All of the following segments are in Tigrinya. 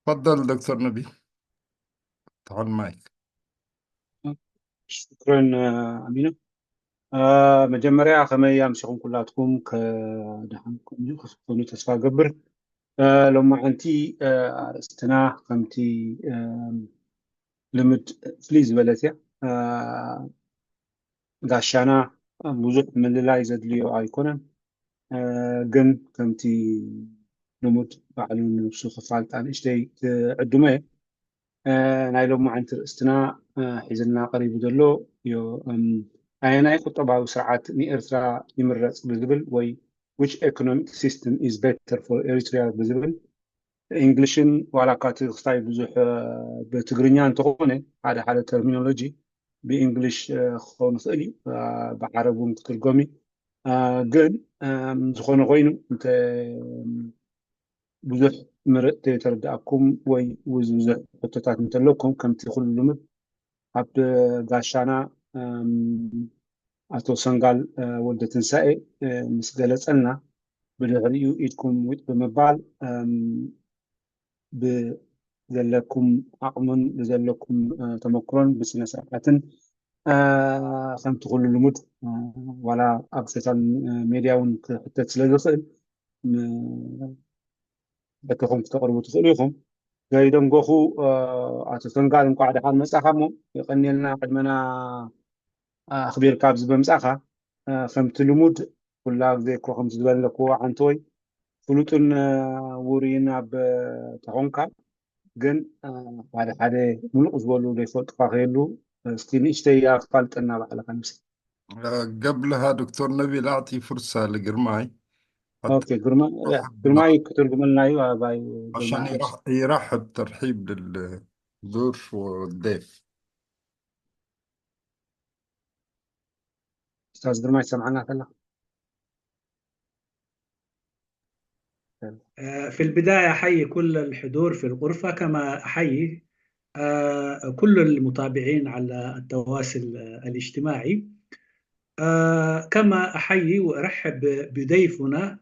تفضل دكتور نبيل، تعال معك. شكرا أمينة. مجمريا خمية مشيكم كلاتكم كدحمكم خصوصا تسفى قبر. لما أنتي استنا خمتي لمد فليز بلتيا قاشانا بوزح من الله يزد لي أيقونا جن خمتي لمد بعلون سوخ فالت عن إشتي عدومي ናይ ሎሚ ዓንቲ ርእስትና ሒዝና ቀሪቡ ዘሎ ዮ ኣየናይ ቁጠባዊ ስርዓት ንኤርትራ ይምረፅ ብዝብል ወይ which economic system is better for Eritrea ብዝብል እንግሊሽን ዋላ እኳ እቲ ክስታይ ብዙሕ ብትግርኛ እንተኾነ ሓደ ሓደ ተርሚኖሎጂ ብእንግሊሽ ክኸውን ይኽእል እዩ፣ ብዓረብ እውን ክትርጎም እዩ። ግን ዝኾነ ኮይኑ ብዙሕ ምርጥ ተረዳእኩም ወይ ብዙሕ ሕቶታት እንተለኩም ከምቲ ኩሉ ልምድ ኣብ ጋሻና ኣቶ ሰንጋል ወልደ ትንሳኤ ምስ ገለፀልና ብድሕሪኡ ኢድኩም ውጥ ብምባል ብዘለኩም ዓቕምን ብዘለኩም ተመክሮን ብስነ ስርዓትን ከምቲ ኩሉ ልሙድ ዋላ ኣብ ሶሻል ሚድያ እውን ክሕተት ስለ ዝኽእል በተኹም ክተቕርቡ ትኽእሉ ኢኹም። ገይዶም ጎኹ ኣቶ ሰንጋል እንኳዕ ድሓን መጻኻ እሞ የቐኒልና ቅድመና ኣኽቢርካ ኣብዚ በምጻኻ ከምቲ ልሙድ ኩላ ግዜ እኮ ከምቲ ዝበለኩ ዓንቲ ወይ ፍሉጥን ውሩይን ኣብ ተኾንካ ግን ሓደ ሓደ ሙሉቕ ዝበሉ ዘይፈልጡካ ከየሉ እስቲ ንእሽተይ ኣፋልጠና ባዕልካ ንስቲ። قبلها دكتور نبيل أعطي فرصة لجرماي اوكي جرماي كترجم لنا ايوه باي عشان يرحب ترحيب للضيوف والضيف. استاذ جرماي سمعنا هلا؟ في البداية أحيي كل الحضور في الغرفة، كما أحيي كل المتابعين على التواصل الاجتماعي، كما أحيي وأرحب بضيفنا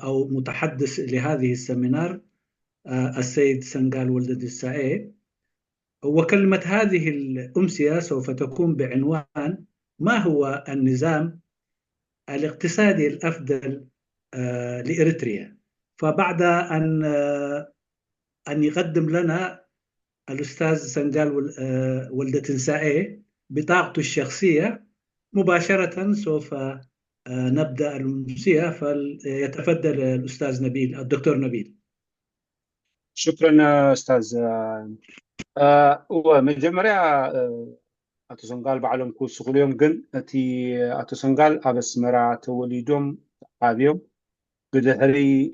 أو متحدث لهذه السمينار السيد سنغال ولد تنسائي. وكلمة هذه الأمسية سوف تكون بعنوان ما هو النظام الاقتصادي الأفضل لإريتريا. فبعد أن يقدم لنا الأستاذ سنغال ولد تنسائي بطاقته الشخصية مباشرة سوف نبدأ الأمسية، فليتفضل الأستاذ نبيل، الدكتور نبيل. شكرا أستاذ. ومجمريا أتو سنغال بعلم كوس اليوم جن أتي أتو سنغال أبس مرا توليدهم عابيهم بدهري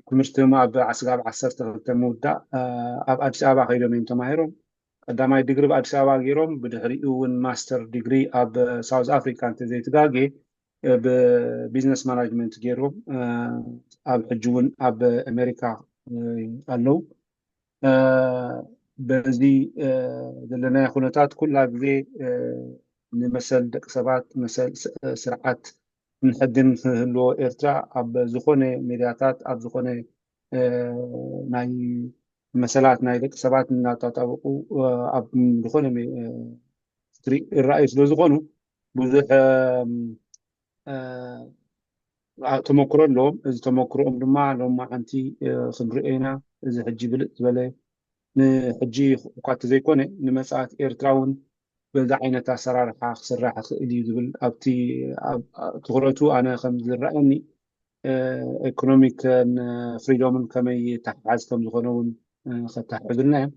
كمشتما بعسقاب عصرت تمودا أب أديس أبا خيرهم ينتماهرهم قدامي ديجري بأديس أبا غيرهم بدهري ون ماستر ديجري أب ساوث أفريكا أنت زي تلاقي ببيزنس مانجمنت غيرهم أب حجون أب أمريكا ألو بزي دلنا خلطات كلها بزي نمثل دكسبات مثل سرعات نحدن لو إرتاع أب زخونة ميداتات أب زخونة ناي مسألات ناي دكسبات نتطابقوا أب زخونة الرئيس لو زخونة بزح تمكرون لهم إذا تمكرون لما أنتي خبرينا إذا حجي بلت ولا نحجي وقت زي كونه نمسات إيرتراون بذا عينة سرار خسر راح اللي يقول أبتي تغرتو أنا خمس الرأني economic freedom كما يتحعز كم زخنون خدت حدنا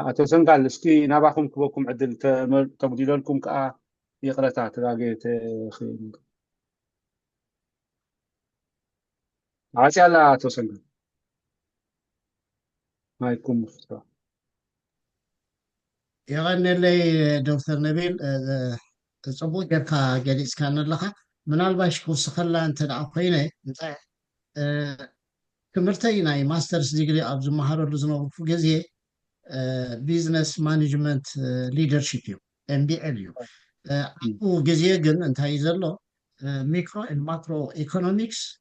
أتوسن قال سكي نباكم كبكم عدل تبديلكم كأ يقرأ تلاقيت خير عاسي على أتوسن ما يكون مفتوح. يغني لي دكتور نبيل صبو جركا جليس كان لها من الباش كوسخلا أنت عقينة كمرتي ناي ماسترز ديجري أبز مهارة لزنو فوجزية بيزنس مانجمنت ليدرشيب يو MBL يو أو جزية جن أنت هايزلو ميكرو and macro economics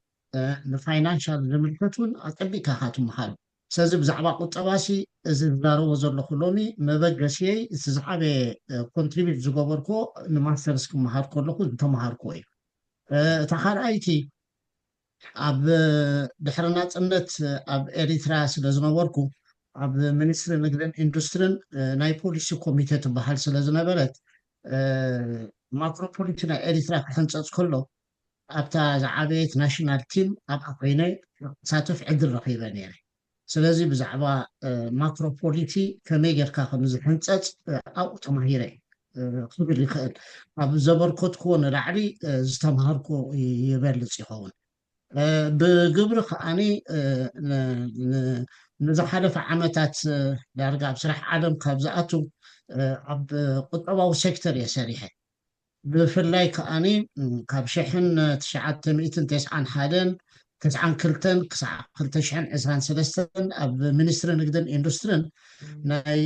ንፋይናንሻል ዝምልከቱን ኣፀቢቕካ ኢኻ ትመሃሩ ስለዚ ብዛዕባ ቁጠባሲ እዚ ዝዛረቦ ዘለኹ ሎሚ መበገሲየይ እቲ ዝዓበየ ኮንትሪቢዩት ዝገበርኮ ንማስተርስ ክመሃር ከለኹ ዝተመሃርክዎ እዩ እታ ካልኣይቲ ኣብ ድሕሪ ናፅነት ኣብ ኤሪትራ ስለ ዝነበርኩ ኣብ ሚኒስትሪ ንግድን ኢንዱስትሪን ናይ ፖሊሲ ኮሚቴ ትበሃል ስለ ዝነበረት ማክሮፖሊቲ ናይ ኤሪትራ ክሕንፀፅ ከሎ ኣብታ ዝዓበየት ናሽናል ቲም ኣብኣ ኮይነ ክሳተፍ ዕድል ረኺበ ነይረ ስለዚ ብዛዕባ ማክሮፖሊቲ ከመይ ጌርካ ከም ዝሕንፀፅ ኣብኡ ተማሂረ ክብል ይኽእል ኣብ ዘበርከትክዎ ንላዕሊ ዝተምሃርኮ ይበልፅ ይኸውን ብግብሪ ከዓኒ ንዝሓለፈ ዓመታት ዳርጋ ኣብ ስራሕ ዓለም ካብ ዝኣቱ ኣብ ቁጠባዊ ሴክተር እየ ሰሪሐ ብፍላይ ከዓኒ ካብ 1991 92 ክሳብ 2023 ኣብ ሚኒስትሪ ንግድን ኢንዱስትሪን ናይ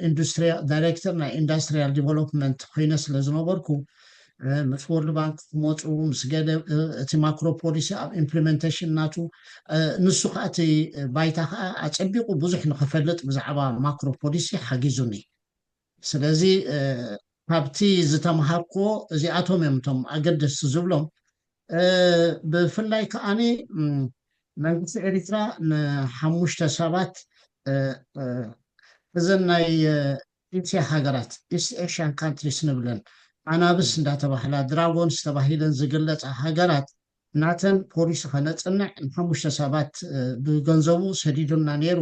ኢንዱስትሪ ዳይሬክተር ናይ ኢንዱስትሪያል ዲቨሎፕመንት ኮይነ ስለ ዝነበርኩ ምስ ወርልድ ባንክ ክመፁ ምስ ገለ እቲ ማክሮ ፖሊሲ ኣብ ኢምፕሊሜንቴሽን ናቱ ንሱ ከዓ እቲ ባይታ ከዓ ኣፀቢቑ ብዙሕ ንክፈልጥ ብዛዕባ ማክሮ ፖሊሲ ሓጊዙኒ ስለዚ ካብቲ ዝተምሃርኮ እዚኣቶም እዮም እቶም ኣገደስቲ ዝብሎም ብፍላይ ከዓኒ መንግስቲ ኤሪትራ ንሓሙሽተ ሰባት እዘን ናይ ኤስያ ሃገራት ኢስት ኤሽያን ካንትሪስ ንብለን ኣናብስ እንዳተባህላ ድራጎንስ ተባሂለን ዝግለፃ ሃገራት ናተን ፖሊሲ ከነፅንዕ ንሓሙሽተ ሰባት ብገንዘቡ ሰዲዱና ነይሩ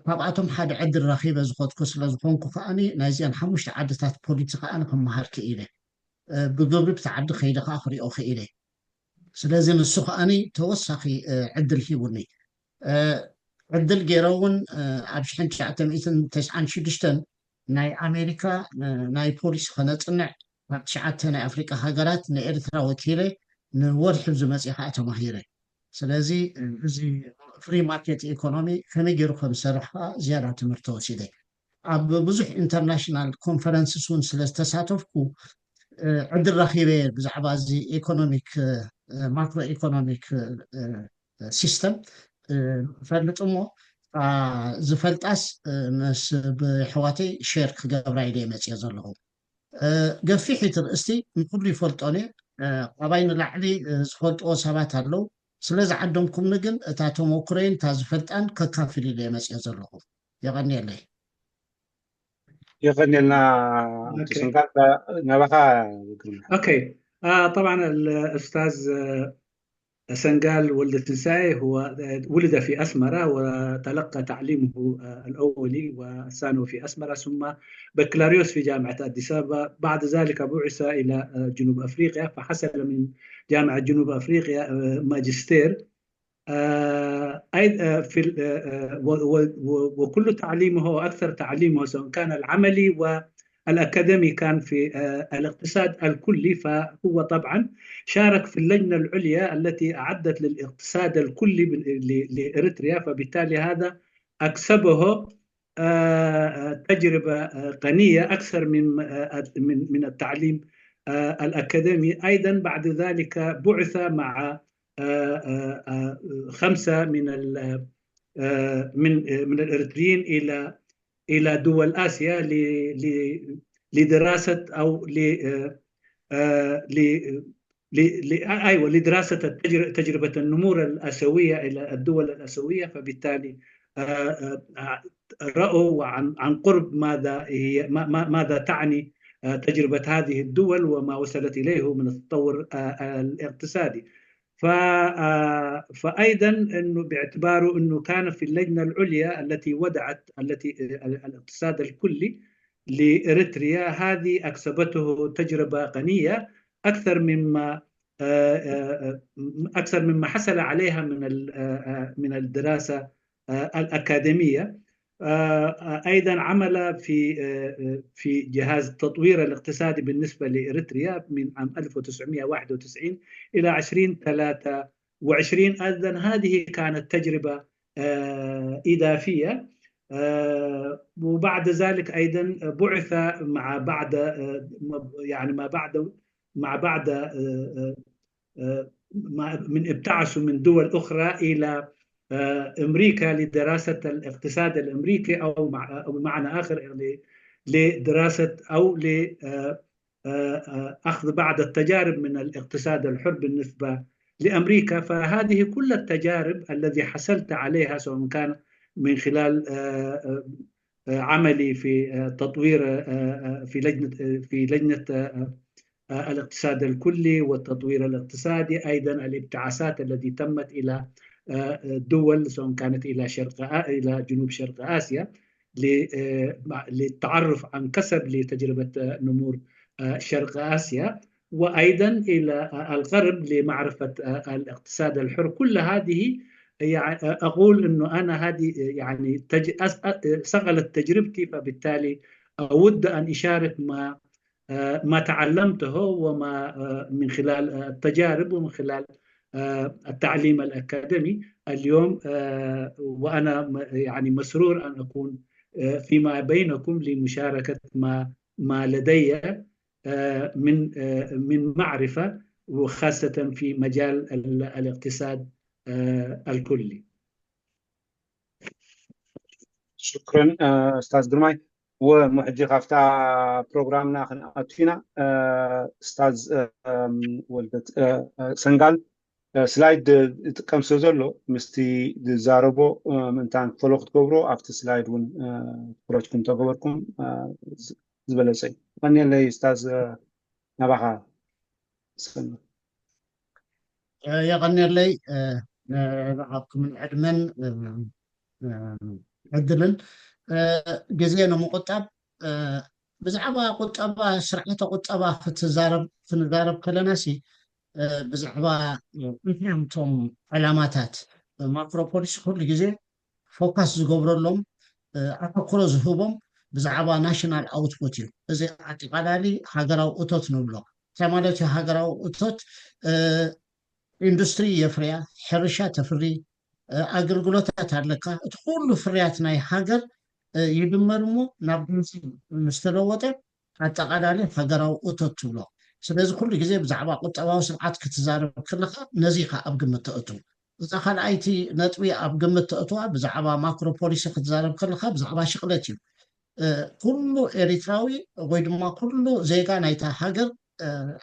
ካብኣቶም ሓደ ዕድል ረኺበ ዝኸድኩ ስለ ዝኾንኩ ከዓኒ ናይዚአን ሓሙሽተ ዓድታት ፖሊሲ ከዓ ንክመሃር ክኢለ ብግብሪ ብቲ ዓዲ ከይደ ከዓ ክሪኦ ክኢለ ስለዚ ንሱ ከዓኒ ተወሳኺ ዕድል ሂቡኒ ዕድል ገይረ እውን ኣብ 1996 ናይ ኣሜሪካ ናይ ፖሊሲ ከነፅንዕ ኣብ 9 ናይ ኣፍሪቃ ሃገራት ንኤርትራ ወኪለ ንወርሒ ዝመፅእ ከዓ ተማሂረ ስለዚ እዚ ፍሪ ማርኬት ኢኮኖሚ ከመይ ገይሩ ከም ዝሰርሕ ከዓ ዝያዳ ትምህርቲ ወሲደ ኣብ ብዙሕ ኢንተርናሽናል ኮንፈረንስስ እውን ስለ ዝተሳተፍኩ ዕድል ረኺበ ብዛዕባ እዚ ኢኮኖሚክ ማክሮ ኢኮኖሚክ ሲስተም ፈልጥ እሞ ዝፈልጣስ ምስ ብሕዋተይ ሼር ክገብራ ኢለ መፅየ ዘለኹ ገፊሒት ርእስቲ ንኩሉ ይፈልጦኒ ኣባይ ንላዕሊ ዝፈልጥዎ ሰባት ኣለው ስለዚ ዓደምኩምኒ ግን እታ ተመክሮይን እታ ዝፈልጣን ከካፍል ኢለ መፅየ ዘለኹ የቐኒየለይ يغني لنا تسنقال نبقى اوكي طبعا الاستاذ سنغال ولد التنساي هو ولد في أسمرة وتلقى تعليمه الأولي والثانوي في أسمرة ثم بكالوريوس في جامعة أديس أبابا بعد ذلك بعث إلى جنوب أفريقيا فحصل من جامعة جنوب أفريقيا ماجستير في وكل تعليمه أكثر تعليمه سواء كان العملي والأكاديمي كان في الاقتصاد الكلي فهو طبعا شارك في اللجنة العليا التي أعدت للاقتصاد الكلي لإريتريا فبالتالي هذا أكسبه تجربة غنية أكثر من التعليم الأكاديمي أيضا بعد ذلك بعث مع 5 من الإريتريين إلى دول آسيا لدراسة أو لدراسة تجربة النمور الآسيوية إلى الدول الآسيوية فبالتالي رأوا عن قرب ماذا تعني تجربة هذه الدول وما وصلت إليه من التطور الاقتصادي فأيضا أنه باعتباره أنه كان في اللجنة العليا التي وضعت الاقتصاد الكلي لإريتريا هذه أكسبته تجربة غنية أكثر مما حصل عليها من الدراسة الأكاديمية أيضا عمل في جهاز التطوير الاقتصادي بالنسبة لإريتريا من عام 1991 إلى 2023 أيضا هذه كانت تجربة إضافية وبعد ذلك أيضا بعث مع بعد من ابتعثوا من دول أخرى إلى أمريكا لدراسة الاقتصاد الأمريكي، أو بمعنى آخر لدراسة أو لأخذ بعض التجارب من الاقتصاد الحر بالنسبة لأمريكا. فهذه كل التجارب التي حصلت عليها، سواء كان من خلال عملي في تطوير في لجنة الاقتصاد الكلي والتطوير الاقتصادي، أيضا الابتعاثات التي تمت إلى دول سواء كانت إلى جنوب شرق آسيا للتعرف عن كسب لتجربة نمور شرق آسيا، وأيضا إلى الغرب لمعرفة الاقتصاد الحر. كل هذه يعني أقول أنه أنا هذه يعني صقلت تجربتي، فبالتالي أود أن أشارك ما تعلمته وما من خلال التجارب ومن خلال التعليم الأكاديمي اليوم. وأنا يعني مسرور أن أكون فيما بينكم لمشاركة ما لدي من معرفة، وخاصة في مجال الاقتصاد الكلي. شكرا أستاذ جرماي. ومحجي خافتا بروغرامنا خنقاتفينا أستاذ ولدت سنغال سلايد تقام سوزلو مستي زاربو من تان فلوخت كبرو أفت سلايد ون بروجكم تغبركم زبلسي غني اللي أستاذ نباها سنغال يغني لي رعاكم من عدمن عدلن جزينا مقطب بزعبا قطبا سرعته قطبا فتزارب كلناسي بزعبا نفهمتم علاماتات ماكروبوليس كل جزء فوكس زغبرلهم أفكر زهوبهم بزعبا ناشونال أوتبوت إذا اعتقادي هاجراو أوتوت نبلا كمالتي هاجراو أوتوت إندستري يفريا حرشة تفري أجرجلوتات هذلك كل فرياتنا هاجر يدمرمو نابنسي مستلوته أعتقادي هاجراو أوتوت نبلا. ስለዚህ ኩሉ ግዜ ብዛዕባ ቁጠባዊ ስርዓት ክትዛረብ ከለካ ነዚኻ ኣብ ግምት ተእቱ። እዛ ካልኣይቲ ነጥቢ ኣብ ግምት ተእትዋ ብዛዕባ ማክሮ ፖሊሲ ክትዛረብ ከለካ ብዛዕባ ሽቕለት እዩ። ኩሉ ኤሪትራዊ ወይ ድማ ኩሉ ዜጋ ናይታ ሃገር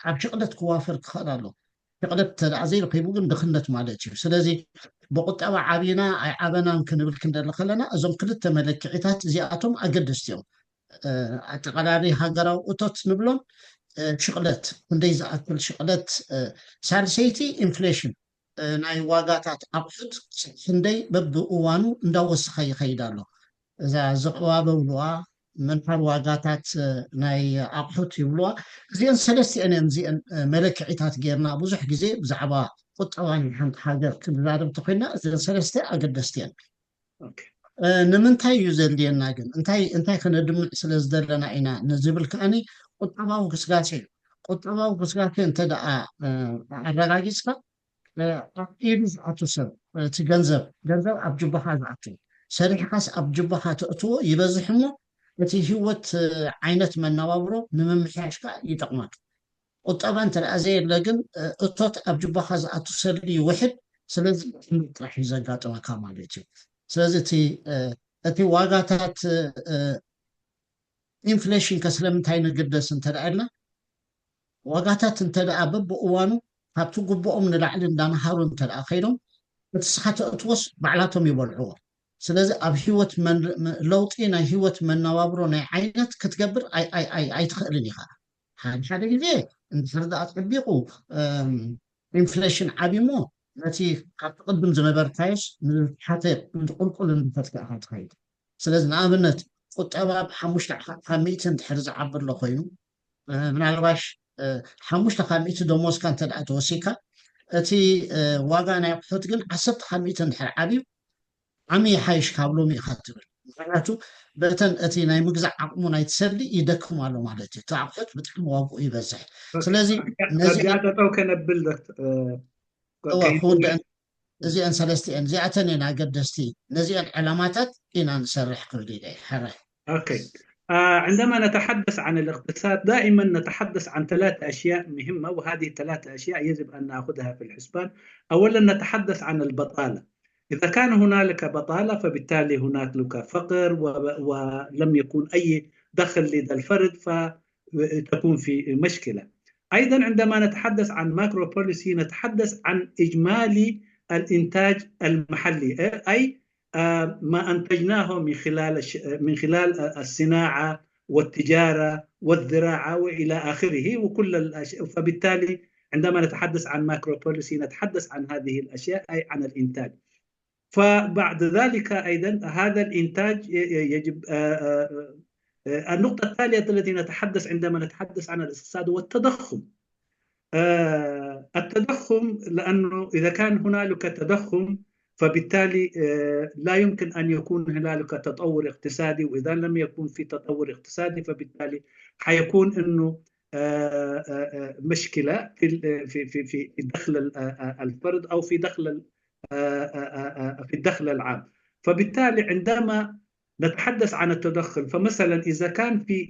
ኣብ ሽቕለት ክዋፈር ክኽእል ኣሎ። ሽቕለት ተደኣ ዘይረኺቡ ግን ድኽነት ማለት እዩ። ስለዚ ብቁጠባ ዓብይና ኣይዓበናን ክንብል ክንደሊ ከለና እዞም ክልተ መለክዒታት እዚኣቶም ኣገደስቲ እዮም። ኣጠቃላሊ ሃገራዊ እቶት ንብሎም ሽቕለት ክንደይ ዝኣክል ሽቕለት ሳልሰይቲ ኢንፍሌሽን ናይ ዋጋታት ኣቑሑት ክንደይ በብእዋኑ እንዳወስኸ ይኸይድ ኣሎ። እዛ ዝቕባበብልዋ መንሓር ዋጋታት ናይ ኣቑሑት ይብልዋ እዚአን ሰለስቲአን እየን እዚአን መለክዒታት ጌርና ብዙሕ ግዜ ብዛዕባ ቁጠባ ሓንቲ ሃገር ክንዛረብ ተኮይና እዚአን ሰለስተ ኣገደስቲ እየን። ንምንታይ እዩ ዘድልየና ግን እንታይ ከነድምዕ ስለ ዝደለና ኢና ንዝብል ከዓኒ ቁጠባዊ ግስጋሴ እዩ። ቁጠባዊ ግስጋሴ እንተደኣ ኣረጋጊፅካ ኣብ ኢዱ ዝኣቱ ሰብ እቲ ገንዘብ ኣብ ጅባኻ ዝኣቱ ሰሪሕካስ ኣብ ጅባኻ ተእትዎ ይበዝሕ እሞ እቲ ሂወት ዓይነት መነባብሮ ንምምሕያሽካ ይጠቕመካ። ቁጠባ እንተደኣ ዘየለ ግን እቶት ኣብ ጅባኻ ዝኣቱ ሰሊ ይውሕድ። ስለዚ ጥራሕ እዩ ዘጋጥመካ ማለት እዩ። ስለዚ እቲ ዋጋታት ኢንፍሌሽን ከስለምንታይ ንግደስ እንተደኣ ኢልና ዋጋታት እንተደኣ በብእዋኑ ካብቲ ግብኦም ንላዕሊ እንዳናሃሩ እንተደኣ ከይዶም እቲ ስኻ ተእትዎስ ባዕላቶም ይበልዕዎ። ስለዚ ኣብ ሂወት ለውጢ ናይ ሂወት መነባብሮ ናይ ዓይነት ክትገብር ኣይትኽእልን ኢኻ። ሓደ ግዜ እንድሕር ደኣ ፀቢቑ ኢንፍሌሽን ዓቢሞ ነቲ ካብቲ ቅድም ዝነበርካዮስ ንሓተ ቁልቁል እንድፈትክእካ ትኸይድ። ስለዚ ንኣብነት ቁጠባ ብ5% እንድሕር ዝዓቢ ኣሎ ኮይኑ ምናልባሽ 5% ደሞዝካ እንተደኣ ተወሲካ እቲ ዋጋ ናይ ኣቑሑት ግን 10% እንድሕር ዓብዩ ዓሚይ ሓይሽ ካብ ሎሚ ኢኻ ትብል። ምክንያቱ በተን እቲ ናይ ምግዛዕ ዓቕሙ ናይቲ ሰሊ ይደክም ኣሎ ማለት እዩ። እቲ ኣቑሑት ብጣዕሚ ዋግኡ ይበዝሕ። ስለዚ ነዚኣጠጠው ከነብል ክውድአን እዚአን ሰለስቲአን እዚኣተን እየን ኣገደስቲ። ነዚአን ዕላማታት ኢና ንሰርሕ ክብል ኢለ ሓራይ። ኦኬ عندما نتحدث عن الاقتصاد دائما نتحدث عن 3 أشياء مهمة، وهذه 3 أشياء يجب أن نأخذها في الحسبان. أولا نتحدث عن البطالة. إذا كان هنالك بطالة فبالتالي هنالك فقر ولم يكن أي دخل لدى الفرد، فتكون في مشكلة. أيضا عندما نتحدث عن ماكرو بوليسي نتحدث عن إجمالي الإنتاج المحلي، أي ما أنتجناه من خلال الصناعة والتجارة والزراعة وإلى آخره وكل الأشياء. فبالتالي عندما نتحدث عن ماكرو بوليسي نتحدث عن هذه الأشياء، أي عن الإنتاج. فبعد ذلك أيضا هذا الإنتاج يجب النقطة التالية التي نتحدث عندما نتحدث عن الاقتصاد هو التضخم. التضخم، لأنه إذا كان هنالك تضخم فبالتالي لا يمكن أن يكون هنالك تطور اقتصادي، وإذا لم يكن في تطور اقتصادي فبالتالي حيكون أنه مشكلة في دخل الفرد أو في الدخل العام. فبالتالي عندما نتحدث عن التضخم، فمثلا إذا كان في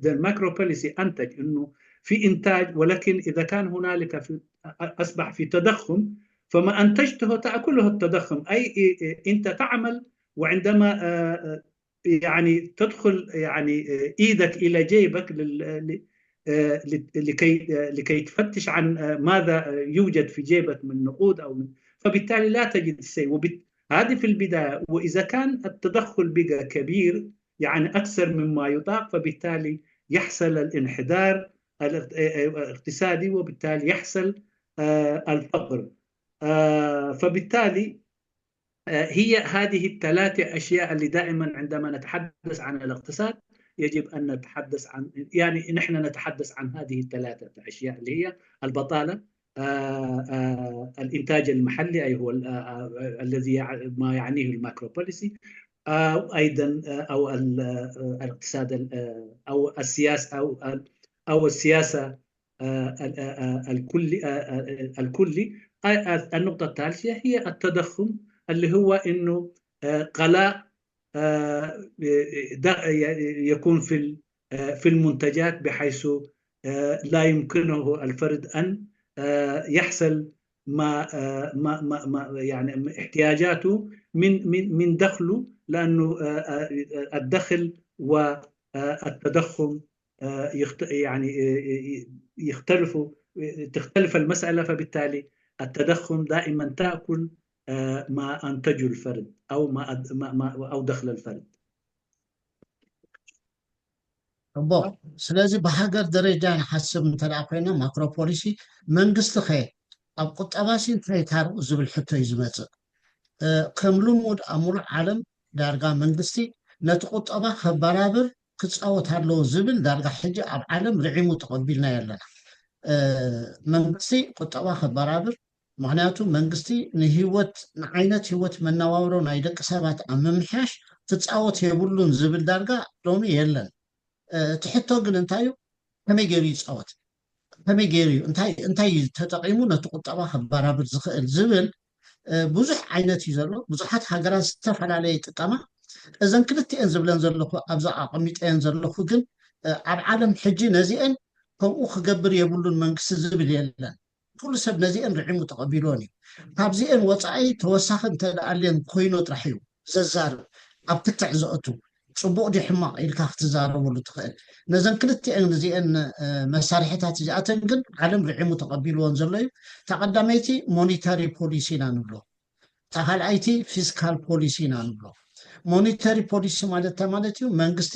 الماكرو بوليسي أنتج أنه في إنتاج، ولكن إذا كان هنالك أصبح في تضخم فما أنتجته تأكله التضخم، أي أنت تعمل وعندما يعني تدخل يعني إيدك إلى جيبك لكي تفتش عن ماذا يوجد في جيبك من نقود فبالتالي لا تجد شيء. هذه في البداية. وإذا كان التدخل بقى كبير يعني أكثر مما يطاق فبالتالي يحصل الانحدار الاقتصادي وبالتالي يحصل الفقر. فبالتالي هي هذه ال3 أشياء اللي دائما عندما نتحدث عن الاقتصاد يجب أن نتحدث عن، يعني نحن نتحدث عن هذه ال3 أشياء اللي هي البطالة، الإنتاج المحلي أي هو الذي ما يعنيه الماكرو بوليسي، أيضا أو الاقتصاد أو السياسة أو السياسة الكلي. النقطة الثالثة هي التضخم اللي هو إنه غلاء يكون في المنتجات بحيث لا يمكنه الفرد أن يحصل ما يعني احتياجاته من دخله، لأنه الدخل والتضخم يعني تختلف المسألة. فبالتالي التضخم دائما تأكل ما أنتجه الفرد أو دخل الفرد. ስለዚህ በሃገር ደረጃ ንሓስብ እንተደኣ ኮይና ማክሮ ፖሊሲ መንግስቲ ኸ ኣብ ቁጠባሲ እንታይ ታርኡ ዝብል ሕቶ እዩ ዝመፅእ። ከም ልሙድ ኣብ ሙሉእ ዓለም ዳርጋ መንግስቲ ነቲ ቁጠባ ከበራብር ክፃወት ኣለዎ ዝብል ዳርጋ ሕጂ ኣብ ዓለም ርዒሙ ተቐቢልና ኣለና። መንግስቲ ቁጠባ ከበራብር፣ ምክንያቱ መንግስቲ ንዓይነት ህይወት መነባብሮ ናይ ደቂ ሰባት ኣብ ምምሕያሽ ክፃወት የብሉን ዝብል ዳርጋ ሎሚ የለን። ትሕቶ ግን እንታይ እዩ? ከመይ ገይሩ ይፃወት፣ ከመይ ገይሩ እንታይ ተጠቂሙ ነቲ ቁጠባ ከበራብር ዝኽእል ዝብል ብዙሕ ዓይነት እዩ ዘሎ። ብዙሓት ሃገራት ዝተፈላለየ ይጥቀማ። እዘን ክልቲአን ዝብለን ዘለኹ ኣብዛ ኣቐሚጠየን ዘለኹ ግን ኣብ ዓለም ሕጂ ነዚአን ከምኡ ክገብር የብሉን መንግስቲ ዝብል የለን። ኩሉ ሰብ ነዚአን ርዒሙ ተቐቢሎን እዩ። ካብዚአን ወፃኢ ተወሳኺ እንተደኣልየን ኮይኑ ጥራሕ እዩ ዘዛርብ ኣብ ክትዕ ዘእቱ ፅቡቅ ዲ ሕማቅ ኢልካ ክትዛረበሉ ትኽእል። ነዘን ክልቲአን እዚአን መሳርሒታት እዚኣተን ግን ዓለም ርዒሙ ተቐቢልዎን ዘሎ እዩ። ተቐዳመይቲ ሞኒታሪ ፖሊሲ ኢና ንብሎ፣ ተኻልኣይቲ ፊስካል ፖሊሲ ኢና ንብሎ። ሞኒታሪ ፖሊሲ ማለት እዩ መንግስቲ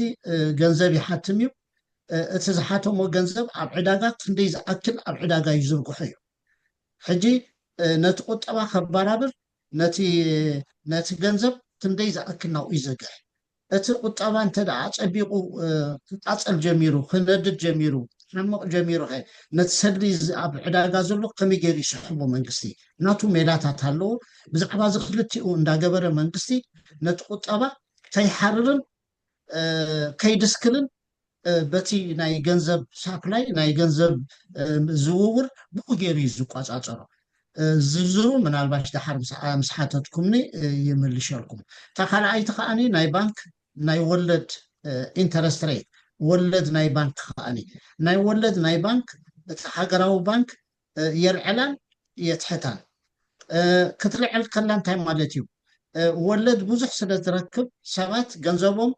ገንዘብ ይሓትም እዩ። እቲ ዝሓተሞ ገንዘብ ኣብ ዕዳጋ ክንደይ ዝኣክል ኣብ ዕዳጋ ይዝርግሖ እዩ። ሕጂ ነቲ ቁጠባ ከበራብር ነቲ ገንዘብ ክንደይ ዝኣክል ናብኡ ይዘግሕ። እቲ ቁጠባ እንተደኣ ፀቢቑ ክቃፀል ጀሚሩ ክነድድ ጀሚሩ ሕሙቕ ጀሚሩ ኸ ነቲ ሰልዲ ኣብ ዕዳጋ ዘሎ ከመይ ገይሩ ይስሕቦ መንግስቲ? ናቱ ሜላታት ኣለዎ። ብዛዕባ እዚ ክልቲኡ እንዳገበረ መንግስቲ ነቲ ቁጠባ ከይሓርርን ከይድስክልን በቲ ናይ ገንዘብ ሳፕላይ ናይ ገንዘብ ዝውውር ብኡ ገይሩ እዩ ዝቆፃፀሮ። ዝርዝሩ ምናልባሽ ድሓር ምስ ሓተትኩምኒ ይምልሸልኩም። ተኻልኣይቲ ከዓኒ ናይ ባንክ ናይ ወለድ ኢንተረስት ሬት ወለድ ናይ ባንክ ከኣኒ ናይ ወለድ ናይ ባንክ እቲ ሃገራዊ ባንክ የልዕላን የትሕታን ክትልዕል ከላ እንታይ ማለት እዩ ወለድ ብዙሕ ስለ ዝረክብ ሰባት ገንዘቦም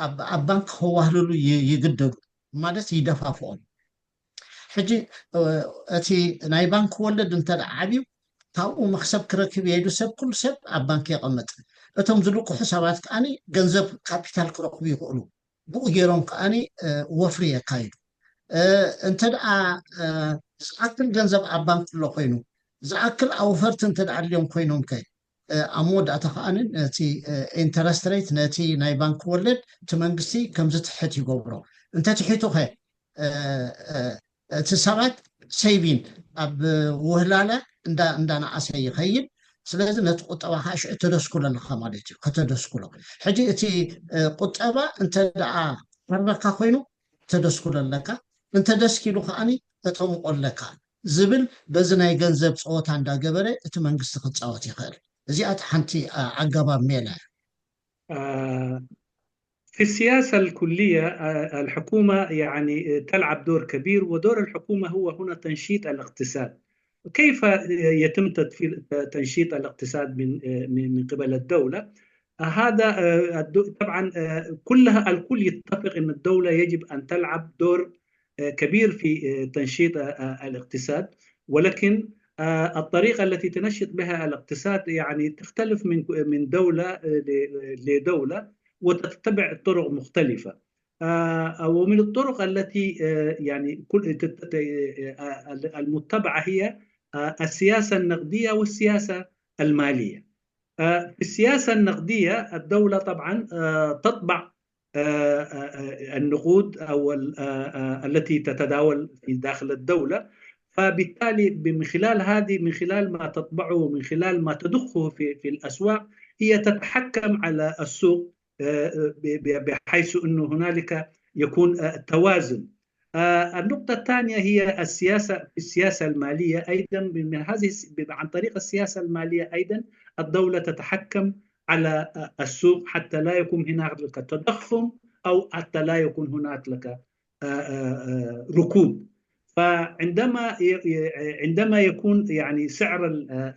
ኣብ ባንክ ክዋህልሉ ይግደዱ ማለት ይደፋፍኦም ሕጂ እቲ ናይ ባንክ ወለድ እንተደኣ ዓብዩ ካብኡ መክሰብ ክረክብ የሄዱ ሰብ ኩሉ ሰብ ኣብ ባንክ የቐመጥ እቶም ዝልቅሑ ሰባት ከኣኒ ገንዘብ ካፒታል ክረክቡ ይኽእሉ ብኡ ገይሮም ከኣኒ ወፍሪ የካይዱ እንተደኣ ዝኣክል ገንዘብ ኣብ ባንክ ኣሎ ኮይኑ ዝኣክል ኣውፈርቲ እንተደኣ ድልዮም ኮይኖም ከ ኣብ መወዳእታ ከኣኒ እቲ ኢንተረስት ሬት ነቲ ናይ ባንክ ወለድ እቲ መንግስቲ ከምዚ ትሕት ይገብሮ እንተትሒቱ ኸ እቲ ሰባት ሰይቪን ኣብ ውህላለ እንዳናኣሰ ይኸይድ ስለዚ ነቲ ቁጠባ ሓሽዑ ተደስኩሎ ኣለካ ማለት እዩ ከተደስኩሎ ሕጂ እቲ ቁጠባ እንተደኣ ቀርበካ ኮይኑ ተደስኩሎ ኣለካ እንተደስኪሉ ከኣኒ ተጠምቆ ኣለካ ዝብል በዚ ናይ ገንዘብ ፀወታ እንዳገበረ እቲ መንግስቲ ክፃወት ይኽእል እዚኣት ሓንቲ ኣገባብ ሜላ في السياسة الكلية الحكومة يعني تلعب دور كبير ودور الحكومة هو هنا تنشيط الاقتصاد كيف يتم تنشيط الاقتصاد من قبل الدولة هذا طبعا الكل يتفق أن الدولة يجب أن تلعب دور كبير في تنشيط الاقتصاد ولكن الطريقة التي تنشط بها الاقتصاد يعني تختلف من دولة لدولة وتتبع طرق مختلفة ومن الطرق التي يعني المتبعة هي السياسة النقدية والسياسة المالية في السياسة النقدية الدولة طبعا تطبع النقود أو التي تتداول في داخل الدولة فبالتالي من خلال ما تطبعه ومن خلال ما تضخه في الأسواق هي تتحكم على السوق بحيث أنه هنالك يكون توازن النقطة الثانية هي السياسة المالية أيضا عن طريق السياسة المالية أيضا الدولة تتحكم على السوق حتى لا يكون هناك تضخم أو حتى لا يكون هناك ركود فعندما يكون يعني سعر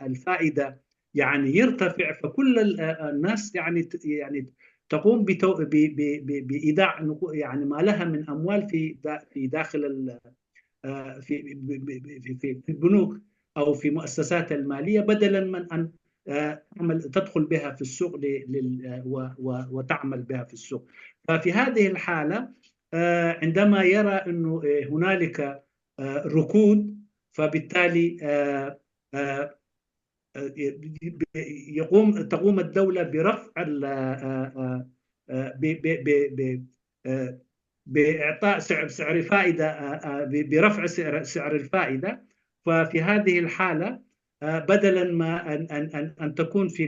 الفائدة يعني يرتفع فكل الناس يعني تقوم بإيداع يعني ما لها من أموال في داخل في البنوك أو في مؤسسات المالية بدلا من أن تدخل بها في السوق وتعمل بها في السوق ففي هذه الحالة عندما يرى أنه هنالك ركود فبالتالي تقوم الدولة برفع بإعطاء سعر فائدة برفع سعر الفائدة ففي هذه الحالة بدلا ما أن تكون في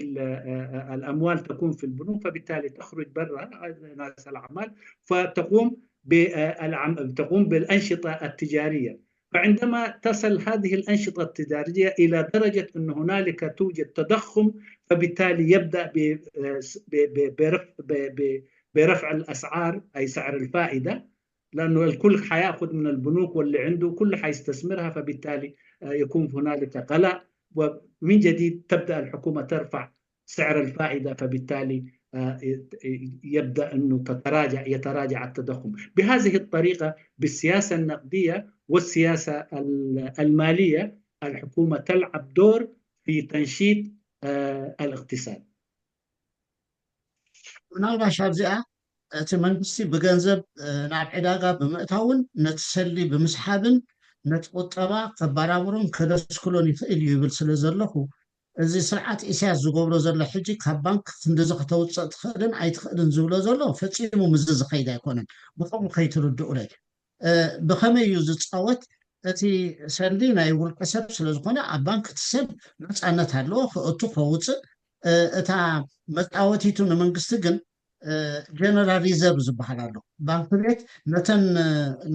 الأموال تكون في البنوك فبالتالي تخرج برا ناس الأعمال فتقوم بالأنشطة التجارية فعندما تصل هذه الأنشطة التجارية إلى درجة أن هنالك توجد تضخم فبالتالي يبدأ برفع الأسعار أي سعر الفائدة لأنه الكل حيأخذ من البنوك واللي عنده كل حيستثمرها فبالتالي يكون هنالك غلاء ومن جديد تبدأ الحكومة ترفع سعر الفائدة فبالتالي يبدأ أنه يتراجع التضخم بهذه الطريقة بالسياسة النقدية والسياسة المالية الحكومة تلعب دور في تنشيط الاقتصاد ምናልባሽ ኣብዚኣ እቲ መንግስቲ ብገንዘብ ናብ ዕዳጋ ብምእታውን ነቲ ሰሊ ብምስሓብን ነቲ ቁጠባ ከባራብሩን ከደስክሎን ይኽእል እዩ ይብል ስለ ዘለኹ እዚ ስርዓት ኢሳያስ ዝገብሮ ዘሎ ሕጂ ካብ ባንክ ክንዲዚ ከተውፅእ ትኽእልን ኣይትኽእልን ዝብሎ ዘሎ ፈፂሙ ምዝ ዝኸይድ ኣይኮነን ብከምኡ ከይትርድኡለ ብኸመይ እዩ ዝፃወት እቲ ሰሊ ናይ ውልቀ ሰብ ስለዝኾነ ኣብ ባንክ እቲ ሰብ ነፃነት ኣለዎ ክእቱ ከውፅእ እታ መፃወቲቱ ንመንግስቲ ግን ጀነራል ሪዘርቭ ዝበሃል ኣሎ ባንክ ቤት ነተን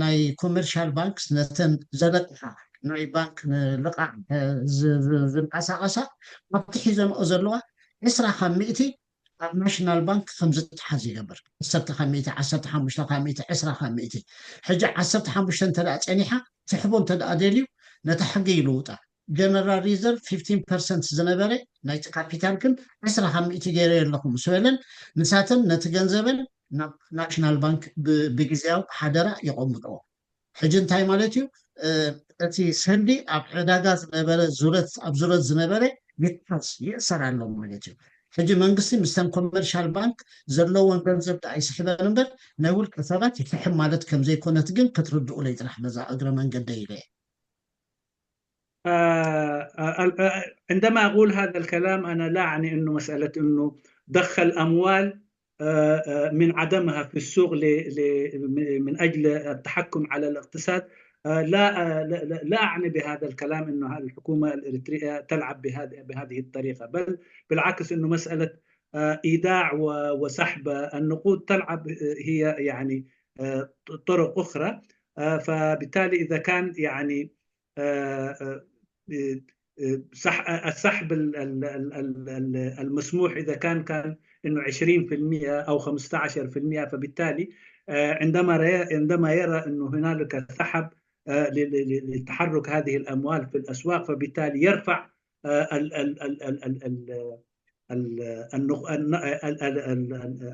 ናይ ኮመርሻል ባንክስ ነተን ዘለቅሓ ናይ ባንክ ልቃዕ ዝንቀሳቐሳ ኣብቲ ሒዘንኦ ዘለዋ 20 ካብ 100 ናሽናል ባንክ ከምዚ ተሓዝ ይገብር 10 15 20 ሕጂ 15 እንተደኣ ፀኒሓ ትሕቦ እንተደኣ ደልዩ ነታ ሕጊ ይልውጣ ጀነራል ሪዘርቭ 15% ዝነበረ ናይቲ ካፒታል ግን 10 ገይረ ኣለኹም ምስ በለን ንሳተን ነቲ ገንዘበን ናብ ናሽናል ባንክ ብግዜያዊ ሓደራ ይቐምጥዎ ሕጂ እንታይ ማለት እዩ እቲ ሰንዲ ኣብ ዕዳጋ ዝነበረ ኣብ ዙረት ዝነበረ ይጥፋስ ይእሰር ኣሎ ማለት እዩ ሕጂ መንግስቲ ምስተን ኮመርሻል ባንክ ዘለዎን ገንዘብ ኣይስሕበን እምበር ናይ ውልቀ ሰባት ይፍሕም ማለት ከም ዘይኮነት ግን ክትርድኡ ለይ ጥራሕ በዛ እግረ መንገዲ ኢለ عندما أقول هذا الكلام أنا لا أعني أنه مسألة أنه دخل أموال من عدمها في السوق من أجل التحكم على الاقتصاد لا أعني بهذا الكلام أنه هذه الحكومة الإريترية تلعب بهذه الطريقة بل بالعكس أنه مسألة إيداع وسحب النقود تلعب هي يعني طرق أخرى فبالتالي إذا كان يعني السحب المسموح إذا كان إنه 20% أو 15% فبالتالي عندما يرى أنه هنالك سحب لتحرك هذه الأموال في الأسواق فبالتالي يرفع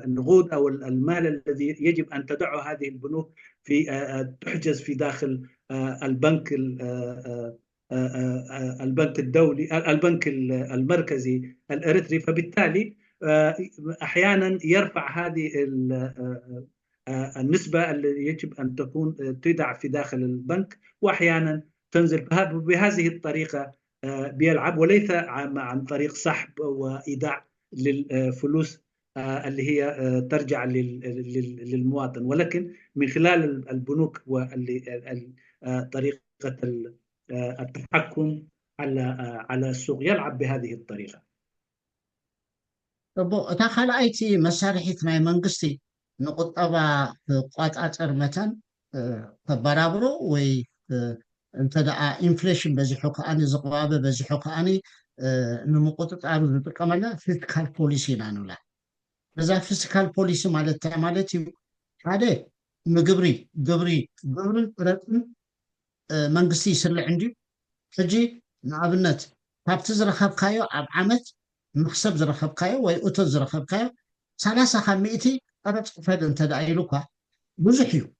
النقود أو المال الذي يجب أن تدعه هذه البنوك تحجز في داخل البنك الدولي البنك المركزي الإريتري فبالتالي أحيانا يرفع هذه النسبة التي يجب أن تكون تودع في داخل البنك وأحيانا تنزل بهذه الطريقة بيلعب وليس عن طريق سحب وإيداع للفلوس اللي هي ترجع للمواطن ولكن من خلال البنوك وطريقة التحكم على السوق يلعب بهذه الطريقة. እታ ካልኣይቲ መሳርሒት ናይ መንግስቲ ንቁጠባ ቋጣፀር መተን ተበራብሮ ወይ እንተደኣ ኢንፍሌሽን በዚሑ ከዓኒ ዝቕባበ በዚሑ ከዓኒ ንምቁጥጣር ዝጥቀመላ ፊስካል ፖሊሲ ኢና ንብላ እዛ ፊስካል ፖሊሲ ማለት እንታይ ማለት እዩ ሓደ ግብርን ቅረፅን መንግስቲ ይስልዕ እንድዩ ሕጂ ንኣብነት ካብቲ ዝረኸብካዮ ኣብ ዓመት مخسب زرخب كايو وي أوتو زرخب كايو 30% قرض قفل انت دايلوكا بزحيو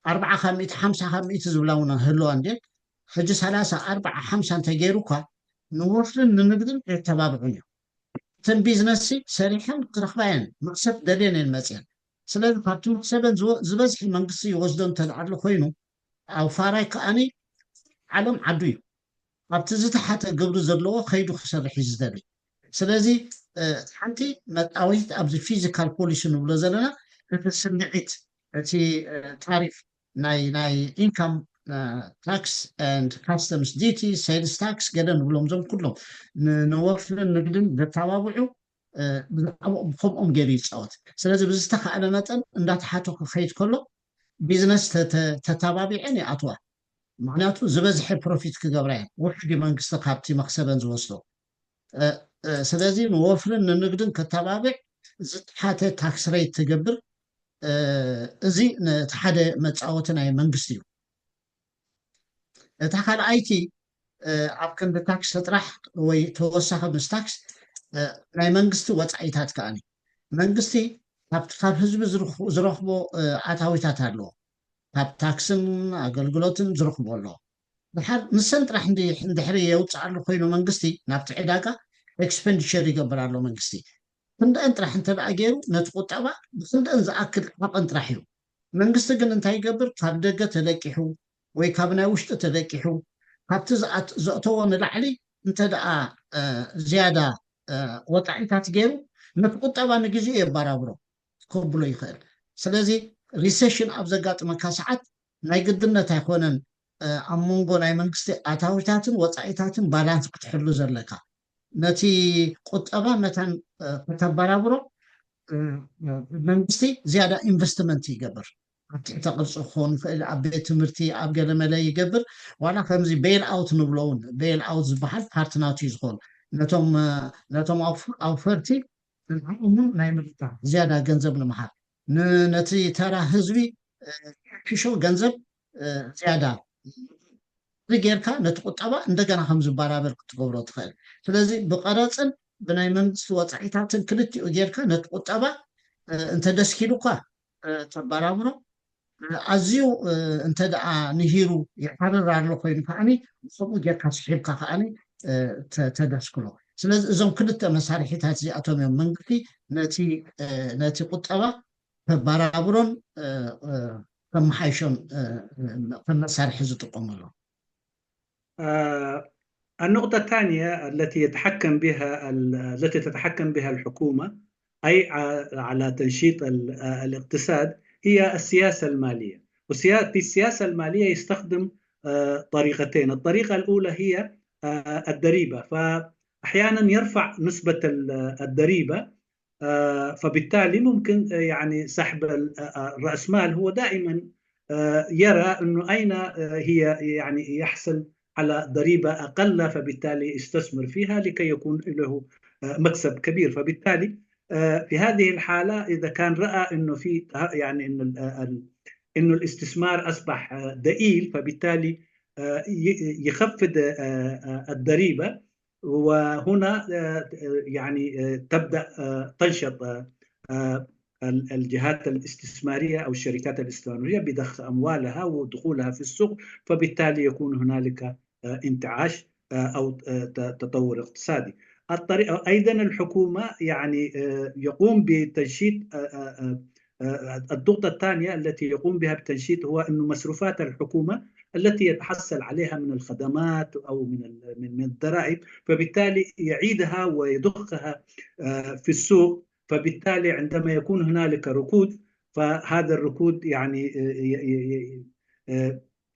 4% زبلاونا هلو عندك حج 4-5 انت جيروكا نوصل ننقدر يتبابعونيو تن بيزنسي سريحا قرخباين مخسب دلين المسيان سلازم فاتو مخسبن زبزح المنقصي وزدون تدعرلو خوينو او فاراي كأني علم عدويو ኣብቲ ዝተሓተ ግብሪ ዘለዎ ከይዱ ክሰርሕ እዩ ዝደሊ ስለዚ ሓንቲ መጣወይት ኣብዚ ፊዚካል ፖሊሲ ንብሎ ዘለና እቲ ስምዒት እቲ ታሪፍ ናይ ኢንካም ታክስ ኤንድ ካስተምስ ዲቲ ሴልስ ታክስ ገለ ንብሎም ዞም ኩሎም ንወፍርን ንግድን ዘተባብዑ ከምኦም ገይሩ ይፃወት ስለዚ ብዝተኸኣለ መጠን እንዳተሓተ ክኸይድ ከሎ ቢዝነስ ተተባቢዐን ይኣትዋ معناته زبزح بروفيت كجبرين وحدي منقص قابتي مخسبن زوصلو سلازي نوفرن ننقدن كتبابع زت حتى تاكس ريت تجبر زي تحدى متعاوتنا منقصيو تاخل ايتي عبكن بتاكس تطرح ويتوسخ بستاكس لاي منقصتي وصعيتات كاني منقصتي ካብ ህዝቢ ዝረኽቦ ኣታዊታት ኣለዎ ካብ ታክስን ኣገልግሎትን ዝረኽቦ ኣሎ ድሓር ንሰን ጥራሕ እንድሕሪ የውፅኣሉ ኮይኑ መንግስቲ ናብቲ ዕዳጋ ኤክስፔንዲቸር ይገብር ኣሎ መንግስቲ ክንደአን ጥራሕ እንተደኣ ገይሩ ነቲ ቁጠባ ብክንደአን ዝኣክል ዓቐን ጥራሕ እዩ መንግስቲ ግን እንታይ ይገብር ካብ ደገ ተለቂሑ ወይ ካብ ናይ ውሽጢ ተለቂሑ ካብቲ ዘእተዎ ንላዕሊ እንተደኣ ዝያዳ ወጣዒታት ገይሩ ነቲ ቁጠባ ንግዜ የበራብሮ ከብሎ ይኽእል ስለዚ ሪሴሽን ኣብ ዘጋጥመካ ሰዓት ናይ ግድነት ኣይኮነን ኣብ መንጎ ናይ መንግስቲ ኣታዊታትን ወፃኢታትን ባላንስ ክትሕሉ ዘለካ ነቲ ቁጠባ መተን ከተበራብሮ መንግስቲ ዝያዳ ኢንቨስትመንት ይገብር ኣብ ትሕቲ ቅርፂ ክኾን ይኽእል ኣብ ቤት ትምህርቲ ኣብ ገለ መለ ይገብር ዋላ ከምዚ ቤል ኣውት ንብሎውን ቤል ኣውት ዝበሃል ፓርትናት እዩ ዝኮን ነቶም ኣውፈርቲ ንዓኦምን ናይ ምልጣፍ ዝያዳ ገንዘብ ንምሃብ ነቲ ተራ ህዝቢ ክሾ ገንዘብ ዝያዳ ጌርካ ነቲ ቁጠባ እንደገና ከም ዝበራበር ክትገብሮ ትኽእል። ስለዚ ብቀረፅን ብናይ መንግስቲ ወፃኢታትን ክልቲኡ ጌርካ ነቲ ቁጠባ እንተደስኪሉ እኳ ተበራብሮ ኣዝዩ እንተ ደኣ ንሂሩ ይሓርር ኣሎ ኮይኑ ከዓኒ ከምኡ ጌርካ ስሒብካ ከዓኒ ተደስክሎ። ስለዚ እዞም ክልተ መሳርሒታት እዚኣቶም እዮም መንግስቲ ነቲ ቁጠባ ከበራብሮን ከመሓይሾን ከም መሳርሒ ዝጥቀመሎም። النقطة الثانية التي تتحكم بها الحكومة أي على تنشيط الاقتصاد هي السياسة المالية. وفي السياسة المالية يستخدم طريقتين. الطريقة الأولى هي الضريبة، فأحيانا يرفع نسبة الضريبة، فبالتالي ممكن يعني سحب رأس مال. هو دائما يرى أنه أين هي يعني يحصل على ضريبة أقل، فبالتالي يستثمر فيها لكي يكون له مكسب كبير. فبالتالي في هذه الحالة إذا كان رأى أنه في يعني إنه الاستثمار أصبح ضئيل، فبالتالي يخفض الضريبة، وهنا يعني تبدأ تنشط الجهات الاستثمارية أو الشركات الاستثمارية بضخ أموالها ودخولها في السوق، فبالتالي يكون هنالك انتعاش أو تطور اقتصادي. أيضا الحكومة يعني يقوم بتنشيط. النقطة الثانية التي يقوم بها بتنشيط هو أن مصروفات الحكومة التي يتحصل عليها من الخدمات أو من الضرائب، فبالتالي يعيدها ويضخها في السوق. فبالتالي عندما يكون هنالك ركود، فهذا الركود يعني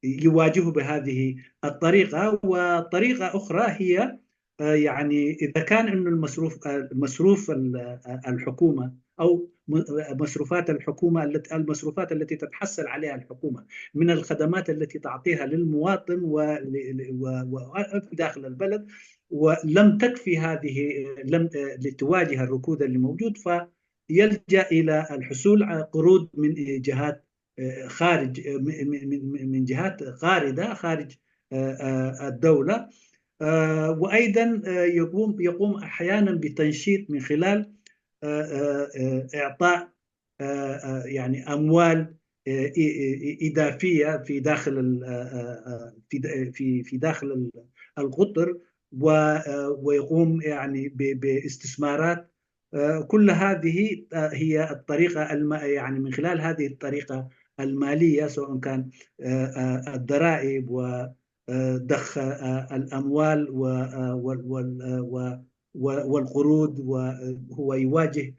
يواجه بهذه الطريقة. وطريقة أخرى هي يعني إذا كان إنه المصروف الحكومة أو مصروفات الحكومة المصروفات التي تتحصل عليها الحكومة من الخدمات التي تعطيها للمواطن داخل البلد ولم تكفي هذه لتواجه الركود اللي موجود، فيلجأ إلى الحصول على قروض من جهات خارج من جهات خاردة خارج الدولة. وأيضا يقوم أحيانا بتنشيط من خلال إعطاء يعني أموال إضافية في داخل القطر، ويقوم يعني باستثمارات. كل هذه هي الطريقة يعني من خلال هذه الطريقة المالية، سواء كان الضرائب وضخ الأموال والقروض، وهو يواجه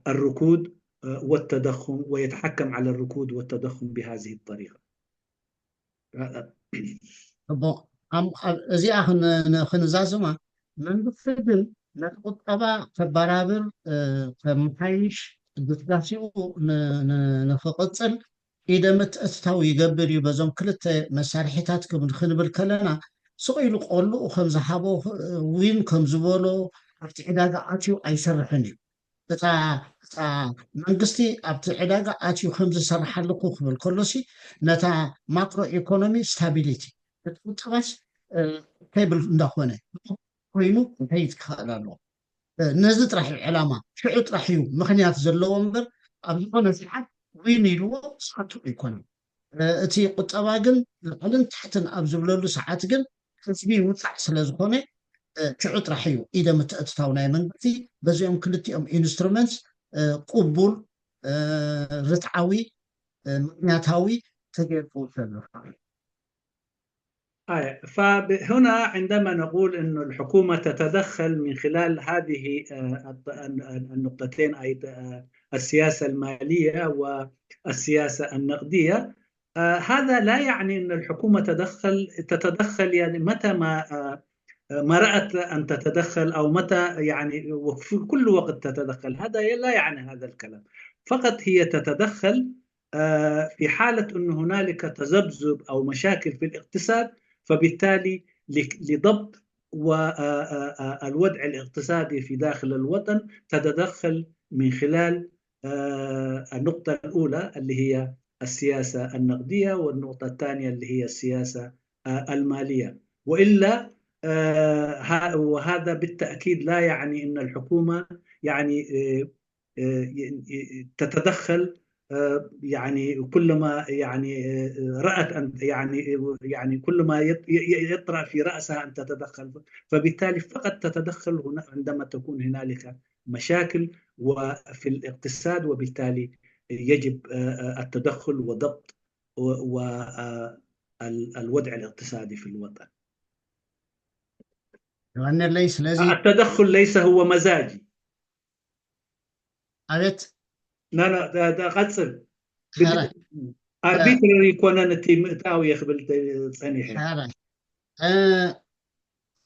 الركود والتضخم ويتحكم على الركود والتضخم بهذه الطريقة. እዚኣ ክንዛዝማ መንግስቲ ግን ነቲ ቁጠባ ከበራብር ከመሓይሽ ግስጋሲኡ ንክቅፅል ኢደ ምትእትታው ይገብር እዩ። በዞም ክልተ መሳርሒታት ክንብል ከለና ስቂሉ ቆልኡ ከም ዝሃቦ ዊን ከም ዝበሎ ኣብቲ ዕዳጋ ኣትዩ ኣይሰርሕን እዩ። እታ መንግስቲ ኣብቲ ዕዳጋ ኣትዩ ከም ዝሰርሓለኩ ክብል ከሎሲ ነታ ማክሮ ኢኮኖሚ ስታቢሊቲ እቲ ቁጠባስ ቴብል እንዳኮነ ኮይኑ እንታይ ክኽእል ኣለዎ። ነዚ ጥራሕ እዩ ዕላማ፣ ሽዑ ጥራሕ እዩ ምክንያት ዘለዎ እምበር ኣብ ዝኾነ ሰዓት ዊን ኢልዎ ስሓቱ ኣይኮነን። እቲ ቁጠባ ግን ልዕልን ታሕትን ኣብ ዝብለሉ ሰዓት ግን ህዝቢ ውፃዕ ስለ ዝኾነ ሽዑ ጥራሕ እዩ ኢደ ምትእትታው ናይ መንግስቲ በዚኦም ክልቲኦም ኢንስትሩመንትስ ቅቡል ርትዓዊ ምክንያታዊ ተገይሩ ዘሎ። فهنا عندما نقول أن الحكومة تتدخل من خلال هذه النقطتين، أي السياسة المالية والسياسة النقدية، هذا لا يعني أن الحكومة تتدخل يعني متى ما رأت أن تتدخل أو متى يعني وفي كل وقت تتدخل. هذا لا يعني هذا الكلام. فقط هي تتدخل في حالة أن هنالك تذبذب أو مشاكل في الاقتصاد، فبالتالي لضبط والوضع الاقتصادي في داخل الوطن تتدخل من خلال النقطة الأولى اللي هي السياسة النقدية، والنقطة الثانية اللي هي السياسة المالية. وإلا وهذا بالتأكيد لا يعني أن الحكومة يعني تتدخل يعني كلما يعني رأت أن يعني كلما يطرأ في رأسها أن تتدخل، فبالتالي فقط تتدخل هنا عندما تكون هنالك مشاكل وفي الاقتصاد، وبالتالي يجب التدخل وضبط الوضع الاقتصادي في الوطن. لأن ليس لازم التدخل ليس هو مزاجي. أبيت لا ده قصد حرة arbitrary يكون أنا تاو يخبل ثاني حرة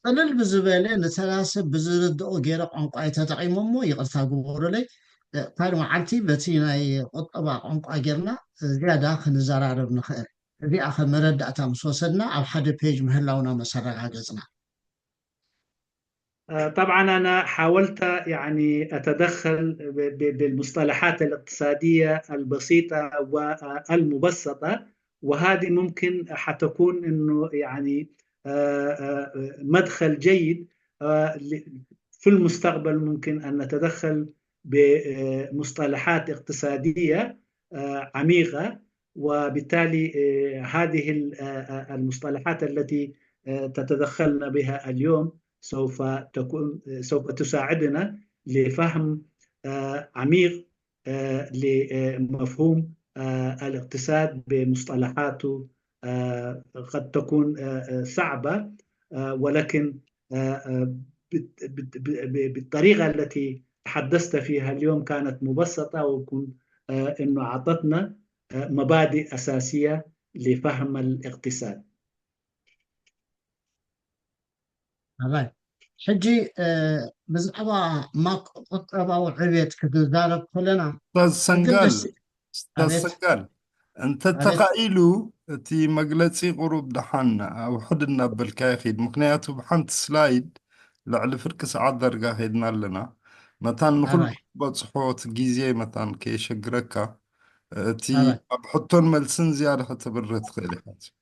قلل بزبالة نتناسب بزردو غير قنقاي تتقيم مو يقرتا قبور لي قال معلتي بتينا قطبا قنقا غيرنا زيادة خنزارة نخير ذي أخذ مرد أتام سوسدنا أو حد بيج مهلاونا مسرق عجزنا. طبعا أنا حاولت يعني أتدخل بالمصطلحات الاقتصادية البسيطة والمبسطة، وهذه ممكن حتكون إنه يعني مدخل جيد في المستقبل. ممكن أن نتدخل بمصطلحات اقتصادية عميقة، وبالتالي هذه المصطلحات التي تتدخلنا بها اليوم سوف تساعدنا لفهم عميق لمفهوم الاقتصاد بمصطلحاته قد تكون صعبة، ولكن بالطريقة التي تحدثت فيها اليوم كانت مبسطة، ويكون إنه أعطتنا مبادئ أساسية لفهم الاقتصاد. هذا حجي بزعبا ما قطبا وعبيت كتزارب كلنا أستاذ أبيت سنقال أنت أبيت تقايلو تي مجلسي غروب دحنا أو حدنا بالكايخيد مقنياتو بحنت سلايد لعل فركس عذر قاهدنا لنا مثلا نقول هذا بصحوت جيزي مثلا كي شجركا تي هذا بحطون ملسن زيادة حتى برت خيلي حاج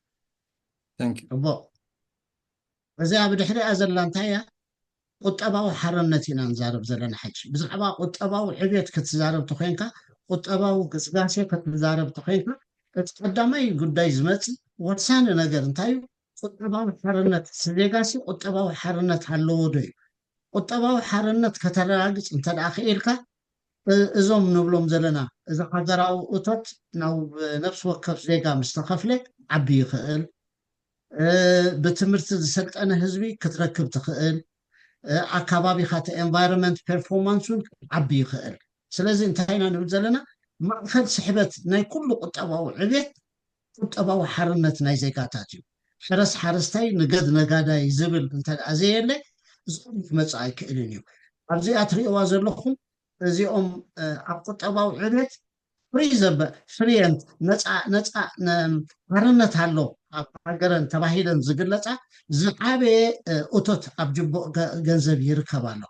ثانك يو بو وزي أبو دحري أزل لانتايا قطبا وحرنتنا نزارب زلنا حج بزعبا قطبا وعبيت كتزارب تخينكا قطبا وقسقاسي كتزارب تخينكا قدامي قداي زمتي ورسان نجر انتايو قطبا وحرنت سليقاسي قطبا وحرنت حلو دوي قطبا وحرنت كتراجع انت الأخيرك እዞም ንብሎም ዘለና እዚ ሃገራዊ እቶት ናብ ነፍሲ ወከፍ ዜጋ ምስ ተኸፍለ ዓቢ ይኽእል ብትምህርቲ ዝሰልጠነ ህዝቢ ክትረክብ ትኽእል ኣካባቢኻ እቲ ኤንቫይሮንመንት ፐርፎርማንሱን ዓቢ ይኽእል ስለዚ እንታይ ኢና ንብል ዘለና ማእከል ስሕበት ናይ ኩሉ ቁጠባዊ ዕብየት ቁጠባዊ ሓርነት ናይ ዜጋታት እዩ ሕረስ ሓረስታይ ንገድ ነጋዳይ ዝብል እንተደኣ ዘየለ እዚኦም ክመፅእ ኣይክእልን እዩ ኣብዚኣ ትሪእዋ ዘለኹም እዚኦም ኣብ ቁጠባዊ ዕብየት ፍሪ ዘበ ፍሪየንት ነፃ ሓርነት ኣሎ ኣብ ሃገረን ተባሂለን ዝግለፃ ዝዓበየ እቶት ኣብ ጅቡእ ገንዘብ ይርከብ ኣሎ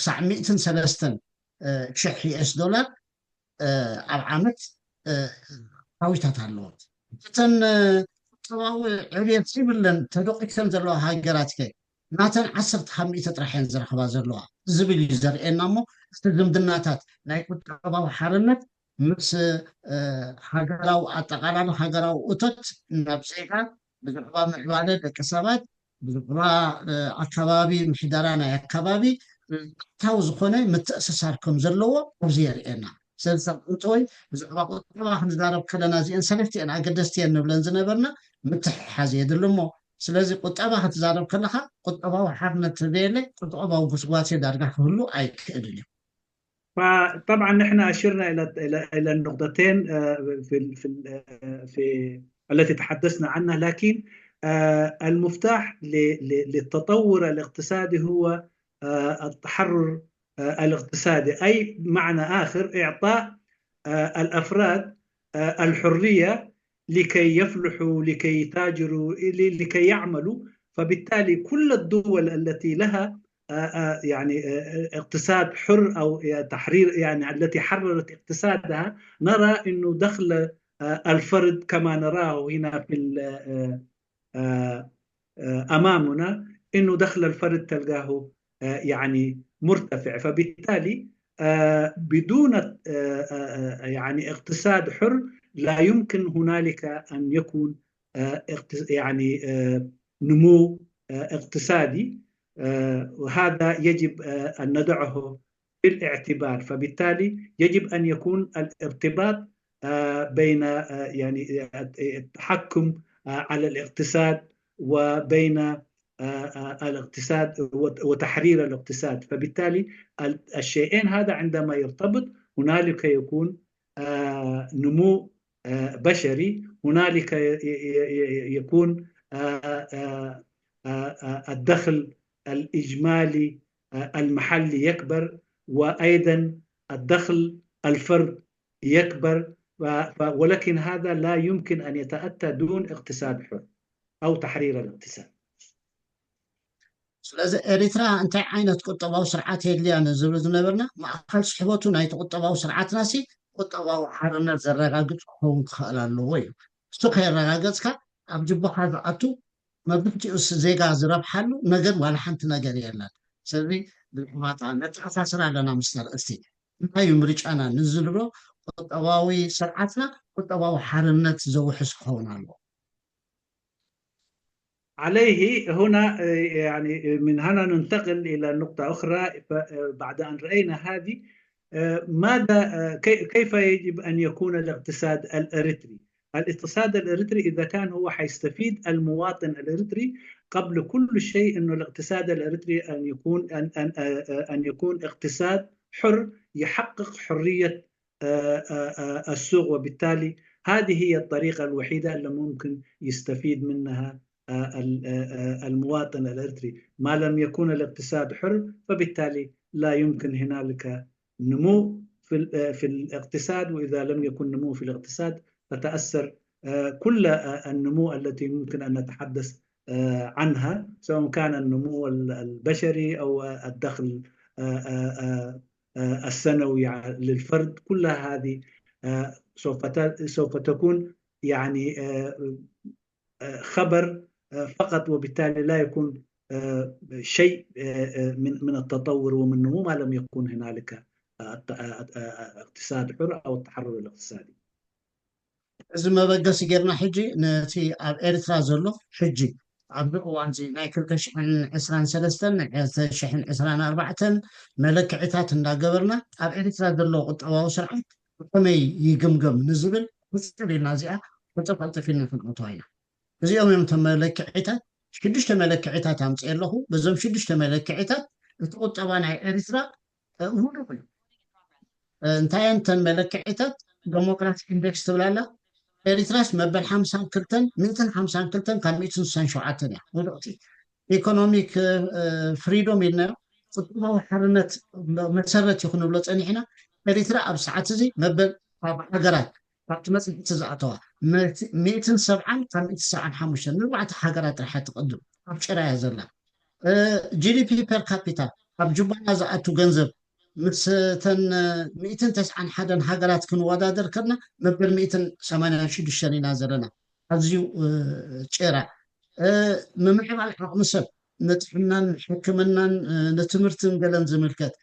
903 ሽሕ ዩኤስ ዶላር ኣብ ዓመት ዓዊታት ኣለዎት እተን ቁጠባዊ ዕብየት ይብለን ተደቂሰን ዘለዋ ሃገራት ከ ናተን 15 ጥራሕን ዝረኽባ ዘለዋ ዝብል እዩ ዘርእየና እሞ እቲ ዝምድናታት ናይ ቁጠባዊ ሓርነት ምስ ሃገራዊ ኣጠቃላሊ ሃገራዊ እቶት ናብ ዜጋ ብዛዕባ ምዕባለ ደቂ ሰባት ብዛዕባ ኣከባቢ ምሕደራ ናይ ኣከባቢ ታው ዝኾነ ምትእስሳር ከም ዘለዎ ኣብዚ የርእየና ስለዚ እንተወይ ብዛዕባ ቁጠባ ክንዛረብ ከለና እዚአን ሰለስቲአን ኣገደስቲ እየን ንብለን ዝነበርና ምትሕሓዝ የድሊ እሞ ስለዚ ቁጠባ ክትዛረብ ከለካ ቁጠባዊ ሓርነት ዘየለ ቁጠባዊ ጉስጓሴ ዳርጋ ክህሉ ኣይክእልን እዩ فطبعا نحن أشرنا إلى النقطتين في التي تحدثنا عنها، لكن المفتاح للتطور الاقتصادي هو التحرر الاقتصادي، أي معنى آخر إعطاء الأفراد الحرية لكي يفلحوا، لكي يتاجروا، لكي يعملوا فبالتالي كل الدول التي لها يعني اقتصاد حر أو تحرير، يعني التي حررت اقتصادها، نرى أنه دخل الفرد كما نراه هنا في أمامنا، أنه دخل الفرد تلقاه يعني مرتفع. فبالتالي بدون يعني اقتصاد حر لا يمكن هنالك أن يكون يعني نمو اقتصادي، وهذا يجب أن ندعه في الاعتبار. فبالتالي يجب أن يكون الارتباط بين يعني التحكم على الاقتصاد وبين الاقتصاد وتحرير الاقتصاد. فبالتالي الشيئين هذا عندما يرتبط هنالك يكون نمو بشري، هنالك يكون الدخل الإجمالي المحلي يكبر، وأيضا الدخل الفرد يكبر. ولكن هذا لا يمكن أن يتأتى دون اقتصاد حر أو تحرير الاقتصاد. ስለዚ ኤርትራ እንታይ ዓይነት ቁጠባዊ ስርዓት የድልያ ንዝብል ዝነበርና ማእከል ስሕበቱ ናይቲ ቁጠባዊ ስርዓትና ሲ ቁጠባዊ ሓርነት ዘረጋግፅ ክኸውን ክኽእል ኣለዎ እዩ። እሱ ከይረጋገፅካ ኣብ ጅቦካ ዝኣቱ መብዛሕትኡ ዜጋ ዝረብሓሉ ነገር ዋላ ሓንቲ ነገር የለን። ስለዚ ብሕማታ ነተኣሳስር ኣለና ምስ ተርእስቲ እንታይ እዩ ምርጫና ንዝብሎ ቁጠባዊ ስርዓትና ቁጠባዊ ሓርነት ዘውሕስ ክኸውን ኣለዎ። عليه هنا يعني من هنا ننتقل إلى نقطة أخرى. بعد أن رأينا هذه، ماذا كيف يجب أن يكون الاقتصاد الإريتري؟ الاقتصاد الإريتري إذا كان هو حيستفيد المواطن الإريتري، قبل كل شيء إنه الاقتصاد الإريتري أن يكون اقتصاد حر يحقق حرية السوق، وبالتالي هذه هي الطريقة الوحيدة اللي ممكن يستفيد منها المواطن الإريتري. ما لم يكن الاقتصاد حر فبالتالي لا يمكن هنالك نمو في الاقتصاد، وإذا لم يكن نمو في الاقتصاد فتأثر كل النمو التي ممكن أن نتحدث عنها، سواء كان النمو البشري أو الدخل السنوي للفرد. كل هذه سوف تكون يعني خبر فقط، وبالتالي لا يكون شيء من التطور ومن النمو ما لم يكن هنالك اقتصاد حر أو التحرر الاقتصادي. እዚ መበገሲ ጌርና ሕጂ ነቲ ኣብ ኤርትራ ዘሎ ሕጂ ኣብ እዋን እዚ ናይ 2023 2024 መለክዕታት እንዳገበርና ኣብ ኤርትራ ዘሎ ቁጠባዊ ስርዓት ከመይ ይግምገም ንዝብል ፍፅር ኢልና እዚኣ ቅልጥፍ ኢልና ክንቅንተዋ ኢና። እዚኦም እዮም እቶም መለክዕታት። 6 መለክዕታት ኣምፅእ ኣለኹ። በዞም 6 መለክዕታት እቲ ቁጠባ ናይ ኤርትራ ውሩብ እዩ። እንታይ እተን መለክዕታት? ዴሞክራቲክ ኢንዴክስ ትብላላ ኤርትራስ መበል 52 152 ካብ 167 እያ ውድቕቲ። ኢኮኖሚክ ፍሪዶም ኢልናዮ ቁጠባዊ ሓርነት መሰረት ይኹን ብሎ ፀኒሕና ኤርትራ ኣብ ሰዓት እዚ መበል ካብ ሃገራት ካብቲ መፅንዕቲ ዝኣተዋ 170 ካብ 175 ንርባዕተ ሃገራት ጥራሕ ትቕድም ኣብ ጭራ እያ ዘላ። ጂዲፒ ፐር ካፒታ ኣብ ጅባና ዝኣቱ ገንዘብ ምስ ተን 191 ሃገራት ክንወዳደር ከለና መበል 186 ኢና ዘለና ኣዝዩ ጭራ። ምምዕባል ዓቕሚ ሰብ ንጥዕናን ሕክምናን ንትምህርትን ገለን ዝምልከት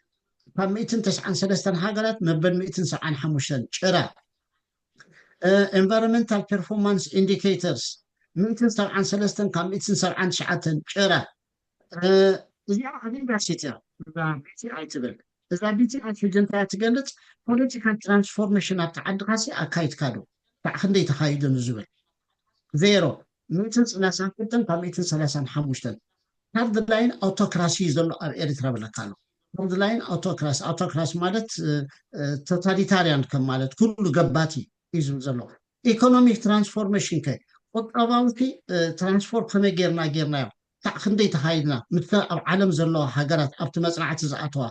ካብ 193 ሃገራት መበል 175 ጭራ። ኤንቫይሮንመንታል ፐርፎርማንስ ኢንዲኬተርስ 173 ካብ 179 ጭራ። እዚኣ ዩኒቨርሲቲ እያ BTI ትብል። እዛ BTI ሕጂ እንታይ ትገልፅ? ፖለቲካል ትራንስፎርሜሽን ኣብቲ ዓድኻሲ ኣካይድካ ዶ ካብ ክንደይ ተኻይዱ ንዝብል 0 192 ካብ 135 ሃርድ ላይን ኣውቶክራሲ ዘሎ ኣብ ኤርትራ ብለካ ኣሎ። ሃርድ ላይን ኣውቶክራሲ ማለት ቶታሊታርያን ከም ማለት ኩሉ ገባቲ እዩ ዝብል ዘሎ። ኢኮኖሚክ ትራንስፎርሜሽን ከ ቁጠባውቲ ትራንስፎርም ከመይ ጌርናዮ ካብ ክንደይ ተኻይድና ምስ ኣብ ዓለም ዘለዋ ሃገራት ኣብቲ መፅናዕቲ ዝኣተዋ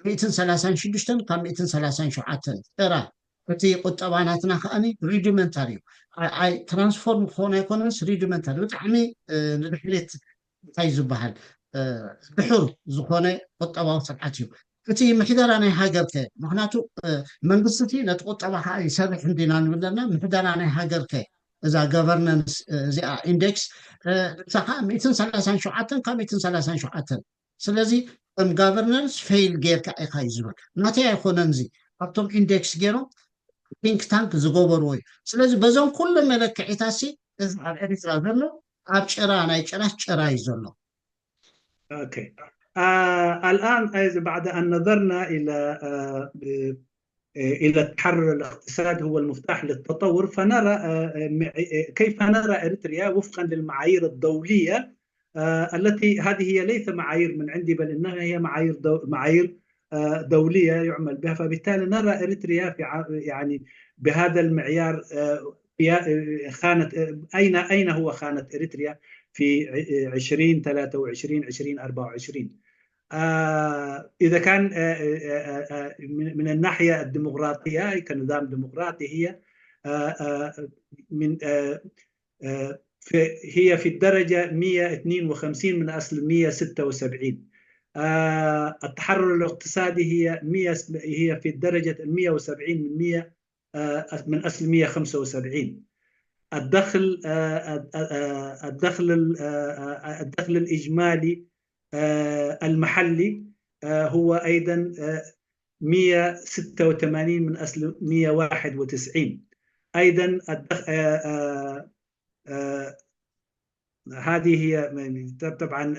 136 ካብ 137 ጭራ። እቲ ቁጠባናትና ከዓኒ ሪዲመንታሪ እዩ። ትራንስፎርም ክኾን ኣይኮነስ ሪዲመንታሪ ብጣዕሚ ንድሕሪት እንታይ ዝበሃል ድሑር ዝኾነ ቁጠባዊ ስርዓት እዩ እቲ ምሕደራ ናይ ሃገር ከ ምክንያቱ መንግስቲ እቲ ነቲ ቁጠባ ከዓ ይሰርሕ እንዲና ንብል ዘለና ምሕደራ ናይ ሃገር ከ እዛ ገቨርነንስ እዚኣ ኢንዴክስ ንሳ ከዓ 137 ካብ 137 ስለዚ ከም ጋቨርነንስ ፌይል ጌርካ ኢኻ እዩ ዝብል ናተይ ኣይኮነን እዚ ካብቶም ኢንዴክስ ገይሮም ቲንክ ታንክ ዝገበርዎ እዩ ስለዚ በዞም ኩሉ መለክዒታት እዚ ኣብ ኤርትራ ዘሎ ኣብ ጭራ ናይ ጭራሽ ጭራ እዩ ዘሎ اوكي الان بعد ان نظرنا الى التحرر الاقتصادي هو المفتاح للتطور فنرى كيف نرى اريتريا وفقا للمعايير الدوليه التي هذه هي ليس معايير من عندي بل انها هي معايير دوليه يعمل بها فبالتالي نرى اريتريا في يعني بهذا المعيار في خانه اين هو خانه اريتريا في 2023 2024 إذا كان من الناحية الديمقراطية كنظام ديمقراطي هي من هي في الدرجة 152 من أصل 176 التحرر الاقتصادي هي في الدرجة 170 من 100 من أصل 175 الدخل الإجمالي المحلي هو أيضا 186 من أصل 191 أيضا هذه هي طبعا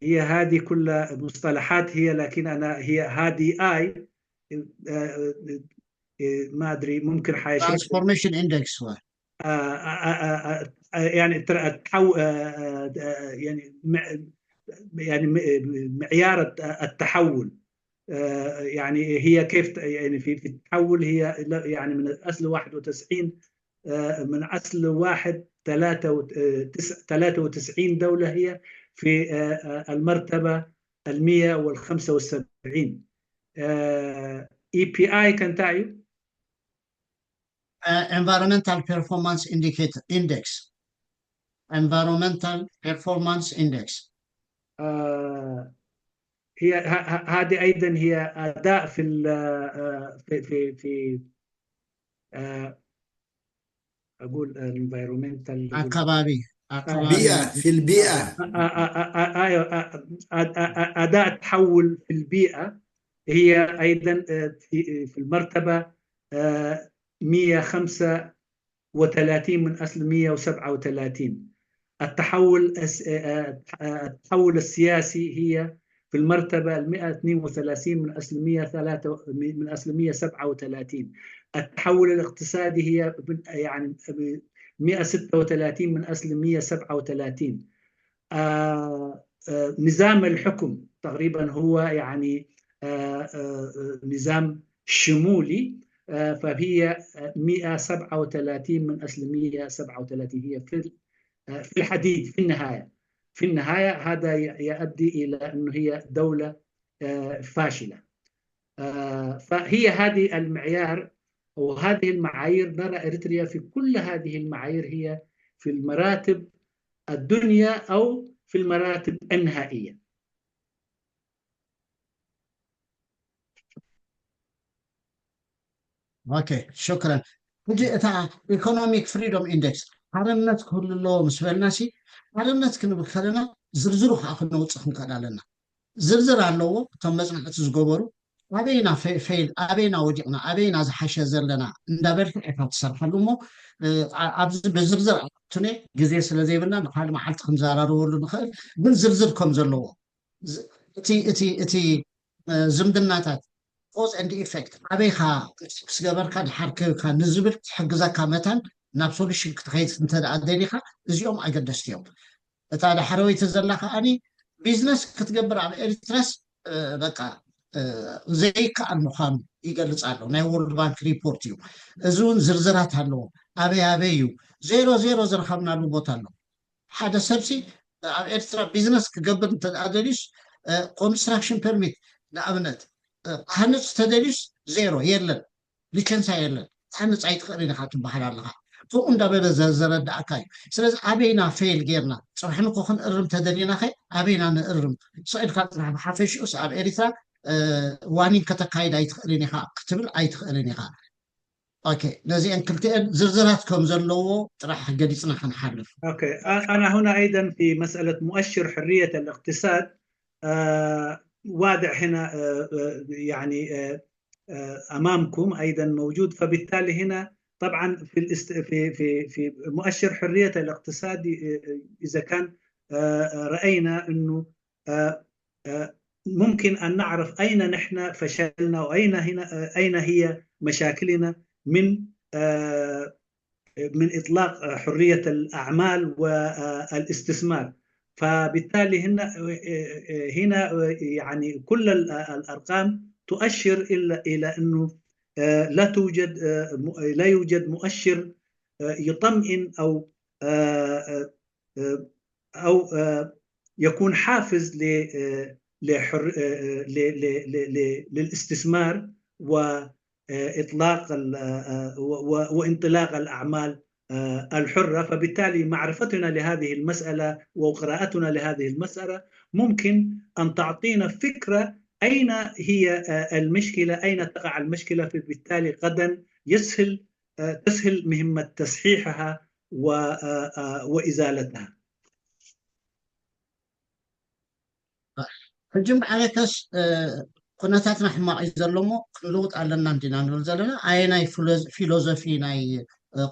هي هذه كل مصطلحات هي لكن هي هذه آي ما أدري ممكن حيشرح ترانسفورميشن اندكس يعني يعني معيار التحول يعني هي كيف يعني في التحول هي يعني من اصل 91 من اصل 93 دوله هي في المرتبه 175 EPI كان تعيو environmental performance indicator index environmental performance index هي هذه ايضا هي اداء في اقول environmental بيئة في البيئة اداء التحول في البيئه هي ايضا في المرتبه 135 من اصل 137 التحول السياسي هي في المرتبه 132 من اصل 137 التحول الاقتصادي هي يعني 136 من اصل 137 نظام الحكم تقريبا هو يعني نظام شمولي فهي 137 من اصل 137 هي في الحديد في النهايه هذا يؤدي الى انه هي دوله فاشله فهي هذه المعيار وهذه المعايير نرى اريتريا في كل هذه المعايير هي في المراتب الدنيا او في المراتب النهائيه اوكي شكرا حجي اتا ايكونوميك فريدوم اندكس حرمت كل له مسبلنا سي حرمت كنبل كلنا زرزرو كنوصخ نكدالنا زرزر አለዎ ከም መጽናዕቲ ዝገበሩ አበይና ፌል አበይና ወዲቅና አበይና ዝሓሸ ዘለና እንዳበልክ ኢካ ትሰርሐሉ ሞ ኣብዚ በዝርዝር ትኔ ግዜ ስለ ዘይብልና ንካል መዓልቲ ክንዘራርበሉ ንኽእል ግን ዝርዝር ከም ዘለዎ እቲ ዝምድናታት cause and effect አበይካ ስገበርካ ድሓርክካ ንዝብል ትሕግዘካ መተን ናብ ሶሉሽን ክትኸይድ እንተደኣ ደሊኻ እዚኦም ኣገደስቲ እዮም እታ ድሓረወይቲ ዘለካ ኣኒ ቢዝነስ ክትገብር ኣብ ኤርትራስ በቃ ዘይከኣል ምዃኑ ይገልፅ ኣሎ ናይ ወርልድ ባንክ ሪፖርት እዩ እዚ እውን ዝርዝራት ኣለዎ ኣበይ ኣበይ እዩ ዜሮ ዝረኸብናሉ ቦታ ኣሎ ሓደ ሰብሲ ኣብ ኤርትራ ቢዝነስ ክገብር እንተደልዩስ ኮንስትራክሽን ፐርሚት ንኣብነት ክሃንፅ ተደልዩስ ዜሮ የለን ሊቸንሳ የለን ትሃንፅ ኣይትኽእል ኢኻ ትበሃል ኣለኻ كو اندا بلا زرد اكاي سلاز ابينا فيل غيرنا صبحنا كو خن ارم تدلينا خي ابينا نرم صيد خاطر حافش اس اب اريترا وانين كتكايد ايتخليني خا كتبل ايتخليني خا اوكي نزي ان كلتين زرزراتكم زلو طرح قديسنا حنحلف. اوكي، انا هنا ايضا في مساله مؤشر حريه الاقتصاد واضع هنا يعني امامكم ايضا موجود. فبالتالي هنا طبعا في مؤشر حريه الاقتصاد اذا كان راينا انه ممكن ان نعرف اين نحن فشلنا واين هنا اين هي مشاكلنا من إطلاق حرية الأعمال والاستثمار. فبالتالي هنا يعني كل الأرقام تؤشر إلى أنه لا يوجد مؤشر يطمئن أو يكون حافز للاستثمار وإطلاق وانطلاق الأعمال الحرة. فبالتالي معرفتنا لهذه المسألة وقراءتنا لهذه المسألة ممكن أن تعطينا فكرة أين هي المشكلة، أين تقع المشكلة. فبالتالي غدا تسهل مهمة تصحيحها وإزالتها. الجمع عليكس كناتاتنا حما يزلمو لوط علنا ندينا نقول زلنا ايناي فيلوزوفي ناي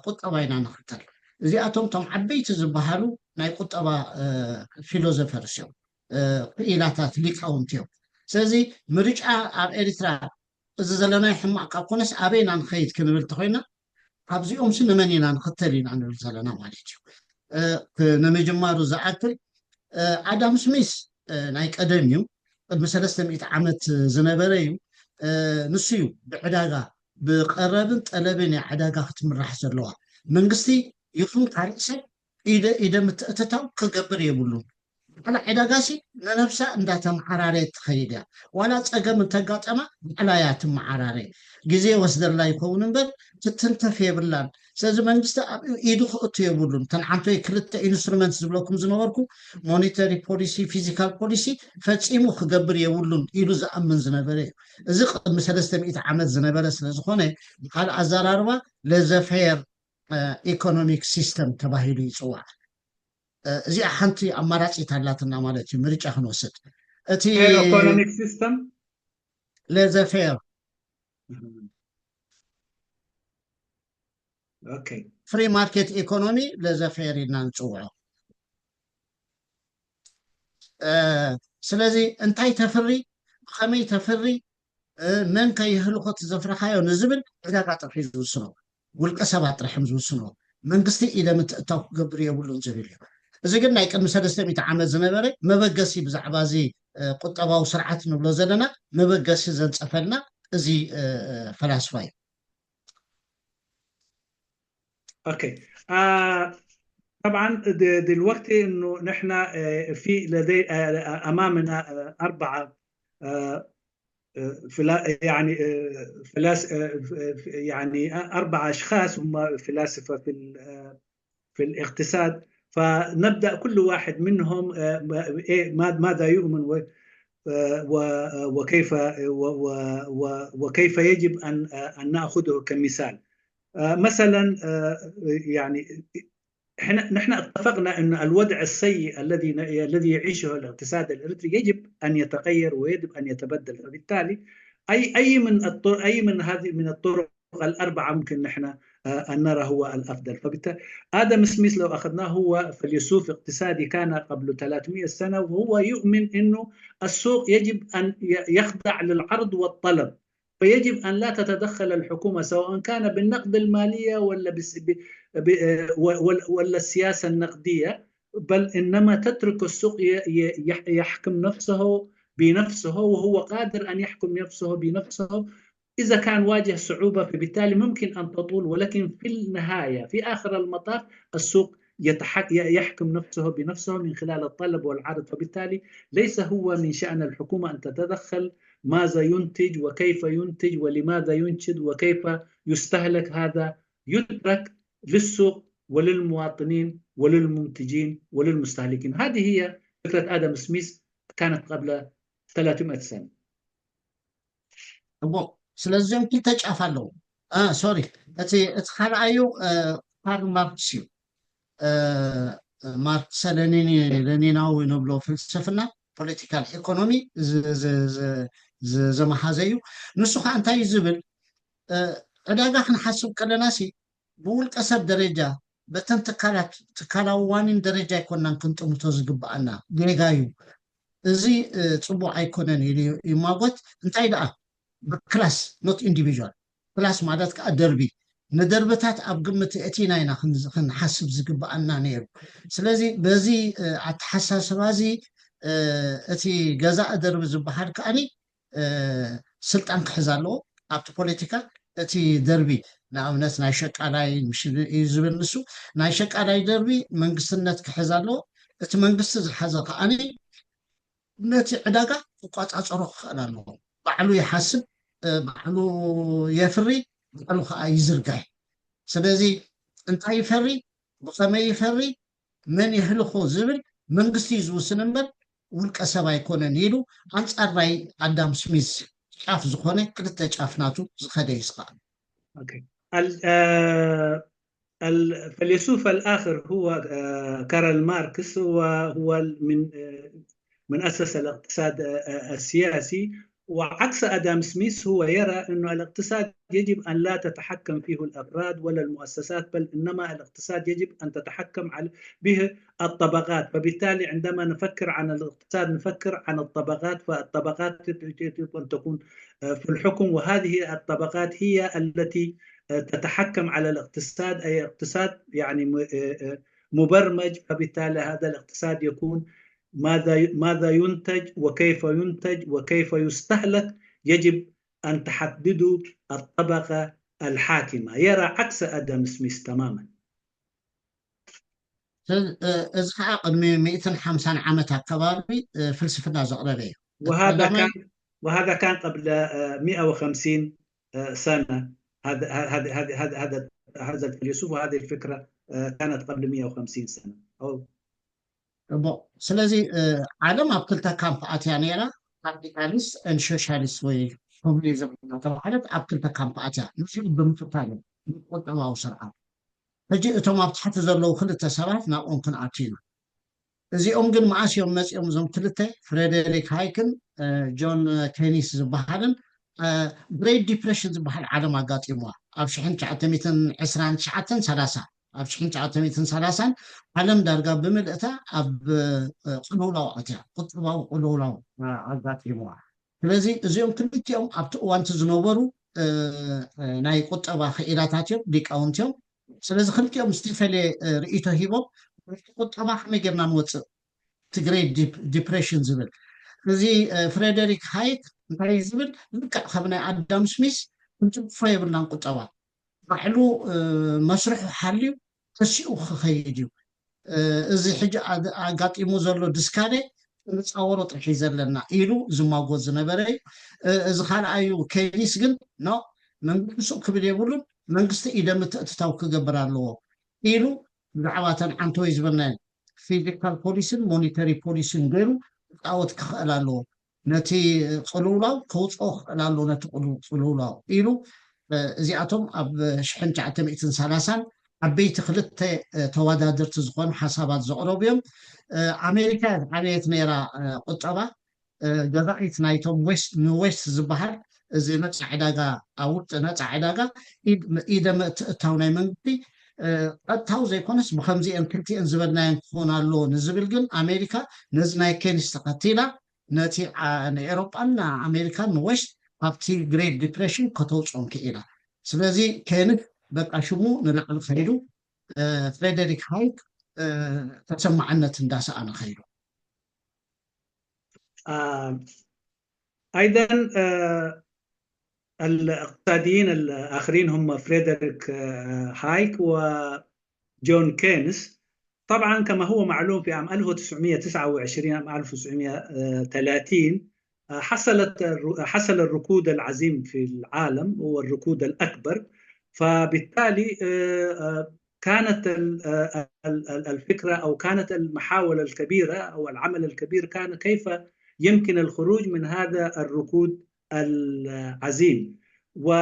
قطبا إنا نختار እዚኣቶም ቶም ዓበይቲ ዝበሃሉ ናይ ቁጠባ ፊሎዞፈርስ እዮም ክኢላታት ሊቃውንቲ እዮም ስለዚ ምርጫ ኣብ ኤርትራ እዚ ዘለናይ ሕማቅ ካብ ኮነስ ኣበይና ንኸይድ ክንብል ተኮይና ኣብዚኦም ንመን ኢና ንኽተል ኢና ንብል ዘለና ማለት እዩ ንምጅማሩ ዝኣክል ኣዳም ስሚስ ናይ ቀደም እዩ ቅድሚ 300 ዓመት ዝነበረ እዩ ንሱ እዩ ብዕዳጋ ብቀረብን ጠለብን ዕዳጋ ክትምራሕ ዘለዋ መንግስቲ يكون كارثة إذا متأتتاو كجبر يبلون على عداقاسي لنفسه عندها محرارة تخيلها ولا تأجم تجات أما على ياتم محرارة جزء وصدر لا يكون بل تنتفي بالله سأزمان جست يدخل أطيبولون تنعطي كلت إنسترومنتس بلوكم زنوركم مونيتري بوليسي فيزيكال بوليسي فتشيمو خجبر يبلون يلوز أمن زنبرة زق مثلا استميت عمل زنبرة سلزخونة على أزراروا لزفير ኢኮኖሚክ ሲስተም ተባሂሉ ይጽዋዕ እዚኣ ሓንቲ ኣማራጺት ኣላትና ማለት እዩ ምርጫ ክንወስድ እቲ ኢኮኖሚክ ሲስተም ለዘፌር ኦኬ ፍሪ ማርኬት ኢኮኖሚ ለዘፌር ኢልና ንጽውዖ ስለዚ እንታይ ተፍሪ ከመይ ተፍሪ መን ከይህልኮት ዘፍረኻዮ ንዝብል ዕዳጋ ጥርሒ ዝውስኖ ውልቀ ሰባት ጥርሕም ዝውስኖ መንግስቲ ኢለ ምትእታው ክገብር የብሉን ዝብል እዩ እዚ ግን ናይ ቅድሚ 300 ዓመት ዝነበረ መበገሲ ብዛዕባ እዚ ቁጠባዊ ስርዓት ንብሎ ዘለና መበገሲ ዘንፀፈልና እዚ ፈላስፋ እዩ اوكي طبعا دلوقتي انه نحن في لدي امامنا اربعه يعني 4 أشخاص هم فلاسفة في الاقتصاد. فنبدأ كل واحد منهم ماذا يؤمن وكيف يجب أن نأخذه كمثال. مثلا يعني نحن اتفقنا أن الوضع السيء الذي يعيشه الاقتصاد الإريتري يجب أن يتغير ويجب أن يتبدل. فبالتالي أي من الطرق الأربعة ممكن نحن أن نرى هو الأفضل. فبالتالي آدم سميث لو أخذناه هو فيلسوف اقتصادي كان قبل 300 سنة وهو يؤمن أنه السوق يجب أن يخضع للعرض والطلب فيجب أن لا تتدخل الحكومة سواء كان بالنقد المالية ولا السياسة النقدية بل إنما تترك السوق يحكم نفسه بنفسه وهو قادر أن يحكم نفسه بنفسه إذا كان واجه صعوبة. فبالتالي ممكن أن تطول ولكن في النهاية في آخر المطاف السوق يحكم نفسه بنفسه من خلال الطلب والعرض. فبالتالي ليس هو من شأن الحكومة أن تتدخل ماذا ينتج وكيف ينتج ولماذا ينتج وكيف يستهلك. هذا يترك للسوق وللمواطنين وللمنتجين وللمستهلكين. هذه هي فكرة آدم سميث، كانت قبل 300 سنة. ስለዚኦም ክልተ ጫፍ ኣለዎ ሶሪ እቲ ካልኣዩ ካርል ማርክስ እዩ ማርክስ ለኒናዊ ንብሎ ፍልስፍና ፖለቲካል ኢኮኖሚ ዘመሓዘ እዩ ንሱ ከዓ እንታይ ዝብል ዕዳጋ ክንሓስብ ከለና ብውልቀ ሰብ ደረጃ በተን ትካላዊ ዋኒን ደረጃ ይኮናን ክንጥምቶ ዝግባአና ጌጋ እዩ እዚ ፅቡቅ ኣይኮነን ኢሉ ይማጎት እንታይ ደኣ ክላስ ኖት ኢንዲቪዥዋል ክላስ ማለት ከዓ ደርቢ ንደርብታት ኣብ ግምት እቲና ኢና ክንሓስብ ዝግባአና ነይሩ ስለዚ በዚ ኣተሓሳስባ እዚ እቲ ገዛእ ደርቢ ዝበሃል ከዓኒ ስልጣን ክሕዝ ኣለዎ ኣብቲ ፖለቲካ እቲ ደርቢ ንኣብነት ናይ ሸቃላይ እዩ ዝብል ንሱ ናይ ሸቃላይ ደርቢ መንግስትነት ክሕዝ ኣለዎ እቲ መንግስቲ ዝሓዘ ከዓኒ ነቲ ዕዳጋ ክቋፃፀሮ ክኽእል ኣለዎ ባዕሉ ይሓስብ ባዕሉ የፍሪ ባዕሉ ከዓ ይዝርጋይ ስለዚ እንታይ ይፈሪ ብኸመይ ይፈሪ መን ይህልኮ ዝብል መንግስቲ ዝውስን እምበር ውልቀ ሰብ ኣይኮነን ኢሉ ኣንፃር ናይ ኣዳም ስሚዝ ጫፍ ዝኾነ ክልተ ጫፍ ናቱ ዝኸደ ይስቃል الفيلسوف الآخر هو كارل ماركس، هو من أسس الاقتصاد السياسي، وعكس آدم سميث هو يرى أن الاقتصاد يجب أن لا تتحكم فيه الأفراد ولا المؤسسات، بل إنما الاقتصاد يجب أن تتحكم به الطبقات. فبالتالي عندما نفكر عن الاقتصاد نفكر عن الطبقات، فالطبقات يجب أن تكون في الحكم، وهذه الطبقات هي التي تتحكم على الاقتصاد، أي اقتصاد يعني مبرمج. فبالتالي هذا الاقتصاد يكون ماذا ينتج وكيف ينتج وكيف يستهلك يجب أن تحدده الطبقة الحاكمة. يرى عكس آدم سميث تماما. إذا قدم 150 عامات كباري فلسفة زغربية، وهذا كان قبل 150 سنة. هذا الفيلسوف وهذه الفكرة كانت قبل 150 سنة. ስለዚህ ዓለም ኣብ ክልተ ካምፕኣት እያ ነራ ካፒታሊስት and ሶሻሊስት ወይ ኮሙኒዝም እናተባህለት ኣብ ክልተ ካምፕኣት እያ ንሱ ብምፍታል ቁጠባዊ ስርዓት ሕጂ እቶም ኣብ ታሕቲ ዘለዉ ክልተ ሰባት ናብኦም ክንኣቱ ኢና እዚኦም ግን መዓስ እዮም መፂኦም እዞም ክልተ ፍሬደሪክ ሃይክን ጆን ኬኒስ ዝበሃልን ግሬት ዲፕሬሽን ዝበሃል ዓለም ኣጋጢምዋ ኣብ 1929-30 ኣብ 1930 ዓለም ዳርጋ ብምልእታ ኣብ ቅልውላው ኣትያ ቁጠባዊ ቅልውላው ኣጋጢምዋ ስለዚ እዚኦም ክልቲኦም ኣብቲ እዋን ዝነበሩ ናይ ቁጠባ ክኢላታት እዮም ሊቃውንቲ እዮም ስለዚ ክልቲኦም ዝተፈለየ ርእይቶ ሂቦም ቁጠባ ከመይ ጌርና ንወፅእ እቲ ግሬት ዲፕሬሽን ዝብል እዚ ፍሬደሪክ ሃይክ እንታይ ዝብል ልክዕ ከም ናይ ኣዳም ስሚስ ክንጭፎ የብልናን ቁጠባ ባዕሉ መስርሑ ሓልዩ ተሲኡ ክኸይድ እዩ እዚ ሕጂ ኣጋጢሙ ዘሎ ድስካደ ንፃወሮ ጥሒ ዘለና ኢሉ ዝማጎት ዝነበረ እዩ እዚ ካልኣዩ ኬኒስ ግን ኖ መንግስቲ ሱቅ ክብል የብሉን መንግስቲ ኢደ ምትእትታው ክገብር ኣለዎ ኢሉ ብዛዕባ ተን ዓንተወይ ዝበልና ፊዚካል ፖሊስን ሞኒተሪ ፖሊስን ገይሩ ጣወት ክኽእል ኣለዎ ነቲ ቅልውላው ከውፅኦ ክኽእል ኣለዎ ነቲ ቅልውላው ኢሉ እዚኣቶም ኣብ 1930 ዓበይቲ ክልተ ተወዳደርቲ ዝኾኑ ሓሳባት ዘቕረቡ እዮም ኣሜሪካ ዓብየት ነራ ቁጠባ ገዛኢት ናይቶም ዌስት ዝበሃል እዚ ነፃ ዕዳጋ ኣብ ውሽጢ ነፃ ዕዳጋ ኢደ ምእትእታው ናይ መንግስቲ ቀጥታዊ ዘይኮነስ ብከምዚአን ክልቲአን ዝበልናየን ክኾን ኣለዎ ንዝብል ግን ኣሜሪካ ነዚ ናይ ኬኒስ ተኸቲላ ነቲ ንኤሮጳን ኣሜሪካን ንዌስት ኣብቲ ግሬት ዲፕሬሽን ከተውፅኦም ክኢላ ስለዚ ኬኒስ በቃ ሽሙ ንላዕሊ ከይዱ ፍሬደሪክ ሃይክ ተሰማዕነት እንዳሰኣነ ከይዱ أيضا الاقتصاديين الآخرين هم فريدريك هايك وجون كينس. طبعا كما هو معلوم في عام 1929 عام 1930 حصل الركود العظيم في العالم، هو الركود الأكبر. فبالتالي كانت الفكرة أو كانت المحاولة الكبيرة أو العمل الكبير كان كيف يمكن الخروج من هذا الركود العزيم. و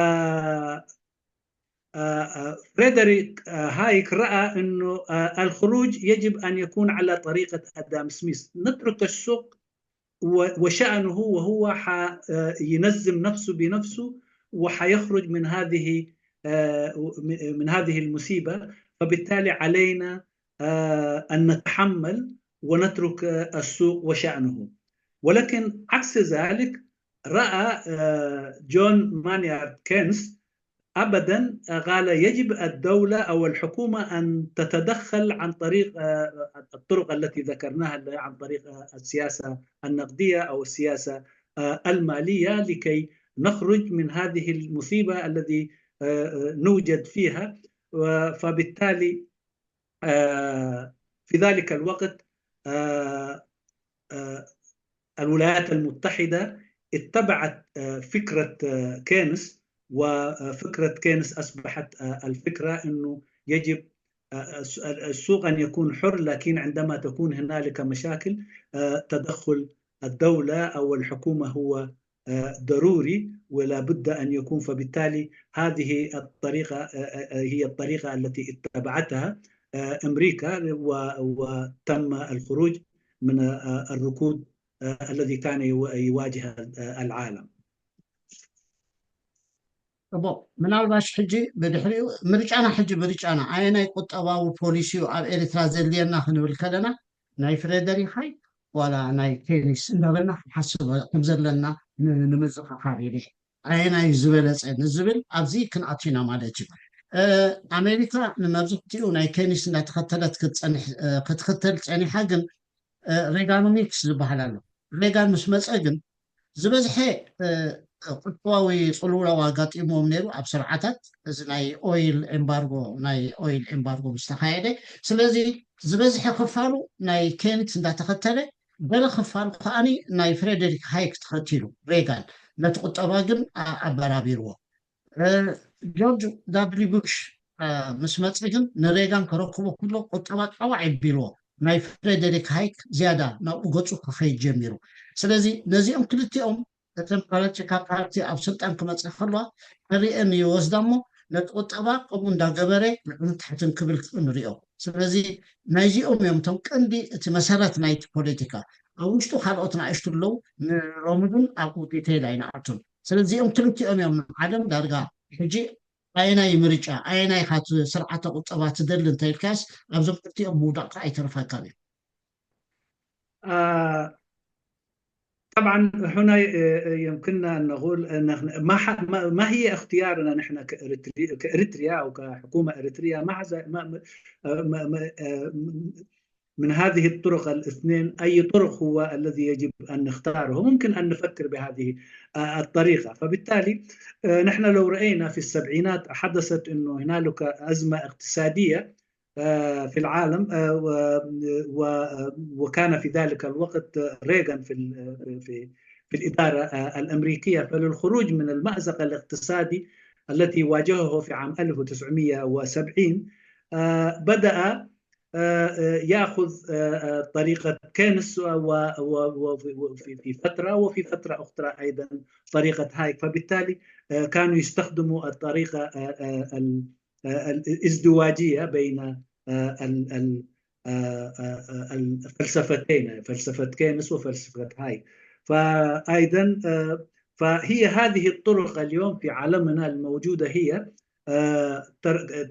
فريدريك هايك رأى أنه الخروج يجب أن يكون على طريقة آدم سميث، نترك السوق وشأنه وهو ينظم نفسه بنفسه وحيخرج من هذه المصيبة. فبالتالي علينا أن نتحمل ونترك السوق وشأنه. ولكن عكس ذلك رأى جون مانيارد كينز أبدا، قال يجب الدولة أو الحكومة أن تتدخل عن طريق الطرق التي ذكرناها، عن طريق السياسة النقدية أو السياسة المالية، لكي نخرج من هذه المصيبة التي نوجد فيها. فبالتالي في ذلك الوقت الولايات المتحدة اتبعت فكرة كينز، وفكرة كينز أصبحت الفكرة أنه يجب السوق أن يكون حر، لكن عندما تكون هنالك مشاكل تدخل الدولة أو الحكومة هو ضروري ولا بد أن يكون. فبالتالي هذه الطريقة هي الطريقة التي اتبعتها أمريكا، وتم الخروج من الركود الذي كان يواجه العالم. ምናልባሽ ሕጂ ብድሕሪኡ ምርጫና ሕጂ ምርጫና ኣየናይ ቁጠባዊ ፖሊሲ ኣብ ኤርትራ ዘድልየና ክንብል ከለና ናይ ፍሬደሪክ ሃይክ ዋላ ናይ ኬኒስ እንዳበልና ሓስብ ከም ዘለና ንምዝኽኻር ኢሉ ኣየናይ ዝበለፀ ንዝብል ኣብዚ ክንኣትዩና ማለት እዩ። ኣሜሪካ ንመብዛሕትኡ ናይ ኬኒስ እንዳተኸተለት ክትኽተል ፀኒሓ፣ ግን ሬጋኖሚክስ ዝበሃል ኣሎ። ሬጋን ምስ መፀ ግን ዝበዝሐ ቁጠባዊ ፅልውላው ኣጋጢሞም ነይሩ ኣብ ስርዓታት እዚ ናይ ኦይል ኤምባርጎ ምስተካየደ። ስለዚ ዝበዝሐ ክፋሉ ናይ ኬኒት እንዳተኸተለ ገለ ክፋሉ ከዓኒ ናይ ፍሬደሪክ ሃይክ ተኸቲሉ ሬጋን ነቲ ቁጠባ ግን ኣበራቢርዎ። ጆርጅ ዳብሊው ቡሽ ምስ መፅ ግን ንሬጋን ከረክቦ ኩሎ ቁጠባ ጣዋ ይቢልዎ፣ ናይ ፍሬደሪክ ሃይክ ዝያዳ ናብኡ ገፁ ክኸይድ ጀሚሩ። ስለዚ ነዚኦም ክልቲኦም እተን ፖለቲካ ፓርቲ ኣብ ስልጣን ክመፅእ ከለዋ ሕሪአን ይወስዳ እሞ ነቲ ቁጠባ ከምኡ እንዳገበረ ልዕሊ ታሕትን ክብል ንሪኦ። ስለዚ ናይዚኦም እዮም እቶም ቀንዲ እቲ መሰረት ናይቲ ፖለቲካ። ኣብ ውሽጡ ካልኦት ንኣሽቱ ኣለው፣ ንሎሚ ግን ኣብኡ ዲቴይል ኣይንኣቱን። ስለዚኦም ክልቲኦም እዮም ዓለም ዳርጋ ሕጂ ኣየናይ ምርጫ ኣየናይ ካት ስርዓተ ቁጠባ ትደሊ እንተይልካስ ኣብዞም ክልቲኦም ምውዳቕካ ኣይተርፈካን እዩ። طبعا هنا يمكننا أن نقول أن ما هي اختيارنا نحن كإريتريا أو كحكومة إريتريا من هذه الطرق الاثنين، أي طرق هو الذي يجب أن نختاره؟ ممكن أن نفكر بهذه الطريقة. فبالتالي نحن لو رأينا في السبعينات حدثت أنه هنالك أزمة اقتصادية في العالم، وكان في ذلك الوقت ريغان في الإدارة الأمريكية. فللخروج من المأزق الاقتصادي التي واجهه في عام 1970 بدأ يأخذ طريقة كينس في فترة، وفي فترة أخرى أيضا طريقة هايك. فبالتالي كانوا يستخدموا الطريقة الازدواجية بين الفلسفتين، فلسفة كينس وفلسفة هايك. فأيضا فهي هذه الطرق اليوم في عالمنا الموجودة هي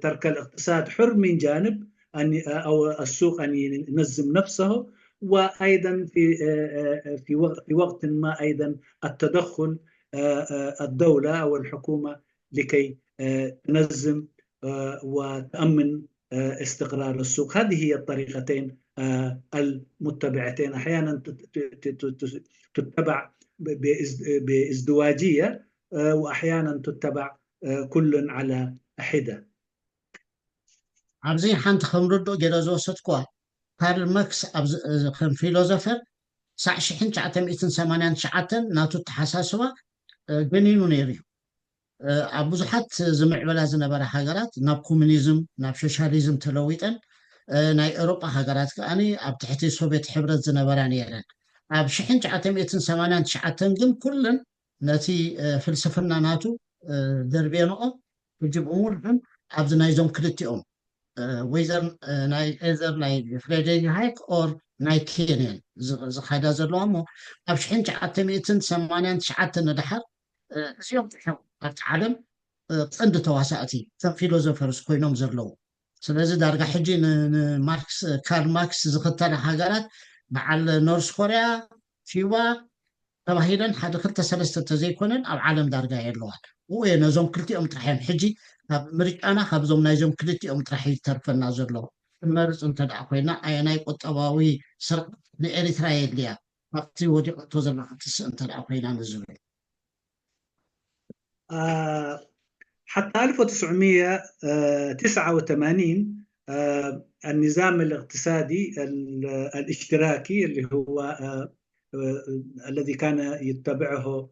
ترك الاقتصاد حر من جانب، أو السوق أن ينظم نفسه، وأيضا في وقت ما أيضا التدخل الدولة أو الحكومة لكي تنظم وتأمن استقرار السوق. هذه هي الطريقتين المتبعتين. أحيانا تتبع بازدواجية، وأحيانا تتبع كل على حدة. ኣብዚ ሓንቲ ከምርዶ ገለ ዝወሰድኳ ካርል ማርክስ ከም ፊሎዞፈር 1989 ናቱ ተሓሳስባ ገኒኑ ነይሩ እዩ። ኣብ ብዙሓት ዝምዕበላ ዝነበራ ሃገራት ናብ ኮሙኒዝም ናብ ሶሻሊዝም ተለዊጠን ናይ ኤውሮጳ ሃገራት ከዓኒ ኣብ ትሕቲ ሶቪየት ሕብረት ዝነበራ ነይረን ኣብ 1989 ግን ኩለን ነቲ ፍልስፍና ናቱ ደርቤንኦም ክጅብኡ ሙሉዕን ኣብዚ ናይዞም ክልቲኦም ወይዘር ናይ ኤዘር ናይ ፍሬደሪክ ሃይክ ኦር ናይ ኬንያን ዝኸዳ ዘለዋ እሞ ኣብ 1989 ንድሓር እዚኦም ኣብቲ ዓለም ቀንዲ ተዋሳእቲ ከም ፊሎዞፈርስ ኮይኖም ዘለዉ ስለዚ ዳርጋ ሕጂ ንማርክስ ካርል ማርክስ ዝኽተላ ሃገራት በዓል ኖርስ ኮርያ ኪዩባ ተባሂለን ሓደ ክልተ ሰለስተ ተዘይኮነን ኣብ ዓለም ዳርጋ የለዋን ወይ ነዞም ክልቲኦም ጥራሕዮም ሕጂ ካብ ምርጫና ካብዞም ናይዞም ክልቲኦም ጥራሕ ይተርፈና ዘሎ ንመርፅ እንተደኣ ኮይና ኣየናይ ቁጠባዊ ስርዓት ንኤርትራ የድልያ ኣብቲ ወዲቐቶ ዘላ ክትስእ እንተደኣ ኮይና ንዝብል حتى 1989 النظام الاقتصادي الاشتراكي اللي هو الذي كان يتبعه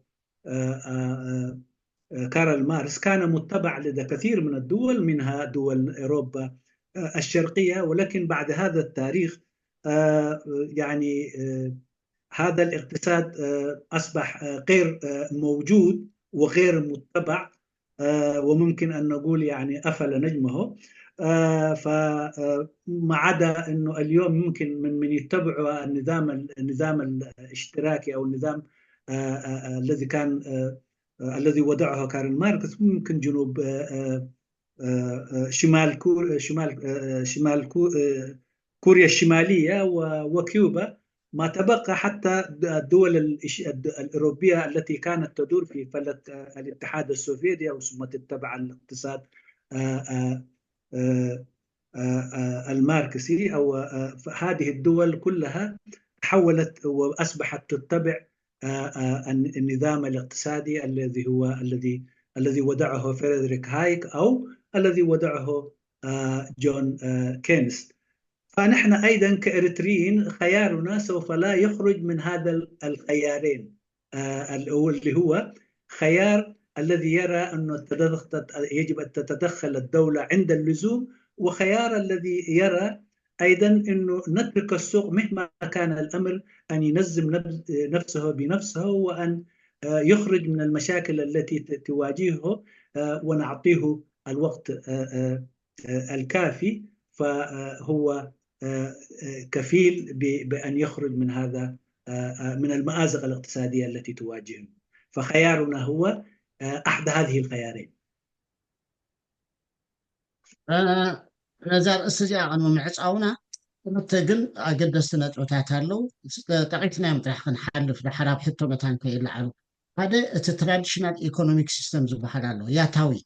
كارل ماركس كان متبع لدى كثير من الدول منها دول أوروبا الشرقية ولكن بعد هذا التاريخ يعني هذا الاقتصاد أصبح غير موجود وغير متبع وممكن أن نقول يعني أفل نجمه فما عدا أنه اليوم ممكن من يتبعوا النظام الاشتراكي أو النظام الذي كان الذي وضعه كارل ماركس ممكن جنوب شمال كوريا الشمالية وكيوبا ما تبقى حتى الدول الأوروبية التي كانت تدور في فلك الاتحاد السوفيتي أو ثم تتبع الاقتصاد الماركسي أو هذه الدول كلها تحولت وأصبحت تتبع النظام الاقتصادي الذي وضعه فريدريك هايك أو الذي وضعه جون كينز فنحن أيضا كإريتريين خيارنا سوف لا يخرج من هذا الخيارين اللي هو خيار الذي يرى أنه يجب أن تتدخل الدولة عند اللزوم وخيار الذي يرى أيضا أنه نترك السوق مهما كان الأمر أن ينظم نفسه بنفسه وأن يخرج من المشاكل التي تواجهه ونعطيه الوقت الكافي فهو كفيل بأن يخرج من هذا من المآزق الاقتصادية التي تواجهه فخيارنا هو أحد هذه الخيارين نزار استجاع عن ممعصاونا متجن أقدس نتوتات هالو تقيتنا مترح نحلف لحراب حتى متان كيلعب هذا التراديشنال ايكونوميك سيستمز بحالو ياتاوي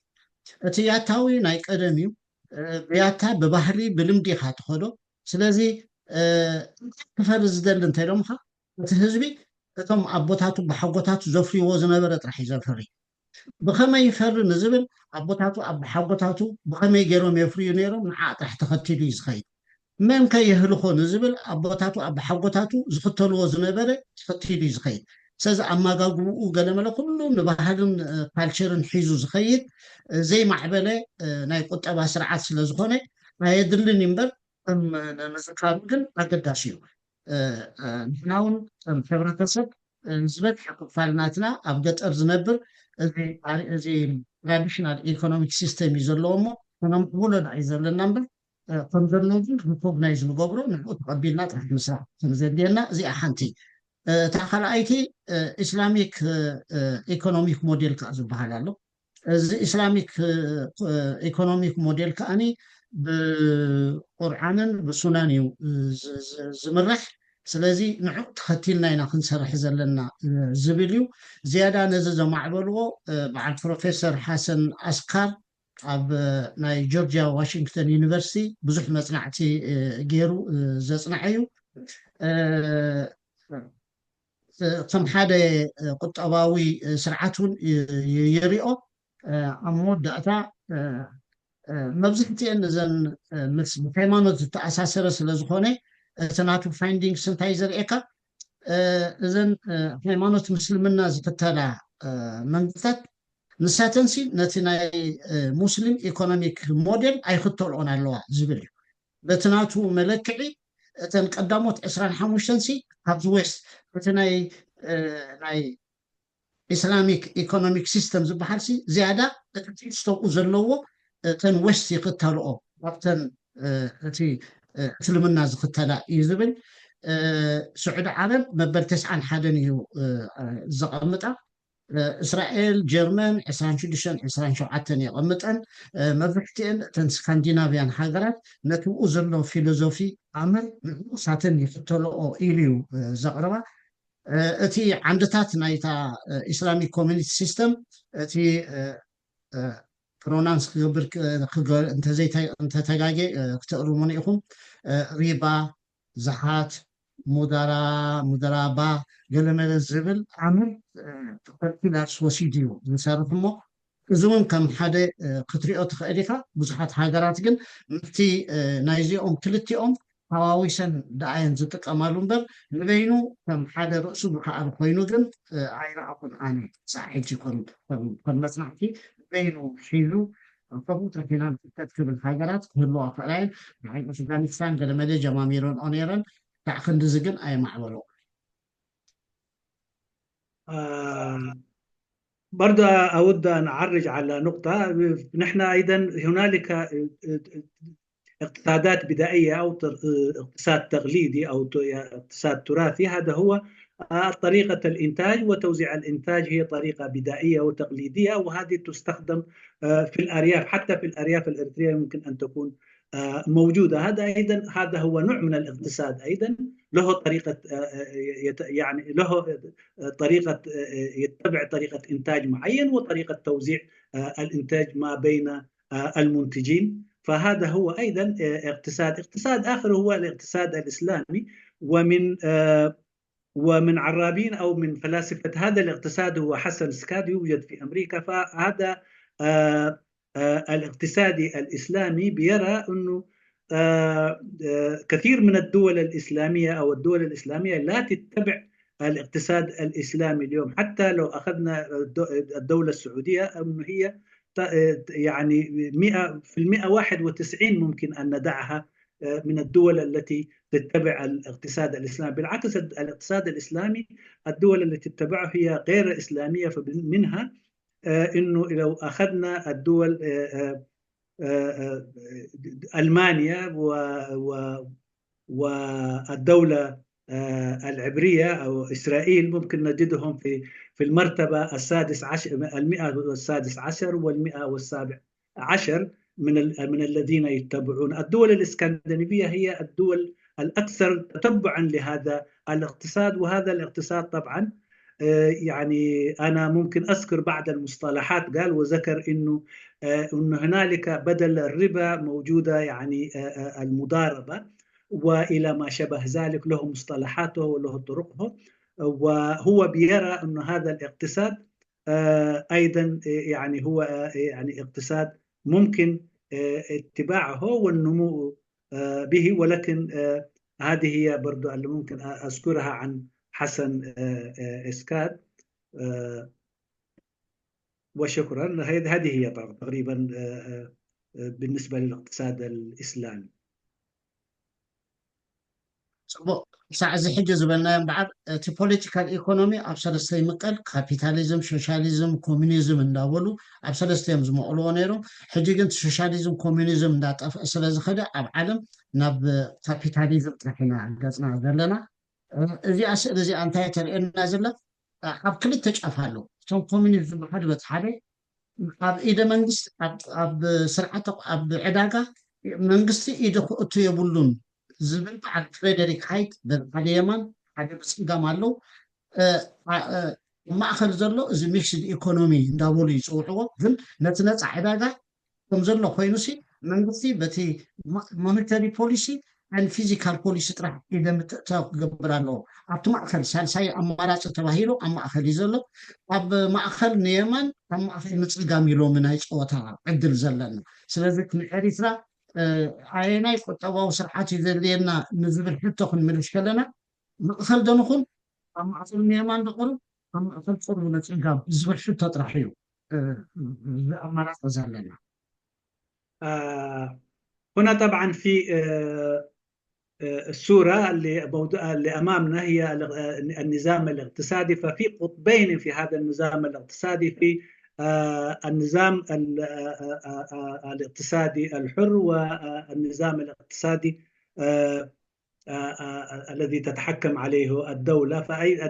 ياتاوي نايك أدميو بياتا ببحري بلمدي خاتخدو سلازي كفر زدل انت لومها تهزبي تم أبوتاتو بحقوتاتو زفري وزنبرت رح يزفري بخما يفر نزبل أبوتاتو بحقوتاتو بخما يجرو ميفريو نيرو نعات رح تختيلو يزخيد مم كي يهلخو نزبل أبوتاتو بحقوتاتو زختلو وزنبرة تختيلو يزخيد ساز أما قاقو قلملا كلهم نبهرن كالشيرن حيزو زخيد زي معبلة ناي قطبا سرعات سلازخوني ما يدلن ينبر نزكارو جن أقداشيو نحناون فبرتسب نزبط حقوق فالناتنا أبدت أرزنبر زي traditional economic system يزلومو ونمقولن عيزل النمبر فنزلنوجن recognize نقبرو نحو تقبلنا تحت مساء نزلينا زي أحانتي تاخل ايتي اسلاميك ايكونوميك موديل كازو بحالالو اسلاميك ايكونوميك موديل كاني بقرآن بسنانيو زمرح سلازي نعود تختيلنا إنا خنسرح زلنا زبليو زيادة نزز معبلو بعد بروفيسور حسن أسكار أب ناي جورجيا واشنطن يونيفرسيتي بزح مصنعتي غيرو زصنعيو كم حدا قطباوي سرعتون يريو أمود داتا مبزحتي أن زن بحيمانة تأساسر سلازخوني تناتو فايندينغ سنتايزر إيكا زن حيمانة مسلمنا زتتلا منزلت نساتنسي نتناي مسلم ايكونوميك موديل اي خطلون على زبل بتناتو ملكعي تنقدموت 25 سي هابز ويست بتناي ناي اسلاميك ايكونوميك سيستم زبحالسي زياده تستوقو زلوو تن ويست يقتلو وقتن تي اسلمنا زختلا يزبل سعود عرب مبل 9 حدن يو زقمطا إسرائيل جيرمان 26 يقمطن مبرحتين تن سكاندينافيان حاجرات نتو زلو فيلوزوفي عمل ساتن يفتلو إليو زقربا اتي عندتات نايتا اسلاميك كوميونيتي سيستم اتي برونانس خبر انت زيتا انت تاجاجي كتقرو من يخم ريبا زحات مدرابا قلنا الزبل عمل تقرتلاش وسيديو نسارف مو زمن كم حدا قطريقه تخيليكا بزحات حاجرات جن متي نايزيهم كلتيهم حواويسن دعين زتقمالو مبر لبينو كم حدا رأسو بخاء الخوينو جن عيرا أكون عني صحيح يكون فالمسنحكي بينو شيلو فبوتا فينا تكتب الحاجرات كله أفعلين يعني أفغانستان قد مدى جماميرون أونيران تأخذ دزقن أي معولو برضه أود أن أعرج على نقطة. نحن أيضا هنالك اقتصادات بدائية أو اقتصاد تقليدي أو اقتصاد تراثي. هذا هو طريقة الإنتاج وتوزيع الإنتاج هي طريقة بدائية وتقليدية، وهذه تستخدم في الأرياف، حتى في الأرياف الإريترية يمكن أن تكون موجودة. هذا هو نوع من الاقتصاد أيضا، له طريقة يعني له طريقة يتبع طريقة إنتاج معين وطريقة توزيع الإنتاج ما بين المنتجين. فهذا هو أيضا اقتصاد آخر هو الاقتصاد الإسلامي. ومن عرابين أو من فلاسفة هذا الاقتصاد هو حسن سكاد، يوجد في أمريكا. فهذا الاقتصادي الإسلامي بيرى أنه كثير من الدول الإسلامية أو الدول الإسلامية لا تتبع الاقتصاد الإسلامي اليوم. حتى لو أخذنا الدولة السعودية أنه هي يعني 191 ممكن أن ندعها من الدول التي تتبع الاقتصاد الإسلامي. بالعكس الاقتصاد الإسلامي الدول التي تتبعه هي غير إسلامية. فمنها إنه لو أخذنا الدول ألمانيا والدولة العبرية أو إسرائيل ممكن نجدهم في المرتبة 116 وال117 من الذين يتبعون. الدول الإسكندنافية هي الدول الأكثر تتبعا لهذا الاقتصاد. وهذا الاقتصاد طبعا يعني أنا ممكن أذكر بعض المصطلحات. قال وذكر إنه هنالك بدل الربا موجودة يعني المضاربة وإلى ما شبه ذلك، له مصطلحاته وله طرقه. وهو بيرى أن هذا الاقتصاد أيضا يعني هو يعني اقتصاد ممكن اتباعه والنمو به. ولكن هذه هي برضو اللي ممكن أذكرها عن حسن إسكاد. وشكرا. هذه هي تقريبا بالنسبة للاقتصاد الإسلامي. ساعة حجة زبلنا بعد تي بوليتيكال ايكونومي أبصر استيمقل كابيتاليزم سوشياليزم كومونيزم እንዳበሉ أبصر استيم زمقلو نيرو حجي ግን سوشياليزم كومونيزم እንዳጠፍ ስለዝኸደ ኣብ ዓለም ናብ ካፒታሊዝም ጥራሕና ገጽና ዘለና እዚ ኣስእሊ እዚ እንታይ ተርእየና ዘላ ኣብ ክልተ ጫፍ ኣለዉ እቶም ኮሚኒዝም ዝበሃሉ በቲ ሓደ ኣብ ኢደ መንግስቲ ኣብ ስርዓት ኣብ ዕዳጋ መንግስቲ ኢደ ክእቱ የብሉን ዝብል በዓል ፍሬደሪክ ሃይት ሓደ የማን ሓደ ብፅጋም ኣለው ማእኸል ዘሎ እዚ ሚክስድ ኢኮኖሚ እንዳበሉ ይፅውዕዎ። ግን ነቲ ነፃ ዕዳጋ ከም ዘሎ ኮይኑ ሲ መንግስቲ በቲ ሞኔታሪ ፖሊሲ and physical policy ጥራሕ ኢደ ምትእትታው ክገብር ኣለዎ። ኣብቲ ማእኸል ሳልሳይ ኣማራፂ ተባሂሉ ኣብ ማእኸል እዩ ዘሎ። ኣብ ማእኸል ንየማን ኣብ ማእኸል ምፅጋም ኢሎም ናይ ፀወታ ዕድል ዘለና። ስለዚ ንኤሪትራ ኣየናይ ቁጠባዊ ስርዓት እዩ ዘድልየና ንዝብል ሕቶ ክንምልስ ከለና ማእኸል ዶ ንኹን ኣብ ማእኸል ንየማን ድቕሩ ኣብ ማእኸል ፅሩብ ምፅጋም ዝብል ሕቶ ጥራሕ እዩ። أمارات زالنا. هنا طبعا في الصورة اللي أمامنا هي النظام الاقتصادي. ففي قطبين في هذا النظام الاقتصادي، في النظام الاقتصادي الحر والنظام الاقتصادي الذي تتحكم عليه الدولة.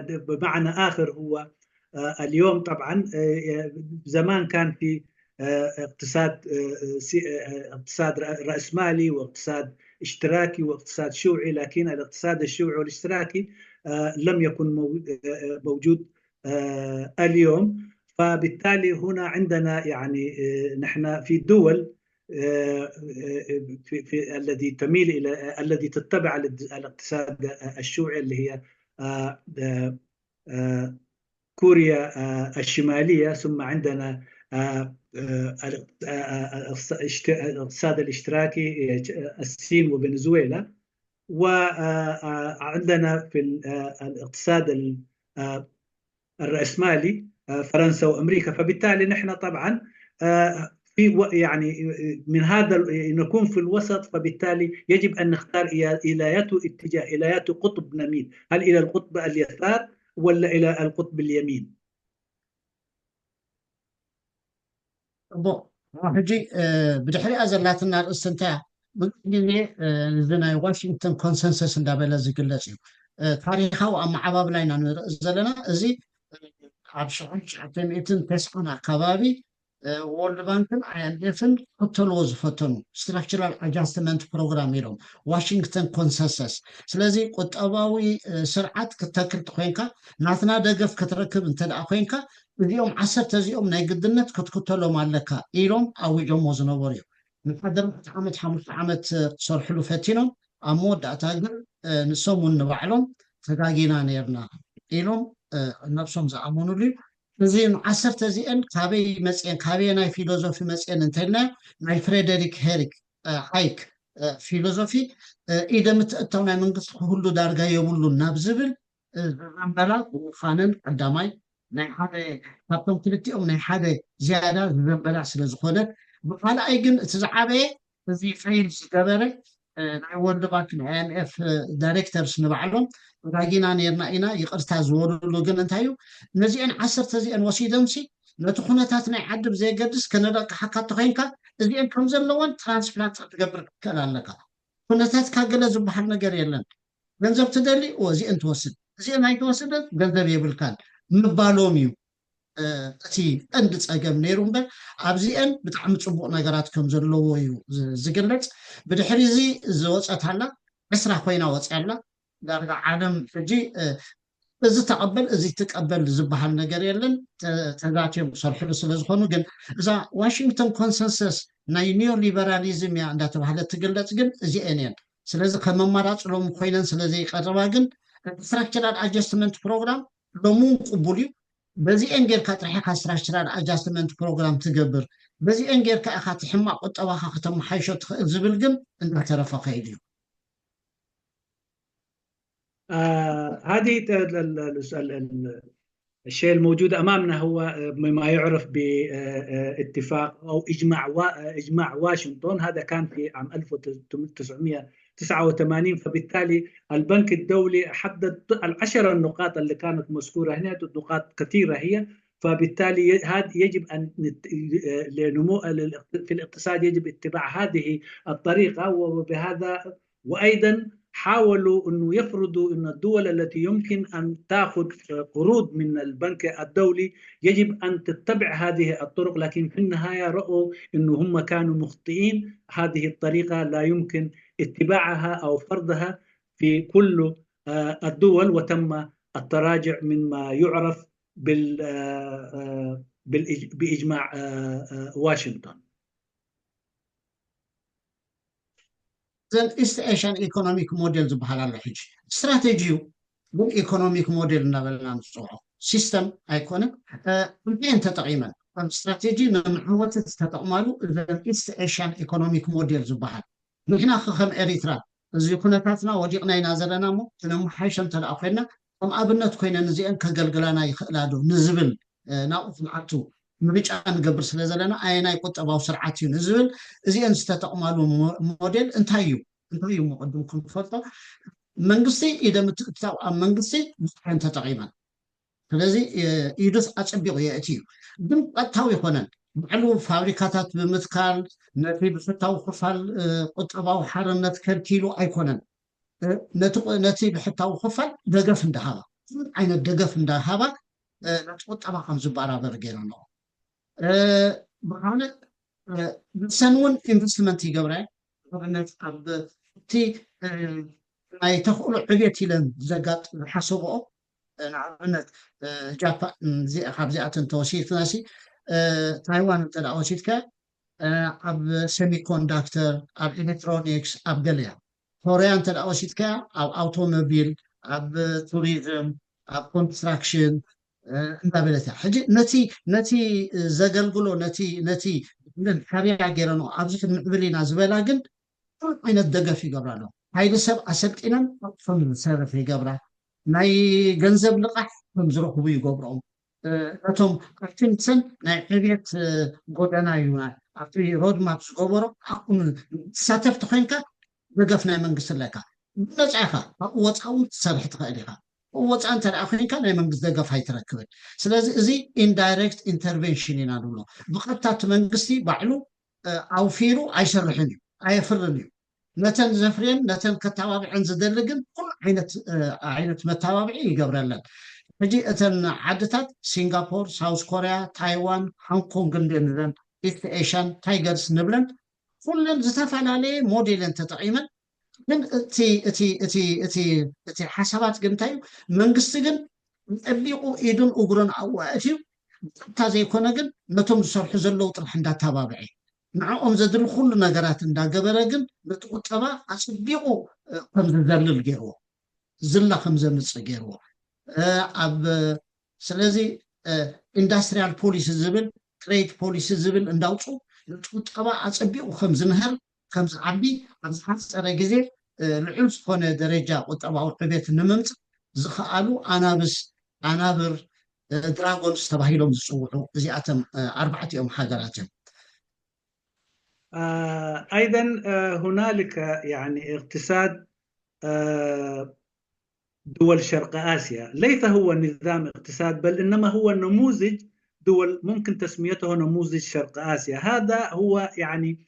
بمعنى آخر هو اليوم طبعا زمان كان في اقتصاد رأسمالي واقتصاد اشتراكي واقتصاد شيوعي، لكن الاقتصاد الشيوعي والاشتراكي لم يكن موجود اليوم. فبالتالي هنا عندنا يعني نحن في دول في الذي تميل إلى الذي تتبع الاقتصاد الشيوعي اللي هي كوريا الشمالية، ثم عندنا الاقتصاد الاشتراكي الصين وفنزويلا، وعندنا في الاقتصاد الرأسمالي فرنسا وأمريكا. فبالتالي نحن طبعا في يعني من هذا نكون في الوسط، فبالتالي يجب أن نختار إلى اتجاه قطب نميل، هل إلى القطب اليسار ولا إلى القطب اليمين؟ حجي بدحري أزلاتنا الأستنتاع زنا واشنطن كونسنسس እንዳበለ ዝግለጽ እዩ። ታሪካዊ ኣመዓባብ ላይ ኢና ንርኢ ዘለና። እዚ ኣብ 1990 ኣካባቢ ወርልድ ባንክን IMFን ክተልዎ ዝፈተኑ ስትራክቸራል ኣጃስትመንት ፕሮግራም ኢሎም ዋሽንግተን ኮንሰንሰስ። ስለዚ ቁጠባዊ ስርዓት ክትተክል ኮይንካ ናትና ደገፍ ክትረክብ እንተደኣ ኮይንካ እዚኦም 10 እዚኦም ናይ ግድነት ክትክተሎም ኣለካ ኢሎም ኣዊጆሞ ዝነበሩ እዮም። ንሓደር ዓመት 5 ዓመት ክሰርሕሉ ፈቲኖም ኣብ መወዳእታ ግን ንሶም እውን ንባዕሎም ተጋጊና ነርና ኢሎም ነብሶም ዝኣመኑሉ እዩ። እዚ 10 እዚአን ካበይ መፅአን ካበይ ናይ ፊሎዞፊ መፅአን እንተልና ናይ ፍሬደሪክ ሃይክ ፊሎዞፊ ኢደ ምትእታው ናይ መንግስቲ ኩሉ ዳርጋ የብሉን ናብ ዝብል ዘንበላ ብምዃንን ቀዳማይ ናይ ሓደ ካብቶም ክልቲኦም ናይ ሓደ ዝያዳ ዘንበላ ስለ ዝኾነ ብኻልኣይ ግን እቲ ዝዓበየ እዚ ፌይል ዝገበረ ናይ ወርልድ ባንክ ናይ IMF ዳይሬክተርስ ንባዕሎም ተጋጊና ነርና ኢና ይቅርታ ዝበሉሉ ግን እንታይ እዩ ነዚአን 10 እዚአን ወሲዶምሲ ነቲ ኩነታት ናይ ዓዲ ብዘየገድስ ከነደቅሓካ ተኮይንካ እዚአን ከም ዘለወን ትራንስፕላንት ክትገብር ትክእል ኣለካ። ኩነታት ካገለ ዝበሃል ነገር የለን። ገንዘብ ትደሊ እዚአን ትወስድ፣ እዚአን ኣይትወስደት ገንዘብ የብልካን ምባሎም እዩ እቲ ቀንዲ ፀገም ነይሩ እምበር ኣብዚአን ብጣዕሚ ፅቡቅ ነገራት ከም ዘለዎ እዩ ዝግለፅ። ብድሕሪ እዚ ዝወፀት ኣላ 10 ኮይና ወፅያ ኣላ ዳርጋ ዓለም ሕጂ እዚ ተቐበል እዚ ትቀበል ዝበሃል ነገር የለን። ተጋትዮም ዝሰርሕሉ ስለዝኾኑ ግን እዛ ዋሽንግተን ኮንሰንሰስ ናይ ኒዮ ሊበራሊዝም እያ እንዳተባሃለ ትግለፅ ግን እዚአን እየን። ስለዚ ከም ኣማራፅሎም ኮይነን ስለዘይቀረባ ግን ስትራክቸራል ኣጀስትመንት ፕሮግራም ሎሙን ቅቡል እዩ። በዚአን ጌርካ ጥርሕካ ስትራክቸራል ኣጃስትመንት ፕሮግራም ትገብር፣ በዚአን ጌርካ ኢኻ ትሕማቅ ቁጠባኻ ከተመሓይሾ ትኽእል ዝብል ግን እንዳተረፈ ከይድ እዩ። هذه الشيء الموجود أمامنا هو ما يعرف باتفاق أو إجماع واشنطن. هذا كان في عام 1989. فبالتالي البنك الدولي حدد 10 النقاط اللي كانت مذكورة هنا، نقاط كثيرة هي. فبالتالي يجب أن لنمو في الاقتصاد يجب اتباع هذه الطريقة. وبهذا وأيضا حاولوا أنه يفرضوا أن الدول التي يمكن أن تأخذ قروض من البنك الدولي يجب أن تتبع هذه الطرق، لكن في النهاية رأوا أنه هم كانوا مخطئين. هذه الطريقة لا يمكن اتباعها أو فرضها في كل الدول، وتم التراجع مما يعرف بإجماع واشنطن. ዘን ኢስት ኤሽያን ኢኮኖሚክ ሞዴል ዝበሃል ኣሎ። ሕጂ ስትራቴጂው ኢኮኖሚክ ሞዴል እናበለና ንፅውዖ ሲስተም ኣይኮነን። እንተን ተጠቂመን ከም ስትራቴጂ ንምዕወት ተጠቅማሉ ዘን ኢስት ኤሽያን ኢኮኖሚክ ሞዴል ዝበሃል ንሕና ከም ኤሪትራ እዚ ኩነታትና ወዲቕና ኢና ዘለና ሞ ነመሓይሸ እንተደኣ ኮይና ከም ኣብነት ኮይነን እዚአን ከገልግላና ይኽእላ ዶ ንዝብል ናብኡ ክንኣቱ ምርጫ ንገብር ስለ ዘለና ኣየናይ ቁጠባዊ ስርዓት እዩ ንዝብል እዚአን ዝተጠቕማሉ ሞዴል እንታይ እዩ መቅድምኩም ትፈልጦ መንግስቲ ኢደ ምትእትታው ኣብ መንግስቲ ብዙሕን ተጠቒመን ስለዚ ኢዱስ ኣፀቢቑ የእቲ እዩ ግን ቀጥታዊ ይኮነን ባዕሉ ፋብሪካታት ብምትካል ነቲ ብሕታዊ ክፋል ቁጠባዊ ሓርነት ከልኪሉ ኣይኮነን ነቲ ብሕታዊ ክፋል ደገፍ እንዳሃባ ዓይነት ደገፍ እንዳሃባ ነቲ ቁጠባ ከም ዝበራበር ገይሩ ኣለዎ ብሓነ ንሰን እውን ኢንቨስትመንት ይገብራ ንኣብነት ኣብ እቲ ናይ ተኽእሎ ዕብየት ኢለን ዘጋጥ ዝሓሰብኦ ንኣብነት ጃፓን ካብዚኣተን ተወሲድክናሲ ታይዋን እንተ ደኣ ወሲድካ ኣብ ሴሚኮንዳክተር ኣብ ኤሌክትሮኒክስ ኣብ ገለያ ኮርያ እንተ ደኣ ወሲድካ ኣብ ኣውቶሞቢል ኣብ ቱሪዝም ኣብ ኮንስትራክሽን እንዳበለት ሕጂ ነቲ ዘገልግሎ ነቲ ሓብያ ገይረኖ ኣብዚ ክንምዕብል ኢና ዝበላ ግን ዓይነት ደገፍ ይገብራ ኣሎ ሃይሊ ሰብ ኣሰልጢነን ከም ዝሰርሕ ይገብራ ናይ ገንዘብ ልቃሕ ከም ዝረኽቡ ይገብሮም እቶም ኣብቲንሰን ናይ ዕብየት ጎደና እዩ ኣብቲ ሮድማፕ ዝገበሮ ኣብኡ ተሳተፍቲ ኮይንካ ደገፍ ናይ መንግስቲ ኣለካ ነፃ ኢኻ ኣብኡ ወፃ እውን ትሰርሕ ትኽእል ኢኻ ወፃ እንተ ደኣ ኮይንካ ናይ መንግስቲ ደገፍ ኣይትረክብን ስለዚ እዚ ኢንዳይሬክት ኢንተርቬንሽን ኢና ንብሎ ብቐጥታ መንግስቲ ባዕሉ ኣውፊሩ ኣይሰርሕን እዩ ኣየፍርን እዩ ነተን ዘፍርየን ነተን ከተባብዐን ዝደሊ ግን ኩሉ ዓይነት መተባብዒ ይገብረለን ሕጂ እተን ዓድታት ሲንጋፖር ሳውስ ኮርያ ታይዋን ሃንኮንግ እንደንዘን ኢስት ኤሽያን ታይገርስ ንብለን ኩለን ዝተፈላለየ ሞዴልን ተጠቒመን ግን እቲ ሓሳባት ግን እንታይ እዩ መንግስቲ ግን ጠቢቑ ኢዱን እግሩን ኣዋእትዩ ብቐጥታ ዘይኮነ ግን ነቶም ዝሰርሑ ዘለው ጥራሕ እንዳተባብዐ ንዕኦም ዘድሊ ኩሉ ነገራት እንዳገበረ ግን ነቲ ቁጠባ ኣፀቢቑ ከም ዝዘልል ገይርዎ ዝላ ከም ዘምፅእ ገይርዎ ኣብ ስለዚ ኢንዳስትሪያል ፖሊሲ ዝብል ትሬድ ፖሊሲ ዝብል እንዳውፁ ነቲ ቁጠባ ኣፀቢቑ ከም ዝምህር ከም ዝዓቢ ኣብ ዝሓፀረ ግዜ ልዑል ዝኾነ ደረጃ ቁጠባዊ ዕብየት ንምምፅእ ዝኽኣሉ ኣናብር ድራጎንስ ተባሂሎም ዝፅውዑ እዚኣቶም ኣርባዕቲኦም ሃገራት እዮም أيضا هنالك يعني اقتصاد دول شرق آسيا ليس هو نظام اقتصاد بل إنما هو نموذج دول ممكن تسميته نموذج شرق آسيا هذا هو يعني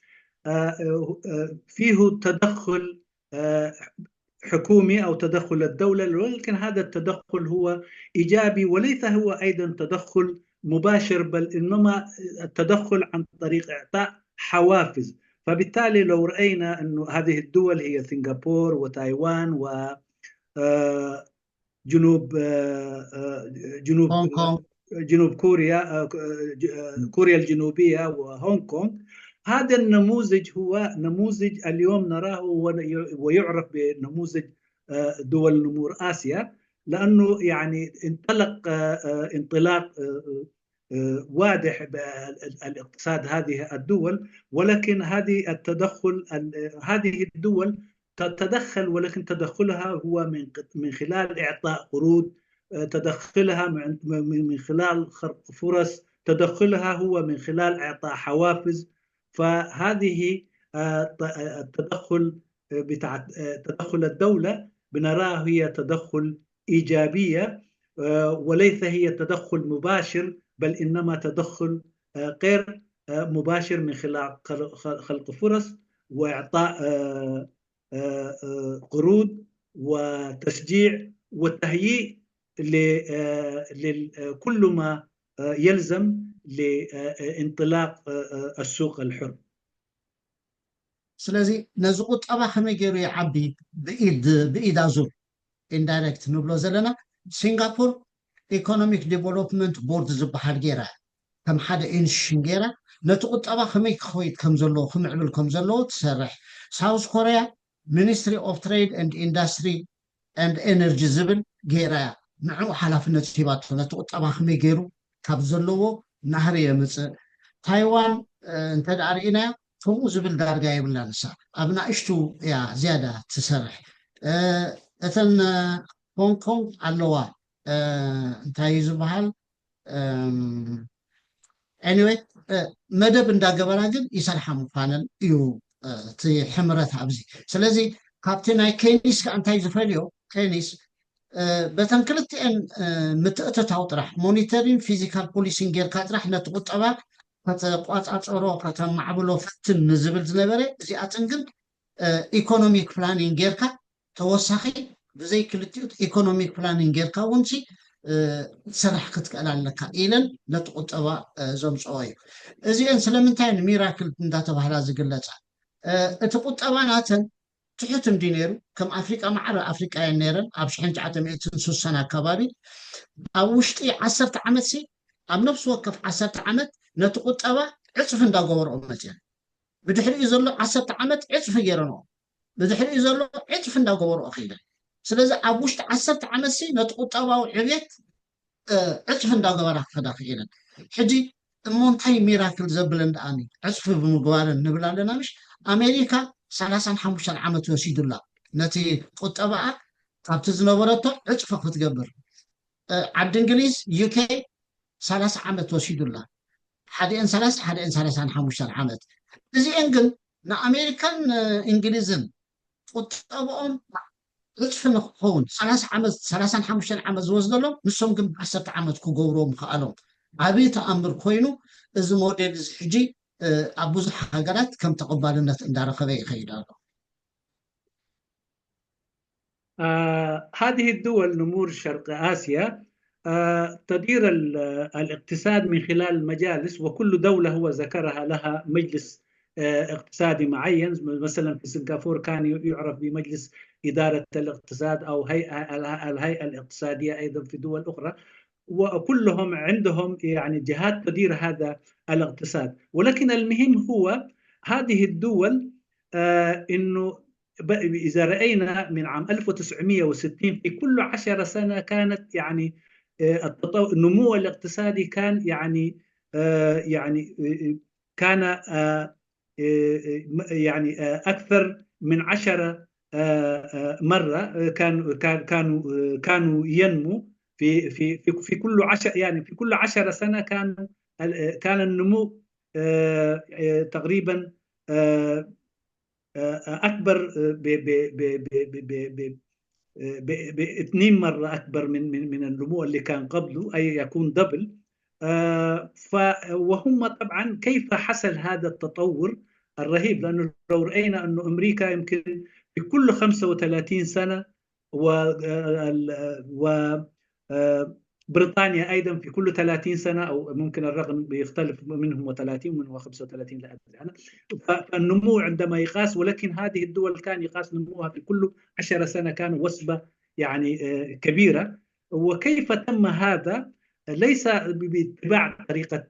فيه تدخل حكومي أو تدخل الدولة ولكن هذا التدخل هو إيجابي وليس هو أيضا تدخل مباشر بل إنما التدخل عن طريق إعطاء حوافز فبالتالي لو رأينا أن هذه الدول هي سنغافورة وتايوان وجنوب كوريا الجنوبية وهونغ كونغ هذا النموذج هو نموذج اليوم نراه ويعرف بنموذج دول نمور آسيا لأنه يعني انطلاق واضح بالاقتصاد هذه الدول ولكن هذه الدول تتدخل ولكن تدخلها هو من خلال إعطاء قروض تدخلها من خلال خلق فرص تدخلها هو من خلال إعطاء حوافز فهذه تدخل الدولة بنراه هي تدخل إيجابية وليس هي تدخل مباشر بل إنما تدخل غير مباشر من خلال خلق فرص وإعطاء قروض وتشجيع والتهيئ لكل ما يلزم لانطلاق السوق الحر. ስለዚ ነዚ ቁጠባ ከመይ ገይሩ ይዓቢ ብኢድ ኣዙር ኢንዳይሬክት ንብሎ ዘለና ሲንጋፖር ኢኮኖሚክ ዴቨሎፕመንት ቦርድ ዝበሃል ጌራ ከም ሓደ ኢንስቲትዩሽን ጌራ ነቲ ቁጠባ ከመይ ክኸይድ ከም ዘለዎ ክምዕብል ከም ዘለዎ ትሰርሕ ሳውስ ኮርያ ሚኒስትሪ ኦፍ ትሬድ ኤንድ ኢንዳስትሪ ኤንድ ኤነርጂ ዝብል ጌራ ንዕኡ ሓላፍነት ሂባቶ ነቲ ቁጠባ ከመይ ገይሩ ካብ ዘለዎ ናህሪ የምፅእ ታይዋን እንተ ደኣ ርኢናያ ከምኡ ዝብል ዳርጋ የብላ ንሳ ኣብ ናእሽቱ እያ ዝያዳ ትሰርሕ እተን ሆንግ ኮንግ ኣለዋ እንታይ ዝበሃል anyway መደብ እንዳገበራ ግን ይሰርሓ ምዃነን እዩ እቲ ሕምረት ኣብዚ ስለዚ ካብቲ ናይ ኬኒስ ከዓ እንታይ ዝፈልዮ ኬኒስ በተን ክልቲአን ምትእትታው ጥራሕ ሞኒተሪንግ ፊዚካል ፖሊሲን ጌርካ ጥራሕ ነቲ ቁጠባ ከተቋፃፀሮ ከተማዕብሎ ፍትን ንዝብል ዝነበረ እዚኣትን ግን ኢኮኖሚክ ፕላኒንግ ጌርካ ተወሳኺ ብዘይ ክልቲኡ ኢኮኖሚክ ፕላኒንግ ጌርካ እውን ስራሕ ክትከኣል ኣለካ ኢለን ነቲ ቁጠባ ዘምፅኦ እዩ እዚአን ስለምንታይ ሚራክል እንዳተባህላ ዝግለፃ እቲ ቁጠባ ናተን ትሑት እንዲ ነይሩ ከም ኣፍሪቃ ማዕረ ኣፍሪቃ እየን ነይረን ኣብ 1960 ኣከባቢ ኣብ ውሽጢ 10 ዓመት ኣብ ነፍሲ ወከፍ 10 ዓመት ነቲ ቁጠባ ዕፅፍ እንዳገበርኦ መፅአን ብድሕሪኡ ዘሎ 10 ዓመት ዕፅፍ ገይረንኦ ብድሕሪኡ ዘሎ ዕፅፍ እንዳገበርኦ ኸይደን ስለዚ ኣብ ውሽጢ 10 ዓመት ነቲ ቁጠባዊ ዕብየት ዕፅፍ እንዳገበራ ክኸዳ ክኢለን ሕጂ እሞ እንታይ ሚራክል ዘብለን ደኣኒ ዕፅፍ ብምግባርን ንብል ኣለና ምሽ ኣሜሪካ 35 ዓመት ወሲዱላ ነቲ ቁጠባኣ ካብቲ ዝነበረቶ ዕፅፍ ክትገብር ዓዲ እንግሊዝ ዩኬ 30 ዓመት ወሲዱላ ሓደን 30 ሓደን 35 ዓመት እዚአን ግን ንኣሜሪካን እንግሊዝን ቁጠባኦም ዕፅፍ ንክኸውን 35 ዓመት ዝወስደሎም ንሶም ግን 10 ዓመት ክገብሮም ከኣሎም ዓብይ ተኣምር ኮይኑ እዚ ሞዴል እዚ ሕጂ ኣብ ብዙሕ ሃገራት ከም ተቐባልነት እንዳረኸበ ይኸይድ ኣሎ هذه الدول نمور شرق آسيا تدير الاقتصاد من خلال مجالس وكل دولة هو ذكرها لها مجلس اقتصادي معين مثلا في سنغافورة كان يعرف بمجلس إدارة الاقتصاد أو الهيئة الاقتصادية أيضا في دول أخرى وكلهم عندهم يعني جهات تدير هذا الاقتصاد ولكن المهم هو هذه الدول إنه إذا رأينا من عام 1960 في كل 10 سنة كانت يعني النمو الاقتصادي كان كان يعني أكثر من 10 مرة كانوا ينمو في كل 10 يعني في كل 10 سنة كان النمو تقريبا أكبر ب2 مرة أكبر من النمو اللي كان قبله أي يكون دبل وهم طبعا كيف حصل هذا التطور الرهيب لأنه لو رأينا أنه أمريكا يمكن في كل 35 سنة بريطانيا أيضا في كل 30 سنة أو ممكن الرقم بيختلف منهم 30 ومنهم 35 لا أدري أنا فالنمو عندما يقاس ولكن هذه الدول كان يقاس نموها في كل 10 سنة كان وثبة يعني كبيرة وكيف تم هذا ليس باتباع طريقة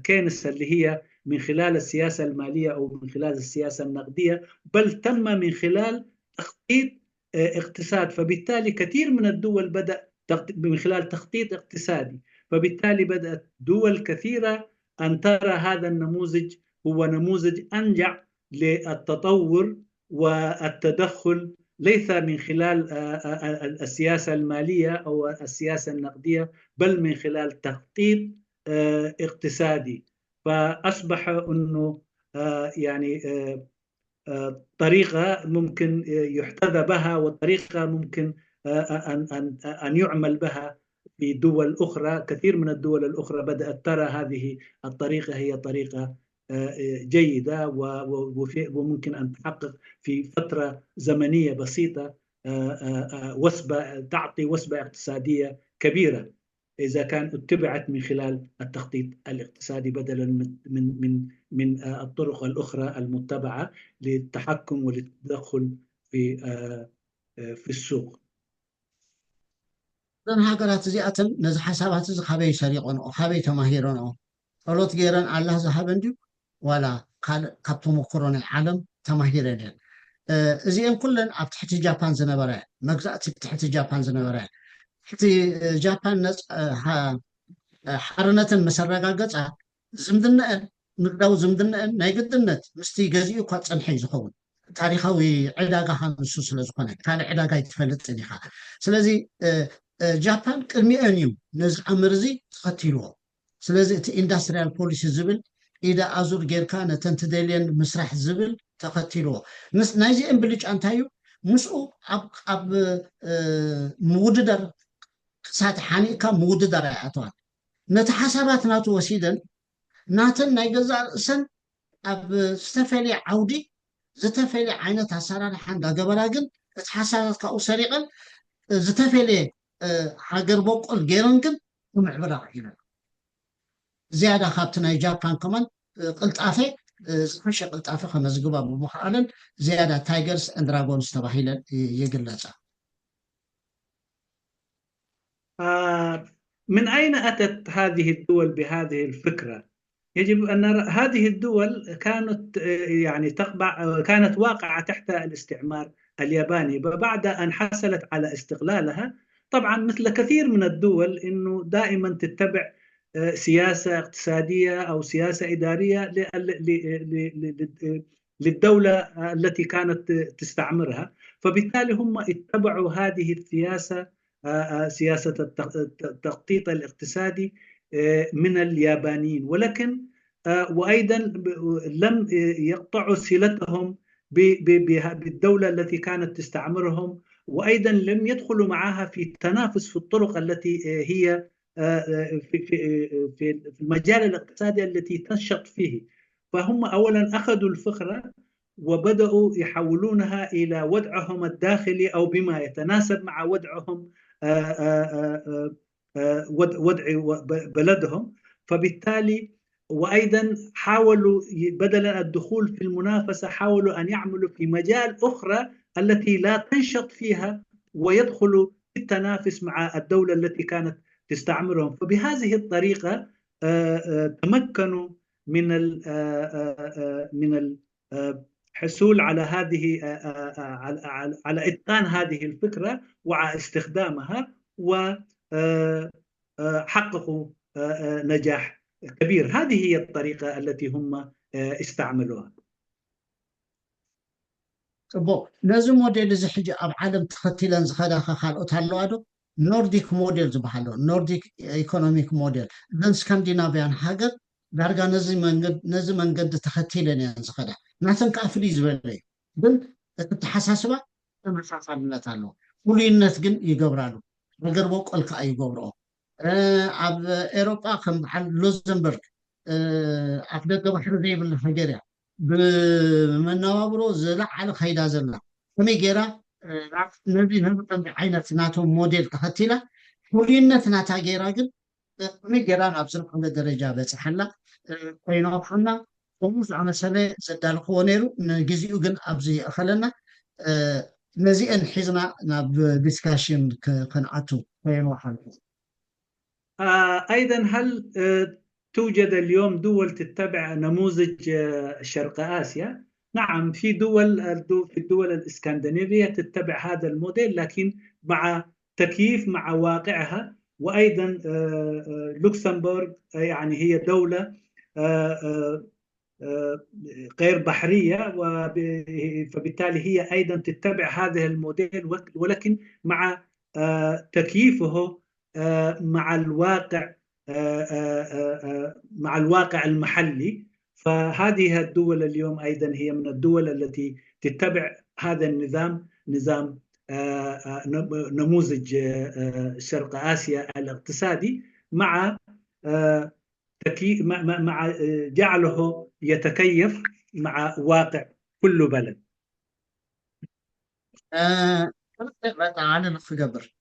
كينس اللي هي من خلال السياسة المالية أو من خلال السياسة النقدية بل تم من خلال تخطيط اقتصاد فبالتالي كثير من الدول بدأ من خلال تخطيط اقتصادي فبالتالي بدأت دول كثيرة أن ترى هذا النموذج هو نموذج أنجع للتطور والتدخل ليس من خلال السياسة المالية أو السياسة النقدية بل من خلال تخطيط اقتصادي فأصبح أنه يعني طريقة ممكن يحتذى بها وطريقة ممكن أن يعمل بها في دول أخرى كثير من الدول الأخرى بدأت ترى هذه الطريقة هي طريقة جيدة وممكن أن تحقق في فترة زمنية بسيطة تعطي وثبة اقتصادية كبيرة إذا كان اتبعت من خلال التخطيط الاقتصادي بدلا من الطرق الأخرى المتبعة للتحكم وللتدخل في السوق እዘን ሃገራት እዚኣተን ነዚ ሓሳባት እዚ ካበይ ሰሪቆንኦ ካበይ ተማሂረንኦ ጸሎት ገይረን ኣላህ ዝሃበን ድዩ ዋላ ካልእ ካብ ተመክሮ ናይ ዓለም ተማሂረን እየን እዚአን ኩለን ኣብ ትሕቲ ጃፓን ዝነበረ መግዛእቲ ትሕቲ ጃፓን ዝነበረ ትሕቲ ጃፓን ሓርነትን ምስ ኣረጋገፃ ዝምድነአን ንግዳዊ ዝምድነአን ናይ ግድነት ምስቲ ገዚኡ እኳ ፀንሐ እዩ ዝኸውን ታሪካዊ ዕዳጋ ንሱ ስለ ዝኾነ ካልእ ዕዳጋ ይትፈልጥን ኢኻ ስለዚ ጃፓን ቅድሚአን እዩ ነዚ ዓምር እዚ ተኸቲልዎ ስለዚህ እቲ ኢንዳስትሪያል ፖሊሲ ዝብል ኢዳ ኣዙር ጌርካ ነተን ትደልየን ምስራሕ ዝብል ተኸቲልዎ ምስ ናይዚአን ብልጫ እንታይ እዩ ምስኡ ኣብ ምውድዳር ክሳት ሓኒእካ ምውድዳር ኣይኣተዋን ነቲ ሓሳባት ናቱ ወሲደን ናተን ናይ ገዛ ርእሰን ኣብ ዝተፈለየ ዓውዲ ዝተፈለየ ዓይነት ኣሰራርሓ እንዳገበራ ግን እቲ ሓሳባት ካብኡ ሰሪቐን ዝተፈለየ ሃገር በቆል ገይረን ግን ክምዕብራ ኢለን ዝያዳ ካብቲ ናይ ጃፓን ከመን ቅልጣፈ ዝፈሸ ቅልጣፈ ከመዝግባ ብምኽኣለን ዝያዳ ታይገርስ ኤንድ ድራጎንስ ተባሂለን ይግለጻ من أين أتت هذه الدول بهذه الفكرة؟ يجب أن هذه الدول كانت واقعة تحت الاستعمار الياباني بعد أن حصلت على استقلالها. طبعا مثل كثير من الدول إنه دائما تتبع سياسة اقتصادية أو سياسة إدارية للدولة التي كانت تستعمرها، فبالتالي هم اتبعوا هذه السياسة سياسة التخطيط الاقتصادي من اليابانيين، ولكن وأيضا لم يقطعوا صلتهم بالدولة التي كانت تستعمرهم، وأيضا لم يدخلوا معها في التنافس في الطرق التي هي في المجال الاقتصادي التي تنشط فيه. فهم أولا أخذوا الفكرة وبدأوا يحولونها إلى وضعهم الداخلي أو بما يتناسب مع وضعهم وضع بلدهم، فبالتالي وأيضا حاولوا بدل الدخول في المنافسة حاولوا أن يعملوا في مجال أخرى التي لا تنشط فيها ويدخلوا في التنافس مع الدولة التي كانت تستعمرهم. فبهذه الطريقة تمكنوا من الحصول على هذه على إتقان هذه الفكرة واستخدامها، وحققوا نجاح كبير. هذه هي الطريقة التي هم استعملوها. نزي موديل زي حاجة أب عالم تختيلن زخدا خالقت هالوادو نورديك موديل زبحالو نورديك ايكونوميك موديل دن سكاندينافيان حاجة دارجا نزي منقد تختيلن يعني زخدا ناسن كافري زبالي دن تحساسبا تمساسالنت አለው ሁሉነት ግን ይገብራሉ ነገር በቆልካ አይገብረው ኣብ ኤሮጳ ከም በዓል ሉክሰምበርግ ኣብ ደገ ባሕሪ ዘይብል ሃገርያ ብመነባብሮ ዝለዓለ ኸይዳ ዘላ ከመይ ጌራ ነዚ ዓይነት ናቶም ሞዴል ተኸቲላ ሁሉነት ናታ ጌራ ግን ከመይ ጌራ ናብ ዝረኸበ ደረጃ በፅሓላ ኮይኖምና ከምኡ ዝኣመሰለ ዘዳልኽዎ ነይሩ ንግዚኡ ግን ኣብዚ ይእኸለና نزيئن حزنا ناب ديسكاشن كنعتو وين وحال أيضا هل توجد اليوم دول تتبع نموذج شرق آسيا؟ نعم، في الدول الإسكندنافية تتبع هذا الموديل، لكن مع تكييف مع واقعها. وأيضا لوكسمبورغ يعني هي دولة غير بحرية، فبالتالي هي أيضا تتبع هذا الموديل، ولكن مع تكييفه مع الواقع المحلي. فهذه الدول اليوم أيضا هي من الدول التي تتبع هذا النظام، نظام نموذج شرق آسيا الاقتصادي مع مع جعله يتكيف مع واقع كل بلد. أنا نفجبر.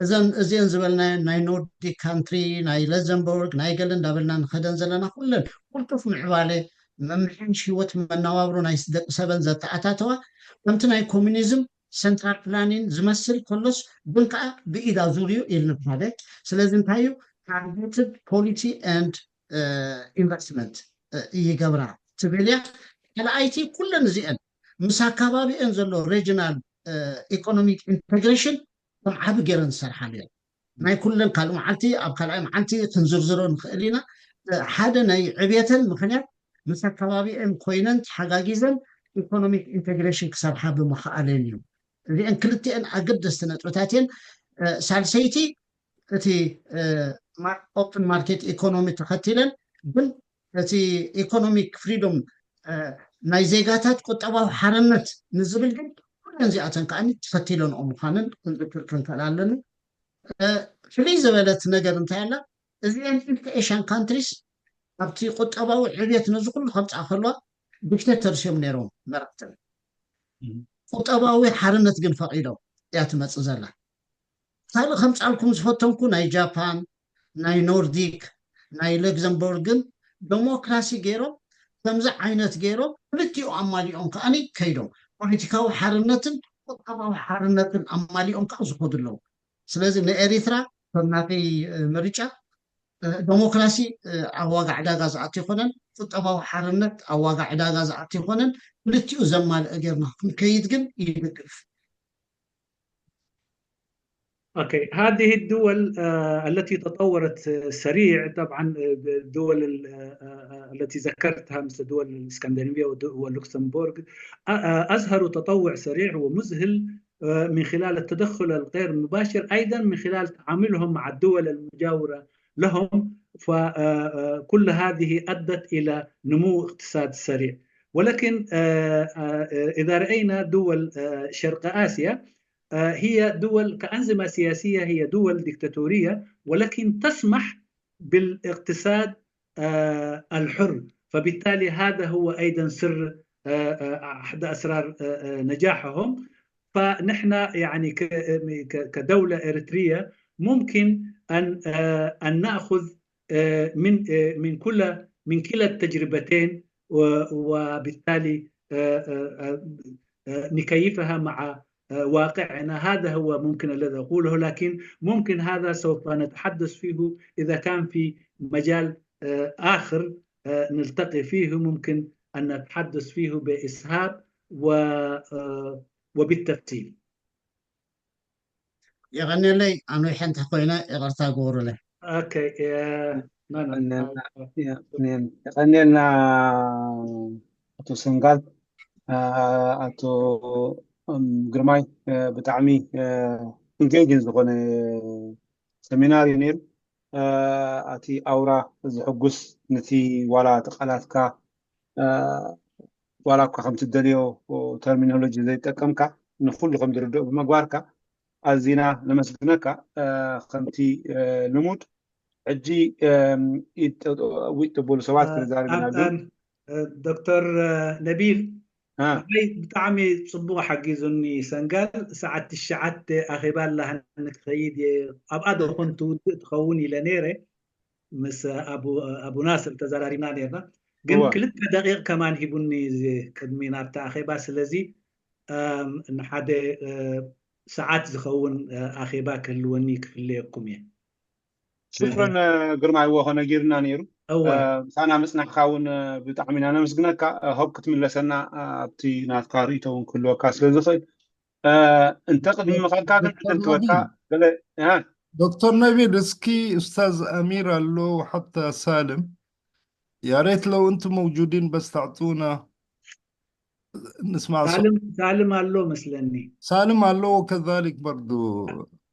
إذن زبلنا ناي نورديك كانتري ناي لوكسمبورغ ناي جلن دابلنا نخدن زلنا كلن كلتف معوالي ممحن شيوت من نوابرو ناي سبن زت أتاتوا كمت ناي كومونيزم سنترال بلانين زمسل كلش بنكا بإيدا زوريو إلنا هذا سلازم تايو targeted policy and investment يجبرها تبليا على IT كلن زين مساكبابي انزلو regional economic integration عب جيرن سرحاليا ما كلن قالوا معلتي أب كلام معلتي تنزرزرون خلينا حدا ناي عبيتن مخنيا مساكبابي ام كويننت حاجاجيزن economic integration كسرحا بمخالين لأن كلتي أن أقدس تنتوتاتين سالسيتي تي ኦፕን ማርኬት ኢኮኖሚ ተኸቲለን ግን እቲ ኢኮኖሚክ ፍሪዶም ናይ ዜጋታት ቁጠባዊ ሓርነት ንዝብል ግን ኩለን እዚኣተን ከዓኒ ተኸቲለንኦ ምዃነን ክንዝክር ክንከል ኣለና ፍልይ ዝበለት ነገር እንታይ ኣላ እዚአን ኤሽያን ካንትሪስ ኣብቲ ቁጠባዊ ዕብየት ነዚ ኩሉ ከምፅኣ ከለዋ ዲክቴተርስ እዮም ነይሮም መራሕተን ቁጠባዊ ሓርነት ግን ፈቒዶም እያ ትመፅእ ዘላ ካልእ ከምፃልኩም ዝፈተንኩ ናይ ጃፓን ናይ ኖርዲክ ናይ ለግዘምበርግን ዴሞክራሲ ገይሮም ከምዚ ዓይነት ገይሮም ክልቲኡ ኣማሊኦም ከዓኒ ከይዶም ፖለቲካዊ ሓርነትን ቁጠባዊ ሓርነትን ኣማሊኦም ከዓ ዝኸዱ ኣለዉ ስለዚ ንኤሪትራ ከም ናተይ ምርጫ ዴሞክራሲ ኣብ ዋጋ ዕዳጋ ዝኣቱ ይኮነን ቁጠባዊ ሓርነት ኣብ ዋጋ ዕዳጋ ዝኣቱ ይኮነን ክልቲኡ ዘማልአ ጌርና ክንከይድ ግን ይድግፍ أوكي هذه الدول التي تطورت سريع طبعا الدول التي ذكرتها مثل دول الإسكندنافية واللوكسمبورغ أظهروا تطور سريع ومذهل من خلال التدخل الغير مباشر أيضا من خلال تعاملهم مع الدول المجاورة لهم فكل هذه أدت إلى نمو اقتصاد سريع ولكن إذا رأينا دول شرق آسيا هي دول كأنظمة سياسية هي دول ديكتاتورية ولكن تسمح بالاقتصاد الحر فبالتالي هذا هو أيضا سر أحد أسرار نجاحهم فنحن يعني كدولة إريترية ممكن أن نأخذ من كلا التجربتين وبالتالي نكيفها مع واقعنا هذا هو ممكن الذي أقوله لكن ممكن هذا سوف نتحدث فيه إذا كان في مجال آخر نلتقي فيه ممكن أن نتحدث فيه بإسهاب وبالتفصيل يغني لي أنا حنت خوينا يغرتا قور له أوكي يغني لنا أتو سنغال أتو ግርማይ ብጣዕሚ ኢንጌጅን ዝኾነ ሰሚናር እዩ ነይሩ ኣቲ ኣውራ ዝሕጉስ ነቲ ዋላ ተቓላትካ ዋላ እኳ ከም ትደልዮ ተርሚኖሎጂ ዘይጠቀምካ ንኩሉ ከም ዝርድኦ ብምግባርካ ኣዝና ነመስግነካ ከምቲ ልሙድ ሕጂ ይጠበሉ ሰባት ክዛረብና دكتور نبيل هاي بتعمي صبوغ حقيزوني سنغال ساعة الشعات أخيبال لها أنك خيد أبعد كنت تخوني لنيرة مس أبو ناصر تزارارينا نيرنا قلت كلت دقيق كمان هيبوني كدمينا بتاع أخيبال سلزي نحد ساعات زخون أخيبال كلونيك في اللي قمي شكرا قرماي وخنا جيرنا نيرو أنا مسنا خاون بتعمينا أنا مسجنك هبكت من لسنا بتي ناتقاريتهم كل وكاس لزخي انتقد من مخالكات التوكا قال دكتور نبيل اسكي أستاذ أمير له وحتى سالم يا ريت لو أنتم موجودين بس تعطونا نسمع سالم له مثلني سالم له كذلك برضو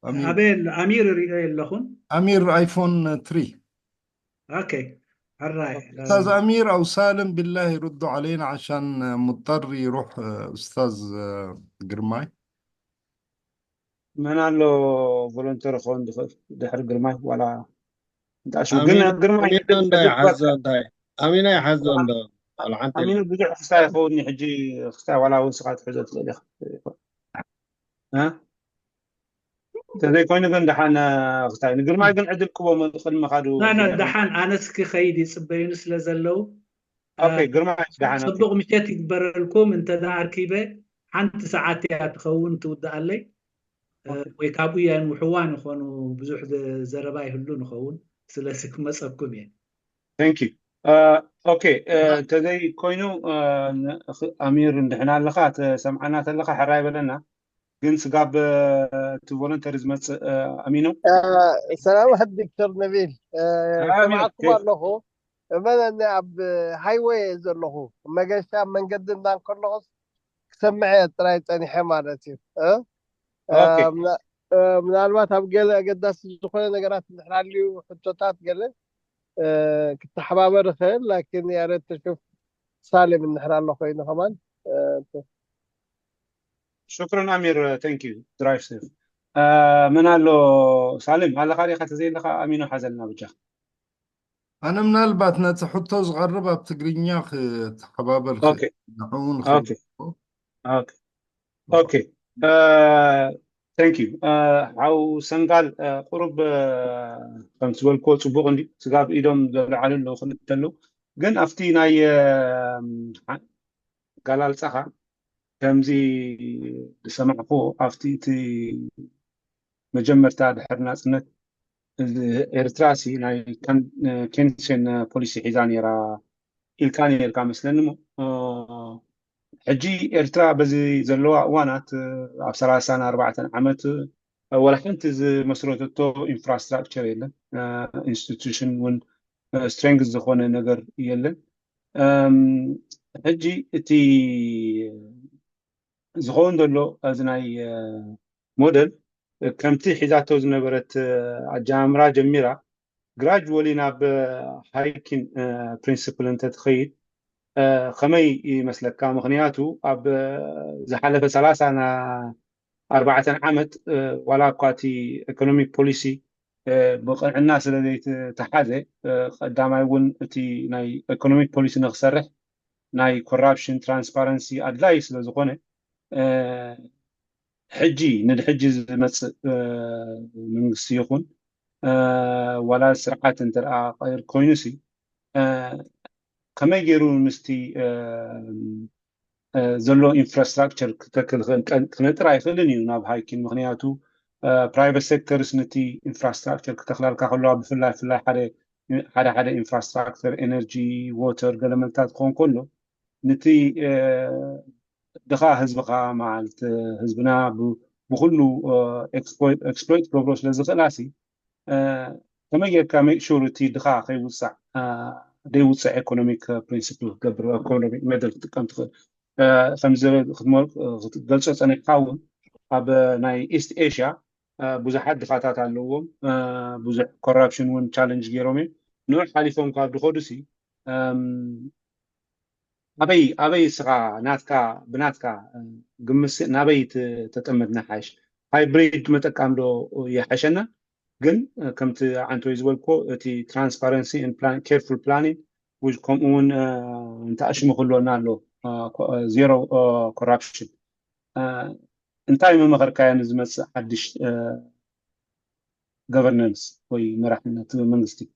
أمير لهون أمير آيفون 3 اوكي الراي استاذ امير او سالم بالله يردوا علينا عشان مضطر يروح استاذ قرماي من قال له فولنتير خون دحر قرماي ولا انت شو قلنا قرماي امين يحزن ده امين بيجي خساي خوني حجي خساي ولا وسقات حجت لي ها تذي كوين قن دحان خساي قرماي قن عدل كوبا من خدمه خادو انا دحان انا سكي خيدي صبيون سلازلو اوكي قرماي دحان صدق مشيت يكبر لكم انت دار كيبه حنت ساعات تخون تودع لي ويكابويا وحوان يخونوا بزوح زرباي هلو نخون سلاسكم مسبكم يعني ثانك يو اوكي تذي كوينو امير دحنا لقات سمعنا تلقى حراي بلنا جنس قاب تفولنترز مت امينو السلام عليكم دكتور نبيل سمعكم الله بدنا اب هاي واي زلهو ما جاش من قدم دان كله سمعت رايت اني حمارتي ምናልባት ኣብ ገለ ኣገዳሲ ዝኾነ ነገራት እንድሕራልዩ ሕቶታት ገለ ክትተሓባበር ይኽእል ላኪን ያሬድ ተሽوف ሳሌም እንድሕር ኣሎ ኮይኑ ከማን شكرا أمير ثانك يو درايف سيف من قال سالم على خاري خاطر زي لقى أمينو حزلنا بجاه أنا من البات نتحطه صغربها بتقرينيا تحبابر أوكي نحون أوكي أوكي أوكي ثانك يو عاو سنغال قرب كم تقول كوت وبوغندي تقاب إيدهم على لو خلتلو جن أفتي ناي قالال صحة كمزي سمعكو أفتي تي مجمرتا دحرنا سنة إرتراسي ناي كان كنشن بوليسي حيزاني را إلكاني إلكا مثلنمو حجي إرترا بزي زلوا وانات أبصرا سنة 4 عامات ولا حنت مسروتو إنفراستراكشر يلا institution ون strength زخونة نجر يلا حجي تي زخون دلو أزناي موديل كمتي حيزاتو زنبرت جامرا جميرة gradually ناب هايكين principle انت تخيل خمي مسلك كان مغنياتو أب زحلف 4 عامت ولا قاتي economic policy بقى الناس اللي تحاذي قدام يقول تي ناي economic policy نخسره ناي corruption transparency advice لزقونه حجي ندحجز مس من السيخون ولا سرعات انترا غير كوينسي كما يجرون مستي زلو infrastructure تكل كنترا يخلني ناب هايكين مغنياتو private sector سنتي infrastructure كتخلال كخلوها بفلا حدا infrastructure energy water قلمنتات كون كله نتي دخا هزبقا معلت هزبنا بخلو exploit progress لزخلاسي كما يكامي شورتي دخا خي وسع دي وسع economic principle قبر economic model كنت خمزة خدمة جلسة أنا حاول أب ناي إيست إيشيا بوزحات دخاتات علوهم بوزح corruption ون challenge جيرومي نوع حالفهم كابد خودسي أبي سغا ناتكا بناتكا قمس نابي تتأمد نحاش هايبريد متكاملو يحشنا جن كمت عنتو يزولكو تي transparency and careful planning which كمون انت أشمو خلو نالو zero corruption انتاي من مغر كاين زمس حدش governance وي مرحنا منغستي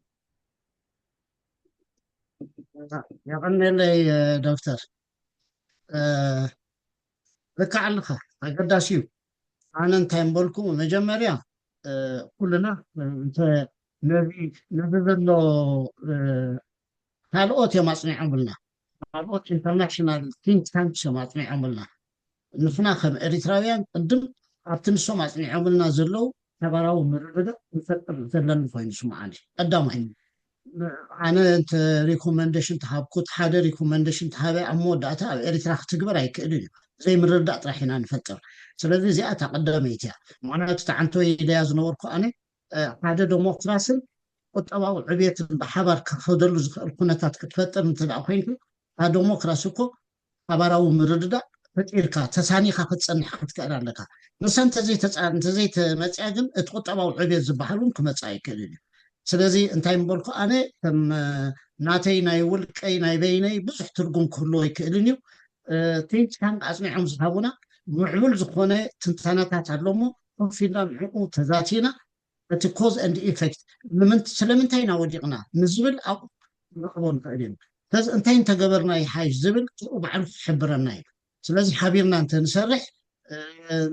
يغني لي دكتور لك على أقداسيو أنا نتايم بولكم مجمريا كلنا انت نبي له هالوت يا مصنع عملنا هالوت انترناشونال ثينك تانك مصنع عملنا نفنا خم إريتراويان قدم أبتنسو مصنع عملنا زلو تبراو مربدا نفكر زلن فاينش معاني قدامين أنا أنت ريكومنديشن تهابكوت حدا ريكومنديشن تهابي أمود داتا إريترا تكبر هيك إلي زي مردات رايحين نفكر سلذي زي أتقدميتها معناها تعنتو إذا يزنوركو أنا حدا ديمقراطي قطباو عبيت بحبر كخدلو الكونتات كتفتر مثل أخوينكو هذا ديمقراطيكو حبراو مرددا فتيركا تسانيخا كتصنح كتكأر لك بس أنت زي تمتعجن تقطباو عبيت زبحلون كمتعي كلي سلذي أنتي مبولكو أنا كم ناتي ناي ولكي ناي بيني بصح ترقم كله يكألنيو تيج كان أسمعهم زهابنا معمول زخونة تنتانات علمو وفينا معقو تذاتينا the cause and effect سلمنتين وديقنا نزبل أو نقبون فعلين فاز انتين تقبرنا يحاج زبل وبعرف حبرنا سلازي حبيرنا انت نسرح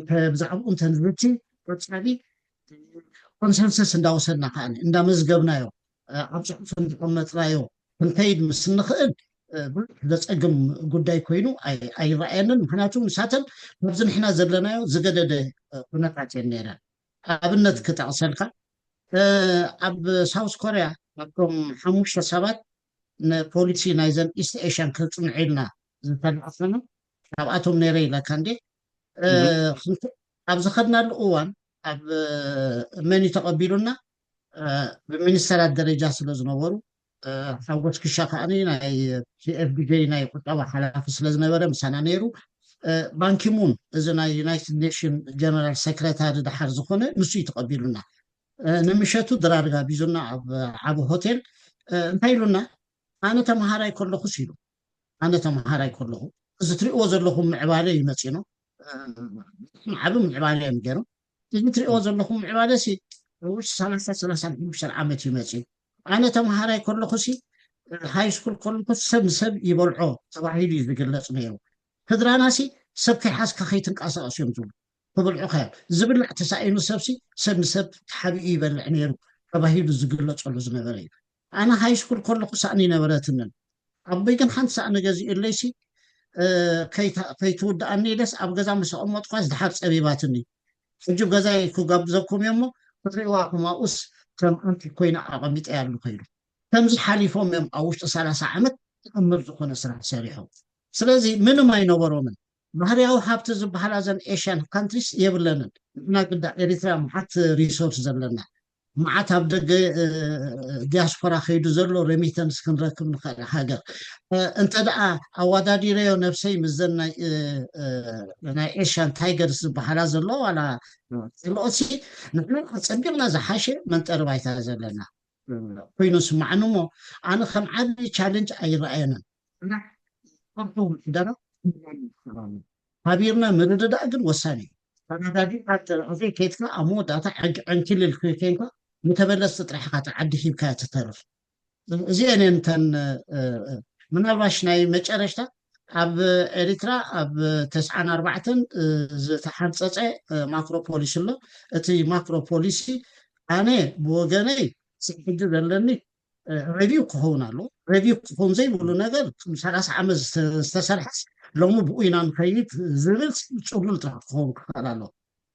بزعب انت نزبتي وتسعدي كونسنسس እንዳወሰድና ከአን እንዳመዝገብናዮ ኣብ ጽሑፍ እንተቀመጥናዮ ክንከይድ ምስ ንኽእል ዘጸግም ጉዳይ ኮይኑ ኣይረኣየንን ምክንያቱ ንሳተን ኣብዚ ንሕና ዘለናዮ ዝገደደ ኩነታት እየን ነይረን ኣብነት ክጠቕሰልካ ኣብ ሳውስ ኮርያ ካብቶም 5 ሰባት ንፖሊሲ ናይ ዘን ኢስት ኤሽያን ክፅንዕ ኢልና ዝተለኣኽና ካብኣቶም ነይረ ኢለካ እንዴ ኣብ ዝኸድናሉ እዋን ኣብ መን ተቐቢሉና ብሚኒስተራት ደረጃ ስለ ዝነበሩ ሓጎስ ክሻ ከዓኒ ናይ ሲኤፍዲጄ ናይ ቁጠባ ሓላፊ ስለ ዝነበረ ምሳና ነይሩ ባንኪሙን እዚ ናይ ዩናይትድ ኔሽን ጀነራል ሰክረታሪ ድሓር ዝኾነ ንሱ እዩ ተቐቢሉና ንምሸቱ ድራር ጋቢዙና ኣብ ዓብ ሆቴል እንታይ ኢሉና ኣነ ተምሃራይ ከለኹስ ኢሉ ኣነ ተምሃራይ ከለኹ እዚ ትሪእዎ ዘለኹም ምዕባለ ይመፂኖ ዓብ ምዕባለ እዮም ገይሮም እዚ ትሪእዎ ዘለኹም ምዕባለ ሲ ውሽ 35 ዓመት ይመፂ ኣነ ተምሃራይ ከለኹሲ ሃይ ስኩል ከለኹስ ሰብ ይበልዖ ተባሂሉ እዩ ዝግለፅ ነይሩ ህድራናሲ ሰብ ከይሓዝካ ከይትንቀሳቀሱ እዮም ዝብሉ ክብልዑ ከ ዝብላዕ ተሳኢኑ ሰብሲ ሰብ ንሰብ ተሓቢኡ ይበልዕ ነይሩ ተባሂሉ ዝግለፀሉ ዝነበረ እዩ ኣነ ሃይ ስኩል ከለኹ ሳእኒ ነበረትንን ኣቦይ ግን ሓንቲ ሳእኒ ገዚኡለይሲ ከይትውድኣኒ ደስ ኣብ ገዛ ምስ ኣቐመጥኳስ ድሓር ፀቢባትኒ ሕጂ ገዛይ ክጋብዘኩም እሞ ክትሪእዋ ኩማኡስ ከም ኣንቲ ኮይና ኣቐሚጠ ያሉ ከይሉ ከምዚ ሓሊፎም እዮም ኣብ ውሽጢ 30 ዓመት ተቐምር ዝኾነ ስራሕ ሰሪሖም ስለዚ ምንም ኣይነበሮምን ባህርያዊ ሃብቲ ዝበሃላ ዘን ኤሽያን ካንትሪስ የብለንን ንሕና ግዳ ኤሪትራ መዓት ሪሶርስ ዘለና መዓት ኣብ ደገ ዲያስፖራ ከይዱ ዘሎ ሬሚተንስ ክንረክብ ንኽእል ሃገር እንተ ደኣ ኣዋዳዲረዮ ነብሰይ ምዘን ናይ ኤሽያን ታይገርስ ዝበሃላ ዘሎ ዋላ ዝለኦሲ ንሕና ፀቢቕና ዝሓሸ መንጠሪ ባይታ ዘለና ኮይኑ ስማዕኒ እሞ ኣነ ከም ዓብዪ ቻለንጅ ኣይረኣየንን ምሕደራ ሃቢርና ምርድዳእ ግን ወሳኒ እዩ ተናዳዲ ኣዘይ ከይትካ ኣብ መወዳእታ ዕንክልል ኮይንካ ንተበለስቲ ጥራሕካ ተዓዲ ሂብካ ትተርፍ እዚአን እንተን ምናልባሽ ናይ መጨረሽታ ኣብ ኤሪትራ ኣብ 94 ዝተሓንፀፀ ማክሮፖሊስ ኣሎ እቲ ማክሮፖሊሲ ኣነ ብወገነይ ሕጂ ዘለኒ ሬቪው ክኸውን ኣሎ ሬቪው ክኸውን ዘይብሉ ነገር 30 ዓመት ዝተሰርሐስ ሎሚ ብኡ ኢና ንኸይድ ዝብል ፅሉል ጥራሕ ክኸውን ክኽእል ኣሎ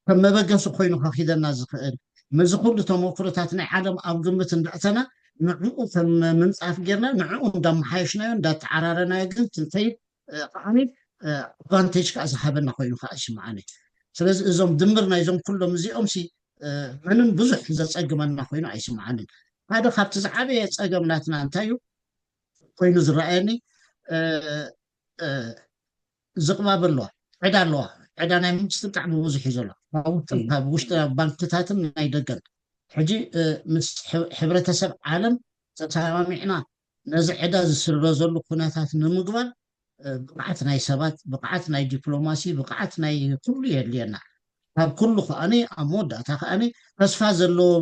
ከም መበገሲ ኮይኑ ከኺደና ዝኽእል ምዚ ኩሉ ተመክሮታት ናይ ዓለም ኣብ ግምት እንዳእተና ንዕኡ ከም ምንፃፍ ጌርና ንዕኡ እንዳመሓየሽናዮ እንዳተዓራረናዮ ግን ትንተይድ ከዓኒ ኣድቫንቴጅ ከዓ ዝሃበና ኮይኑ ከዓ ይስምዓኒ ስለዚ እዞም ድምር ናይዞም ኩሎም እዚኦም ሲ ምንም ብዙሕ ዘፀግመና ኮይኑ ኣይስምዓንን ሓደ ካብቲ ዝዓበየ ፀገም ናትና እንታይ እዩ ኮይኑ ዝረኣየኒ ዝቕባብ ኣለዋ ዕዳ ኣለዋ ዕዳ ናይ መንግስቲ ብጣዕሚ ብዙሕ እዩ ዘሎ ካብ ውሽጢ ባንክታትን ናይ ደገን ሕጂ ምስ ሕብረተሰብ ዓለም ተሰማሚዕና ነዚ ዕዳ ዝስረዘሉ ኩነታት ንምግባር ብቕዓት ናይ ሰባት ብቕዓት ናይ ዲፕሎማሲ ብቕዓት ናይ ኩሉ የድልየና ካብ ኩሉ ከዓኒ ኣብ መወዳእታ ከዓኒ ተስፋ ዘለዎ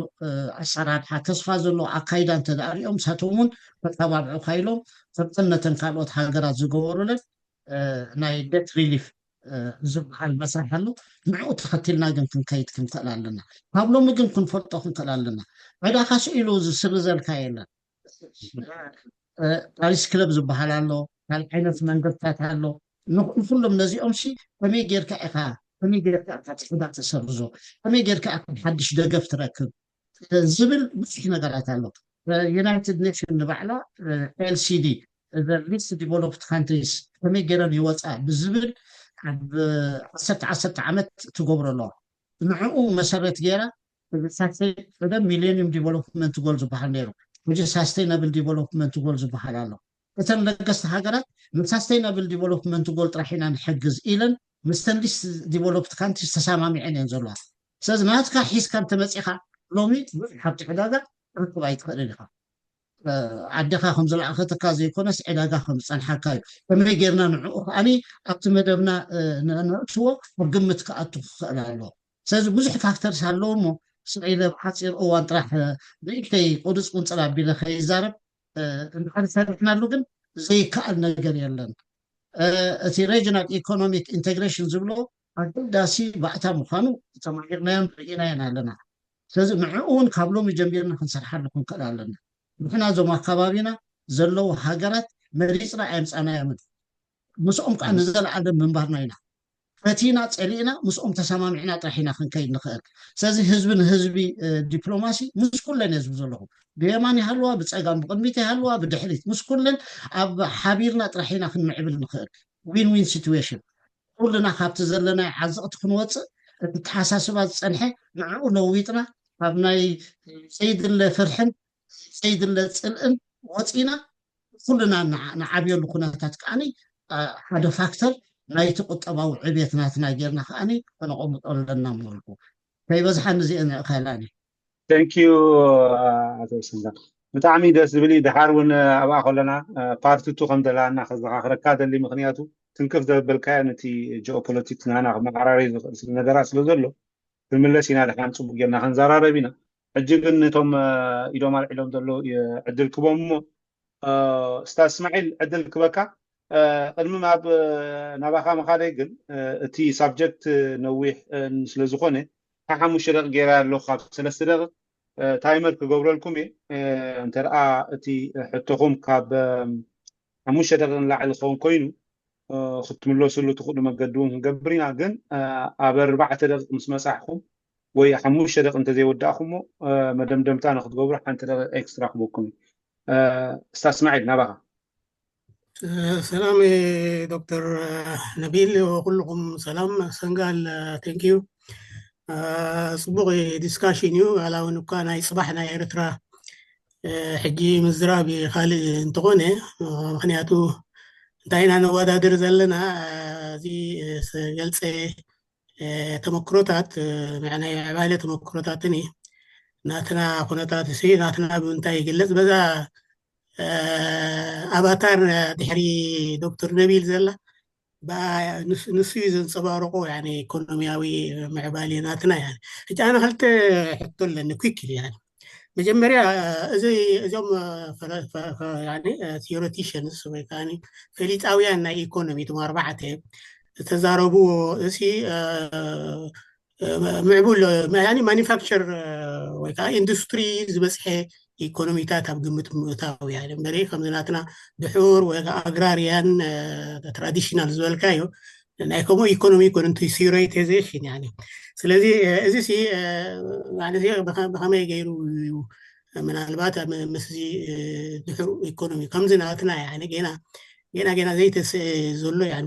ኣሰራርሓ ተስፋ ዘለዎ ኣካይዳ እንተዳርዮም ሳቶም እውን ከተባብዑ ካኢሎም ፍርጥነትን ካልኦት ሃገራት ዝገበሩለን ናይ ዴት ሪሊፍ ዝበሃል መስርሕ ኣሎ ንዕኡ ተኸቲልና ግን ክንከይድ ክንክእል ኣለና ካብ ሎሚ ግን ክንፈልጦ ክንክእል ኣለና ዕዳኻ ስኢሉ ዝስርዘልካ የለን ፓሪስ ክለብ ዝበሃል ኣሎ ካልእ ዓይነት መንገድታት ኣሎ ንኩሎም ነዚኦም ሲ ከመይ ጌርካ ኢኻ ከመይ ጌርካ ዕዳ ተሰርዞ ከመይ ጌርካ ሓድሽ ደገፍ ትረክብ ዝብል ብዙሕ ነገራት ኣሎ ዩናይትድ ኔሽን ንባዕላ ኤልሲዲ the least developed countries ከመይ ጌረን ይወፃ ብዝብል ኣብ 10 ዓመት ትገብሮ ኣለዋ ንዕኡ መሰረት ጌራ ሚሌኒየም ዲቨሎፕመንት ጎል ዝበሃል ነይሩ which is sustainable development goal ዝበሃል ኣሎ እተን ለገስቲ ሃገራት ንሳስተይናብል ዲቨሎፕመንት ጎል ጥራሒና ንሕግዝ ኢለን ምስተን ሊስት ዲቨሎፕድ ካንትሪስ ተሰማሚዐን እየን ዘለዋ ስለዚ ናትካ ሒዝካ እንተመፂኻ ሎሚ ብዙሕ ሃብቲ ዕዳጋ ርክብ ኣይትኽእልን ኢኻ ዓድኻ ከም ዝለኣኸተካ ዘይኮነስ ዕዳጋ ከም ዝፀንሓካ እዩ ከመይ ጌርና ንዕኡ ከዓኒ ኣብቲ መደብና ነእትዎ ኣብ ግምት ክኣቱ ክኽእል ኣለዎ ስለዚ ብዙሕ ፋክተርስ ኣለዎ እሞ ስዒለ ብሓፂር እዋን ጥራሕ ብኢልከይ ቁድፅ ቁንፅል ኣቢለ ከይዛረብ እንድሕር ሰሪሕናሉ ግን ዘይከኣል ነገር የለን እቲ ሬጅናል ኢኮኖሚክ ኢንቴግሬሽን ዝብሎ ኣገዳሲ ባእታ ምዃኑ ተማሂርናዮን ርኢናየን ኣለና ስለዚ ንዕኡ እውን ካብ ሎሚ ጀሚርና ክንሰርሓሉ ክንክእል ኣለና ንሕና እዞም ኣከባቢና ዘለው ሃገራት መሪፅና ኣየምፃናዮምን ምስኦም ከዓ ንዘለዓለ ምንባርና ኢና ፈቲና ፀሊእና ምስኦም ተሰማሚዕና ጥራሒና ክንከይድ ንኽእል ስለዚ ህዝቢ ንህዝቢ ዲፕሎማሲ ምስ ኩለን እየ ዝብል ዘለኹ ብየማን ይሃለዋ ብፀጋም ብቅድሚት ይሃለዋ ብድሕሪት ምስ ኩለን ኣብ ሓቢርና ጥራሒና ክንምዕብል ንኽእል ዊን ዊን ሲትዌሽን ኩልና ካብቲ ዘለና ዓዘቕቲ ክንወፅእ التحساسات صنحة معه لويتنا هبناي سيد الفرحن سيد السلقن وصينا كلنا نعبيو لكناتات كاني هذا فاكتور ناي تقطباو عبيتنا جيرنا كاني فنقوم لنا مولكو فيبزحن زي انا خلاني ثانك يو አቶ ሰንዳቅ ብጣዕሚ ደስ ዝብል ድሓር እውን ኣብኣ ከለና ፓርቲ ቱ ከም ደላና ከዘኻኽረካ ደሊ ምክንያቱ ትንክፍ ዘበልካዮ ነቲ ጂኦፖለቲክስ ናና መቀራረቢ ዝኽእል ነገራት ስለ ዘሎ ብምለስ ኢና ድሓን ፅቡቅ ጌርና ክንዘራረብ ኢና ሕጂ ግን ነቶም ኢዶም ኣልዒሎም ዘሎ ዕድል ክቦም እሞ ስታዝ እስማዒል ዕድል ክበካ ቅድሚ ናባኻ መኻደይ ግን እቲ ሳብጀክት ነዊሕ ስለዝኾነ ሓሙሽተ ደቂቕ ጌራ ኣለኹ ካብ 3 ደቂቕ ታይመር ክገብረልኩም እየ እንተደኣ እቲ ሕቶኹም ካብ 5 ደቂቕ ንላዕሊ ዝኸውን ኮይኑ ክትምለስሉ ትኽእሉ መገዲ እውን ክንገብር ኢና ግን ኣብ 4 ደቂቕ ምስ መፃሕኩም ወይ 5 ደቂቕ እንተዘይወዳእኹሞ መደምደምታ ንክትገብሩ ሓንቲ ደቂቕ ኤክስትራ ክበኩም ስታዝ እስማዒል ናባኻ سلام دكتور نبيل وكلكم سلام سنغال ثانك يو صبغ ديسكاشن يو على انه كان صباحنا ايرترا حجي مزرابي خالد انتغوني مخنياتو انتهينا نوادر زلنا زي جلسة تمكروتات يعني عبالة تمكروتاتني ناتنا خناتات سي ناتنا بنتاي جلس بذا أباتار دحري دكتور نبيل زلا نسوي زنصبارقو يعني إيكونومياوي مع باليناتنا يعني أنا خلت حطوا لنا كويكلي يعني مجمريا زي يوم يعني ثيوريتيشنز يعني فليت أويانا إيكونومي تم 4 تزاربوا سي معبول يعني مانيفاكتشر وكا اندستريز بس هي ኢኮኖሚታት ኣብ ግምት ምእታው يعني መሪ ከምዝናትና ድሑር ወይ ኣግራሪያን ትራዲሽናል ዝበልካዮ ናይ ከምኡ ኢኮኖሚ ኮንንቲ ሲሪታይዜሽን يعني ስለዚ እዚ ሲ ማለት በከመይ ገይሩ ምናልባት መስዚ ድሑር ኢኮኖሚ ከምዝናትና يعني ገና ዘይተስ ዘሎ يعني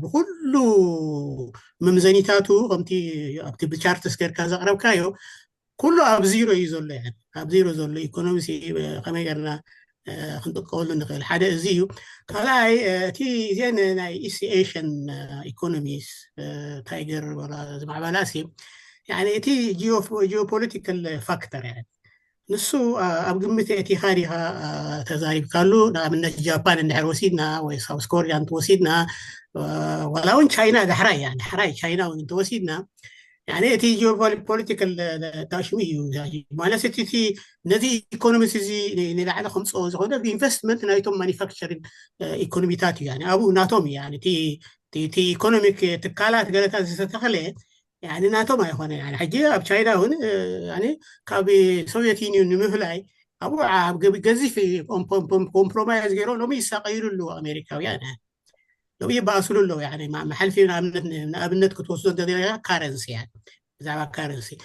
ብኩሉ መምዘኒታቱ ከምቲ ኣብቲ ብቻርትስ ጌርካ ዘቕረብካዮ كله أب زيرو يزول يعني أب زيرو زول إيكونومي سي كما قلنا خنتقول نقول حدا زيو كلاي تي زين ناي إيشن إيكونوميز تايجر ولا زمع بلاسي يعني تي جيوبوليتيكال فاكتور يعني نسو أب قمتي تي خاريها تزاريب كارلو من جابان النحر وسيدنا وساوث كوريا انت وسيدنا ولا وين تشاينا دحراي يعني حراي تشاينا وانت وسيدنا يعني تي جيوبوليتيكال تاشمي يعني ما تي نذي ايكونوميز زي نلعب 5 زغونه بانفستمنت نايتوم مانيفاكتشرنج ايكونومي تاتي يعني ابو ناتومي يعني تي ايكونوميك تكالات قالت تتخلي يعني ناتوم يكون يعني حجي اب تشاينا هون يعني كابي سوفيت يونيون مفلاي ابو جزي في كومبرومايز غيرو لو يساقيروا له امريكا يعني لو يبقى أصله له يعني مع محل فينا أبنت كتوصل ده كارنسي يعني زعما كارنسي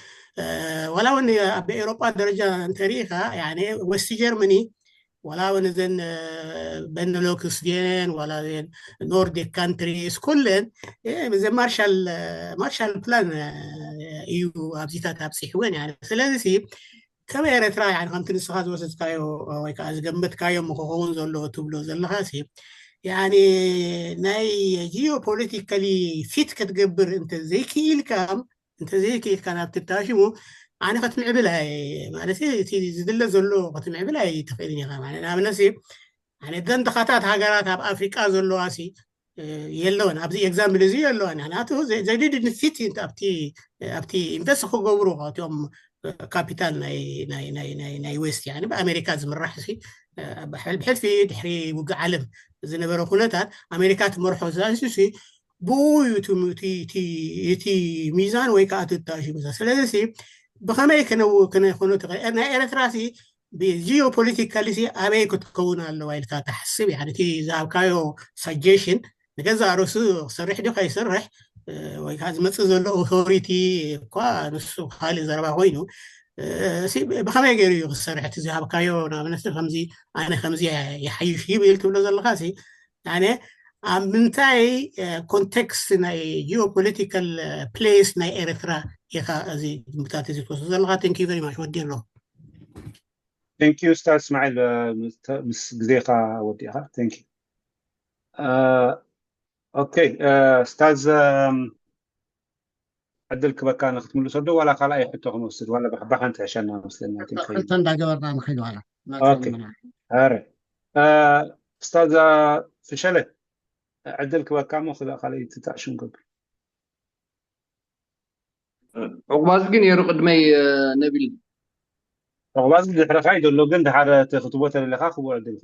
ولو إن بأوروبا درجة تاريخها يعني وست جيرماني ولا ونزن بنلوكس دين ولا دين نورديك كانتريز كلن زي مارشال بلان يو أبزيتات أبسيحوين يعني سلازي كما يرترا يعني خمت نسخات وسط كايو ويكاز جنبت كايو مخون زلو تبلو زلو خاسي يعني ناي جيوبوليتيكالي فيت كتقبر انت زي كيل كان بتتاشمو انا فتمع بلاي معناتي زدل زلو فتمع بلاي تفعيلني يعني انا نسي يعني دن دخاتات هاجرات اب افريقيا زلو اسي يلون ابزي اكزامبل زي يلون يعني هاتو زي ديد فيت انت ابتي انفست خو غبرو هاتيوم كابيتال ناي ويست يعني بامريكا زمرح سي بحال في دحري وقع علم زنبرو خلاتات أمريكا تمرحو زاسي بوي تي ميزان ويكات التاشي بس سلاسي بخماي كانوا يكونوا تغير أنا إيرتراسي بجيوبوليتيكالي سي أبي كتكون على ويل كتحسب يعني تي زابكايو سجيشن نجزا رسو صريح دو كاي صريح ويكاز متصل أوثوريتي كوا نسو خالي زربا وينو سي بخماي غيرو يغسر حتى زابكايو نامنس خمزي أنا خمزي يحيش يبيل تولو زلخاسي يعني منتاي كونتكست ناي جيوبوليتيكال بليس ناي إريترا يخا زي متاتي زي توصل لغا thank you very much ودي له ثانك يو استاذ اسماعيل مس جزيقة وديها ثانك يو اوكي استاذ عدلك بكا نختم له صدو ولا قال اي حته نوصل ولا بحبح انت عشان نوصل انت دا قبرنا نخيلو على اوكي هاري استاذ فشله عدلك بكا ماخذ خلي تتعشون قبل عقباز جن يرو قدمي نبيل عقباز اللي حرف عيد لو قند حدا تخطبوته اللي خاخو عدل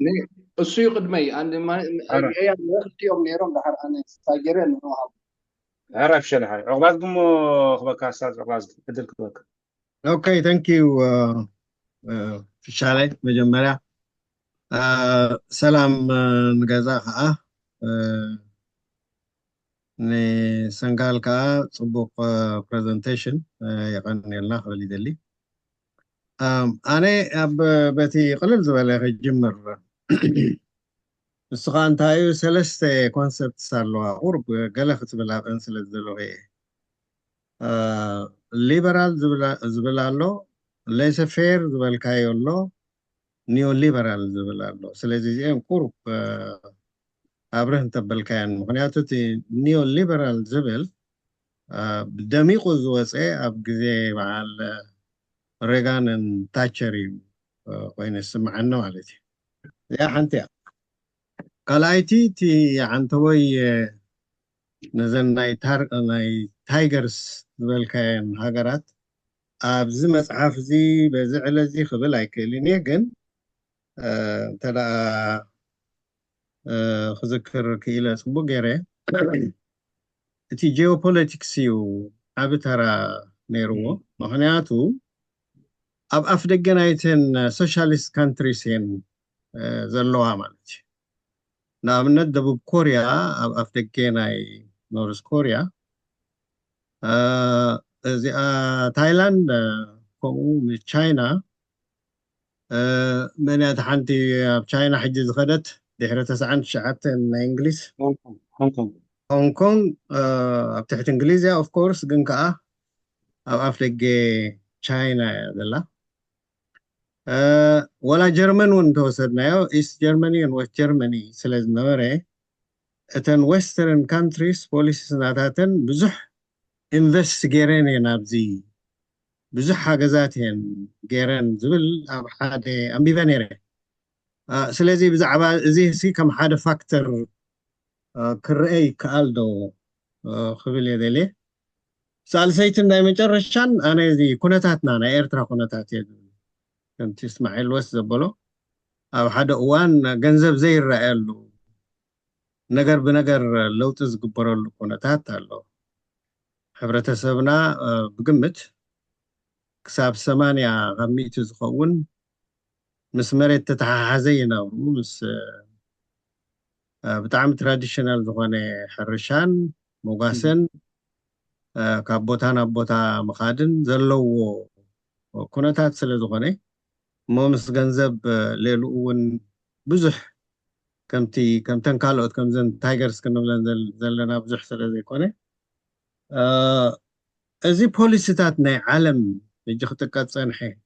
السوق قدمي عند ما اي وقت يوم نيرم دحر انا تاجرين نوها عرف شله هاي عقباز قم خبك استاذ عقباز عدلك بكا اوكي ثانك يو في شالي مجمرة سلام نجازا خا نسنقال كا صبوق برزنتيشن يغني الله خلي دلي أنا بتي قلل زبالة جمر السخان تايو سلسة كونسبت صار له قرب قال خت بلا بنسل زلوا هي ليبرال زبلا له ليس فير زبال كايو له نيو ليبرال زبلا له سلزي زين قرب أبره تبل كان مخنياتو تي نيو ليبرال زبل بدميقو زوسة أبجزي مع ريغان تاتشري وين اسمع عنه عليتي يا حنتي قلايتي تي عن توي نزل ناي تايجرز زبل كان هاجرات أبز مصحف زي بزعل زي خبل أيكليني جن تلا خذكر كيلا سبو غيره تي جيوبوليتكسيو أبترا نيرو مخنياتو أب أفدقنايتن سوشاليست كانتريسين زلوها مالتي نعم ندبو كوريا أب أفدقناي نورس كوريا تايلاند كومو تشاينا من يتحنتي تشاينا حجز غدت دحرة تسعان شعبت إنجليز هونغ كونغ بتحت إنجليزيا أوف كورس جنكا أب أفدقي تشاينا دلا ولا جرمن ونتوسدنا إيست جرماني وويست جرماني سلاز نوري أتن ويسترن كانتريز بوليسيس ناتاتن بزح إنفست جيريني نابزي بزح حاجزاتين جيران زبل أب حادي أم بيبانيري سلازي بزعبا زي سي كم حدا فاكتور كرأي كالدو خبل يدلي سأل سيتن دايما جرشان أنا زي كونتاتنا أنا إيرترا كونتاتي كنت اسماعيل وس زبلو أو حدا أوان جنزب زي الرأيلو نجر بنجر لو تزقبرو الكونتات له حبرة سبنا بقمت كساب 8 غميت زخون مس مريت تتحازينا ومس بتعمل تراديشنال زخونة حرشان موغاسن كابوتانا بوتا مخادن زلو كونتات سل زخونة مومس جنزب ليلون بزح كمتي كم تنكالوت كم زن تايجرز كنا بلن زلنا بزح سل زي كونه أزي بوليسيتاتنا عالم يجي خطكات صنحي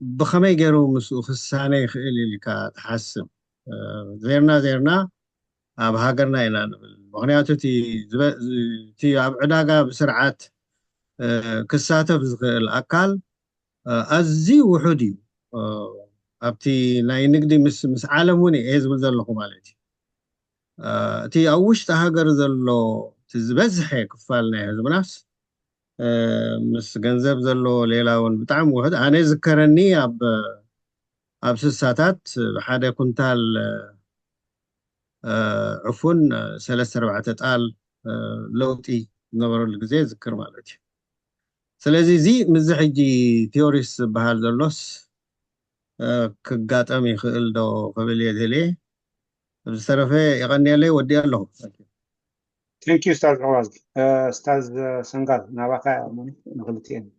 بخمي جرو مسو خساني خيلي اللي كتحسب زيرنا بهاجرنا إلى مغنياتو تي عداقة بسرعات كساته بزغ الأكل أزي وحدي أبتي لا نقدي مس عالموني إيز بزلكم مالتي تي أوش تهاجر زلو تزبزحي كفالنا هزبناس مس جنزب زلو ليلاون بتعم واحد أنا ذكرني أب ساتات حدا كنتال عفون 3-4 تقال لوتي نبر الجزء ذكر مالتي سلازي زي مزحجي تيوريس بهال زلوس كقاطمي خيل دو قبل يدلي بصرفه يغني لي ودي له ثانك يو استاذ عواز استاذ سنغال نابقا نغلطين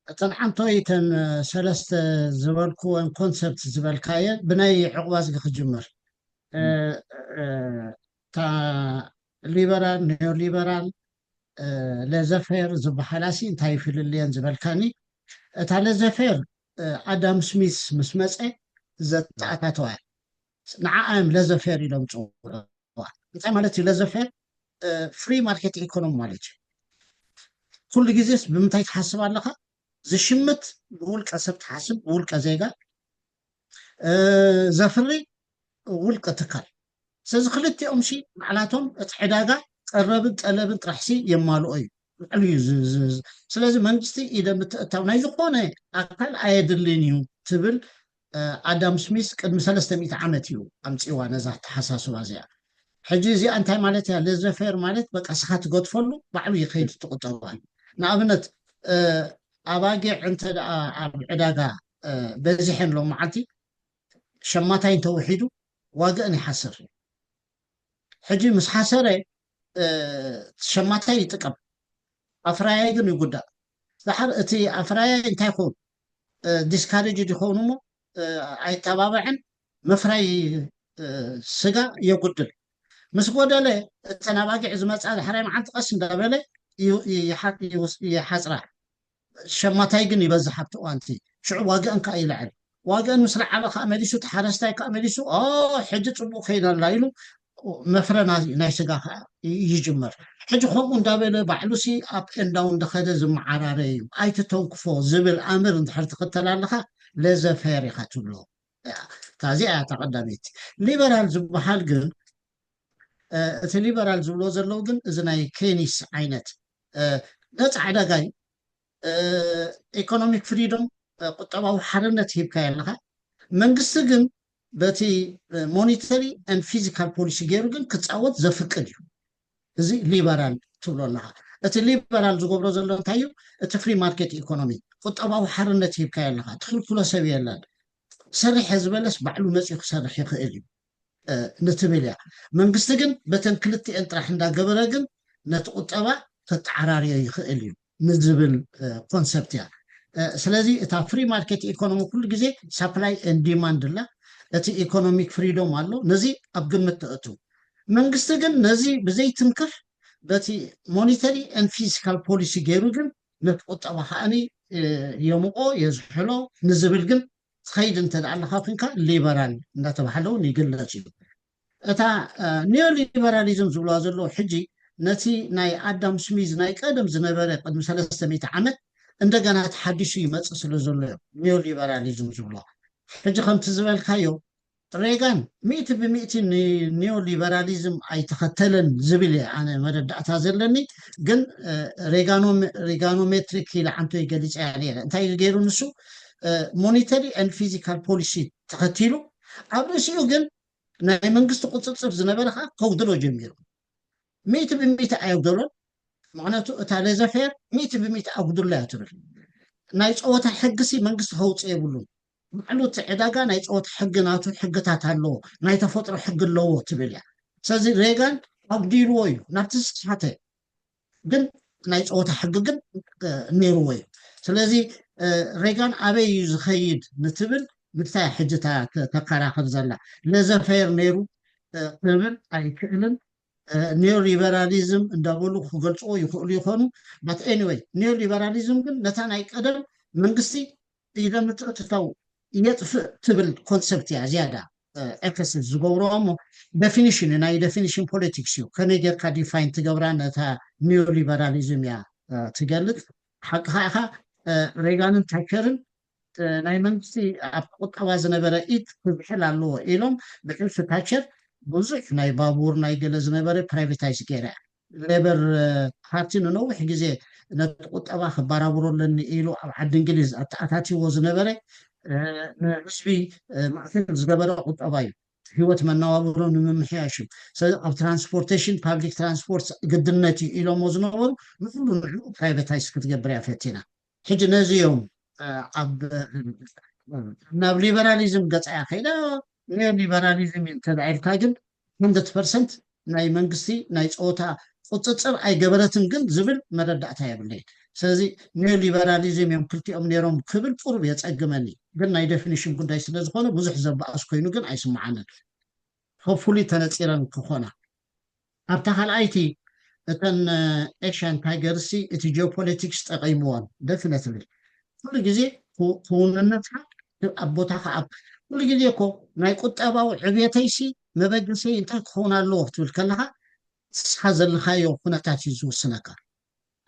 أتن حمتويتن سلست زبالكو ان كونسبت زبالكاية بناي عقواز خجمر تا ليبرال نيو ليبرال لزفير زبحلاسي انتهي في الليان زبالكاني تا لزفير آدم سميث مسمسة زت تعتاتوها نعم لزفير لهم تصور انت مالتي لزفير فري ماركت ايكونوم مالتي كل جزيس بمتى يتحسب على لها زشمت بقول كسب تحسب بقول كزيجا زفري بقول كتكال سأزخلت أمشي معناتهم اتحداقة قربت رحسي يمالو أي سلازم منجستي إذا تاوناي زقوني أقل عيد اللينيو تبل آدم سميث قد مثلا 300 عامت يو أمتي وانا زهت حساسو وازيا حجي زي أنتي مالتها لزفير مالت بك أسخات قد فلو بعلو يخيد تقطوان نعبنت أباقي انت عداقة بزيحن لو معتي شماتين توحيدو واقعني حسر حجي مس حسره شماتي يتقب أفرايا يقول يقول لحر أتي أفرايا انت يكون ديسكاريج يكونوا مو أي تبابعن مفراي سجا يقدر مس قدله تناباقي عزمات على حرام عن قسم دابله يحصره شماتي يقول يبز حبته أنتي شو واقعن كايلعب واقعن مسرع على خامديسو تحرستاي كامديسو حجة صبو خينا لايلو مفرنا نايسقا يجمر حجي خمون دابله بعلوسي اب اند داون دخده زم عراري ايت توقفو زبل امر انتحر تقتل لها لزا فيري خاتلو تازي اعتقداميت ليبرال زبحال قن ات ليبرال زبلو زلو قن ازناي كينيس عينت نت عداقاي ايكونوميك فريدوم قطباو حرنت هيبكا لها منقست قن بتي مونيتري اند فيزيكال بوليسي غيرو كن كتصاوت زفقد يو زي ليبرال تبلو لها ات ليبرال زغبرو زلو تايو ات فري ماركت ايكونومي قطباو حرنت يبكا لها تخل كل سبيل لان سرح حزبلس بعلو نصيخ سرح يخيل نتبليا منقست كن بتن كلتي انطرح اندا غبره كن نتقطبا تتعراري يخيل نزبل كونسبت يا ስለዚህ እታ ፍሪ ማርኬት ኢኮኖሚ ኩሉ ግዜ ሰፕላይ ኤንድ ዲማንድ ላ እቲ ኢኮኖሚክ ፍሪዶም አሎ ነዚ ኣብ ግምት ተእቱ መንግስቲ ግን ነዚ ብዘይ ትንክር በቲ ሞኒተሪ ኤንድ ፊዚካል ፖሊሲ ገይሩ ግን ንቁጠባ ሃኒ የምቆ የዝሕሎ ንዝብል ግን ትኸይድ እንተደኣለካ ኮንካ ሊበራል እንዳተባሃለው ይግለጽ እዩ እታ ኒዮ ሊበራሊዝም ዝብሎ ዘሎ ሕጂ ነቲ ናይ ኣዳም ስሚዝ ናይ ቀደም ዝነበረ ቅድሚ 300 ዓመት እንደገና ተሐዲሱ ይመጽ ስለዘሎ ኒዮ ሊበራሊዝም ዝብሎ ሕጂ ከምቲ ዝበልካዮ ሬጋን 100% ኒዮ ሊበራሊዝም ኣይተኸተለን ዝብል ኣነ መረዳእታ ዘለኒ ግን ሬጋኖሜትሪክ ኢላ ዓንቶ ይገሊፅ እያ እንታይ ገይሩ ንሱ ሞኒተሪ ኤንድ ፊዚካል ፖሊሲ ተኸቲሉ ኣብ ርእሲኡ ግን ናይ መንግስቲ ቁፅፅር ዝነበረ ከዓ ከውድሎ ጀሚሩ 100% ኣየውደሎን معناته تالي زفير 100% أقدر لا تبر نايت أوت حقسي منقص هو تقبلون معلوت عداقة نايت أوت حق ناتو حقتها تالو نايت فترة حق اللو تبليا سازي ريغان أقدير ويو نفس حتى جن نايت أوت حق جن نيرو ويو سلازي ريغان أبي يزخيد نتبل متى حجتها تقرا خرزلا لزفير نيرو تبل أي كلن ኒዮ ሊበራሊዝም እንዳበሉ ክገልጾ ይኽእሉ ይኾኑ በት ኤኒዌይ ኒዮ ሊበራሊዝም ግን ነታ ናይ ቀደም መንግስቲ ኢደምትእትተው የጥፍእ ትብል ኮንሰፕት እያ ዝያዳ ኤክሰስ ዝገብሮ እሞ ዴፊኒሽን ናይ ዴፊኒሽን ፖለቲክስ እዩ ከመይ ጌርካ ዲፋይን ትገብራ ነታ ኒዮ ሊበራሊዝም እያ ትገልጽ ሓቂ ኢኻ ሬጋንን ታቸርን ናይ መንግስቲ ኣብ ቁጠባ ዝነበረ ኢድ ክብሕል ኣለዎ ኢሎም ብሕልፊ ታቸር ብዙሕ ናይ ባቡር ናይ ገለ ዝነበረ ፕራይቬታይዝ ገይራ ሌበር ፓርቲ ንነዊሕ ግዜ ነቲ ቁጠባ ክበራብረለኒ ኢሉ ኣብ ዓዲ እንግሊዝ ኣተኣታቲዎ ዝነበረ ንህዝቢ ማእከል ዝገበረ ቁጠባ እዩ ሂወት መነባብሮ ንምምሕያሽ እዩ ኣብ ትራንስፖርቴሽን ፓብሊክ ትራንስፖርት ግድነት እዩ ኢሎሞ ዝነበሩ ንኩሉ ንዕኡ ፕራይቬታይዝ ክትገብር እያ ፈቲና ሕጂ ነዚኦም ናብ ሊበራሊዝም ገፃ እያ ከይዳ ኒዮ ሊበራሊዝም እንተዳኢልካ ግን 100% ናይ መንግስቲ ናይ ፆታ ቁፅፅር ኣይገበረትን ግን ዝብል መረዳእታ የብለይ ስለዚ ኒዮ ሊበራሊዝም እዮም ክልቲኦም ነይሮም ክብል ቁርብ የፀግመኒ ግን ናይ ዴፊኒሽን ጉዳይ ስለዝኾነ ብዙሕ ዘበኣስ ኮይኑ ግን ኣይስማዓንን hopefully ተነፂረን ክኾና ኣብታ ካልኣይቲ እተን ኤሽያን ታይገርሲ እቲ ጂኦፖለቲክስ ጠቒምዎን ደፍነትሊ ኩሉ ግዜ ክውንነትካ ኣብ ቦታካ ኩሉ ግዜ እኮ ናይ ቁጠባዊ ዕብየተይሲ መበገሰይ እንታይ ክኸውን ኣለዎ ክትብል ከለካ ንስኻ ዘለኻዮ ኩነታት እዩ ዝውስነካ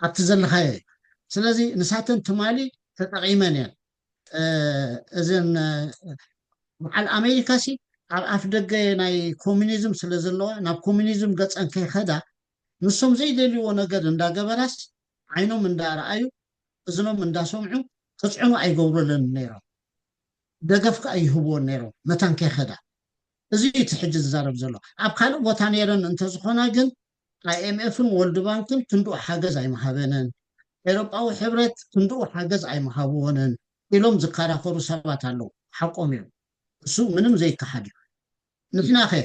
ኣብቲ ዘለኻዮ እዩ ስለዚ ንሳተን ትማሊ ተጠቒመን እየን እዘን በዓል ኣሜሪካ ሲ ኣብ ኣፍ ደገ ናይ ኮሚኒዝም ስለ ዘለዋ ናብ ኮሚኒዝም ገፀን ከይኸዳ ንሶም ዘይደልይዎ ነገር እንዳገበራስ ዓይኖም እንዳረኣዩ እዝኖም እንዳሰምዑ ክፅዕኑ ኣይገብሩልን ነይሮም ደገፍካ ኣይህብዎን ነይሮም መታን ከይኸዳ እዚ እቲ ሕጂ ዝዛረብ ዘሎ ኣብ ካልእ ቦታ ነይረን እንተዝኾና ግን ኣይኤምኤፍን ወልድ ባንክን ክንድኡ ሓገዝ ኣይመሃበንን ኤሮጳዊ ሕብረት ክንድኡ ሓገዝ ኣይመሃብዎንን ኢሎም ዝከራከሩ ሰባት ኣለዉ ሓቆም እዮም እሱ ምንም ዘይከሓድ እዩ ንሕና ኸ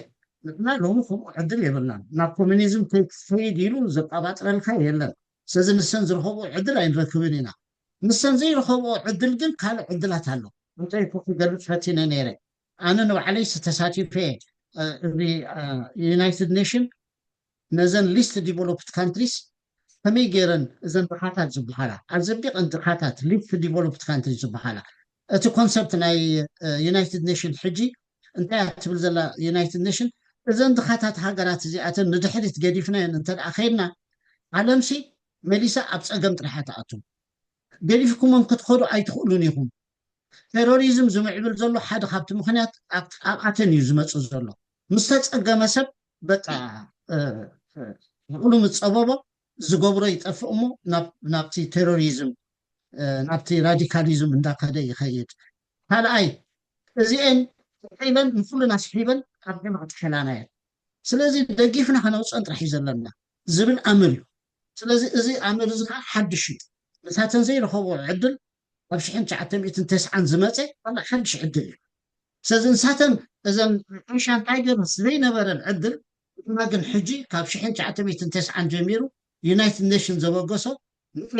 ንሕና ሎሚ ከምኡ ዕድል የብልናን ናብ ኮሚኒዝም ከይድ ኢሉ ዘቀባጥረልካ የለን ስለዚ ንሰን ዝረኸብኦ ዕድል ኣይንረክብን ኢና ንሰን ዘይረኸብኦ ዕድል ግን ካልእ ዕድላት ኣሎ እንታይ ክገልፅ ፈቲነ ነይረ ኣነ ንባዕለይ ተሳቲፈ እዚ ዩናይትድ ኔሽን ነዘን ሊስት ዲቨሎፕድ ካንትሪስ ከመይ ገይረን እዘን ድኻታት ዝበሃላ ኣዘቢቐን ድኻታት ሊስት ዲቨሎፕድ ካንትሪስ ዝበሃላ እቲ ኮንሰፕት ናይ ዩናይትድ ኔሽን ሕጂ እንታይ ትብል ዘላ ዩናይትድ ኔሽን እዘን ድኻታት ሃገራት እዚኣተን ንድሕሪት ገዲፍናየን እንተደኣ ኸይድና ዓለምሲ መሊሳ ኣብ ፀገም ጥራሕ ተኣቱ ገዲፍኩሞም ክትኸዱ ኣይትኽእሉን ኢኹም ቴሮሪዝም ዝምዕብል ዘሎ ሓደ ካብቲ ምክንያት ኣብ ኣተን እዩ ዝመፅእ ዘሎ ምስ ተፀገመ ሰብ በቃ ዕሉ ምፀበቦ ዝገብሮ ይጠፍእ እሞ ናብቲ ቴሮሪዝም ናብቲ ራዲካሊዝም እንዳከደ ይኸይድ ካልኣይ እዚአን ሒበን ንኩሉና ስሒበን ኣብ ደማ ክትሕላና እየን ስለዚ ደጊፍና ከነውፅአን ጥራሕ እዩ ዘለና ዝብል ኣምር እዩ ስለዚ እዚ ኣምር እዚ ከዓ ሓድሽ እዩ ንሳተን ዘይረኸብዎ ዕድል ኣብ 1990 ዝመፀ ሓድሽ ዕድል እዩ ስለዚ ንሳተን እዘን ኤሽያን ታይገርስ ዘይነበረን ዕድል እና ግን ሕጂ ካብ 1990 ጀሚሩ ዩናይትድ ኔሽን ዘበገሶ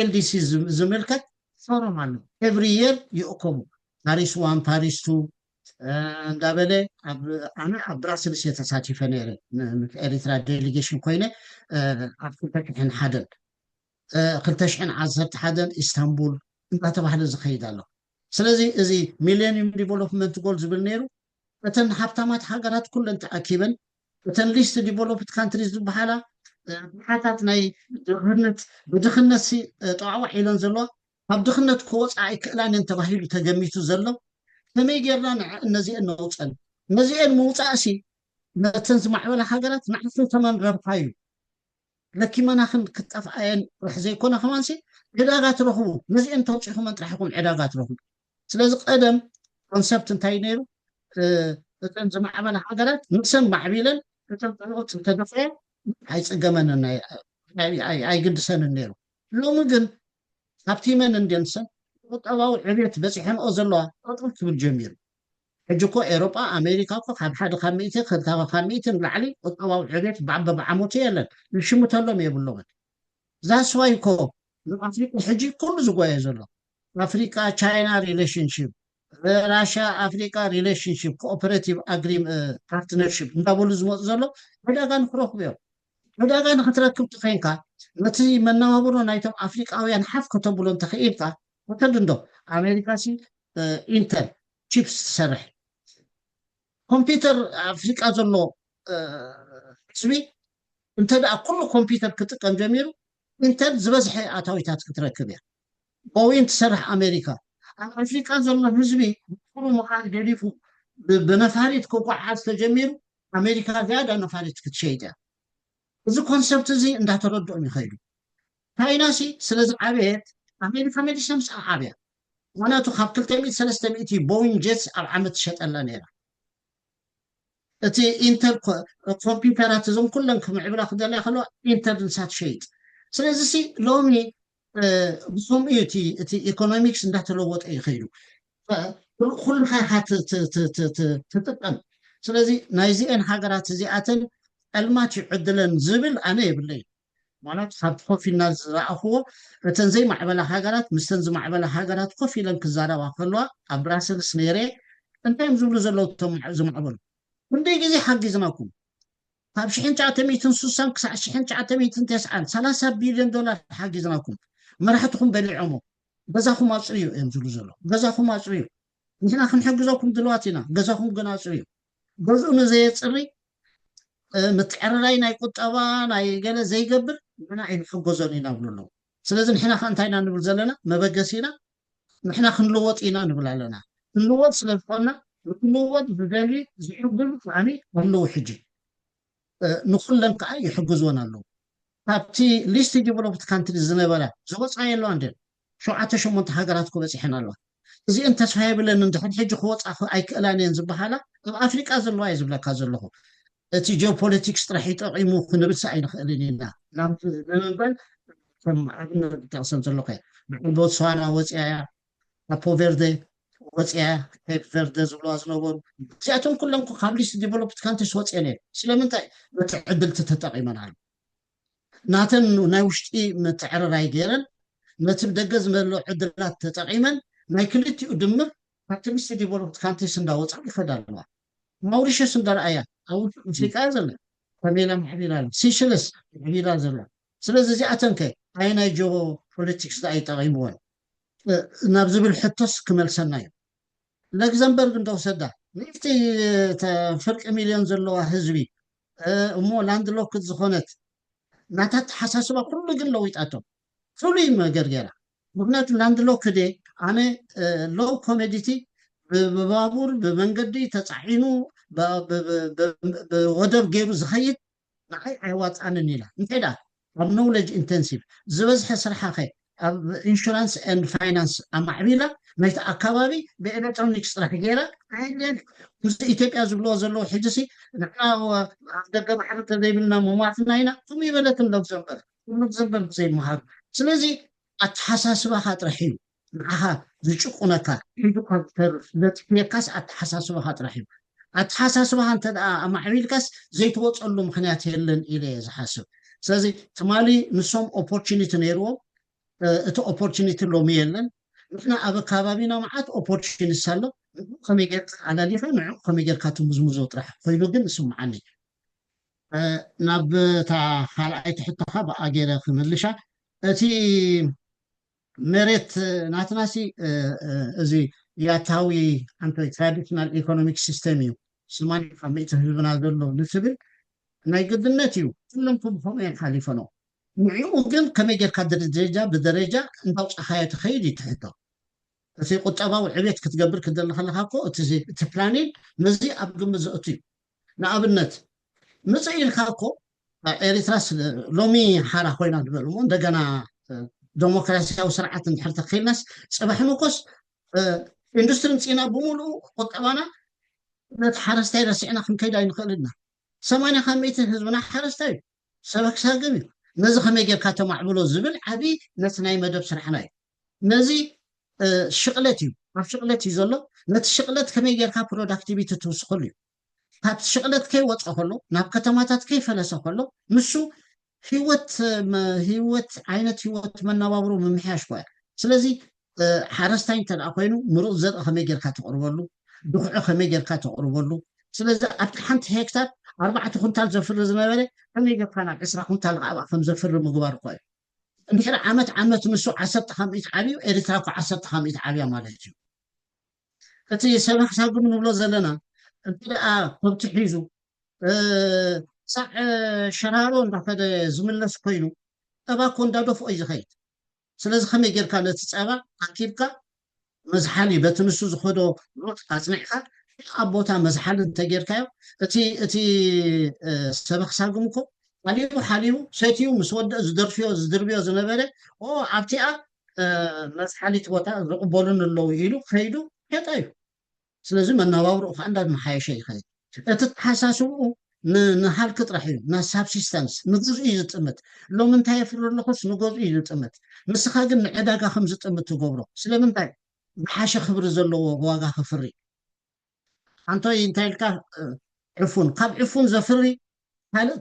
ኤልዲሲ ዝምልከት ፎረም ኣሎ ኤቭሪ የር ይእከቡ ፓሪስ 1 ፓሪስ 2 እንዳበለ ኣነ ኣብ ብራስልስ የተሳቲፈ ነይረ ኤሪትራ ዴሊጌሽን ኮይነ ኣብ 2011 ኢስታንቡል እንዳተባህለ ዝኸይድ ኣሎ ስለዚ እዚ ሚሌኒየም ዲቨሎፕመንት ጎል ዝብል ነይሩ እተን ሃብታማት ሃገራት ኩለን ተኣኪበን እተን ሊስት ዲቨሎፕድ ካንትሪዝ ዝበሃላ ድሓታት ናይ ድኽነት ብድኽነት ጠዋዕዋዕ ኢለን ዘለዋ ካብ ድኽነት ክወፃ ኣይክእላን እየን ተባሂሉ ተገሚቱ ዘሎ ከመይ ጌርና እነዚአን ነውፀን እነዚአን ምውፃእ ሲ ነተን ዝማዕበላ ሃገራት ንዓርሱ ተመን ረብሓ እዩ ለኪመናኽን ክጠፍኣየን ጥራሕ ዘይኮነ ከማንሲ ዕዳጋ ትረኽቡ ነዚአን ተውፂኹመን ጥራሕኩም ዕዳጋ ትረኽቡ ስለዚ ቀደም ኮንሰፕት እንታይ ነይሩ እተን ዝማዕበላ ሃገራት ንሰን ማዕቢለን እተን ጠልኦት እንተደፍአየን ኣይፅገመንን ኣይግድሰንን ነይሩ ሎሚ ግን ካብቲ መን እንድንሰን ቁጠባዊ ዕብየት በፂሐንኦ ዘለዋ ጠጠው ክብል ጀሚሩ ሕጂ እኮ ኤሮጳ ኣሜሪካ እኮ ካብ ሓደ ካብ ሚእቲ ካብ ሚእቲ ንላዕሊ ቁጠባዊ ዕብየት ብዓመቱ የለን ዝሽምተሎም የብሎምን ዛስዋይ እኮ ንኣፍሪቃ ሕጂ ኩሉ ዝጎየ ዘሎ ኣፍሪቃ ቻይና ሪሌሽንሽፕ ራሽያ ኣፍሪቃ ሪሌሽንሽፕ ኮኦፐሬቲቭ ፓርትነርሽፕ እንዳበሉ ዝመፁ ዘሎ ዕዳጋ ንክረኽቡ እዮም ዕዳጋ ንክትረክብ ትኸይንካ ነቲ መነባብሮ ናይቶም ኣፍሪቃውያን ሓፍ ከተብሎ እንተኽኢልካ ወተድንዶ ኣሜሪካ ሲ ኢንተል ቺፕስ ትሰርሕ ኮምፒውተር ኣፍሪቃ ዘሎ ህዝቢ እንተደኣ ኩሉ ኮምፒውተር ክጥቀም ጀሚሩ ኢንተል ዝበዝሐ ኣታዊታት ክትረክብ እያ ቦዊን ትሰርሕ ኣሜሪካ ኣብ ኣፍሪቃ ዘሎ ህዝቢ ኩሉ ምኻድ ገዲፉ ብነፋሪት ክጓዓዝ ተጀሚሩ ኣሜሪካ ዝያዳ ነፋሪት ክትሸይጥ እያ እዚ ኮንሰፕት እዚ እንዳተረድኦም ይኸይዱ ቻይና ሲ ስለዚ ዓብየት ኣሜሪካ መዲሳ ምስ ዓብያ ምክንያቱ ካብ 200-300 ቦዊንግ ጀትስ ኣብ ዓመት ትሸጠላ ነይራ እቲ ኢንተል ኮምፒውተራት እዞም ኩለን ክምዕብላ ክደልያ ከለዋ ኢንተል ንሳ ትሸይጥ ስለዚ ሲ ሎሚ ብከምኡ እዩ እቲ ኢኮኖሚክስ እንዳተለወጠ ይኸይዱ ኩልካ ትጥቀም ስለዚ ናይዚአን ሃገራት እዚኣተን ዕልማት ይዕድለን ዝብል ኣነ የብለይ ማለት ካብ ኮፍ ኢልና ዝረኣኽዎ እተን ዘይማዕበላ ሃገራት ምስተን ዝማዕበላ ሃገራት ኮፍ ኢለን ክዛረባ ከለዋ ኣብ ብራስልስ ነይረ እንታይ ዝብሉ ዘለው እቶም ዝማዕበሉ كل جزء حجزناكم طب شحن تعتميتن سوسان كسع شحن تعتميتن تسعة 3 بليون دولار حجزناكم ما راح تكون بلعمو جزاكم أصريو ينزلوا زلوا جزاكم أصريو نحن خنحجزكم دلوقتينا جزاكم جنا أصريو جزء زي تصري متعررين أي قطبان أي جل زي قبل أنا عين حجزوني نقول سلازم نحن خنتينا نقول زلنا ما بقسينا نحن خنلوط إنا نقول لنا نلوط سلفنا نلوط بدالي زي قبل يعني نلوط حجي نخلن كأي يحجزون له هابتي ليست ديفلوبد كانتريز زنبلا زوج عيلو عندن شو عتشو منتحقرات كوبس إحنا الله إذا أنت صحيح بلن ندخل حج خوات أخو أي كلام ينزل بحاله أفريقيا أزل وايز بلا كازل له تي جيوبوليتكس راح يتقيموا خن بس عين خلينا نعم نقول كم عندنا تقسم زلقة بوتسوانا وزيا أبو فيردي وزيا كيب فيردي زبلاز نوبل سيأتون كلهم قابليس ديفلوبد كانتريز وزيا سلام أنت بتعدل تتقيمنا عنه ناتن ناوشتي متعرراي جيرن نتبدجز ملو عدلات تتقيما ناي كلتي ودمر كاتمست ديفلوبد كانتريز እንዳወጣ ይፈዳልዋ ማውሪሸስ እንደራያ አው አፍሪካ ዘለ ከሜላ ማህቢላል ሲሽልስ ማህቢላል ዘለ ስለዚህ እዚኣተንከ ኣይናይ ጂኦ ፖለቲክስ ዳይ ጠቂምዎን ናብ ዝብል ሕቶስ ክመልሰናዮ ለግዘምበርግ እንደወሰዳ ንፍቲ ፍርቂ ሚልዮን ዘለዋ ህዝቢ እሞ ላንድ ሎክድ ዝኾነት ናታት ሓሳስባ ኩሉ ግን ለዊጣቶም ፍሉይ መገርገራ ምክንያቱ ላንድ ሎክድ ኣነ ሎው ኮሞዲቲ ببابور بمنقدي تصعينو بودب جيرو زخيت نعي عوات أنا نيلا نتدا اب نولج انتنسيف زبزح صراحة خي انشورانس اند فاينانس أما عبيلا ميت أكابابي بإلكترونيكس راح جيرا عيدين مست إثيوبيا زبلو زلو حجسي نحنا دقا محرة ديبلنا مماثلنا هنا ثم يبلتن لوكزمبر زي المهار سلازي أتحساسبها هاترحيو معها زيشقونك يدو كاكتر لتفيكاس أتحساسبها هاترحيو أتحساسبها أنت أما عبيلكاس زي توصل له مخنيات يلن إليه زحاسب سلازي تمالي نسوم opportunity نيرو اتو opportunity لو ميلن نحنا أبا كابابينا معات opportunity سالو خميجر على ليفا معو خميجر كاتو مزموزو طرح فيلو جن سمع عني ناب تا خالعي تحطها بقى جيرا خمالشا تي مريت ناتناسي ازي ياتاوي انتو traditional economic system يو سلماني خميت هلبنا دلو نسبل ناي قدنتيو كلهم هم ينحالفنو معيو جن كميجر كادر درجة بدرجة انتو حياة خيري تحطه في قطبة والعبيت كتقبل كدر لخلقاكو تبلانين مزي أبقى مزقتي نعبنت مزي الخاكو إريتراس لومي حارة خوينا دبلومون دقنا ديمقراطية وسرعة نحرت خيلناس صباح نوكس اندستري نسينا بمولو قطبانا نتحرستاي رسعنا خم كيدا ينخلدنا 85 حزبنا حرستاي سبك ساقمي نزي خميجر كاتو معبولو الزبل عبي نتناي مدب سرحناي نزي شغلتي عرف شغلتي زلو نت شغلت كمي يركا بروداكتيفيتي توسخلي هاب شغلت كي وصخلو ناب كتماتات كي فلسخلو مسو هيوت عينت هيوت منابابرو ممحياش كوي سلازي حارستاين تلقى كوينو مرو زرق خمي يركا تقربلو دخع خمي يركا تقربلو سلازي ابت حنت هكتار 4 كنتال زفر زنبالي خمي يركا 10 كنتال غابا خم زفر مقبار كوي نحن عامت مسو 10 خميت عبي إريترا 10 خميت عبي مالتي كتي سبح ساقم نبلو زلنا انتلا كنت حيزو ساع شرارو نحفظ زملس كوينو أبا كون دادو فوق إزخيت سلاز خمي جير كانت تسعبا عكيبكا مزحالي بتنسو زخدو روت قاسنعها أبوتا مزحال انتجير كايو اتي سبح ساقمكو عليو حاليو سيتيو مسود زدربيو زنبالي او عبتيا مسحالي توتا زقبولن اللو يلو خيدو يطايو سلازي منابابرو عندها محايشة خيد اتتحساسو نحال كطرحيو ناس سابسيستانس نغزو يزطمت لو من تاي فرو لخص نغزو يزطمت مسخا ግን ዕዳጋ ከም ዝጥምት ትገብሮ ስለምንታይ ብሓሸ ክብሪ ዘለዎ ዋጋ ክፍሪ አንተ ኢንታይልካ ዕፉን ካብ ዕፉን ዘፍሪ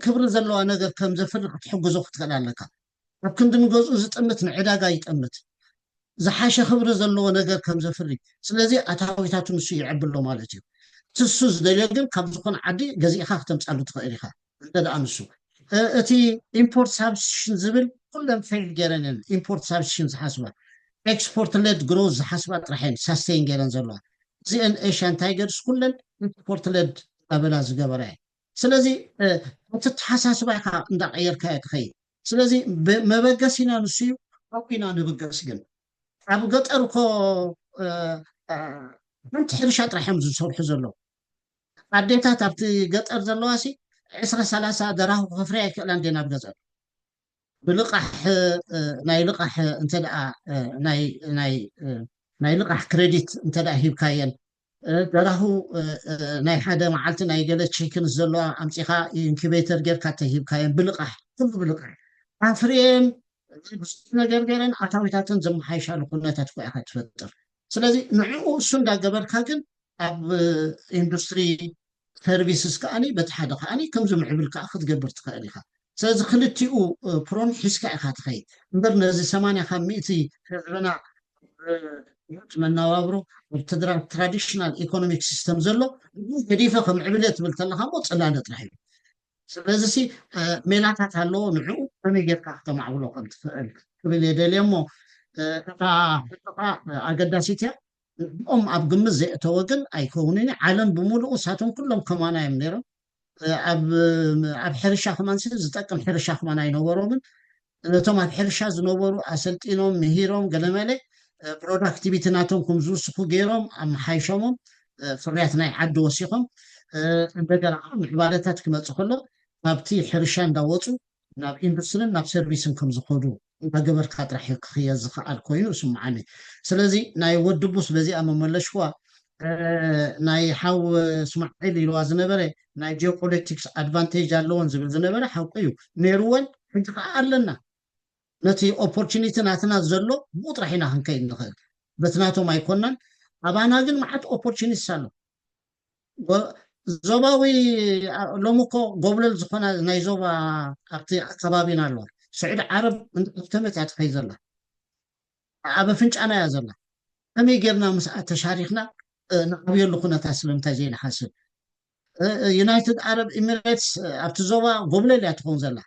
ክብሪ ዘለዋ ነገር ከም ዘፍሪ ክትሕግዞ ክትክእል ኣለካ ኣብ ክንዲ ንገዝኡ ዝጥምት ንዕዳጋ ይጥምት ዝሓሸ ክብሪ ዘለዎ ነገር ከም ዘፍሪ ስለዚ ኣታዊታቱ ንሱ ይዕብሎ ማለት እዩ تسوز دليل كم زكون عادي جزء خاف تمسألو تخيلها هذا أنسو أتي import substitution زبل كلهم فيل جيرانين import substitutions حسبة export led growth حسبة راحين sustain جيران زلوا زي إن إيشان تايجرز كلهم import led أبلاز جبراي سلزي تتحسس بقى عند غير كايت خي سلزي ما بقى سينا نسيو أو كنا نبقى سجن أبو قط أركو أنت حرشات راح يمزج صور حزلو عديتها تبتي قط أرز اللواسي 10-30 دراه وخفرية كلام دينا بقزر بلقح ناي لقح انت دا ناي لقح كريديت انت دا هيب كاين دراه ناي حدا معلت ناي قال تشيكن زلوا امسيخا انكيبيتر غير كاته هيب كاين بلقح كل بلقح افرين ነገር ገረን አታዊታትን ዘም ሓይሻሉ ኩነታት ኮ ኢኻ ትፈጥር ስለዚ ንዕኡ እሱ እንዳገበርካ ግን ኣብ ኢንዱስትሪ ሰርቪስስ ከዓኒ በቲ ሓደ ከዓኒ ከምዚ ምዕብል ከዓ ክትገብር ትኽእል ኢኻ ስለዚ ክልቲኡ ፕሮን ሒዝካ ኢኻ ትኸይድ እምበር ነዚ 80 ካብ 100 ህዝብና መናባብሮ ትራዲሽናል ኢኮኖሚክ ሲስተም ዘሎ ገዲፈ ከምዕብለ ትብል ከለካ ሞ ፅላለ ጥራሕ እዩ ስለዚ ሲ ሜላታት ኣለዎ ንዕኡ ከመይ ጌርካ ክተማዕብሎ ከም ትኽእል ክብል የደልየ እሞ እታ ሕጡቓ ኣገዳሲት እያ ንኦም ኣብ ግምት ዘእተወ ግን ኣይከውንን ዓለም ብምሉኡ ንሳቶም ኩሎም ከማና እዮም ነይሮም ኣብ ሕርሻ ከማንሲ ዝጠቅም ሕርሻ ከማን ኣይነበሮምን ነቶም ኣብ ሕርሻ ዝነበሩ ኣሰልጢኖም ምሂሮም ገለመለ ፕሮዳክቲቪቲ ናቶም ከም ዝውስኹ ገይሮም ኣመሓይሾሞም ፍርያት ናይ ዓዲ ወሲኾም እንደገና ምዕባለታት ክመፅእ ከሎ ናብቲ ሕርሻ እንዳወፁ ናብ ኢንዱስትሪን ናብ ሰርቪስን ከም ዝኸዱ እንዳገበርካ ጥራሕ ክኽየድ ዝኽኣል ኮይኑ ይስምዓኒ ስለዚ ናይ ወድቡስ በዚኣ መመለሽዋ ናይ ሓው እስማዒል ኢልዋ ዝነበረ ናይ ጂኦፖለቲክስ ኣድቫንቴጅ ኣለዎን ዝብል ዝነበረ ሓቂ እዩ ነይሩወን ሕጂ ከዓ ኣለና ነቲ ኦፖርቹኒቲ ናትና ዘሎ ብኡ ጥራሕ ኢና ክንከይድ ንኽእል በቲ ናቶም ኣይኮናን ኣባና ግን መዓት ኦፖርቹኒቲስ ኣሎ ዞባዊ ሎሚ እኮ ጎብለል ዝኾነ ናይ ዞባ ኣብቲ ኣከባቢና ኣለዋ ስዑድ ዓረብ እንተመት እያ ትኸይድ ዘላ ኣብ ኣፍንጫና እያ ዘላ ከመይ ጌርና ምስኣ ተሻሪኽና ንዓብየሉ ኩነታት ስለምንታይ ዘይንሓስብ ዩናይትድ ዓረብ ኤሚሬትስ ኣብቲ ዞባ ጎብለል እያ ትኸውን ዘላ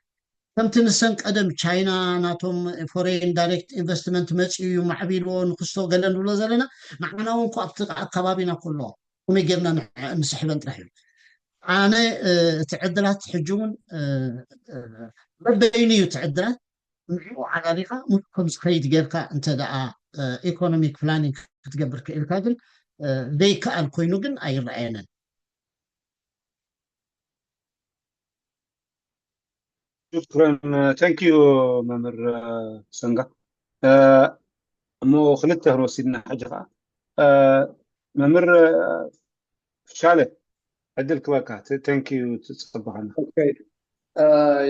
ከምቲ ንሰን ቀደም ቻይና ናቶም ፎሬን ዳይሬክት ኢንቨስትመንት መፅኡ እዩ ማዕቢልዎ ንክስቶ ገለ ንብሎ ዘለና ንዓና እውን እኮ ኣብቲ ኣከባቢና ከለዎ ከመይ ጌርና ንስሕበን ጥራሕ እዩ ኣነ እቲ ዕድላት ሕጂ እውን በበይኑ እዩ እቲ ዕድላት ንዕኡ ዓላሊኻ ከም ዝኸይድ ጌርካ እንተ ደኣ ኢኮኖሚክ ፕላኒንግ ክትገብር ክኢልካ ግን ዘይከኣል ኮይኑ ግን ኣይረኣየንን شكرا ثانك يو ممر سنغا مو خلته روسينا حاجه ممر شاله عدل كواكات ثانك يو تصبحنا اوكي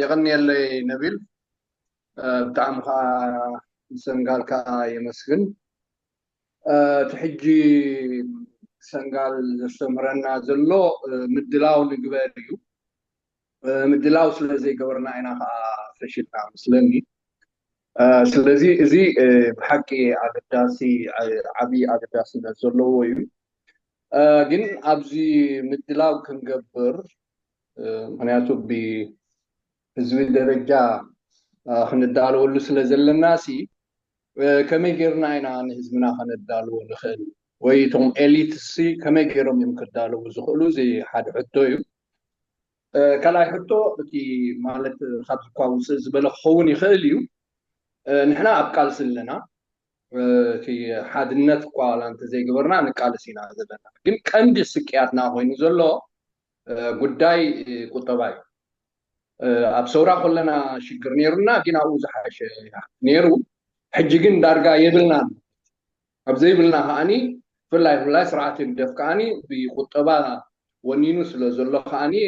يغني اللي نبيل بتاع سنغال كا يمسكن تحجي سنغال استمرنا زلو مدلاو نغبريو مدلاو ስለዚህ ገበርና ኢና ፈሽልና ስለኒ ስለዚ እዚ ብሓቂ ኣገዳሲ ዓቢ ኣገዳሲ ዘለዎ እዩ ግን ኣብዚ ምድላው ክንገብር ምክንያቱ ብህዝቢ ደረጃ ክንዳለወሉ ስለ ዘለና ሲ ከመይ ጌርና ኢና ንህዝብና ክንዳለዎ ንኽእል ወይ ቶም ኤሊትስ ከመይ ጌሮም እዮም ክዳለዉ ዝኽእሉ እዚ ሓደ ሕቶ እዩ كلا يحطو بتي مالت خاطر كواوس زبالة خون يخليو نحنا أبقال سلنا في حد النت قال أنت زي قبرنا نقال سينا زبالة لكن كم دي سكياتنا هو نزلوا قداي قطباي أبصورة كلنا شكر نيرنا جينا أوز حاش نيرو حجين دارجا يبلنا أبزي بلنا هاني في الله سرعة بدفكاني بقطبا ونينو سلا زلو خاني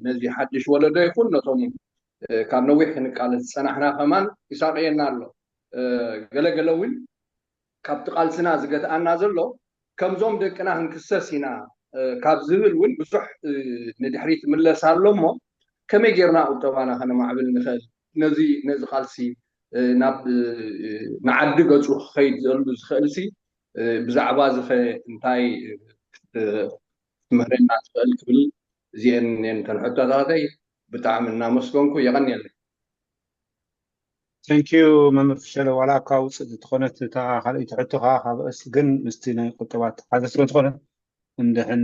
نزي حدش ولده يكون نتوم كان نويح نقال سنحنا كمان يساقينا له قلقلوين كابت قال سنا زقت أنا زلو كم زوم دكنا هنكسسينا كاب زبل وين بصح ندحريت من الله صار لهم كم يجرنا وطبعا أنا مع عبل نخل نزي خالسي ناب نعدق أشوف خيد زلو خالسي بزعباز في انتاي ክትምህረና ትኽእል ክብል እዚአን ተንሕቶታተይ ብጣዕሚ እናመስገንኩ የቀኒየለይ ثانك يو መምህር ፍሸለ ዋላ ካብ ውፅእ ዝኾነት እታ ካልአይቲ ሕቶኻ ካብ ርእስ ግን ምስቲ ናይ ቁጠባት ሓደ ስለ ዝኾነ እንድሕን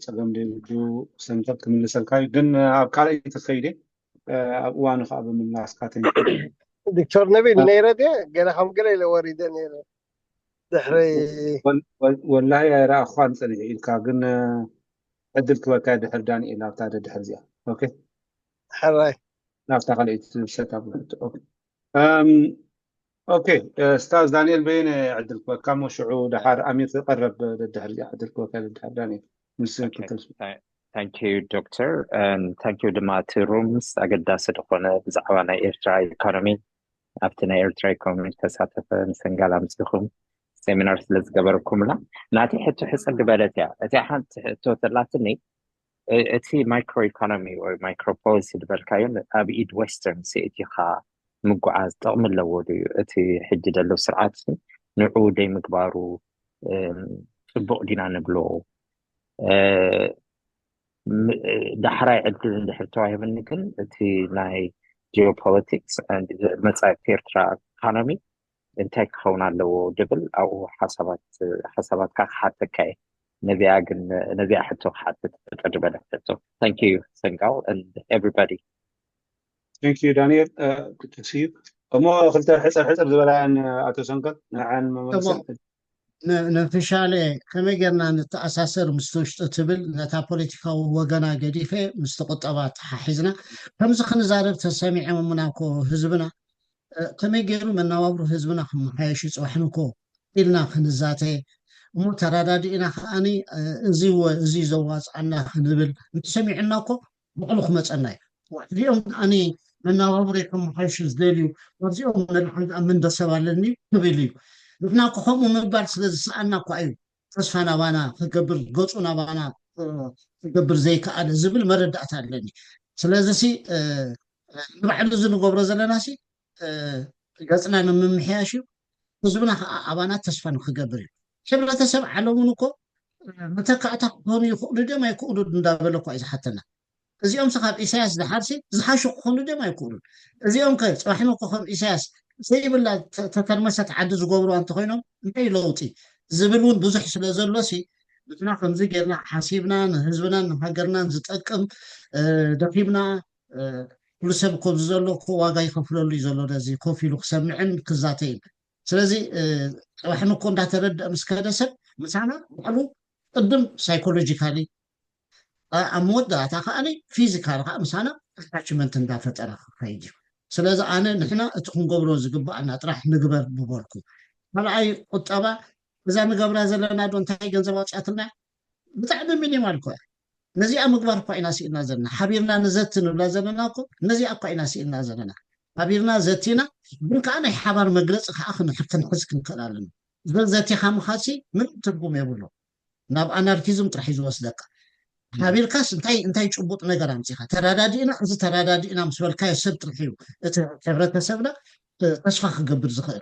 ፀገም ደይብሉ ሰምተት ክምልሰልካ እዩ ግን ኣብ ካልአይ ተኸይደ ኣብ እዋኑ ከዓ ብምምላስካ دكتور نبيل نيرة قال هم قال لي وريدة نيرة دحري والله يا را اخوان صنع إلكا قلنا عدل كوكا دحر داني إلا بتاعد دحر زيا اوكي حراي لا تقليت سيت اب اوكي اوكي استاذ دانيال بين عدل كوكا مشعو دحر امير تقرب للدحر زيا عدل كوكا للدحر دانيال Thank you, Doctor, and thank you to my two rooms. I get that sort of one بزعوا أنا air economy. أفتنا air economy تساتف نسنجال أمسكهم seminars لز جبركم لا. ناتي حتى حسب جبلتها. أتي حنت توتلاتني. أتي micro economy or micro policy بالكاين أبيد western سيتي خا مقعد طعم اللودي أتي حدد له سرعات نعودي مقبارو بقدينا نبلو. دحراي عدل دحرتوها منكن في ناي geopolitics and مصايب تيرترا economy انتاك خونا لو دبل او حسابات كا حتى كاي نبي حتى حتى تقدر حتى thank you Sengal and everybody thank you Daniel good to see you وما قلت حسر زبلان اتو سنقل عن نفشالي كما قلنا نتأساسر مستوشت تبل نتا بوليتيكا وغانا قديفة مستقطبات ححزنا فمزخ نزارب تسامع مناكو هزبنا كما قلنا من نوابر هزبنا حيشي صوحنكو إلنا خنزاتي مو تراداد إنا خاني زي زواز عنا خنزبل نتسامعناكو بقلوخ متعناي اليوم أني من نوابركم حيشي زدليو ورزيهم من دسوالني نبيليو نحن كهم مبارك سلسلنا كأيو تصفنا وانا خجبر قصنا وانا خجبر زي كأنا زبل مرد أتعلني سلسلسي بعد زين قبر زلناسي قصنا من محياشي زبنا أبانا تصفنا خجبر شبنا تسمع على منكو متى كأتك هم يقولوا ده ما يقولوا ندابلو كويس حتىنا اليوم سخاب إساس ده حرسي زحشو خلوا ده ما يقولوا اليوم كيس وإحنا كهم إساس زي بلا تترمست عدد قبرو أنت خينهم انتي لوطي زبلون بزح سلازلوسي بتنا خمزي قرنا حاسيبنا نهزبنا نهاجرنا نزتأكم دقيبنا كل سبب زلو كو واقع يخفلو اللي زلو دازي كوفي لو سمعن كزاتين سلازي وحنا كون دا ترد مسكادسب مسانا قالوا قدم سايكولوجيكالي أمود دا تاخاني فيزيكال مسانا اتاتشمنت دا فترة خيجي سلازا أنا نحنا تكون قبرو زقبا أنا أطرح نقبر ببوركو هلا أي قطابة إذا نقبر زلنا دون تاي جنزبات أتلنا بتعب مني مالكو نزي أمقبر قوي ناسي إنا زلنا حبيبنا نزت نبلا زلناكو نزي أقوي ناسي إنا زلنا حبيبنا زتينا بنك أنا حبار مجلس أخن حتى نحسك نكلالنا زتي خام خاسي من ترقم يقولوا ناب أناركيزم ترحيز وصدق حبيل كاس انتي تشبط نجار امسيخا ترادادينا از ترادادينا مسوال كاي سبت رحيو تبرت سبنا تشفخ قبر زخير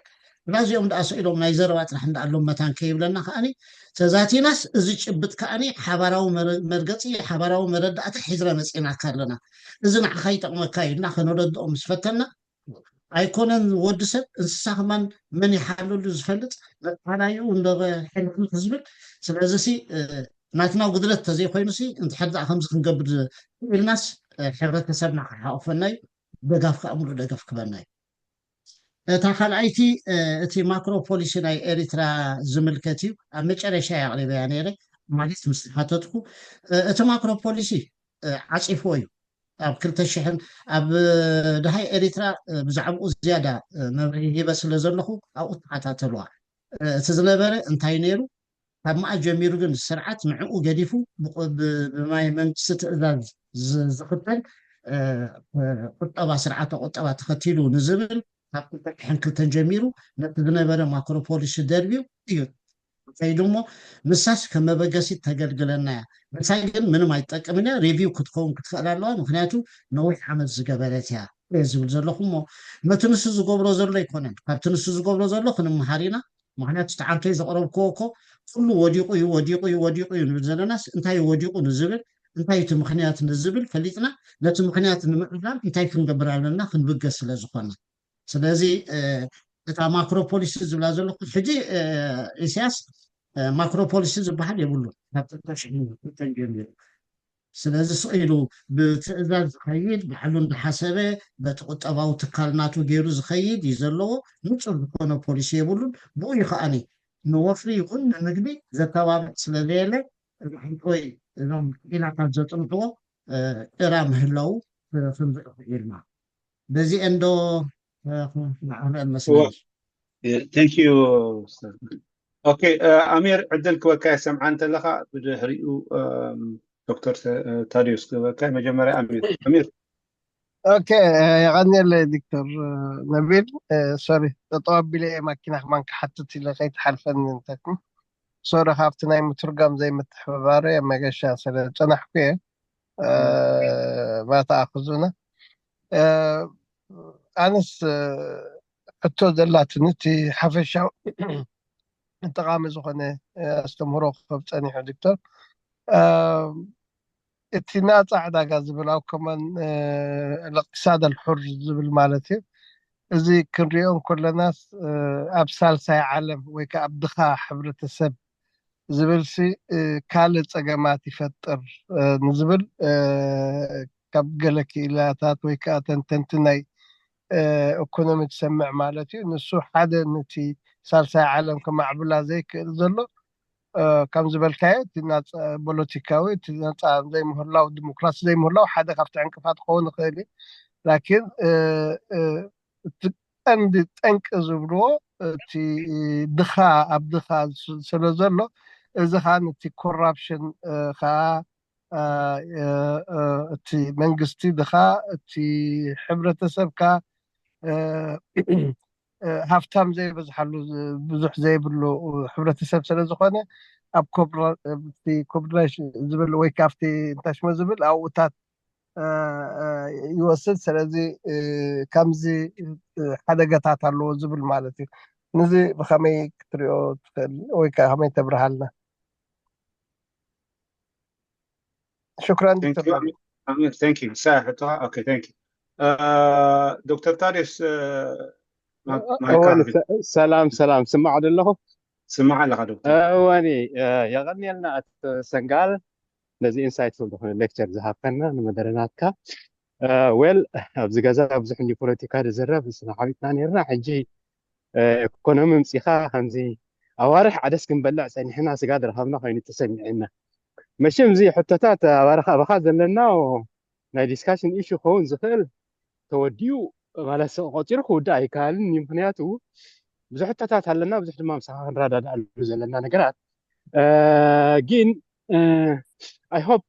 لازم يوم اسئلهم نايزروات رح ندعلهم متان كيبلنا خاني تزاتي ناس ازي تشبط كاني حبراو مرقصي حبراو مردات حزره مسينا كارلنا اذن خيط مكايدنا خنودو مسفتنا ايكونن ودسب انسسا كمان من يحلل زفلط قنايو اندغ حلف حزب سلازسي ناتنا قدرت تزي خوينسي انت حدا خمس كنقبر الناس حبرت سبنا حافناي دغاف كامرو دغاف كبناي تا خلعيتي اتي ماكرو بوليسي ناي اريترا زملكتي مچرشا يقلي بيانيري ماليس مستحاتتكو اتي ماكرو بوليسي عصيفوي اب كلتا شحن اب دهي اريترا بزعبو زياده مبري يبس لزلخو او تحاتاتلوا تزنبره انتاي نيرو فما جميرو جن سرعات معو قديفو بما يمنكس تأذاز زخطل قطبا سرعات قطبا تختيلو نزبل فقلتك حنكلتن جميرو نتدنا برا ماكرو بوليس ديربيو ايو فايدومو مساس كما بقاسي تقلقلنا مساقن منو ما يتقمنا ريفيو كتكون كتخلالوا مخناتو نوح عمل زقبالاتيا يزول زلخمو ما تنسو زقوبرو زلو يكونن فابتنسو زقوبرو زلو خنم محارينا معناته تعامتي زقرب كوكو ኩሉ ወዲቁ ንብል ዘለናስ እንታይ ወዲቁ ንዝብል እንታይ እቲ ምክንያት ንዝብል ፈሊጥና ነቲ ምክንያት ንምዕዛብ እንታይ ክንገብር ኣለና ክንብገስ ስለ ዝኾነ ስለዚ እታ ማክሮ ፖሊሲ ዝብላ ዘለኹ ሕጂ ኢሳያስ ማክሮ ፖሊሲ ዝበሃል የብሉ ካብ ጀሚሩ ስለዚ ስኢሉ ብትእዛዝ ዝኸይድ ባዕሉ እንዳሓሰበ በቲ ቁጠባዊ ትካልናቱ ገይሩ ዝኸይድ እዩ ዘለዎ ንፁር ዝኾነ ፖሊሲ የብሉን ብኡ ከዓኒ ንወፍሪ ይኹን ንምግቢ ዘተባብዕ ስለዘየለ ወይ እዞም ኢላታት ዘጥምዕዎ ዕራ ምህላው ክንርኢ ኢልና በዚአን ዶ ንዕረአን መስለኒ ثانك يو اوكي امير عدل كوكاي سمع انت لها بدحريو دكتور تاديوس كوكاي مجمري امير اوكي يغني الدكتور نبيل سوري تطوب لي ماكينه مان كحطت الى غيت حرفن انتكم سوري خافتنا مترجم زي متحباري ما جاش سنه صنحكي ما تاخذونا انس حتى دلات نتي حفشاو انتقام زخنه استمروا خبطني دكتور اتنا صعدا غازبل او كمان الاقتصاد الحر زبل مالتي ازي كنريون كل ناس ابسال ساي عالم ويكا ابدخا حبرتسب زبلسي كالت صقمات يفطر نزبل كاب قلكي لاتات ويكا تنتناي ايكونومي تسمع مالتي نسو حدا نتي سالساي عالم كما عبلا زي زلو كم زبل كايت الناس بوليتيكاوي الناس زي مهلاو ديمقراطي زي مهلاو حدا خفت عنكفات قون خيلي لكن عندي تنك زبرو تي دخا ابدخا سلازلو اذا كانت كورابشن خا تي منغستي دخا تي حبرتسب كا هافتام زي بزحلو بزح زي بلو حبرتسب سلا زخونه اب كوبرا في كوبراش زبل وي كافتي انتاش ما زبل او تات يوصل سلازي كمزي حدقات على زبل مالتي نزي بخمي كتريو وي كامي تبرهلنا شكرا دكتور امير ثانك يو ساعه اوكي ثانك يو دكتور تاريس سلام سمع الله سمع لك دكتور واني يغني لنا سنغال نزي انسايتفول دخل ليكتشر زهقنا نمدرناتك ويل ابز غزا ابز حني بوليتيكا دزرب سنا حبيتنا نيرنا حجي ايكونومي مصيخه خمزي اوارح عدس كنبلع سني حنا سقادر هبنا خاين تسمعنا ماشي مزي حتتات اوارخ بخا زلنا ناي ديسكاشن ايشو خون زخل توديو ማለት ቆፂሩ ክውዳእ ኣይከኣልን ምክንያቱ ብዙሕ ሕቶታት ኣለና ብዙሕ ድማ ምሳኻ ክንረዳድኣሉ ዘለና ነገራት ግን ኣይ ሆፕ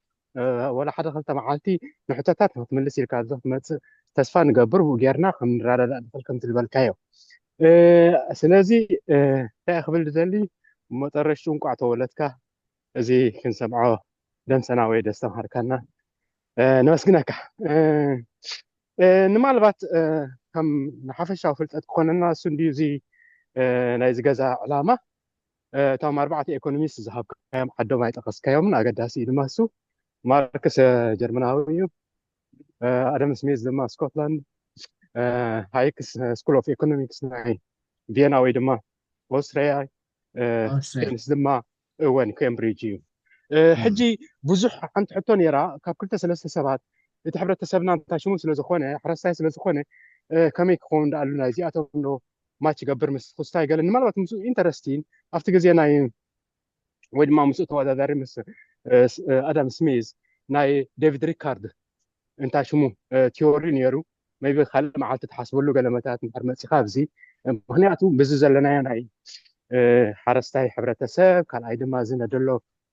ወላ ሓደ ክልተ መዓልቲ ንሕቶታት ክትምልስ ኢልካ ክትመፅእ ተስፋ ንገብር ጌርና ክንረዳዳእ ንኽእል ከምቲ ዝበልካዮ ስለዚ እንታይ ክብል ዝደሊ መጨረሽቱ እንቋዕ ተወለድካ እዚ ክንሰምዖ ደምሰና ወይ ደስ ተምሃርካና ነመስግነካ ንማልባት ከም ንሓፈሻዊ ፍልጠት ክኾነና እሱ እንድዩ እዚ ናይ ዝገዛ ዕላማ እቶም 4 ኢኮኖሚስት ዝሃብካዮም ሓዶም ኣይጠቐስካዮምን ኣገዳሲ እዩ ድማ እሱ ማርክስ ጀርመናዊ እዩ ኣደም ስሚዝ ድማ ስኮትላንድ ሃይክስ ስኩል ኦፍ ኢኮኖሚክስ ናይ ቪየና ወይ ድማ ኣውስትራያ ኬንስ ድማ እውን ኬምብሪጅ እዩ ሕጂ ብዙሕ ሓንቲ ሕቶ ነይራ ካብ 2-3 ሰባት እቲ ሕብረተሰብና እንታሽሙ ስለዝኾነ ሓረስታይ ስለዝኾነ ከመይ ክኸውን እንዳኣሉና እዚኣቶም ዶ ማች ይገብር ምስ ክስታይ ገለ ንማልባት ምስኡ ኢንተረስቲን ኣብቲ ግዜ ናይ ወይ ድማ ምስኡ ተወዳዳሪ ምስ ኣዳም ስሚዝ ናይ ዴቪድ ሪካርድ እንታሽሙ ቲዮሪ ነይሩ መይቢ ካልእ መዓልቲ ትሓስበሉ ገለመታት ምድር መፂኻ ኣብዚ ምክንያቱ ብዚ ዘለናዮ ናይ ሓረስታይ ሕብረተሰብ ካልኣይ ድማ ዝነደሎ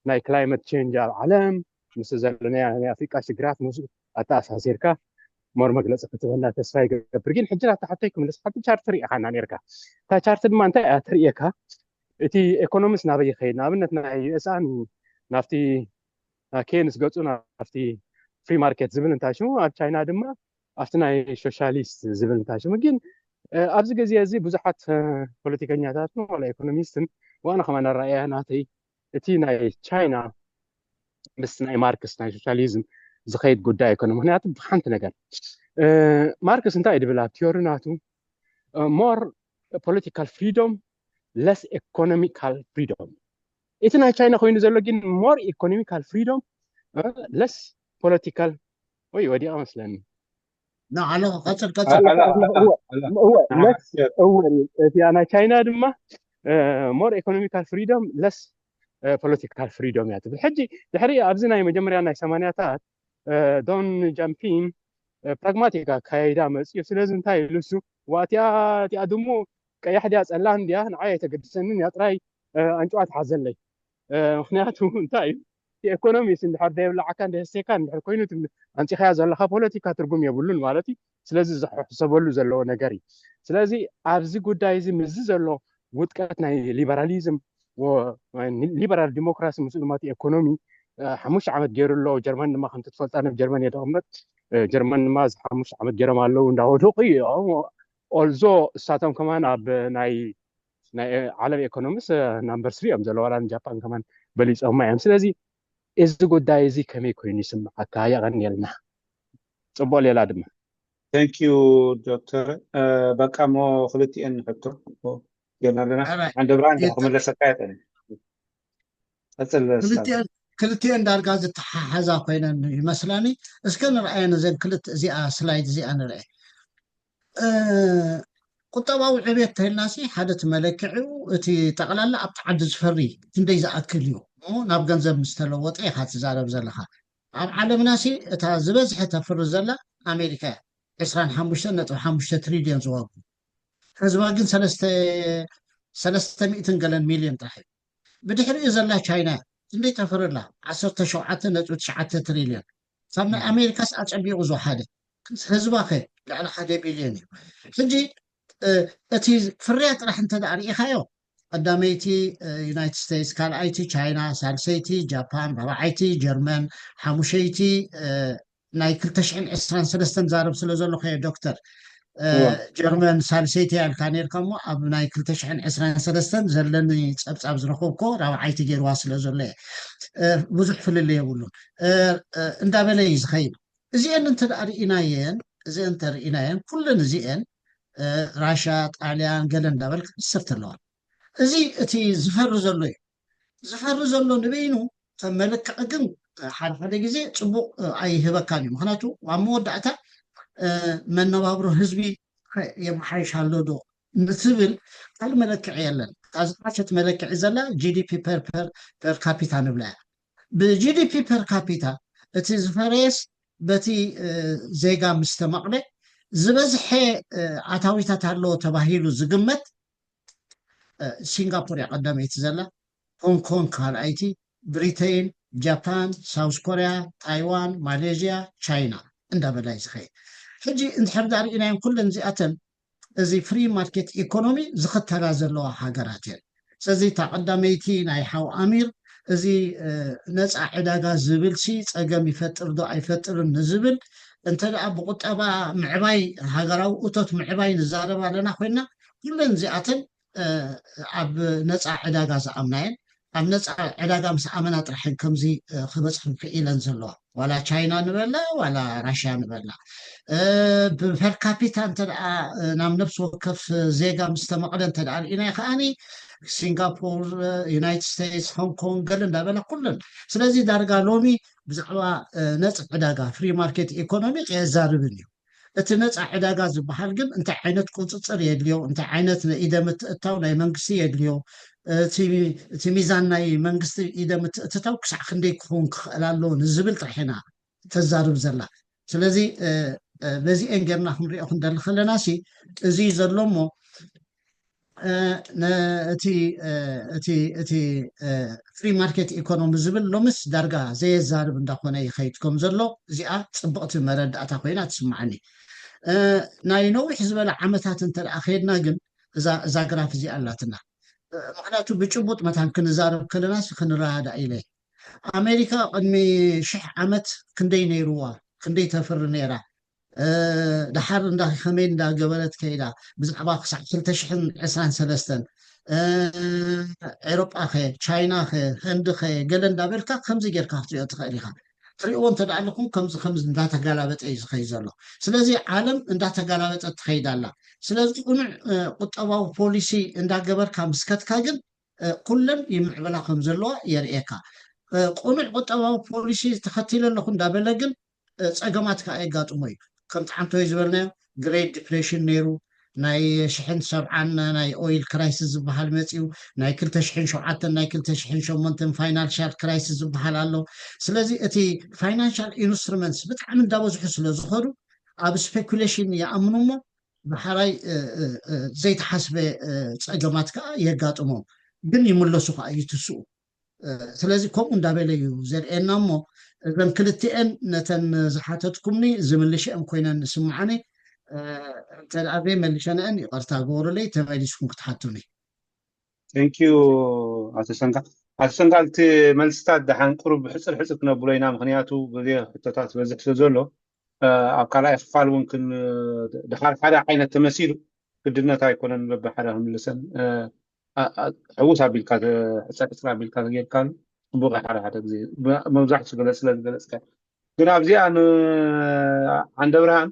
ናይ ክላይመት ቼንጅ ኣብ ዓለም ምስ ዘለናዮ ናይ ኣፍሪቃ ሽግራት ምስኡ ኣተኣሳሲርካ ሞር መግለፂ ክትበና ተስፋ ይገብር ግን ሕጂ ናተሓተይኩም ምስ ሓንቲ ቻርት ርኢኻና ነርካ እታ ቻርት ድማ እንታይ እያ ትርኢካ እቲ ኢኮኖሚስ ናበይ ይኸይድ ንኣብነት ናይ ዩኤስኣን ናብቲ ኬንስ ገፁ ናብቲ ፍሪ ማርኬት ዝብል እንታሽሙ ኣብ ቻይና ድማ ኣብቲ ናይ ሶሻሊስት ዝብል እንታሽሙ ግን ኣብዚ ግዜ እዚ ብዙሓት ፖለቲከኛታትን ወላ ኢኮኖሚስትን ዋና ከማ ነረኣያ ናተይ እቲ ናይ ቻይና ምስ ናይ ማርክስ ናይ ሶሻሊዝም ዝኸይድ ጉዳይ ኣይኮነ ምክንያቱ ብሓንቲ ነገር ማርክስ እንታይ ድብል ኣብ ቲዮሪ ናቱ ሞር ፖለቲካል ፍሪዶም ለስ ኢኮኖሚካል ፍሪዶም እቲ ናይ ቻይና ኮይኑ ዘሎ ግን ሞር ኢኮኖሚካል ፍሪዶም ለስ ፖለቲካል ወይ ወዲያ መስለኒ على قصر እቲ ናይ ቻይና ድማ ሞር ኢኮኖሚካል ፍሪዶም ለስ ፖለቲካል ፍሪዶም እያ ትብል ሕጂ ድሕሪ ኣብዚ ናይ መጀመርያ ናይ 80ታት ዶን ጃምፒን ፕራግማቲክ ኣካይዳ መፅኡ ስለዚ እንታይ ኢሉ እሱ ዋእቲኣ ድሞ ቀያሕ ድያ ፀላም ድያ ንዓይ ኣይተገድሰንን እያ ጥራይ ኣንጭዋ ትሓዘለይ ምክንያቱ እንታይ እዩ ኢኮኖሚስ እንድሕር ደይብላዓካ እንደስተካ እንድሕር ኮይኑ ኣንፂኻያ ዘለካ ፖለቲካ ትርጉም የብሉን ማለት እዩ ስለዚ ዝሕሰበሉ ዘለዎ ነገር እዩ ስለዚ ኣብዚ ጉዳይ እዚ ምዝ ዘሎ ውጥቀት ናይ ሊበራሊዝም ሊበራል ዲሞክራሲ ምስ ልማት ኢኮኖሚ 5 ዓመት ገይሩሎ ጀርመን ድማ ከምቲ ትፈልጣ ናብ ጀርመን የደቕመጥ ጀርመን ድማ 5 ዓመት ገይሮም ኣለዉ እንዳወደቑ ኦልዞ እሳቶም ከማን ኣብ ናይ ዓለም ኢኮኖሚስ ናምበር 3 እዮም ዘለዋ ጃፓን ከማን በሊፆማ እዮም ስለዚ እዚ ጉዳይ እዚ ከመይ ኮይኑ ይስምዓካ የቐኒልና ፅቡቅ ሌላ ድማ ثانك يو دكتور بقى مو خلتي ان حطو قلنا لنا عند براند خمس سكايت انا كلتين دارجا زتححزا ኮይነን ይመስላኒ እስከ ንርአየን ዘን ክልት እዚኣ ስላይድ እዚኣ ንርአ ቁጠባዊ ዕብየት ተልናሲ ሓደ ተመለክዑ እቲ ጠቅላላ ኣብ ዓዲ ዝፈሪ ክንደይ ዝኣክል እዩ ናብ ገንዘብ ምስተለወጠ ኢኻ ትዛረብ ዘለኻ ኣብ ዓለምናሲ እታ ዝበዝሐ ተፍሪ ዘላ ኣሜሪካ 25.5 ትሪልዮን ዝዋጉ ህዝባ ግን 300 ገለን ሚልዮን ጥራሕ ብድሕሪኡ ዘላ ቻይና ክንደይ ተፍርላ 17.9 ትሪልዮን ካብ ናይ ኣሜሪካስ ኣፀቢቑ ዝወሓደ ህዝባ ኸ ልዕሊ 1 ቢልዮን እዩ ሕጂ እቲ ፍርያ ጥራሕ እንተደኣ ሪኢኻዮ ቀዳመይቲ ዩናይትድ ስቴትስ ካልኣይቲ ቻይና ሳልሰይቲ ጃፓን ራብዓይቲ ጀርመን ሓሙሸይቲ ናይ 2023 ዛረብ ስለ ዘሎ ኸ ዶክተር ጀርመን ሳልሰይቲ ያልካ ነርካ እሞ ኣብ ናይ 2023 ዘለኒ ፀብፃብ ዝረኸብኮ ራብዓይቲ ገይርዋ ስለ ዘሎ ብዙሕ ፍልል የብሉን እንዳበለ እዩ ዝኸይድ እዚአን እንተደኣ ርኢናየን ኩለን እዚአን ራሽያ ጣልያን ገለ እንዳበልካ ይስርት ኣለዋ እዚ እቲ ዝፈሪ ዘሎ እዩ ዝፈሪ ዘሎ ንበይኑ ተመልክዕ ግን ሓደ ግዜ ፅቡቅ ኣይህበካን እዩ ምክንያቱ ኣብ መወዳእታ መነባብሮ ህዝቢ የመሓይሽ ኣሎ ዶ ንትብል ካል መለክዕ የለን ካዝሓሸት መለክዕ ዘላ ጂዲፒ ፐር ካፒታ ንብላ ብጂዲፒ ፐር ካፒታ እቲ ዝፈረየስ በቲ ዜጋ ምስተመቕለ ዝበዝሐ ኣታዊታት ኣለዎ ተባሂሉ ዝግመት ሲንጋፖር ቀዳመይቲ ዘላ ሆንግ ኮንግ ካልኣይቲ ብሪቴን ጃፓን ሳውዝ ኮርያ ታይዋን ማሌዥያ ቻይና እንዳበላይ ዝኸይድ ሕጂ እንድሕር ዳርኢናዮም ኩለን እዚኣተን እዚ ፍሪ ማርኬት ኢኮኖሚ ዝኽተላ ዘለዋ ሃገራት እየን ስለዚ እታ ቀዳመይቲ ናይ ሓው ኣሚር እዚ ነፃ ዕዳጋ ዝብልሲ ፀገም ይፈጥር ዶ ኣይፈጥርን ንዝብል እንተደኣ ብቁጠባ ምዕባይ ሃገራዊ እቶት ምዕባይ ንዛረብ ኣለና ኮይና ኩለን እዚኣተን ኣብ ነፃ ዕዳጋ ዝኣምናየን ኣብ ነፃ ዕዳጋ ምስ ኣመና ጥራሕ ከምዚ ክበፅሕ ክኢለን ዘለዋ ዋላ ቻይና ንበላ ዋላ ራሽያ ንበላ ብፐር ካፒታ እንተደኣ ናብ ነፍሲ ወከፍ ዜጋ ምስተመቕለ እንተደኣ ርኢና ከዓኒ ሲንጋፖር ዩናይትድ ስቴትስ ሆንግ ኮንግ ገለ እንዳበላ ኩለን ስለዚ ዳርጋ ሎሚ ብዛዕባ ነፃ ዕዳጋ ፍሪ ማርኬት ኢኮኖሚ የዛርብን እዩ እቲ ነፃ ዕዳጋ ዝበሃል ግን እንታይ ዓይነት ቁፅፅር የድልዮ እንታይ ዓይነት ኢደ ምትእታው ናይ መንግስቲ የድልዮ እቲ ሚዛን ናይ መንግስቲ ኢደ ምትእትታው ክሳዕ ክንደይ ክኸውን ክኽእል ኣለዎ ንዝብል ጥራሕ ኢና ተዛርብ ዘላ ስለዚ በዚአን ጌርና ክንሪኦ ክንደሊ ከለናሲ እዚ ዘሎ ሞ እቲ ፍሪ ማርኬት ኢኮኖሚ ዝብል ሎምስ ዳርጋ ዘየዛርብ እንዳኮነ ይኸይድ ከም ዘሎ እዚኣ ፅብቕቲ መረዳእታ ኮይና ትስማዓኒ ናይ ነዊሕ ዝበለ ዓመታት እንተደኣ ከይድና ግን እዛ ግራፍ እዚኣ ኣላትና ምክንያቱ ብጭቡጥ መታን ክንዛረብ ከለናስ ክንረዳእ ኢለ ኣሜሪካ ቅድሚ 1000 ዓመት ክንደይ ነይሩዋ ክንደይ ተፍሪ ነይራ ድሓር ከመይ እንዳገበረት ከይዳ ብዛዕባ ክሳዕ 2023 ኤሮጳ ኸ ቻይና ኸ ህንዲ ኸ ገለ እንዳበልካ ከምዚ ጌርካ ክትሪኦ ትኽእል ኢኻ ትሪእዎ እንተደኣለኩም ከምዚ እንዳተጋላበጠ እዩ ዝኸይድ ዘሎ ስለዚ ዓለም እንዳተጋላበጠት ትኸይድ ኣላ ስለዚ ቁኑዕ ቁጠባዊ ፖሊሲ እንዳገበርካ ምስከትካ ግን ኩለን ይምዕበላ ከም ዘለዋ የርእየካ ቁኑዕ ቁጠባዊ ፖሊሲ ተኸቲለ ኣለኹ እንዳበለ ግን ፀገማት ከዓ የጋጥሞ እዩ ከምቲ ሓንተወይ ዝበልናዮ ግሬት ዲፕሬሽን ነይሩ ናይ 1970 ናይ ኦይል ክራይሲስ ዝበሃል መፅኡ ናይ 2007 ናይ 2008 ፋይናንሻል ክራይሲስ ዝበሃል ኣሎ ስለዚ እቲ ፋይናንሻል ኢንስትሩመንትስ ብጣዕሚ እንዳበዝሑ ስለ ዝኸዱ ኣብ ስፔኩሌሽን ይኣምኑ እሞ ብሓራይ ዘይተሓስበ ፀገማት ከዓ የጋጥሞም ግን ይምለሱ ከዓ ይትስኡ ስለዚ ከምኡ እንዳበለ እዩ ዘርእየና እሞ እዘን ክልቲአን ነተን ዝሓተትኩምኒ ዝምልሽአን ኮይነን ስምዓኒ እንተደኣበይ መልሸነአን ይቕርታ ግበሩለይ ተመሊስኩም ክትሓቱኒ ቴንኪዩ ኣቶ ሰንጋ እቲ መልስታት ድሓን ቁሩብ ሕፅር ክነብሎ ኢና ምክንያቱ ግዜ ሕቶታት ዝበዝሕ ስለ ዘሎ ኣብ ካልኣይ ክፋል እውን ድሓር ሓደ ዓይነት ተመሲሉ ግድነት ኣይኮነን በብሓደ ክምልሰን ሕውስ ኣቢልካ ሕፅር ኣቢልካ ጌርካሉ ፅቡቅ ሓደ ሓደ ግዜ መብዛሕትኡ ስለዝገለፅካ ግን ኣብዚኣ ንዓንደ ብርሃን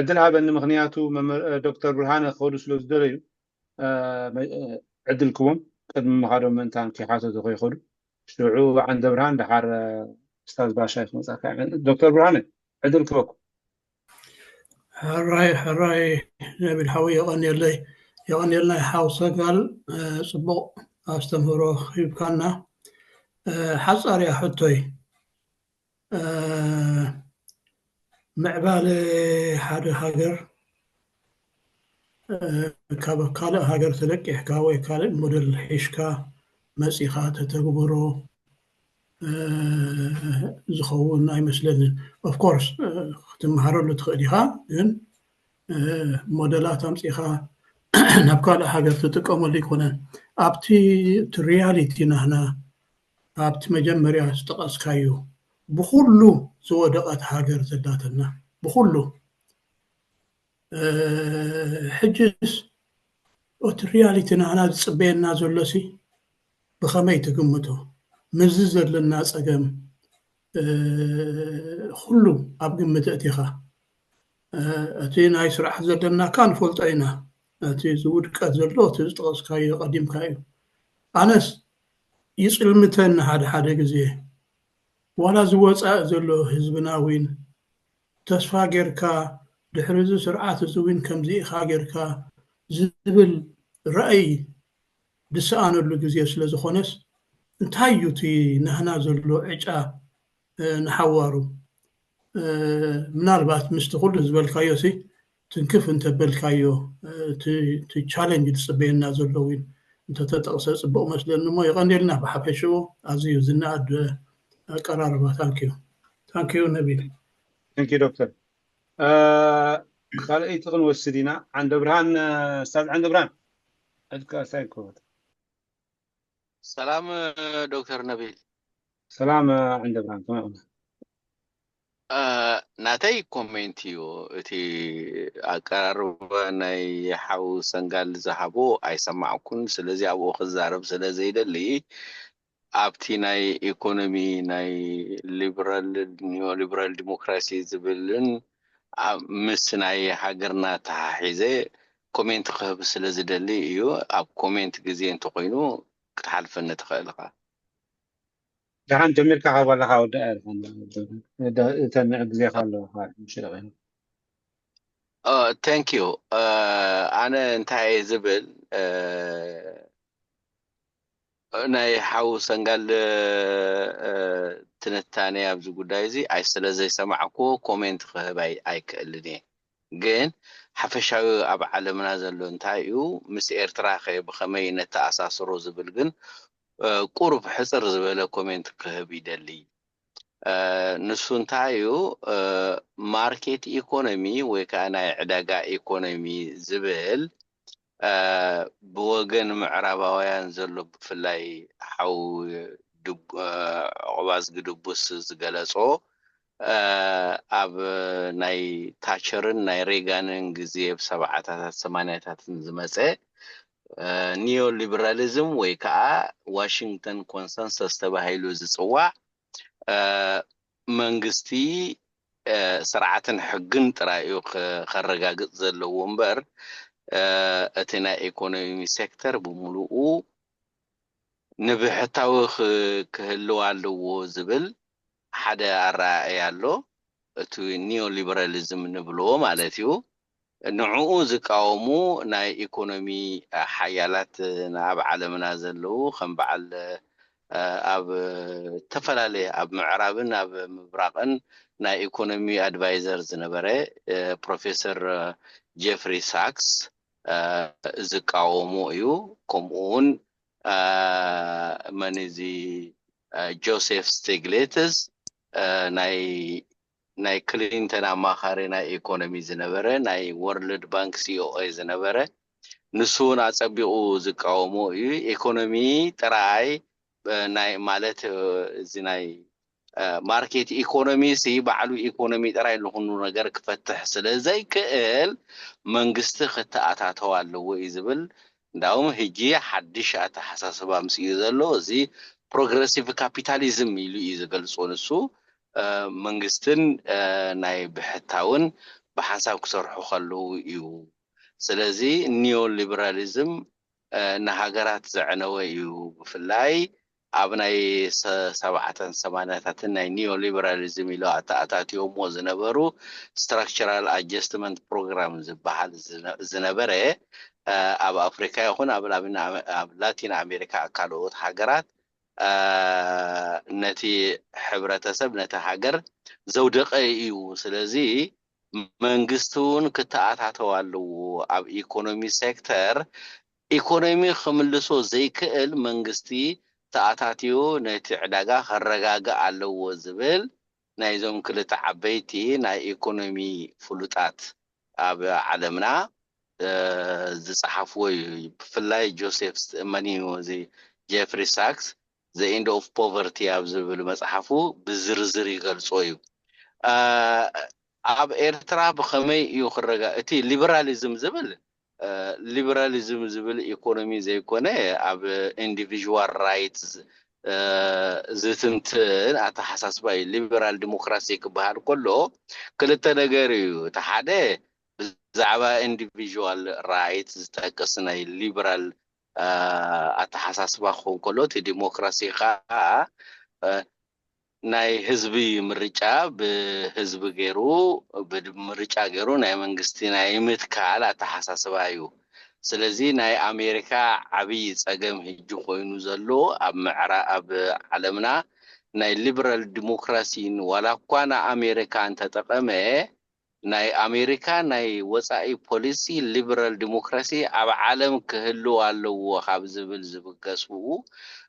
ዕድል ሃበኒ ምክንያቱ ዶክተር ብርሃነ ክኸዱ ስለ ዝደለዩ ዕድል ክቦም ቅድሚ ምኻዶም ምእንታን ከይሓተቱ ከይኸዱ ሽዑ ዓንደ ብርሃን ድሓር ስታዝ ባሻይ ክመፃካ ዶክተር ብርሃነ ዕድል ክበኩም ሕራይ ነቢል ሓዊ የቐኒየልና ሓው ሰጋል ፅቡቕ ኣስተምህሮ ሂብካና ሓፃርያ ሕቶይ ምዕባለ ሓደ ሃገር ካብ ካልእ ሃገር ተለቂሕካ ወይ ካልእ ሞዴል ሒሽካ መፂኻ ተተግብሮ ዝኸውን ኣይመስለንን ኦፍኮርስ ክትመሃረሉ ትኽእል ኢኻ ግን ሞዴላት ኣምፂኻ ናብ ካልእ ሃገር ትጥቀመሉ ይኮነን ኣብቲ ሪያሊቲ ናህና ኣብቲ መጀመርያ ዝጠቐስካዩ ብኩሉ ዝወደቐት ሃገር ዘዳተና ብኩሉ ሕጅስ እቲ ሪያሊቲ ናህና ዝፅበየና ዘሎሲ ብኸመይ ትግምቶ ምዝ ዘለና ፀገም ኩሉ ኣብ ግምት እቲኻ እቲ ናይ ስራሕ ዘለናካ ንፈልጦ ኢና እቲ ዝውድቀት ዘሎ እቲ ዝጠቐስካዮ ቀዲምካ እዩ ኣነስ ይፅልምተን ሓደ ግዜ ዋላ ዝወፃእ ዘሎ ህዝብና ውን ተስፋ ጌርካ ድሕሪ እዚ ስርዓት እዚ ውን ከምዚ ኢኻ ጌርካ ዝብል ረኣይ ድሰኣነሉ ግዜ ስለ ዝኾነስ እንታይ እዩ እቲ ናህና ዘሎ ዕጫ ንሓዋሩ ምናልባት ምስቲ ኩሉ ዝበልካዮ ሲ ትንክፍ እንተበልካዮ እቲ ቻሌንጅ ዝፅበየና ዘሎ ውን እንተተጠቕሰ ፅቡቕ መስለኒ እሞ ይቐኒልና ብሓፈሽኡ ኣዝዩ ዝናኣድ ኣቀራርባ ታንኪዩ ነቢል ታንኪዩ ዶክተር ካልአይቲ ክንወስድ ኢና ዓንደ ብርሃን ስታዝ ዓንደ ብርሃን ዕድካ ሳይኮት ሰላም ዶክተር ነቢል ሰላም ዓንደ ብርሃን ከመይ ኢኹም ናተይ ኮሜንት እዩ እቲ ኣቀራርባ ናይ ሓው ሰንጋል ዝሃቦ ኣይሰማዕኩን ስለዚ ኣብኡ ክዛረብ ስለ ዘይደሊ ኣብቲ ናይ ኢኮኖሚ ናይ ሊበራል ዲሞክራሲ ዝብልን ምስ ናይ ሃገርና ተሓሒዘ ኮሜንት ክህብ ስለ ዝደሊ እዩ ኣብ ኮሜንት ግዜ እንተኮይኑ ክትሓልፈኒ ትኽእል ኢኻ ድሓን ጀሚርካ ካብለካ ወዳእ ተንዕ ግዜካ ኣለካ ምሽለ ኮይኑ ታንኪዩ ኣነ እንታይ ዝብል ናይ ሓው ሰንጋል ትንታነ ኣብዚ ጉዳይ እዚ ኣይ ስለ ዘይሰማዕኩ ኮሜንት ክህብ ኣይክእልን እየ ግን ሓፈሻዊ ኣብ ዓለምና ዘሎ እንታይ እዩ ምስ ኤርትራ ኸ ብኸመይ ነተኣሳስሮ ዝብል ግን ቁሩብ ሕፅር ዝበለ ኮሜንት ክህብ ይደሊ ንሱ እንታይ እዩ ማርኬት ኢኮኖሚ ወይ ከዓ ናይ ዕዳጋ ኢኮኖሚ ዝብል ብወገን ምዕራባውያን ዘሎ ብፍላይ ሓው ዕቑባ ዝግድቡስ ዝገለጾ ኣብ ናይ ታቸርን ናይ ሬጋንን ግዜ ብሰብዓታታት 80ታትን ዝመፀ ኒዮሊበራሊዝም ወይ ከዓ ዋሽንግተን ኮንሰንሰስ ተባሂሉ ዝፅዋዕ መንግስቲ ስርዓትን ሕግን ጥራይ እዩ ከረጋግፅ ዘለዎ እምበር እቲ ናይ ኢኮኖሚ ሴክተር ብምሉኡ ንብሕታዊ ክህልው ኣለዎ ዝብል ሓደ ኣረኣእያ ኣሎ እቲ ኒዮሊበራሊዝም ንብሎ ማለት እዩ ንዕኡ ዝቃወሙ ናይ ኢኮኖሚ ሓያላት ኣብ ዓለምና ዘለው ከም በዓል ኣብ ተፈላለየ ኣብ ምዕራብን ኣብ ምብራቅን ናይ ኢኮኖሚ ኣድቫይዘር ዝነበረ ፕሮፌሰር ጄፍሪ ሳክስ ዝቃወሙ እዩ ከምኡ እውን መንዚ ጆሴፍ ስቲግሌትስ ናይ ክሊንተን ኣማኻሪ ናይ ኢኮኖሚ ዝነበረ ናይ ወርልድ ባንክ ሲኦኤ ዝነበረ ንሱን ኣፀቢቑ ዝቃወሙ እዩ ኢኮኖሚ ጥራይ ናይ ማለት እዚ ናይ ማርኬት ኢኮኖሚ ሲ ባዕሉ ኢኮኖሚ ጥራይ ለኹኑ ነገር ክፈትሕ ስለዘይክእል መንግስቲ ክትኣታተው ኣለዎ እዩ ዝብል እንዳውም ሕጂ ሓድሽ ኣተሓሳስባ ምስኡ ዘሎ እዚ ፕሮግሬሲቭ ካፒታሊዝም ኢሉ እዩ ዝገልጾ ንሱ መንግስትን ናይ ብሕታውን ብሓሳብ ክሰርሑ ከለው እዩ ስለዚ ኒዮሊበራሊዝም ንሃገራት ዘዕነወ እዩ ብፍላይ ኣብ ናይ 70-80ታትን ናይ ኒዮሊበራሊዝም ኢሉ ኣተኣታትዮሞ ዝነበሩ ስትራክቸራል ኣጀስትመንት ፕሮግራም ዝበሃል ዝነበረ ኣብ ኣፍሪካ ይኹን ኣብ ላቲን ኣሜሪካ ካልኦት ሃገራት ነቲ ሕብረተሰብ ነቲ ሃገር ዘውደቀ እዩ ስለዚ መንግስቲ እውን ክትኣታተው ኣለዎ ኣብ ኢኮኖሚ ሴክተር ኢኮኖሚ ክምልሶ ዘይክእል መንግስቲ ተኣታትዩ ነቲ ዕዳጋ ከረጋግእ ኣለዎ ዝብል ናይዞም ክልተ ዓበይቲ ናይ ኢኮኖሚ ፍሉጣት ኣብ ዓለምና ዝፀሓፍዎ እዩ ብፍላይ ጆሴፍ መኒዮ እዚ ጄፍሪ ሳክስ The End of Poverty ኣብ ዝብል መፅሓፉ ብዝርዝር ይገልጾ እዩ ኣብ ኤርትራ ብኸመይ እዩ ክረጋ እቲ ሊበራሊዝም ዝብል ኢኮኖሚ ዘይኮነ ኣብ ኢንዲቪዥዋል ራይትስ ዝትንትን ኣተሓሳስባ እዩ ሊበራል ዲሞክራሲ ክበሃል ከሎ ክልተ ነገር እዩ እቲ ሓደ ብዛዕባ ኢንዲቪዥዋል ራይትስ ዝጠቅስ ናይ ሊበራል ኣተሓሳስባ ክኸውን ከሎ እቲ ዲሞክራሲ ከዓ ናይ ህዝቢ ምርጫ ብህዝቢ ገይሩ ብምርጫ ገይሩ ናይ መንግስቲ ናይ ምትካል ኣተሓሳስባ እዩ ስለዚ ናይ ኣሜሪካ ዓብይ ፀገም ሕጂ ኮይኑ ዘሎ ኣብ ምዕራብ ዓለምና ናይ ሊበራል ዲሞክራሲን ዋላ እኳ ንኣሜሪካ እንተጠቐመ ናይ ኣሜሪካ ናይ ወፃኢ ፖሊሲ ሊበራል ዲሞክራሲ ኣብ ዓለም ክህልው ኣለዎ ካብ ዝብል ዝብገሱ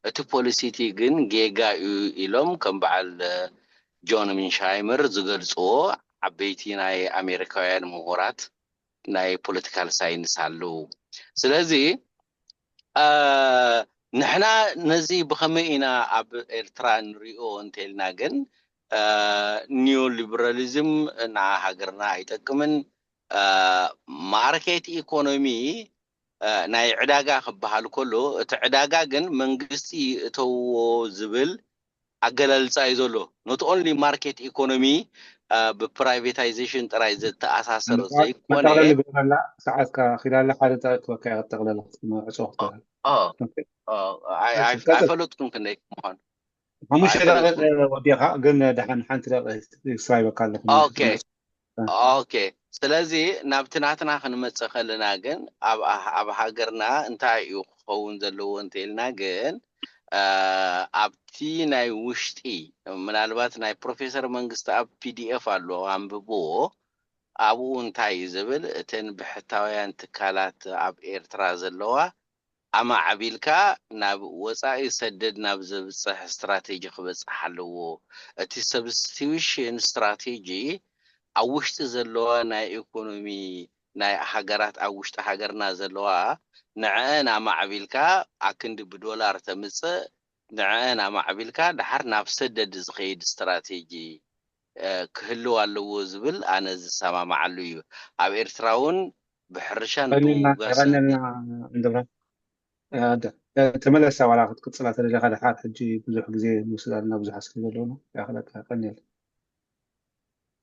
እቲ ፖሊሲቲ ግን ጌጋ ኢሎም ከም በዓል ጆን ሚንሻይመር ዝገልጽዎ ዓበይቲ ናይ ኣሜሪካውያን ምሁራት ናይ ፖለቲካል ሳይንስ ኣለው ስለዚ ንሕና ነዚ ብኸመይ ኢና ኣብ ኤርትራ ንሪኦ እንተልና ግን ኒዮሊበራሊዝም ንሃገርና ኣይጠቅምን ማርኬት ኢኮኖሚ ናይ ዕዳጋ ክበሃል ከሎ እቲ ዕዳጋ ግን መንግስቲ እተውዎ ዝብል ኣገላልፃ እዩ ዘሎ ኖት ኦንሊ ማርኬት ኢኮኖሚ ብፕራይቬታይዜሽን ጥራይ ዝተኣሳሰር ዘይኮነ ሰዓትካ ኺላላ ሓደ ተወካ ይጠቕለላ ዕፅወት ኣይፈለጥኩም ክንደይ ምዃኑ ሓሙሽተ ደቂቕ ወዲኻ ግን ድሓን ሓንቲ ደቂቕ ይስራይበካ ኣለኹም ኦኬ ስለዚ ናብቲ ናትና ክንመፅእ ከለና ግን ኣብ ሃገርና እንታይ እዩ ክኸውን ዘለዎ እንተኢልና ግን ኣብቲ ናይ ውሽጢ ምናልባት ናይ ፕሮፌሰር መንግስቲ ኣብ ፒዲኤፍ ኣሎ አንብቦ ኣብኡ እንታይ ዝብል እተን ብሕታውያን ትካላት ኣብ ኤርትራ ዘለዋ ኣማዓቢልካ ናብ ወፃኢ ሰደድ ናብ ዘብፅሕ ስትራቴጂ ክበፅሕ ኣለዎ እቲ ሰብስቲዩሽን ስትራቴጂ ኣብ ውሽጢ ዘለዋ ናይ ኢኮኖሚ ናይ ሃገራት ኣብ ውሽጢ ሃገርና ዘለዋ ንዕአን ኣማዓቢልካ ኣክንዲ ብዶላር ተምፅእ ንዕአን ኣማዓቢልካ ድሓር ናብ ሰደድ ዝኸይድ ስትራቴጂ ክህልው ኣለዎ ዝብል ኣነ ዝሰማማዓሉ እዩ ኣብ ኤርትራ እውን ብሕርሻን እንደብራ تملس ولا قد صلاة الرجال حال حجي بزح جزء مسلمنا بزح سكين لونه ياخذك قنيل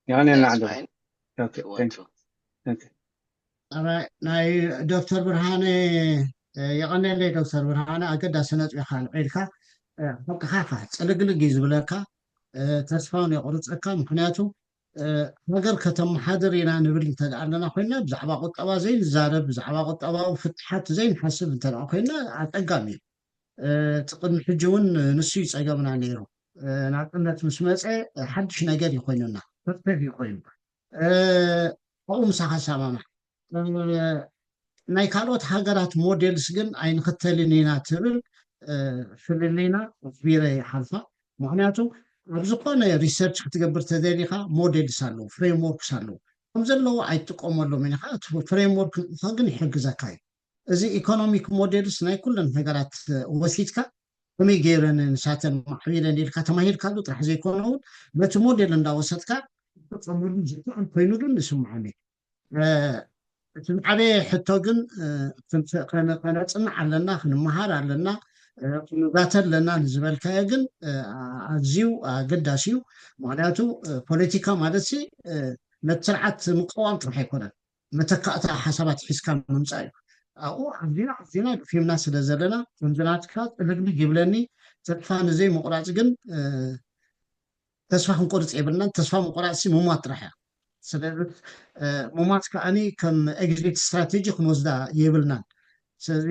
يعني أنا That's عندنا fine. أوكي Wonderful. أوكي ناي دكتور برهان يغني لي دكتور برهان أقدر سنة بخان عيلك حق خافة تلقى جيز بلاك تسفون يقرصك مخنياته ነገር ከተም ሓድር ኢና ንብል እንተደኣ ኣለና ኮይና ብዛዕባ ቁጠባ ዘይንዛረብ ብዛዕባ ቁጠባ ፍትሓት ዘይንሓስብ እንተደኣ ኮይና ኣፀጋሚ እዩ እቲ ቅድሚ ሕጂ እውን ንሱ ይፀገምና ነይሩ ናፅነት ምስ መፀ ሓድሽ ነገር ይኮይኑና ፍትሕ ይኮይኑ ኣብኡ ምሳኻ ሰማማዕ ናይ ካልኦት ሃገራት ሞዴልስ ግን ኣይንኽተልን ኢና ትብል ፍልልና ቢረ ይሓልፋ ምክንያቱ ኣብ ዝኾነ ሪሰርች ክትገብር ተደሊኻ ሞዴልስ ኣለዉ ፍሬምወርክስ ኣለዉ ከም ዘለዎ ኣይትጥቀመሎም ኢኻ እቲ ፍሬምወርክ ግን ይሕግዘካ እዩ እዚ ኢኮኖሚክ ሞዴልስ ናይ ኩለን ሃገራት ወሲድካ ከመይ ገይረን ንሳተን ማዕቢለን ኢልካ ተማሂርካሉ ጥራሕ ዘይኮነ እውን በቲ ሞዴል እንዳወሰድካ ትጥቀመሉ ዝከኣል ኮይኑ ግን ንስምዓኒ እቲ ዓበየ ሕቶ ግን ከነፅንዕ ኣለና ክንመሃር ኣለና ክንጋተል ኣለና ንዝበልካዮ ግን ኣዝዩ ኣገዳሲ እዩ ምክንያቱ ፖለቲካ ማለት ነቲ ስርዓት ምቁዋም ጥራሕ ኣይኮነን መተካእታ ሓሳባት ሒዝካ ምምፃእ እዩ ኣብኡ ዓዚና ፊምና ስለ ዘለና ከምዝናትካ ጥልግልግ ይብለኒ ተስፋ ንዘይ ምቁራፅ ግን ተስፋ ክንቆርፅ የብልናን ተስፋ ምቁራፅ ምሟት ጥራሕ እያ ስለዚ ምሟት ከዓኒ ከም ኤግዚት ስትራቴጂ ክንወስዳ የብልናን ስለዚ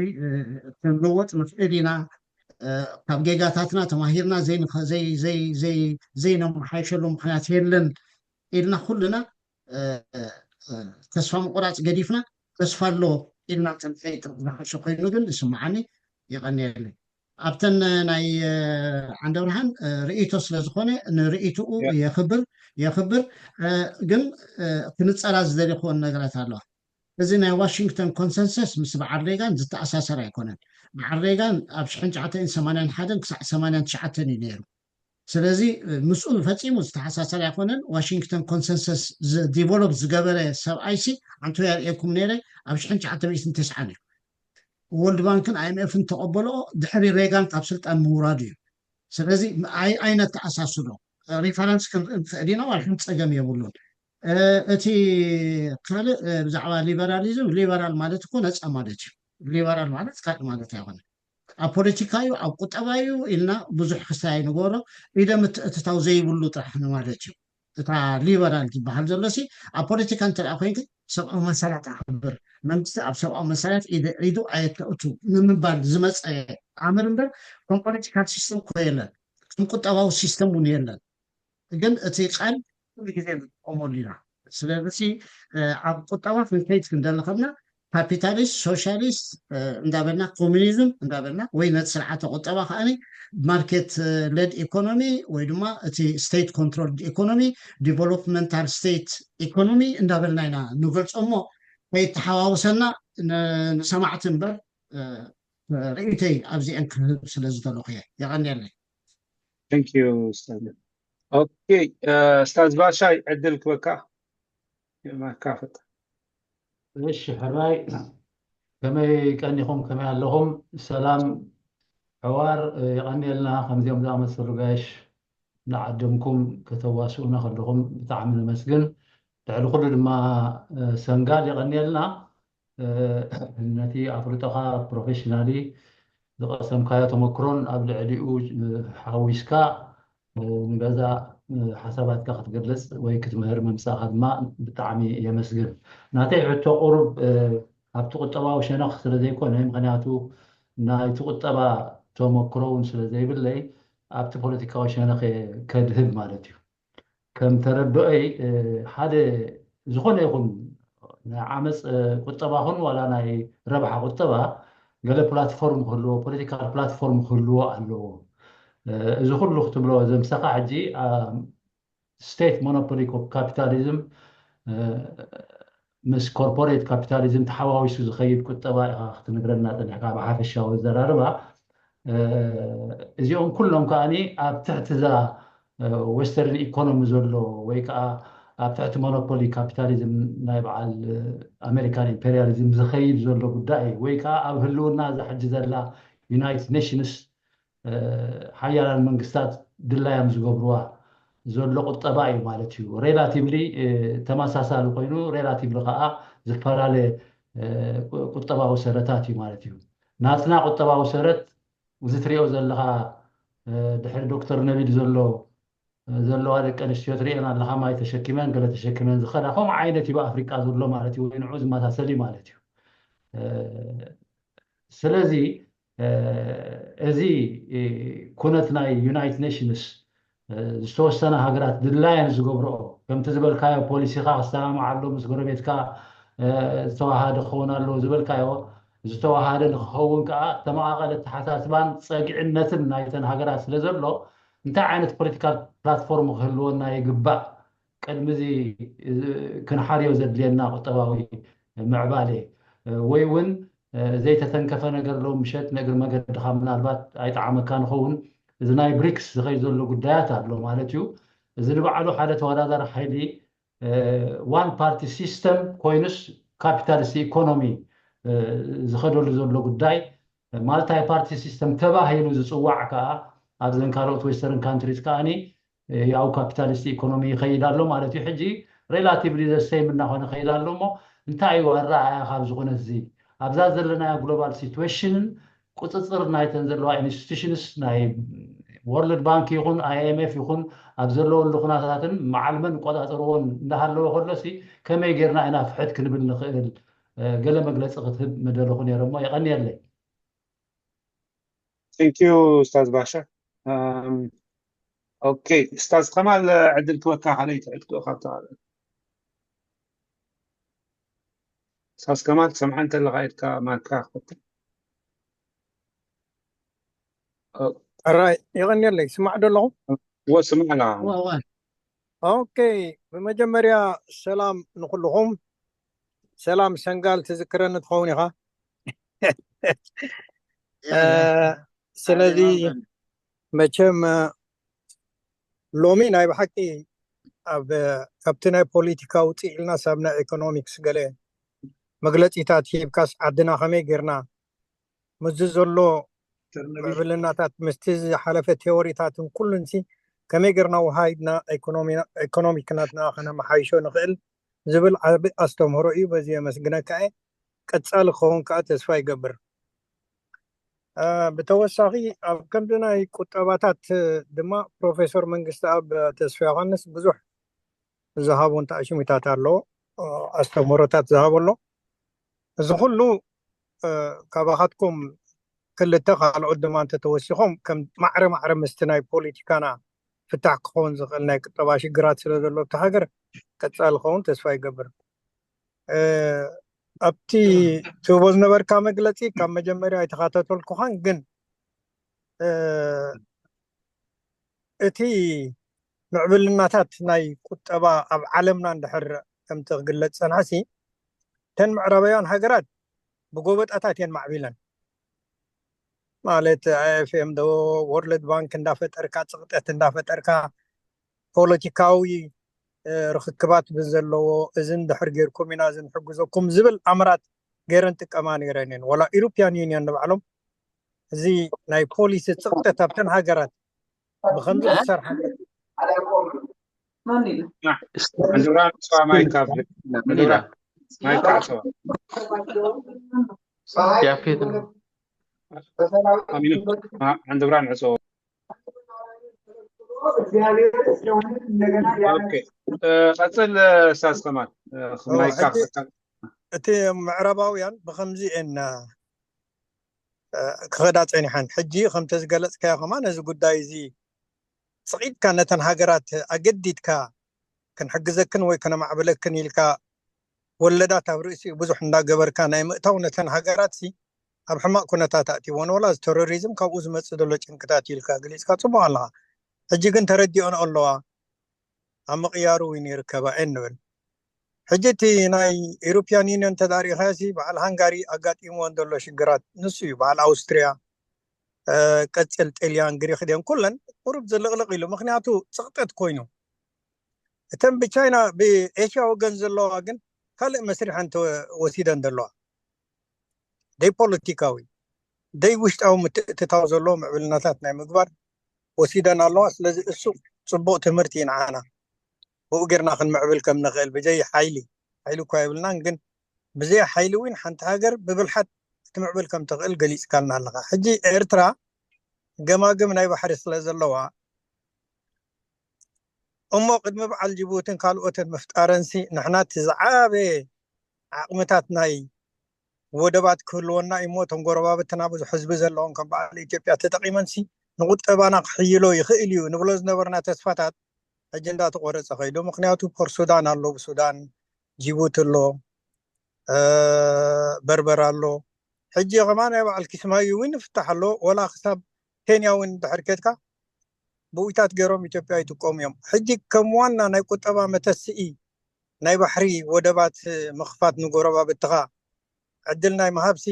ክንለወጥ ንኽእል ኢና ካብ ጌጋታትና ተማሂርና ዘይነመሓይሸሉ ምክንያት የለን ኢልና ኩልና ተስፋ ምቁራፅ ገዲፍና ተስፋ ኣሎ ኢልና ተንፈይጥ ዝሓሸ ኮይኑ ግን ዝስምዓኒ ይቐኒየለይ ኣብተን ናይ ዓንደ ብርሃን ርእይቶ ስለዝኾነ ንርእይትኡ የኽብር ግን ክንፀላ ዝደሊኽዎን ነገራት ኣለዋ እዚ ናይ ዋሽንግተን ኮንሰንሰስ ምስ በዓል ሬጋን ዝተኣሳሰረ ኣይኮነን በዓል ሬጋን ኣብ 1981 ክሳብ 89 እዩ ነይሩ ስለዚ ምስኡ ፈፂሙ ዝተሓሳሰረ ኣይኮነን ዋሽንግተን ኮንሰንሰስ ዲቨሎፕ ዝገበረ ሰብኣይሲ አንቱ ያርኤኩም ነይረ ኣብ 1990 እዩ ወርልድ ባንክን ኣይኤምኤፍን ተቐበልኦ ድሕሪ ሬጋን ካብ ስልጣን ምውራድ እዩ ስለዚ ዓይነት ተኣሳስሮ ሪፈረንስ ክንክእል ኢና ዋልሕን ፀገም የብሉን እቲ ካልእ ብዛዕባ ሊበራሊዝም ሊበራል ማለት እኮ ነፃ ማለት እዩ ሊበራል ማለት ካልእ ማለት ኣይኮነን ኣብ ፖለቲካ እዩ ኣብ ቁጠባ እዩ ኢልና ብዙሕ ክስታይ ንገብሮ ኢደ ምትእትታው ዘይብሉ ጥራሕ ማለት እዩ እታ ሊበራል ዝበሃል ዘሎሲ ኣብ ፖለቲካ እንተደኣ ኮንክ ሰብኣዊ መሰላት ኣኽብር መንግስቲ ኣብ ሰብኣዊ መሰላት ኢዱ ኣየተእቱ ንምባል ዝመፀ ኣምር እምበር ከም ፖለቲካል ሲስተም ኮ የለን ከም ቁጠባዊ ሲስተም እውን የለን ግን እቲ ቃል ኩሉ ግዜ ንጥቀመሉ ኢና ስለዚ ኣብ ቁጠባ ክንከይድ ክንደሊ ከለና ካፒታሊስት ሶሻሊስት እንዳበልና ኮሚኒዝም እንዳበልና ወይ ነቲ ስርዓተ ቁጠባ ከዓኒ ማርኬት ሌድ ኢኮኖሚ ወይ ድማ እቲ ስቴት ኮንትሮል ኢኮኖሚ ዲቨሎፕመንታል ስቴት ኢኮኖሚ እንዳበልና ኢና ንገልፆ እሞ ከይተሓዋውሰና ንሰማዕቲ እምበር ርእይተይ ኣብዚአን ክህብ ስለ ዝተለኹ እየ ይቐኒየለይ ثانك يو استاذ اوكي استاذ باشا عدل كوكا ما كافت እሺ ሕራይ ከመይ ቀኒኹም ከመይ ኣለኹም ሰላም ሕዋር ይቐኒየልና ከምዚኦም ዝኣመሰሉ ጋሽ ንዓድምኩም ከተዋስኡና ከለኹም ብጣዕሚ ንመስግን ልዕሊ ኩሉ ድማ ሰንጋል ይቐኒየልና ነቲ ኣፍልጦኻ ፕሮፌሽናሊ ዝቐሰምካዮ ተመክሮን ኣብ ልዕሊኡ ሓዊስካ ንገዛ ሓሳባትካ ክትገልፅ ወይ ክትምህር ምምፃእኻ ድማ ብጣዕሚ የመስግን ናተይ ሕቶ ቁሩብ ኣብቲ ቁጠባዊ ሸነኽ ስለ ዘይኮነ ምክንያቱ ናይቲ ቁጠባ ተመክሮ እውን ስለ ዘይብለይ ኣብቲ ፖለቲካዊ ሸነኽ ከድህብ ማለት እዩ ከም ተረብአይ ሓደ ዝኾነ ይኹን ናይ ዓመፅ ቁጠባ ኹን ዋላ ናይ ረብሓ ቁጠባ ገለ ፕላትፎርም ክህልዎ ፖለቲካል ፕላትፎርም ክህልዎ ኣለዎ እዚ ኩሉ ክትብሎ ዘምሰኻ ሕጂ ስቴት ሞኖፖሊ ካፒታሊዝም ምስ ኮርፖሬት ካፒታሊዝም ተሓዋዊሱ ዝኸይድ ቁጠባ ኢኻ ክትንግረና ፀኒሕካ ብሓፈሻዊ ዘራርባ እዚኦም ኩሎም ከዓኒ ኣብ ትሕቲ እዛ ዌስተርን ኢኮኖሚ ዘሎ ወይ ከዓ ኣብ ትሕቲ ሞኖፖሊ ካፒታሊዝም ናይ በዓል ኣሜሪካን ኢምፔሪያሊዝም ዝኸይድ ዘሎ ጉዳይ እዩ ወይ ከዓ ኣብ ህልውና ዝሕጂ ዘላ ዩናይትድ ኔሽንስ ሓያላን መንግስታት ድላዮም ዝገብርዋ ዘሎ ቁጠባ እዩ ማለት እዩ ሬላቲቭሊ ተመሳሳሊ ኮይኑ ሬላቲቭሊ ከዓ ዝተፈላለየ ቁጠባዊ ሰረታት እዩ ማለት እዩ ናትና ቁጠባዊ ሰረት እዚ ትሪኦ ዘለካ ድሕሪ ዶክተር ነቢል ዘለዋ ደቂ ኣንስትዮ ትሪአን ኣለካ ማይ ተሸኪመን ገለ ተሸኪመን ዝኸዳ ከምኡ ዓይነት እዩ ኣፍሪቃ ዘሎ ማለት እዩ ወይ ንዑ ዝመሳሰል ማለት እዩ ስለዚ እዚ ኩነት ናይ ዩናይትድ ኔሽንስ ዝተወሰነ ሃገራት ድላየን ዝገብርኦ ከምቲ ዝበልካዮ ፖሊሲካ ክስተማምዓሎ ምስ ጎረቤትካ ዝተዋሃደ ክኸውን ኣለዎ ዝበልካዮ ዝተዋሃደ ንክኸውን ከዓ ተመቃቐለ ተሓሳስባን ፀጊዕነትን ናይተን ሃገራት ስለ ዘሎ እንታይ ዓይነት ፖለቲካል ፕላትፎርም ክህልወና ይግባእ ቅድሚ እዚ ክንሓርዮ ዘድልየና ቁጠባዊ ምዕባለ ወይ እውን ዘይተተንከፈ ነገር ሎ ምሸት ነግር መገድካ ምናልባት ኣይጣዕመካ ንኸውን እዚ ናይ ብሪክስ ዝኸይድ ዘሎ ጉዳያት ኣሎ ማለት እዩ እዚ ንባዕሉ ሓደ ተወዳዳሪ ሓይሊ ዋን ፓርቲ ሲስተም ኮይኑስ ካፒታሊስት ኢኮኖሚ ዝኸደሉ ዘሎ ጉዳይ ማልታይ ፓርቲ ሲስተም ተባሂሉ ዝፅዋዕ ከዓ ኣብዘን ካልኦት ዌስተርን ካንትሪዝ ከዓኒ ያው ካፒታሊስት ኢኮኖሚ ይኸይድ ኣሎ ማለት እዩ ሕጂ ሬላቲቭሊ ዘሰይም እናኾነ ይኸይድ ኣሎ እሞ እንታይ እዩ ኣረኣእያ ካብ ዝኾነ እዚ ኣብዛ ዘለናዮ ግሎባል ሲትዌሽንን ቁፅፅር ናይተን ዘለዋ ኢንስቲቱሽንስ ናይ ወርልድ ባንክ ይኹን ኣይኤምኤፍ ይኹን ኣብ ዘለወሉ ኩነታትን መዓልመን ቆፃፅርዎን እንዳሃለዎ ከሎሲ ከመይ ጌርና ኢና ፍሕት ክንብል ንኽእል ገለ መግለፂ ክትህብ መደለኹ ነይሮሞ ይቐኒየለይ ثانك يو استاذ باشا اوكي استاذ كمال عدل توكا علي تعدكو اخذت استاذ كمال سمع انت لغايه ما كاخذت الراي يغني لي سمع دلو هو سمعنا اوكي بمجمريا السلام نقولهم سلام سنغال تذكرن تخونيها سلذي مچم لومي ناي بحقي اب كابتناي بوليتيكا وطيلنا سابنا ايكونومكس غله مغلطيታት ሂብካስ ዓድና ከመይ ጌርና ምዝዘሎ ብልናታት ምስትዝ ሓለፈ ቴዎሪታትን ኩሉንሲ ከመይ ጌርና ውሃይድና ኢኮኖሚክናትና ከነ መሓይሾ ንኽእል ዝብል ዓቢ ኣስተምህሮ እዩ በዚ መስግነካ ቀጻሊ ክኸውን ከዓ ተስፋ ይገብር ብተወሳኺ ኣብ ከምዚ ናይ ቁጠባታት ድማ ፕሮፌሰር መንግስቲ ኣብ ተስፋ ዮሃንስ ብዙሕ ዝሃቡን ተኣሽሚታት ኣሎ ኣስተምህሮታት ዝሃበሎ እዚ ኩሉ ካባኻትኩም ክልተ ካልኦት ድማ እንተተወሲኾም ከም ማዕረ ምስቲ ናይ ፖለቲካና ፍታሕ ክኸውን ዝኽእል ናይ ቁጠባ ሽግራት ስለ ዘሎ እቲ ሃገር ቀጻሊ ክኸውን ተስፋ ይገብር ኣብቲ ትህቦ ዝነበርካ መግለፂ ካብ መጀመርያ ኣይተኻተተልኩኻን ግን እቲ ምዕብልናታት ናይ ቁጠባ ኣብ ዓለምና እንድሕር ከምቲ ክግለፅ ፀንሐሲ ተን ምዕራባውያን ሃገራት ብጎበጣታት እየን ማዕቢለን ማለት አይኤፍኤም ዶ ወርልድ ባንክ እንዳፈጠርካ ፅቕጠት እንዳፈጠርካ ፖለቲካዊ ርክክባት ብዘለዎ እዝን ድሕር ጌርኩም ኢና ዝንሕግዘኩም ዝብል ኣምራት ገይረን ጥቀማ ነይረን እየን ወላ ኢሮፕያን ዩኒየን ንባዕሎም እዚ ናይ ፖሊሲ ፅቕጠት ኣብተን ሃገራት ብከምዚ ክሰርሓ عندوران سوا مايكا مايكا سوا يا فيد عندوران عصو اوكي قتل استاذ كمال مايكا እቲ ምዕራባውያን ብከምዚ እን ክኸዳ ፀኒሐን ሕጂ ከምቲ ዝገለፅካዮ ከማ ነዚ ጉዳይ እዚ ፅቂድካ ነተን ሃገራት ኣገዲድካ ክንሕግዘክን ወይ ከነማዕብለክን ኢልካ ወለዳት ኣብ ርእሲ ብዙሕ እንዳገበርካ ናይ ምእታው ነተን ሃገራት ኣብ ሕማቅ ኩነታት ኣእቲዎን ወላ ተሮሪዝም ካብኡ ዝመፅእ ዘሎ ጭንቅታት ኢልካ ገሊፅካ ፅቡቅ ኣለካ ሕጂ ግን ተረዲኦን ኣለዋ ኣብ ምቕያሩ እውን ይርከባ እንብል ሕጂ እቲ ናይ ኢሮፕያን ዩኒየን ተዳሪኻሲ በዓል ሃንጋሪ ኣጋጢሞን ዘሎ ሽግራት ንሱ እዩ በዓል ኣውስትሪያ ቀፅል ጣልያን ግሪክ ደን ኩለን ቁሩብ ዝልቕልቕ ኢሉ ምክንያቱ ፅቕጠት ኮይኑ እተን ብቻይና ብኤሽያ ወገን ዘለዋ ግን ካልእ መስሪሕ እንተ ወሲደን ዘለዋ ደይ ፖለቲካዊ ደይ ውሽጣዊ ምትእትታው ዘለዎ ምዕብልናታት ናይ ምግባር ወሲደን ኣለዋ ስለዚ እሱ ጽቡቕ ትምህርቲ ንዓና ብኡ ጌርና ክንምዕብል ከም ንኽእል ብዘይ ሓይሊ እኳ ይብልናን ግን ብዘይ ሓይሊ እውን ሓንቲ ሃገር ብብልሓት ክትምዕብል ከም ትኽእል ገሊጽካልና ኣለኻ ሕጂ ኤርትራ ገማግም ናይ ባሕሪ ስለ ዘለዋ እሞ ቅድሚ በዓል ጅቡትን ካልኦትን ምፍጣረንሲ ንሕና እቲ ዝዓበየ ዓቕምታት ናይ ወደባት ክህልወና እሞ እቶም ጎረባብትና ብዙሕ ህዝቢ ዘለዎም ከም በዓል ኢትዮጵያ ተጠቒመንሲ ንቁጠባና ክሕይሎ ይኽእል እዩ ንብሎ ዝነበርና ተስፋታት ሕጂ እንዳተቆረፀ ኸይዱ ምክንያቱ ፖር ሱዳን ኣሎ ብሱዳን ጅቡቲ ኣሎ በርበር ኣሎ ሕጂ ኸማ ናይ በዓል ኪስማዩ እውን ይፍታሕ ኣሎ ወላ ክሳብ ኬንያ እውን ድሕር ኬድካ ብኡይታት ገይሮም ኢትዮጵያ ይጥቀሙ እዮም ሕጂ ከም ዋና ናይ ቁጠባ መተስኢ ናይ ባሕሪ ወደባት ምኽፋት ንጎረባብትኻ ዕድል ናይ መሃብሲ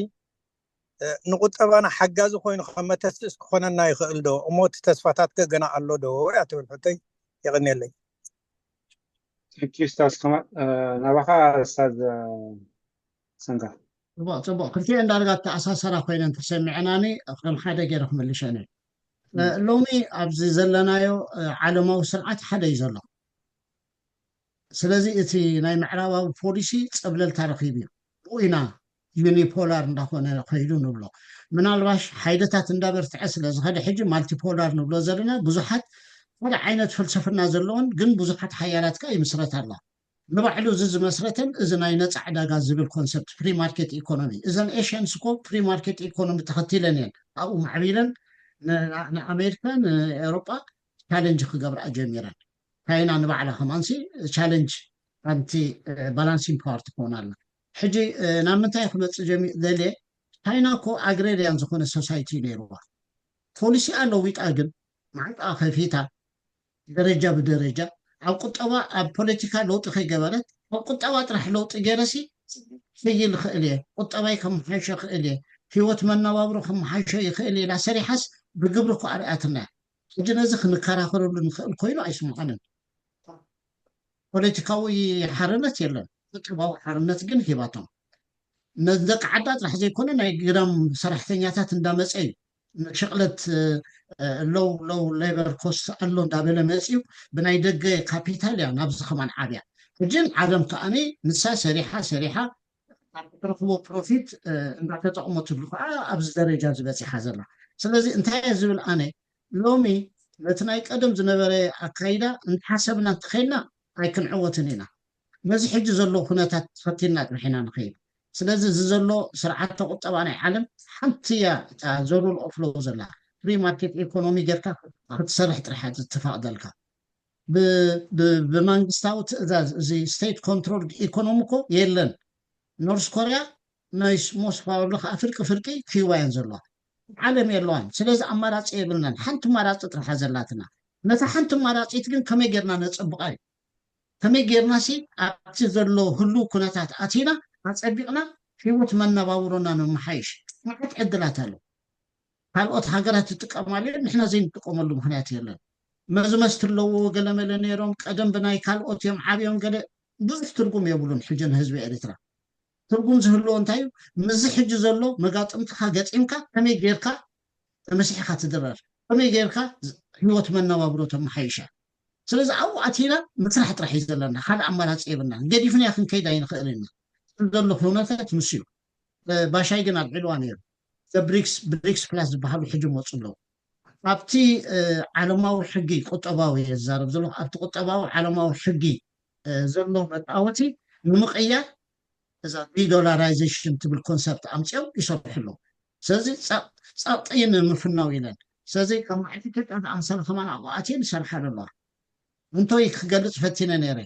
ንቁጠባና ሓጋዚ ኮይኑ ከም መተስእስ ክኾነና ይኽእል ዶ እሞ እቲ ተስፋታት ገና ኣሎ ዶ እያ ትብል ሕቶይ ይቕኒየለይ ኡስታዝ ከማል ናባኻ ኡስታዝ ሰንጋ ጽቡቕ ክልቲአን እንዳርጋ ተኣሳሰራ ኮይነን ተሰሚዕናኒ ከም ሓደ ገይረ ክምልሸኒ ሎሚ ኣብዚ ዘለናዮ ዓለማዊ ስርዓት ሓደ እዩ ዘሎ ስለዚ እቲ ናይ ምዕራባዊ ፖሊሲ ፀብለልታ ረኺቡ እዩ ብኡ ኢና ዩኒፖላር እንዳኾነ ኸይዱ ንብሎ ምናልባሽ ሓይልታት እንዳበርትዐ ስለ ዝኸደ ሕጂ ማልቲፖላር ንብሎ ዘለና ብዙሓት ሓደ ዓይነት ፍልስፍና ዘለዎን ግን ብዙሓት ሓያላት ከዓ ይምስረት ኣላ ንባዕሉ እዚ ዝመስረተን እዚ ናይ ነፃ ዕዳጋ ዝብል ኮንሰፕት ፍሪ ማርኬት ኢኮኖሚ እዘን ኤሽያንስ እኮ ፍሪ ማርኬት ኢኮኖሚ ተኸቲለን እየን ኣብኡ ማዕቢለን ንኣሜሪካ ንኤውሮጳ ቻሌንጅ ክገብርኣ ጀሚረን ቻይና ንባዕላ ከማንሲ ቻሌንጅ ኣንቲ ባላንሲንግ ፓወር ትኾን ኣላ ሕጂ ናብ ምንታይ ክመፅእ ዘልየ ቻይና እኮ ኣግሬርያን ዝኾነ ሶሳይቲ ነይሩዋ ፖሊሲኣ ለዊጣ ግን ማዕጣ ከፊታ ደረጃ ብደረጃ ኣብ ቁጠባ ኣብ ፖለቲካ ለውጢ ከይገበረት ኣብ ቁጠባ ጥራሕ ለውጢ ገይረሲ ፍይል ክእል እየ ቁጠባይ ከመሓይሾ ክእል እየ ህይወት መነባብሮ ከመሓይሾ ይኽእል ኢላ ሰሪሓስ ብግብሪ እኮ ኣርኣትና ሕጂ ነዚ ክንከራኸረሉ ንኽእል ኮይኑ ኣይስምዖንን ፖለቲካዊ ሓርነት የለን ቁጠባዊ ሓርነት ግን ሂባቶም ነደቂ ዓዳ ጥራሕ ዘይኮነ ናይ ግዳም ሰራሕተኛታት እንዳመፀ እዩ ሸቕለት ሎው ሌበር ኮስት ኣሎ እንዳበለ መፅዩ ብናይ ደገ ካፒታል እያ ናብዚ ኸማን ዓብያ ሕጂን ዓለም ከኣኒ ንሳ ሰሪሓ ትረኽቦ ፕሮፊት እንዳተጠቕሞትሉ ከዓ ኣብዚ ደረጃ ዝበፂሓ ዘላ ስለዚ እንታይ እየ ዝብል ኣነ ሎሚ ነቲ ናይ ቀደም ዝነበረ ኣካይዳ እንተሓሰብና እንትኸይድና ኣይክንዕወትን ኢና ነዚ ሕጂ ዘሎ ኩነታት ተፈቲና ጥርሒና ንኸይድ ስለዚ እዚ ዘሎ ስርዓት ቁጠባ ናይ ዓለም ሓንቲ እያ ዘሩል ኦፍሎው ዘላ ፍሪ ማርኬት ኢኮኖሚ ጌርካ ክትሰርሕ ጥርሓ ዝትፋቕደልካ ብመንግስታዊ ትእዛዝ እዚ ስቴት ኮንትሮል ኢኮኖሚ እኮ የለን ኖርስ ኮርያ ናይ ሞስት ፓወርሊ ከዓ ፍርቂ ክይዋየን ዘለዋ ዓለም የለዋን ስለዚ ኣማራፂ የብልናን ሓንቲ ኣማራፂ ጥርሓ ዘላትና ነታ ሓንቲ ኣማራፂት ግን ከመይ ጌርና ነፀብቃ እዩ ከመይ ጌርናሲ ኣብቲ ዘሎ ህሉ ኩነታት ኣቲና ኣፀቢቕና ህይወት መነባብሮና ንምሓይሽ ማዕት ዕድላት ኣሎ ካልኦት ሃገራት ይጥቀማሉ ንሕና ዘይንጥቀመሉ ምክንያት የለን መዝመስትለዎ ገለመለ ነይሮም ቀደም ብናይ ካልኦት እዮም ዓብዮም ገለ ብዙሕ ትርጉም የብሉን ሕጂ ንህዝቢ ኤርትራ ትርጉም ዝህልዎ እንታይ እዩ ምዚ ሕጂ ዘሎ መጋጥምትካ ገፂምካ ከመይ ጌርካ ተመሲሕካ ትድረር ከመይ ጌርካ ህይወት መነባብሮ ተመሓይሻ ስለዚ ኣብኡ ኣቲና ምስራሕ ጥራሕ እዩ ዘለና ካልእ ኣማራፂ የብልና ገዲፍና ክንከይድ ኣይንኽእል ኢና ዘሎ ኩነታት ምስ እዩ ባሻይ ግን ኣልዒልዋ ነይሩ ብሪክስ ፕላስ ዝበሃሉ ሕጂ መፁ ኣለዉ ኣብቲ ዓለማዊ ሕጊ ቁጠባዊ የዛረብ ዘሎ ኣብቲ ቁጠባዊ ዓለማዊ ሕጊ ዘሎ መጣወቲ ንምቕያር እዛ ዲዶላራይዜሽን ትብል ኮንሰፕት ኣምፅኦም ይሰርሑ ኣለዉ ስለዚ ፃቕጥይን ምፍናው ኢለን ስለዚ ካብ ማዕቲ ኢትዮጵያ ዝኣምሰለ ከማን ኣብኡ ኣትየን ይሰርሓ ኣለዋ እንተይ ክገልፅ ፈቲነ ነይረ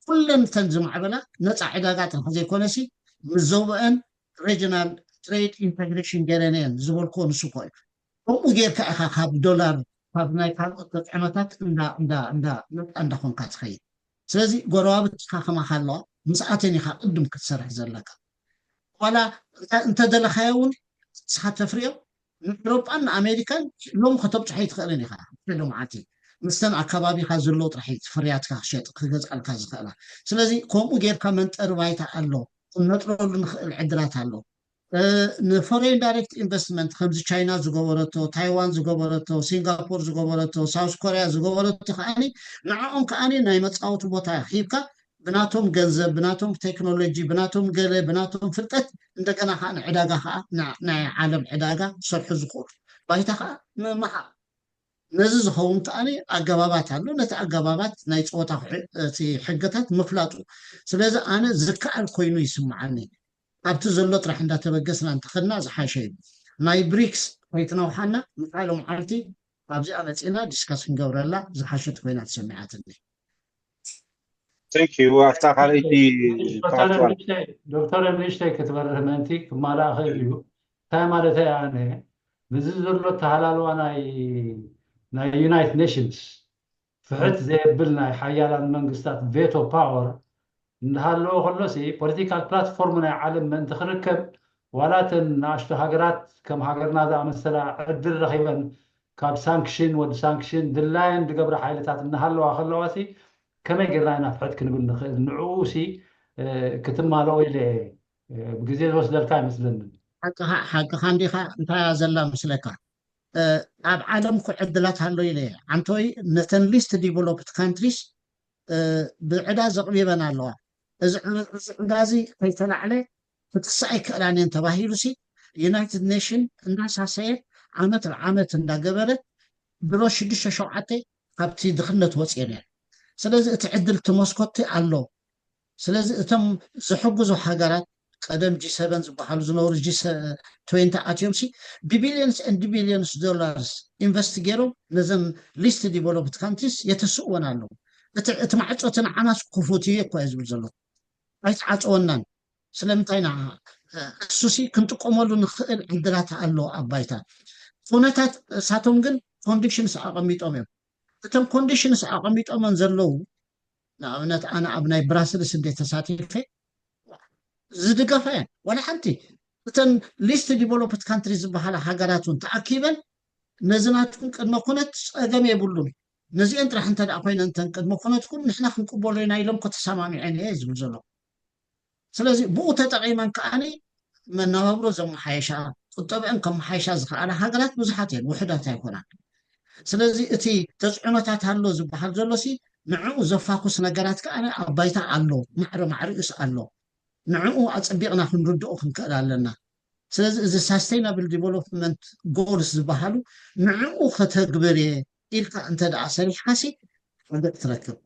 ኩለን ተን ዝማዕበላ ነፃ ዕዳጋ ጥራሕ ዘይኮነሲ ምስ ዘውአን ሬጅናል ትሬድ ኢንተግሬሽን ገይረን እየን ዝበልክዎ ንሱ እኮ እዩ ከምኡ ጌርካ ኢኻ ካብ ዶላር ካብ ናይ ካልኦት ተፅዕኖታት እንዳኾንካ ትኸይድ ስለዚ ጎረባብትካ ከማካ ኣለዋ ምስኣተን ኢኻ ቅድም ክትሰርሕ ዘለካ ዋላ እንተደለኻዮ እውን ንስኻ ተፍርዮ ንኤውሮጳን ንኣሜሪካን ሎም ከተብፅሖ ይትኽእልን ኢኻ ሎማዓቲ مستن أكبابي خازلو ترحيت فريات كاشيت خجز على كاز خلا سلازي كوم غير كمان تربايت الله نطلع العدلات الله نفورين دايركت انفستمنت خمس تشاينا زغورتو تايوان زغورتو سنغافور زغورتو ساوث كوريا زغورتو خاني نعم كاني ناي مصاوت بوتا خيبكا بناتهم ገንዘብ بناتهم ቴክኖሎጂ بناتهم ገለ بناتهم ፍልጠት እንደገና ኻን ዕዳጋ ኻ ናይ ዓለም ዕዳጋ ሰርሑ ዝኽእሉ ባይታ ኻ መሓ ነዚ ዝኸውን ተኣኒ ኣገባባት ኣሎ ነቲ ኣገባባት ናይ ፀወታ እቲ ሕግታት ምፍላጡ ስለዚ ኣነ ዝከኣል ኮይኑ ይስምዓኒ ኣብቲ ዘሎ ጥራሕ እንዳተበገስና እንተኸድና ዝሓሸ እዩ ናይ ብሪክስ ከይትነውሓና ምሳሎም ዓልቲ ኣብዚ ኣመፂና ዲስካስ ክንገብረላ ዝሓሸት ኮይና ትሰሚዓትኒ ثانك يو أفتح عليكي دكتور امريشتي كتبرر منتي كمالا خيليو تاي مالتا يعني بززلو تهلالو ناي يونايتد نيشنز فحت زي بلنا حيالا منقستات فيتو باور نهالو خلصي بوليتيكال بلاتفورم ناي عالم من تخركب ولاتن ناشتو هاجرات كم هاجرنا ذا مثلا عدل رخيبا كاب سانكشن ود سانكشن دلاين دقبر حيلتات نهالو خلواتي كما قلنا أنا فعد كنقول نعوسي كتم على ويلي بجزيرة وصل الكاي مثلا حق خانديخا انت زلا مسلكا اب عالم كل عدلات هالو يلي عنتوي نتن ليست ديفلوبد كانتريز بعدا زقبيبنا الله غازي كيتنا عليه فتسعي كلاني انت باهيلوسي يونايتد نيشن الناس هسير عامت اندا قبرت بلو شدش شوعتي قبتي دخلت وصيرين ስለዚ እቲ ዕድል ተመስኮቲ ኣሎ ስለዚ እቶም ዝሕግዙ ሃገራት ቀደም G7 ዝበሃሉ ዝነበሩ G20 ኣትዮም ቢሊየንስ ኤንድ ቢሊየንስ ዶላርስ ኢንቨስት ገይሮም ነዘን ሊስት ዲቨሎፕድ ካንትሪስ የተስእወን ኣለዉ እቲ ማዕፆትን ዓናስ ክፉት እየ እኳ ዝብል ዘሎ ኣይተዓፀወናን ስለምንታይና እሱሲ ክንጥቀመሉ ንኽእል ዕድላት ኣሎ ኣባይታ ኩነታት እሳቶም ግን ኮንዲሽንስ ኣቐሚጦም እዮም እቶም ኮንዲሽንስ ኣቐሚጦምን ዘለዉ ንኣብነት ኣነ ኣብ ናይ ብራስልስ እንደ ተሳቲፈ ዝድገፋ እየን ወላ ሓንቲ እተን ሊስት ዲቨሎፕድ ካንትሪ ዝበሃላ ሃገራት እውን ተኣኪበን ነዝናትኩን ቅድመ ኩነት ፀገም የብሉን ነዚአን ጥራሕ እንተ ደኣ ኮይነን እንተን ቅድመ ኩነትኩም ንሕና ክንቅበሎ ኢና ኢሎም ከተሰማሚዐን እየ ዝብል ዘሎ ስለዚ ብኡ ተጠቒመን ከዓኒ መነባብሮ ዘመሓየሻ ቁጠብአን ከመሓየሻ ዝኽኣላ ሃገራት ብዙሓት እየን ውሕዳት ኣይኮናን ስለዚ እቲ ተፅዕኖታት ኣሎ ዝበሃል ዘሎሲ ንዕኡ ዘፋኩስ ነገራት ከኣነ ኣብ ባይታ ኣሎ ማዕርእስ ኣሎ ንዕኡ ኣፀቢቕና ክንርድኦ ክንክእል ኣለና ስለዚ እዚ ሳስቴይናብል ዲቨሎፕመንት ጎልስ ዝበሃሉ ንዕኡ ከተግብር ኢልካ እንተ ደኣ ሰሪሕካሲ ሕንደት ትረክብ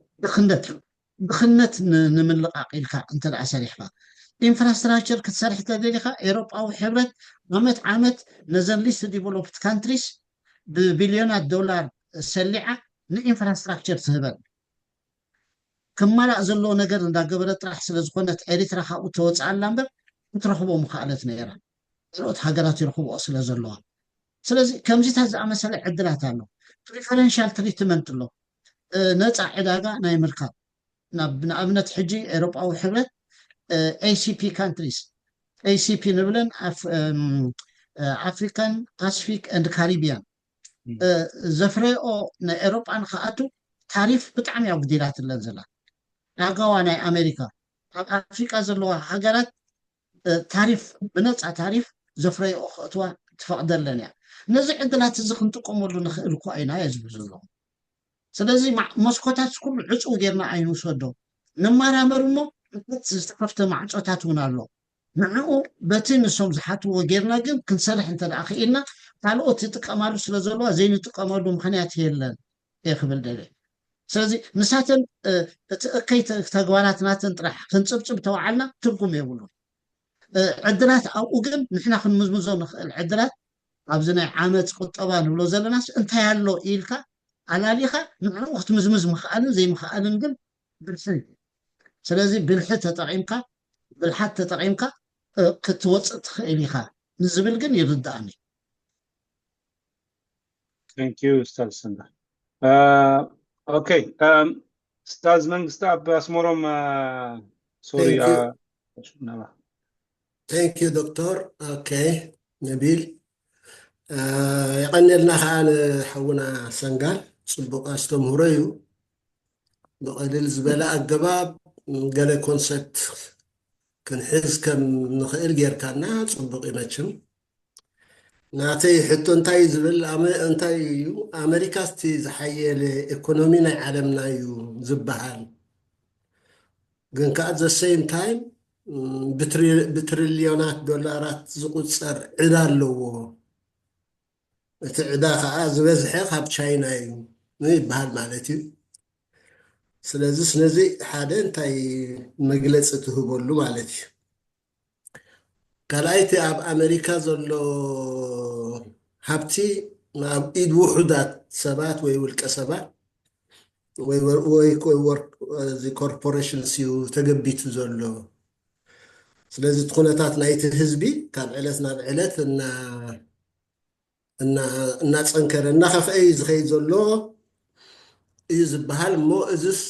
ብኽነት ንምልቓቕ ኢልካ እንተ ደኣ ሰሪሕካ ኢንፍራስትራክቸር ክትሰርሕ ተደሊኻ ኤውሮጳዊ ሕብረት ዓመት ነዘን ሊስት ዲቨሎፕድ ካንትሪስ ببليونات دولار سلعة لإنفراستراكشر تهبل كمالا زلو نجر ندا قبرت راح سلزقونت إريترا خاو توتس على لامبر وترحبوا مخالة نيرا زلوت حاجرات يرحبوا أصل زلوها سلزي كم زيت هذا مسألة عدلات عنه preferential treatment له نتاع عداقة ناي مركب نابنت حجي أوروبا أو حبرت ACP countries ACP نبلن African Pacific and Caribbean ዘፍረኦ ናይ ኤውሮጳን ከኣቱ ታሪፍ ብጣዕሚ ያው ግዲላት ኣለን ዘላ ኣጋዋ ናይ ኣሜሪካ ኣብ ኣፍሪቃ ዘለዋ ሃገራት ታሪፍ ብነፃ ታሪፍ ዘፍረኦ ከእትዋ ትፈቅደለን እያ ነዚ ዕድላት እዚ ክንጥቀመሉ ንኽእል እኳ ኢና እየ ዝብል ዘለኹ ስለዚ መስኮታት ኩሉ ዕፁው ጌርና ኣይንውሰዶ ንመራመር እሞ ዝተከፍተ ማዕፆታት እውን ኣሎ ንዕኡ በቲ ንሶም ዝሓትዎ ጌርና ግን ክንሰርሕ እንተ ደኣ ክኢልና ካልኦት ይጥቀማሉ ስለ ዘለዋ ዘይንጥቀመሉ ምክንያት የለን የክብል ደለ ስለዚ ንሳተን እቲ እከይ ተግባራት ናተን ጥራሕ ክንፅብፅብ ተዋዓልና ትርጉም የብሉ ዕድላት ኣብኡ ግን ንሕና ክንምዝምዞ ንኽእል ዕድላት ኣብዚ ናይ ዓመት ቁጠባ ንብሎ ዘለናስ እንታይ ኣሎ ኢልካ ኣላሊኻ ንዕኡ ክትምዝምዝ ምኽኣልን ዘይምኽኣልን ግን ብልሒ ስለዚ ብልሒ ተጠቒምካ ብልሓት ተጠቒምካ ክትወፅእ ትኽእል ኢኻ ንዝብል ግን ይርዳእኒ Thank you, Ustaz Sanda. Okay. Ustaz Mangsta Abbas Morom, sorry. Thank you, Doctor. Okay. Nabil. يقلنا لنا حونا سنغال ፅቡቅ ኣስተምህሮ እዩ ብቐሊል ዝበለ ኣገባብ ገለ ኮንሰፕት ክንሕዝ ከም ንኽእል ጌርካና ፅቡቅ ይመችም ናተይ ሕቶ እንታይ ዝብል እንታይ እዩ ኣሜሪካ እስቲ ዝሓየለ ኢኮኖሚ ናይ ዓለምና እዩ ዝበሃል ግን ከዓ ዘ ሴም ታይም ብትሪልዮናት ዶላራት ዝቁፀር ዕዳ ኣለዎ እቲ ዕዳ ከዓ ዝበዝሐ ካብ ቻይና እዩ ይበሃል ማለት እዩ ስለዚ ስነዚ ሓደ እንታይ መግለፂ ትህበሉ ማለት እዩ ካልኣይቲ ኣብ ኣሜሪካ ዘሎ ሃብቲ ናብ ኢድ ውሑዳት ሰባት ወይ ውልቀ ሰባት ወይ ኮርፖሬሽንስ እዩ ተገቢቱ ዘሎ ስለዚ እቲ ኩነታት ናይቲ ህዝቢ ካብ ዕለት ናብ ዕለት እናፀንከረ እናኸፍአ እዩ ዝኸይድ ዘሎ እዩ ዝበሃል እሞ እዝስ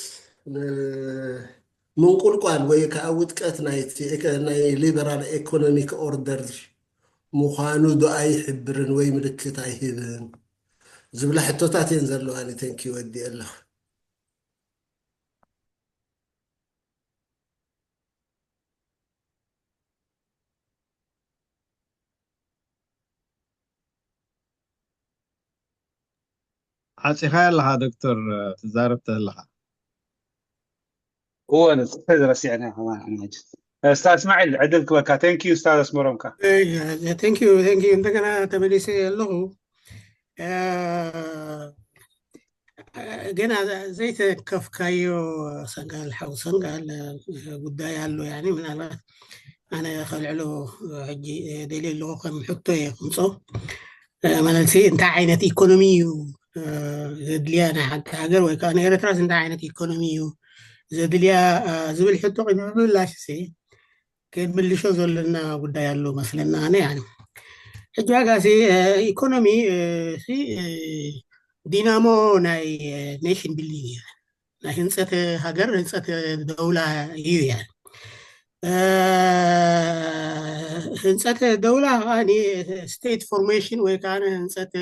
ምንቁልቋል ወይ ከዓ ውጥቀት ናይ ሊበራል ኢኮኖሚክ ኦርደር ምዃኑ ዶ ኣይሕብርን ወይ ምልክት ኣይህብን ዝብላ ሕቶታት እየን ዘለዋኒ ተንኪዩ ወዲእ ኣለኹ ዓፂኻ ኣለኻ ዶክተር ትዛረብ ኣለኻ هو انا درس يعني استاذ اسماعيل عدل كوكا ثانك يو استاذ اسمرونكا ثانك يو እንደገና ተመልሼ ኣለኹ ገና ዘይተከፍካዮ ሰንጋል ሓው ሰንጋል ጉዳይ ኣሎ يعني ምናልባት ኣነ ከልዕሎ ሕጂ ደልየ ኣለኹ ከም ሕቶ የምፆ ማለት እንታይ ዓይነት ኢኮኖሚ እዩ ዘድልያ ናይ ሓንቲ ሃገር ወይ ከዓ ናይ ኤርትራስ እንታይ ዓይነት ኢኮኖሚ እዩ ዘድልያ ዝብል ሕቶ ምላሽ ክንምልሾ ዘለና ጉዳይ ኣሎ መስለና ኣነ يعني ሕጂ ዋጋሲ ኢኮኖሚ ዲናሞ ናይ ኔሽን ቢልዲንግ እዩ ናይ ህንፀት ሃገር ህንፀት ደውላ እዩ يعني ህንፀት ደውላ ኣኒ ስቴት ፎርሜሽን ወይ ከዓ ህንፀት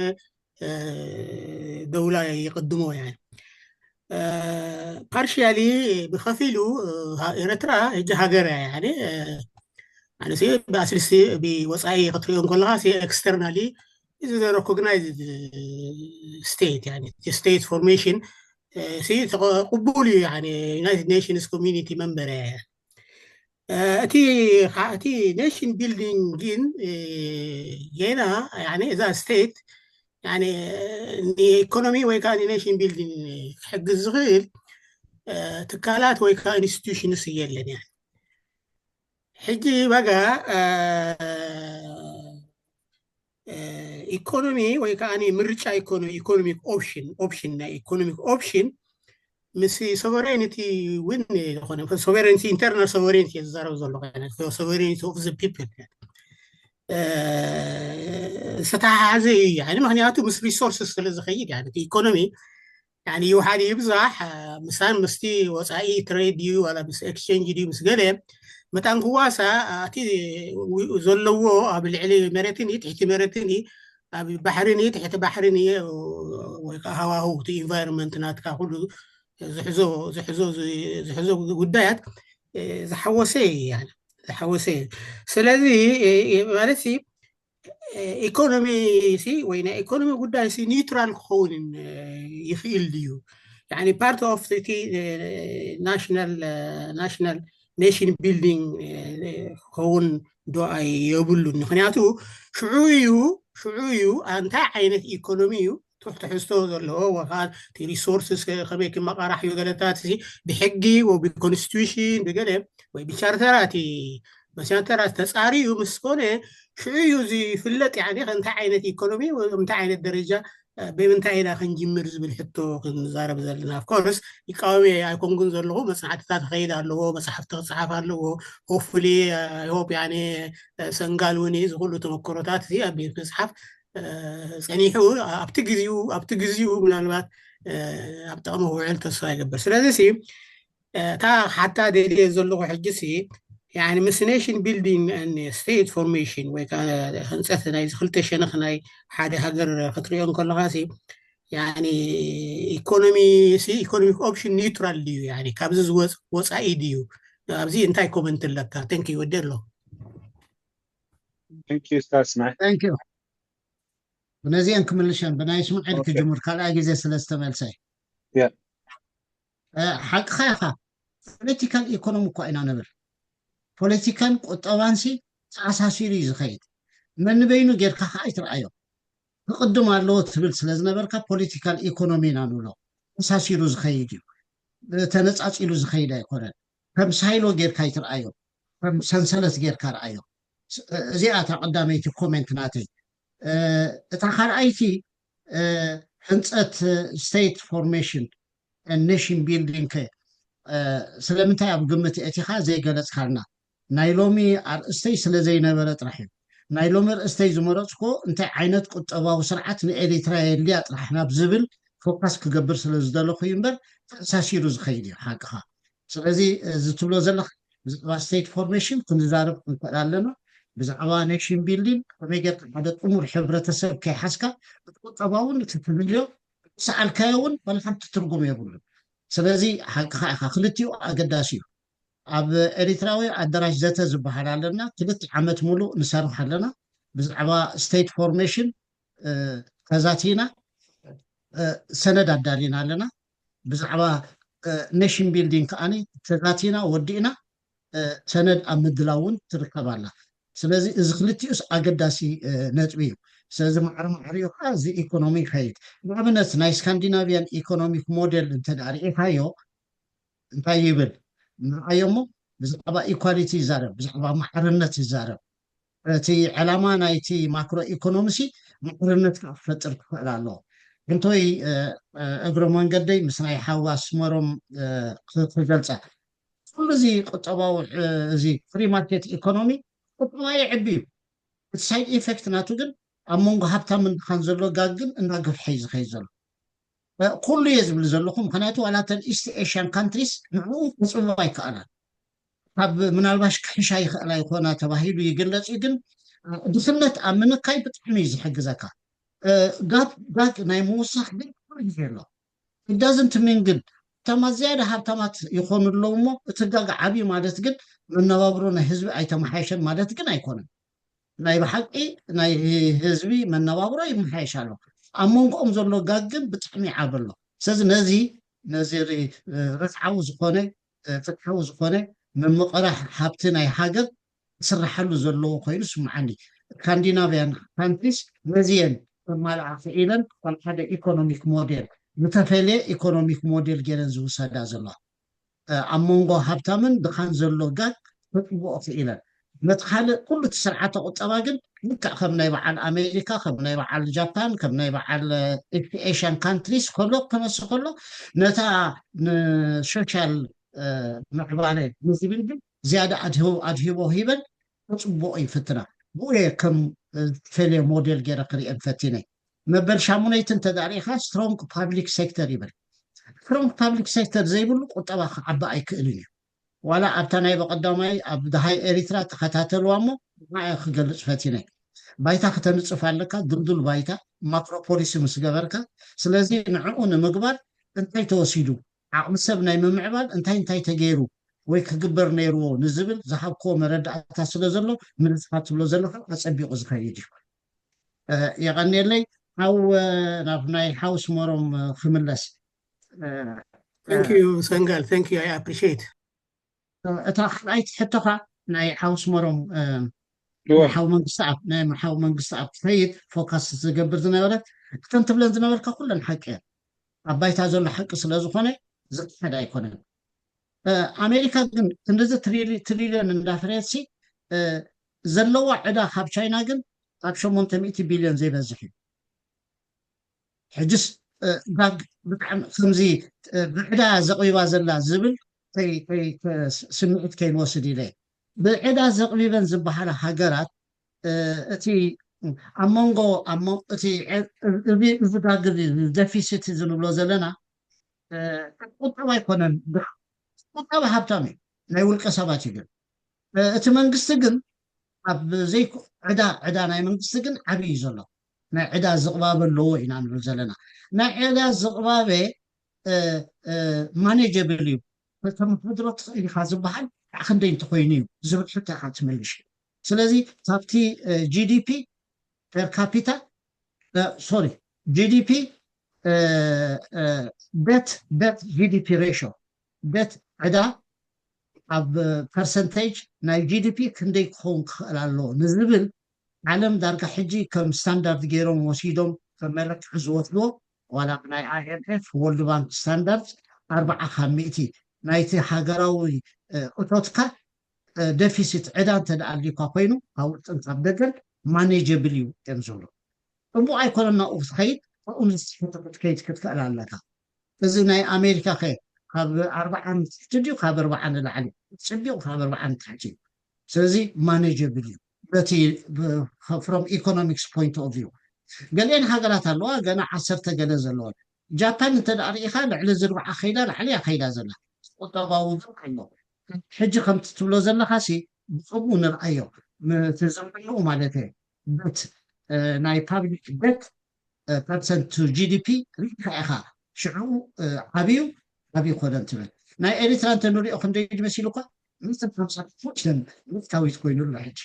ደውላ ይቅድሞ يعني partially بخفيلو إريترا هجاجر يعني أنا سي بأساس بوصاي قطريون كلها سي externally is a recognized state يعني state formation سي قبولي يعني United Nations Community member أتي nation building جين هنا يعني إذا state يعني ايكونومي ويكان نيشن بيلدينج حق الصغير تكالات ويكان انستتيوشنز يلن يعني حجي بقى ايكونومي ويكان مرجع ايكونوميك اوبشن مسي سوفرينتي وين هنا سوفرينتي انترنال سوفرينتي الزارو زلو يعني سوفرينتي اوف ذا بيبل ستعزي يعني مهنياته مس ريسورسز اللي خيد يعني ايكونومي يعني واحد يبزح مثلا مستي وصاي تريد يو ولا بس اكسشينج دي مس قال متان قواسا اتي زلو بالعلي مرتني تحت مرتني بحريني تحت بحريني وهواهو تي انفايرمنت ناتكا كله زحزو قدايات زحوسي يعني زحوسي سلازي مالتي ايكونومي سي وين ايكونومي قداي سي نيوترال خون يفيل ديو يعني part of the national nation building خون دو اي يبلو مخنياتو شعويو انت عينت ايكونوميو تحت حستوز اللي هو قال تي ريسورسز خبيك مقارح يغلطاتي بحقي وبكونستيوشن بقلب وبشارتراتي بشارترات تساري ومسكونه شعويو زي فلت يعني انت عينت ايكونومي وانت عينت درجه بمنتهينا خنجمر زبل حتو خنزارب زلنا اوف كورس يقاوي ايكون زلو مصحفتات خيد له مصحفت صحافه له هوفلي هوب يعني سنغالوني زغلو تمكرتات زي ابي مصحف صنيحو ابتغزيو ምናልባት ابطقمه وعل ተስፋ ይገበር ስለዚህ ሲ تا حتى دي زلو حجي سي يعني مسنيشن بيلدينج ان ستيت فورميشن وكان هنصت ناي خلت شنخ ناي حدا هاجر خطريون كلها سي يعني ኢኮኖሚክ ኦፕሽን ኒውትራል ድዩ يعني ካብዚ ወፃኢ ድዩ ኣብዚ እንታይ ኮመንት ኣለካ ቴንክ ዩ ወደሎ ثانك يو استاذ اسماعيل ثانك يو بنزين كملشان بناي سمعت كجمهور كلا جزء سلسلة ملسي يا حق خاخا بوليتيكال ايكونومي كوينا نبر بوليتيكال قطوانسي اساسي يزخيد من بينو غير كخاي ترايو تقدم الله تبل سلاز نبركا بوليتيكال ايكونومي نانولو اساسي يزخيد تنصاصيلو زخيد ايكونن كم سايلو غير كاي ترايو كم سنسلس غير كارايو زياتا قداميتي كومنت ناتي اتاخر ايتي هنصت ستيت فورميشن النيشن بيلدينج سلامتها بقمتي اتيخا زي قلت خالنا نايلومي ارستي سلا زي نبرت رحيم نايلومي ارستي زمرتكو انت عينت قطباو سرعه الاريترا اللي اطرحنا بزبل فوكس كغبر سلا زدلو ينبر تساشيرو زخيدي حقها سلازي زتبلو زلخ ستيت فورميشن كنزارب نقالنا بزعوا نيشن بيلدينج وميجر حدا امور حبرتسب كي حسكا قطباون تتبليو سالكاون ولا حتى ترجم يقول سلازي حق خلتيو اقداسيو اب اريتراوي ادراج زته زبحال علينا كلت عمت مولو نسرح علينا بزعوا ستيت فورميشن كزاتينا سند ادالينا علينا بزعوا نيشن بيلدينج اني كزاتينا ودينا سند امدلاون تركبالا سلازي از خلتيوس اقداسي نطبيو سلازي معريو زي ايكونومي خيد بابنت ناي سكاندينافيان ايكونوميك موديل انت داري هايو انت يبل نعيمو بزعبا ايكواليتي زارب بزعبا محرنت زارب تي علامة نايتي ماكرو ايكونومسي محرنت فتر كفالالو انتوي اقرو منقدي مسناي حواس مرم خجلسة كل زي قطباو زي فري ماركت ايكونومي قطبا يعبيو السايد ايفكت ناتو جن امونغ هابتا من خانزلو قاقن انا قف حيز خيزلو كل يزبل زلوكم خناتو على الايست ايشيان كانتريز نعو مصعوبة يكأنا طب من الباش كحشا يخألا يخونا تباهيلو يقلت يقن دخلت امنا كاي بتحميز حق زكاة قاق نايموسخ بي كل it doesn't mean good تما زيادة هابتامات يخون اللومو تقاق عبي مالت قد من نوابرونا هزبي اي تمحيشن مالت قد ايكونا ناي بحقي ناي هزبي من نوابرو يمحيشالو امونغ امزلو قاقن بتحمي عابلو ساز نزيري رفعو زخوني فتحو زخوني من مقرح حابتنا يحاقب سرحلو زلو خويل سمعني كاندينافيان كانتريس نزيان مالع فعيلا والحدا ايكونوميك موديل متفالي ايكونوميك موديل جيرن زو سادا زلو امونغو هابتامن دخان زلو قاق فتبو فعيلا متخال كل تسرعات قطباقن لك خمنا يبعال امريكا خمنا يبعال جابان خمنا يبعال ايشيان كانتريز كله كنس كله نتا سوشيال معبانه نزيبل زياده ادهو هيبن تصبو اي فتره بويه كم فيلي موديل غير قري انفتيني مبل شامونيتن تداريخا سترونج بابليك سيكتور يبل سترونج بابليك سيكتور زي بلو قطبا عبا اي كلني ولا ابتناي بقدامي اب هاي اريترا تخاتاتلوامو ما يخجلص فتيني بايتا ከተንጽፍ አለካ ድልድል ባይታ ማክሮፖሊስ ምስገበርካ ስለዚ ንዕኡን ምግባር እንታይ ተወሲዱ ዓቕሚ ሰብ ናይ ምምዕባል እንታይ ተገይሩ ወይ ክግበር ነይርዎ ንዝብል ዝሃብኮ መረዳእታ ስለ ዘሎ ምልፅፋት ብሎ ዘለካ ኣፀቢቑ ዝኸይድ እዩ የቐኒለይ ሃው ናብ ናይ ሃውስ ሞሮም ክምለስ ثانك يو سنغال ثانك يو اي ابريشيت እታ ካልኣይቲ ሕቶኻ ናይ ሃውስ ሞሮም محاو منقصعب نعم محاو منقصعب سيد فوكس زقبر زنابرك كنت بلن زنابرك كلن حقا عبايت هذا الحق سلازو خوني زق حدا يكونن امريكا تندزه تريليون اندافريسي زلوا عدا خاب تشاينا كن طاب 800 بليون زي بزحي حجس باق بطعم خمزي بعدا زقيبا زلا زبل تي سمعت كاين وصل اليه بعدا زقبيبن زبحاله هاجرات اتي امونغو اتي زداغر ديفيسيت زنبلو زلنا قطبا يكونن قطبا هابتامي لا يولق سبات يقل اتي منقست كن اب زي عدا ناي منقست كن عبي زلو ናይ ዕዳ ዝቕባበ ኣለዎ ኢና ንብል ዘለና ናይ ዕዳ ዝቕባበ ማኔጀብል እዩ ተመሓድሮ ትኽእል ኢኻ ዝበሃል ክንደይ እንተኮይኑ እዩ ዝብል ሕቶ ኢኻ ትመልሽ ስለዚ ካብቲ ጂዲፒ ፐር ካፒታ ሶሪ ጂዲፒ በት ጂዲፒ ሬሽዮ በት ዕዳ ኣብ ፐርሰንቴጅ ናይ ጂዲፒ ክንደይ ክኸውን ክኽእል ኣለዎ ንዝብል ዓለም ዳርጋ ሕጂ ከም ስታንዳርድ ገይሮም ወሲዶም ከም መለክዒ ዝወስድዎ ዋላ ናይ IMF ወርልድ ባንክ ስታንዳርድ 40% ናይቲ ሃገራዊ እቶትካ ደፊሲት ዕዳ እንተደኣ ኣልዩካ ኮይኑ ካብ ውጥን ካብ ደገን ማኔጀብል እዩ እዮም ዝብሉ እሞ ኣይኮነና ናብኡ ክትከይድ ኣብኡ ንዝትሕቶ ክትከይድ ክትክእል ኣለካ እዚ ናይ ኣሜሪካ ኸ ካብ 40 ትሕቲ ድዩ ካብ 40 ንላዕሊ ፅቢቑ ካብ 40 ትሕቲ እዩ ስለዚ ማኔጀብል እዩ በቲ from economics point of view ገሊአን ሃገራት ኣለዋ ገና 10 ገለ ዘለዋ ጃፓን እንተደኣ ርኢኻ ልዕሊ ዝርባዓ ከይዳ ላዕሊያ ከይዳ ዘላ ቁጠባዊ ከይኖ ሕጂ ከምቲ ትብሎ ዘለኻሲ ብከምኡ ንርአዮ ትዘምልኡ ማለት እየ በት ናይ ፓብሊክ በት ፐርሰንት ቱ ጂዲፒ ርኢኻ ኢኻ ሽዑ ዓብዩ ዓብዩ ኮነ ትብል ናይ ኤሪትራ እንተንሪኦ ክንደይ መሲሉ እኳ 150 ምርታዊት ኮይኑሉ ሕጂ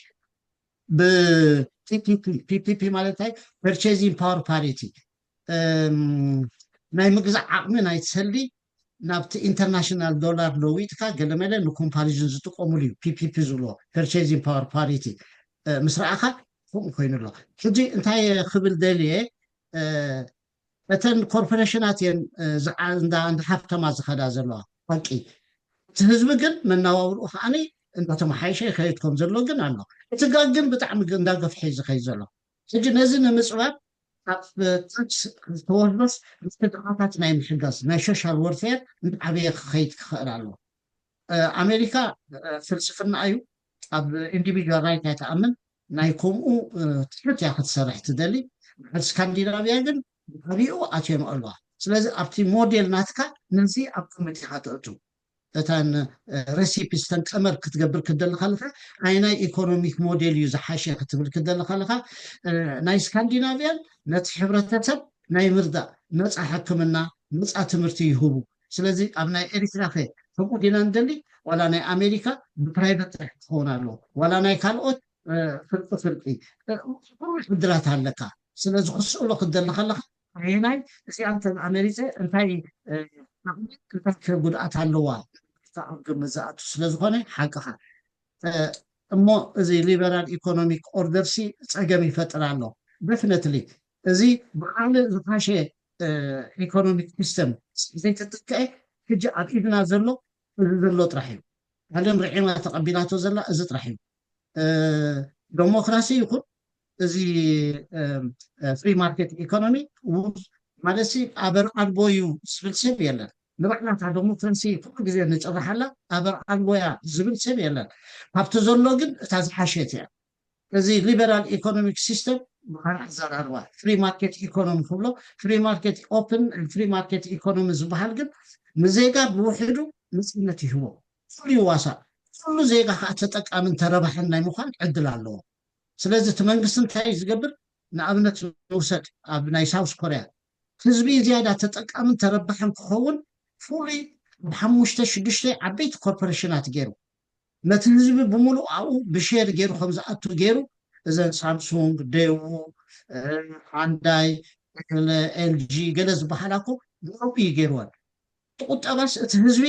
ፒፒፒ ማለት ይ ፐርቼዚንግ ፓወር ፓሪቲ ናይ ምግዛዕ ዓቕሚ ናይ ትሰሊ ናብቲ ኢንተርናሽናል ዶላር ለዊጥካ ገለመለ ንኮምፓሪዝን ዝጥቀሙሉ እዩ ፒፒፒ ዝብልዎ ፐርቼዚንግ ፓወር ፓሪቲ ምስ ረኣኻ ከምኡ ኮይኑሎ ሕጂ እንታይ ክብል ደልየ እተን ኮርፖሬሽናት እየን እንዳ ሃፍተማ ዝኸዳ ዘለዋ ባቂ እቲ ህዝቢ ግን መናባብርኡ ከዓኒ እንዳተመሓየሸ ይኸይድ ከም ዘሎ ግን ኣሎ እቲ ጋር ግን ብጣዕሚ እንዳገፍሐ ዝኸይድ ዘሎ ሕጂ ነዚ ንምፅባብ ኣብ ታክስ ተወስዶስ ምስተድኻታት ናይ ምሕጋዝ ናይ ሶሻል ወርፌር ዓበየ ክኸይድ ክኽእል ኣለዎ ኣሜሪካ ፍልስፍና እዩ ኣብ ኢንዲቪጁዋል ራይት ኣይተኣምን ናይ ከምኡ ትሕት እያ ክትሰርሕ ትደሊ ስካንዲናቪያ ግን ብዕብኡ ኣትዮም ኣለዋ ስለዚ ኣብቲ ሞዴል ናትካ ነዚ ኣብ ቅምቲ ኢኻ ትእቱ እታን ሬሲፒስ ተን ቀመር ክትገብር ክደሊ ከለካ ናይ ኢኮኖሚክ ሞዴል እዩ ዝሓሸ ክትብል ክደሊ ከለካ ናይ ስካንዲናቪያን ነቲ ሕብረተሰብ ናይ ምርዳእ ነፃ ሕክምና ነፃ ትምህርቲ ይህቡ ስለዚ ኣብ ናይ ኤሪትራ ኸ ከምኡ ዲና ንደሊ ዋላ ናይ ኣሜሪካ ብፕራይቬት ክኸውን ኣለዎ ዋላ ናይ ካልኦት ፍርቂ ዕድላት ኣለካ ስለዚ ክስእሎ ክደሊ ከለካ ናይ እዚኣ እንተ ኣሜሪካ እንታይ ጉድኣት ኣለዋ ግምት ዝኣቱ ስለዝኾነ ሓቅኻ እሞ እዚ ሊበራል ኢኮኖሚክ ኦርደርሲ ፀገም ይፈጥር ኣሎ ደፍነትሊ እዚ ብካልእ ዝሓሸ ኢኮኖሚክ ሲስተም ዘይተጠቅዐ ሕጂ ኣብ ኢድና ዘሎ ጥራሕ እዩ ዓለም ርዒማ ተቐቢላቶ ዘላ እዚ ጥራሕ እዩ ዴሞክራሲ ይኹን እዚ ፍሪ ማርኬት ኢኮኖሚ ማለት ኣበር ኣልቦ እዩ ዝብል ሰብ የለን ንባዕላታ ዴሞክራሲ ኩሉ ግዜ ንፅርሓላ ኣበር ኣልቦያ ዝብል ሰብ የለን ካብቲ ዘሎ ግን እታ ዝሓሸት እያ እዚ ሊበራል ኢኮኖሚክ ሲስተም ብካልእ ኣዘራርባ ፍሪ ማርኬት ኢኮኖሚ ክብሎ ፍሪ ማርኬት ኦፕን ፍሪ ማርኬት ኢኮኖሚ ዝበሃል ግን ንዜጋ ብውሕዱ ንፅነት ይህቦ ኩሉ ይዋሳእ ኩሉ ዜጋ ከዓ ተጠቃምን ተረባሕን ናይ ምኳን ዕድል ኣለዎ ስለዚ እቲ መንግስቲ እንታይ ዝገብር ንኣብነት ንውሰድ ኣብ ናይ ሳውስ ኮርያ ህዝቢ ዝያዳ ተጠቃምን ተረባሕን ክኸውን ፍሉይ ብ5 6 ዓበይቲ ኮርፖሬሽናት ገይሩ ነቲ ህዝቢ ብምሉእ ኣብኡ ብሼር ገይሩ ከም ዝኣቱ ገይሩ እዘን ሳምሱንግ ደው ሃንዳይ ኤልጂ ገለ ዝበሃላኮ ብኡ ገይሩወን ቁጠባስ እቲ ህዝቢ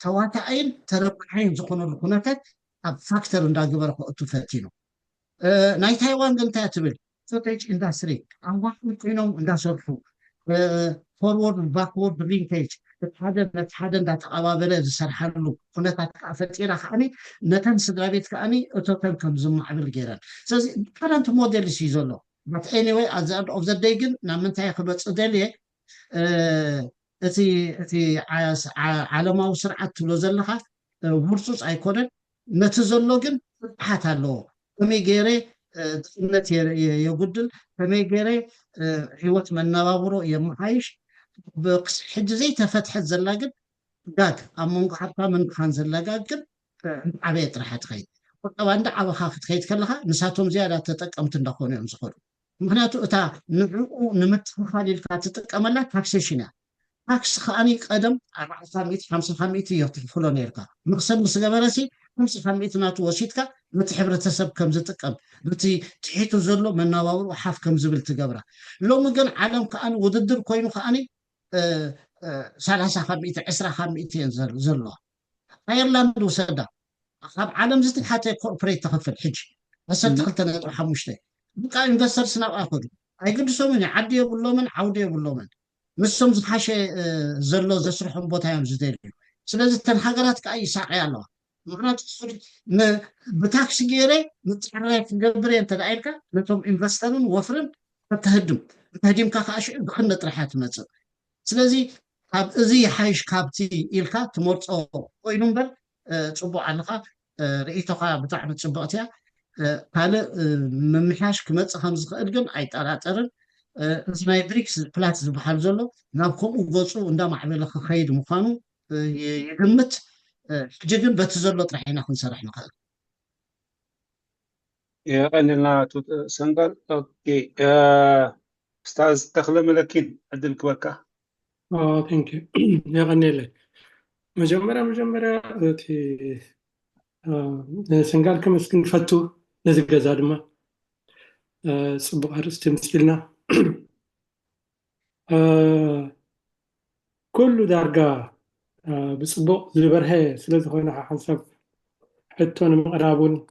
ተዋታኣይን ተረባሕን ዝኾነሉ ኩነታት ኣብ ፋክተር እንዳግበረ ክእቱ ፈቲኑ ናይ ታይዋን ግን እንታይ ትብል ኮቴጅ ኢንዳስትሪ ኣብ ዋሕዱ ኮይኖም እንዳሰርሑ ፎርወርድ ባክወርድ ሊንኬጅ ነቲ ሓደ እንዳተቐባበለ ዝሰርሓሉ ኩነታት ከዓ ፈጢራ ከዓኒ ነተን ስድራ ቤት ከዓኒ እቶተን ከም ዝማዕብል ገይረን ስለዚ ከረንት ሞዴል እዩ ዘሎ በት ኤኒዌይ ኣት ዘ ኤንድ ኦፍ ዘ ዴይ ግን ናብ ምንታይ ክበፅእ ደልየ እቲ ዓለማዊ ስርዓት ትብሎ ዘለካ ውርፁፅ ኣይኮነን ነቲ ዘሎ ግን ፍትሓት ኣለዎ ከመይ ገይረ ድኽነት የጉድል ከመይ ገይረ ሂወት መነባብሮ የመሓይሽ ሕጂ ዘይተፈትሐት ዘላ ግን ዳግ ኣብ መንጎ ሓብታምን ድኻን ዘላ ጋግ ግን ዓበየ ጥራሕ ትኸይድ ቁጠባ እንዳ ዓበኻ ክትከይድ ከለካ ንሳቶም ዝያዳ ተጠቀምቲ እንዳኾኑ እዮም ዝኸዱ ምክንያቱ እታ ንዕኡ ንምትኽኻል ኢልካ ትጥቀመላ ታክሴሽን እያ ታክስ ከዓኒ ቀደም 400 500 እዮ ትኽፍሎ ነርካ ንክሰብ ምስ ገበረሲ 500 ናቱ ወሲድካ ነቲ ሕብረተሰብ ከም ዝጥቀም ነቲ ትሒቱ ዘሎ መነባብሮ ሓፍ ከም ዝብል ትገብራ ሎሚ ግን ዓለም ከዓኒ ውድድር ኮይኑ ከዓኒ 30 20 እየን ዘለዋ ኣየርላንድ ወሰዳ ኣብ ዓለም ዝተሓተ ኮርፖሬት ተኸፍል ሕጂ 12.5 በቃ ኢንቨስተርስ ናብኣ ከዱ ኣይግድሶምን ዓዲ የብሎምን ዓውዲ የብሎምን ንሶም ዝሓሸ ዘሎ ዘስርሖም ቦታ እዮም ዝደልዩ ስለዚ ተን ሃገራት ከዓ ይሳቀያ ኣለዋ ምክንያቱ ብታክሲ ገይረ ምፅዕራይ ክገብር እየ እንተደኣይልካ ነቶም ኢንቨስተርን ወፍርን ተተህድም ተህዲምካ ከዓ ሽዑ ብክነ ጥራሓ ትመፅእ ስለዚ ኣብ እዚ ሓይሽ ካብቲ ኢልካ ትመርፆ ኮይኑ እምበር ፅቡቅ ኣለካ ርእቶካ ብጣዕሚ ፅቡቅቲ እያ ካልእ ምምሕያሽ ክመፅእ ከም ዝኽእል ግን ኣይጠራጠርን እዚ ናይ ብሪክስ ፕላት ዝበሃል ዘሎ ናብ ከምኡ ገፁ እንዳማዕበለ ክኸይድ ምዃኑ ይግምት ሕጂ ግን በቲ ዘሎ ጥራሕ ኢና ክንሰርሕ ንኽእል يقلنا سنقال اوكي استاذ تخلى ملكين عدل كوكا ثانك يو يغني لك مجمرة تي سنقال كم مسكين فتو نزق زادما صبغ عرست مسكيلنا كل درجة بصبغ زبرها سلسة هنا حسب حتى مقرابون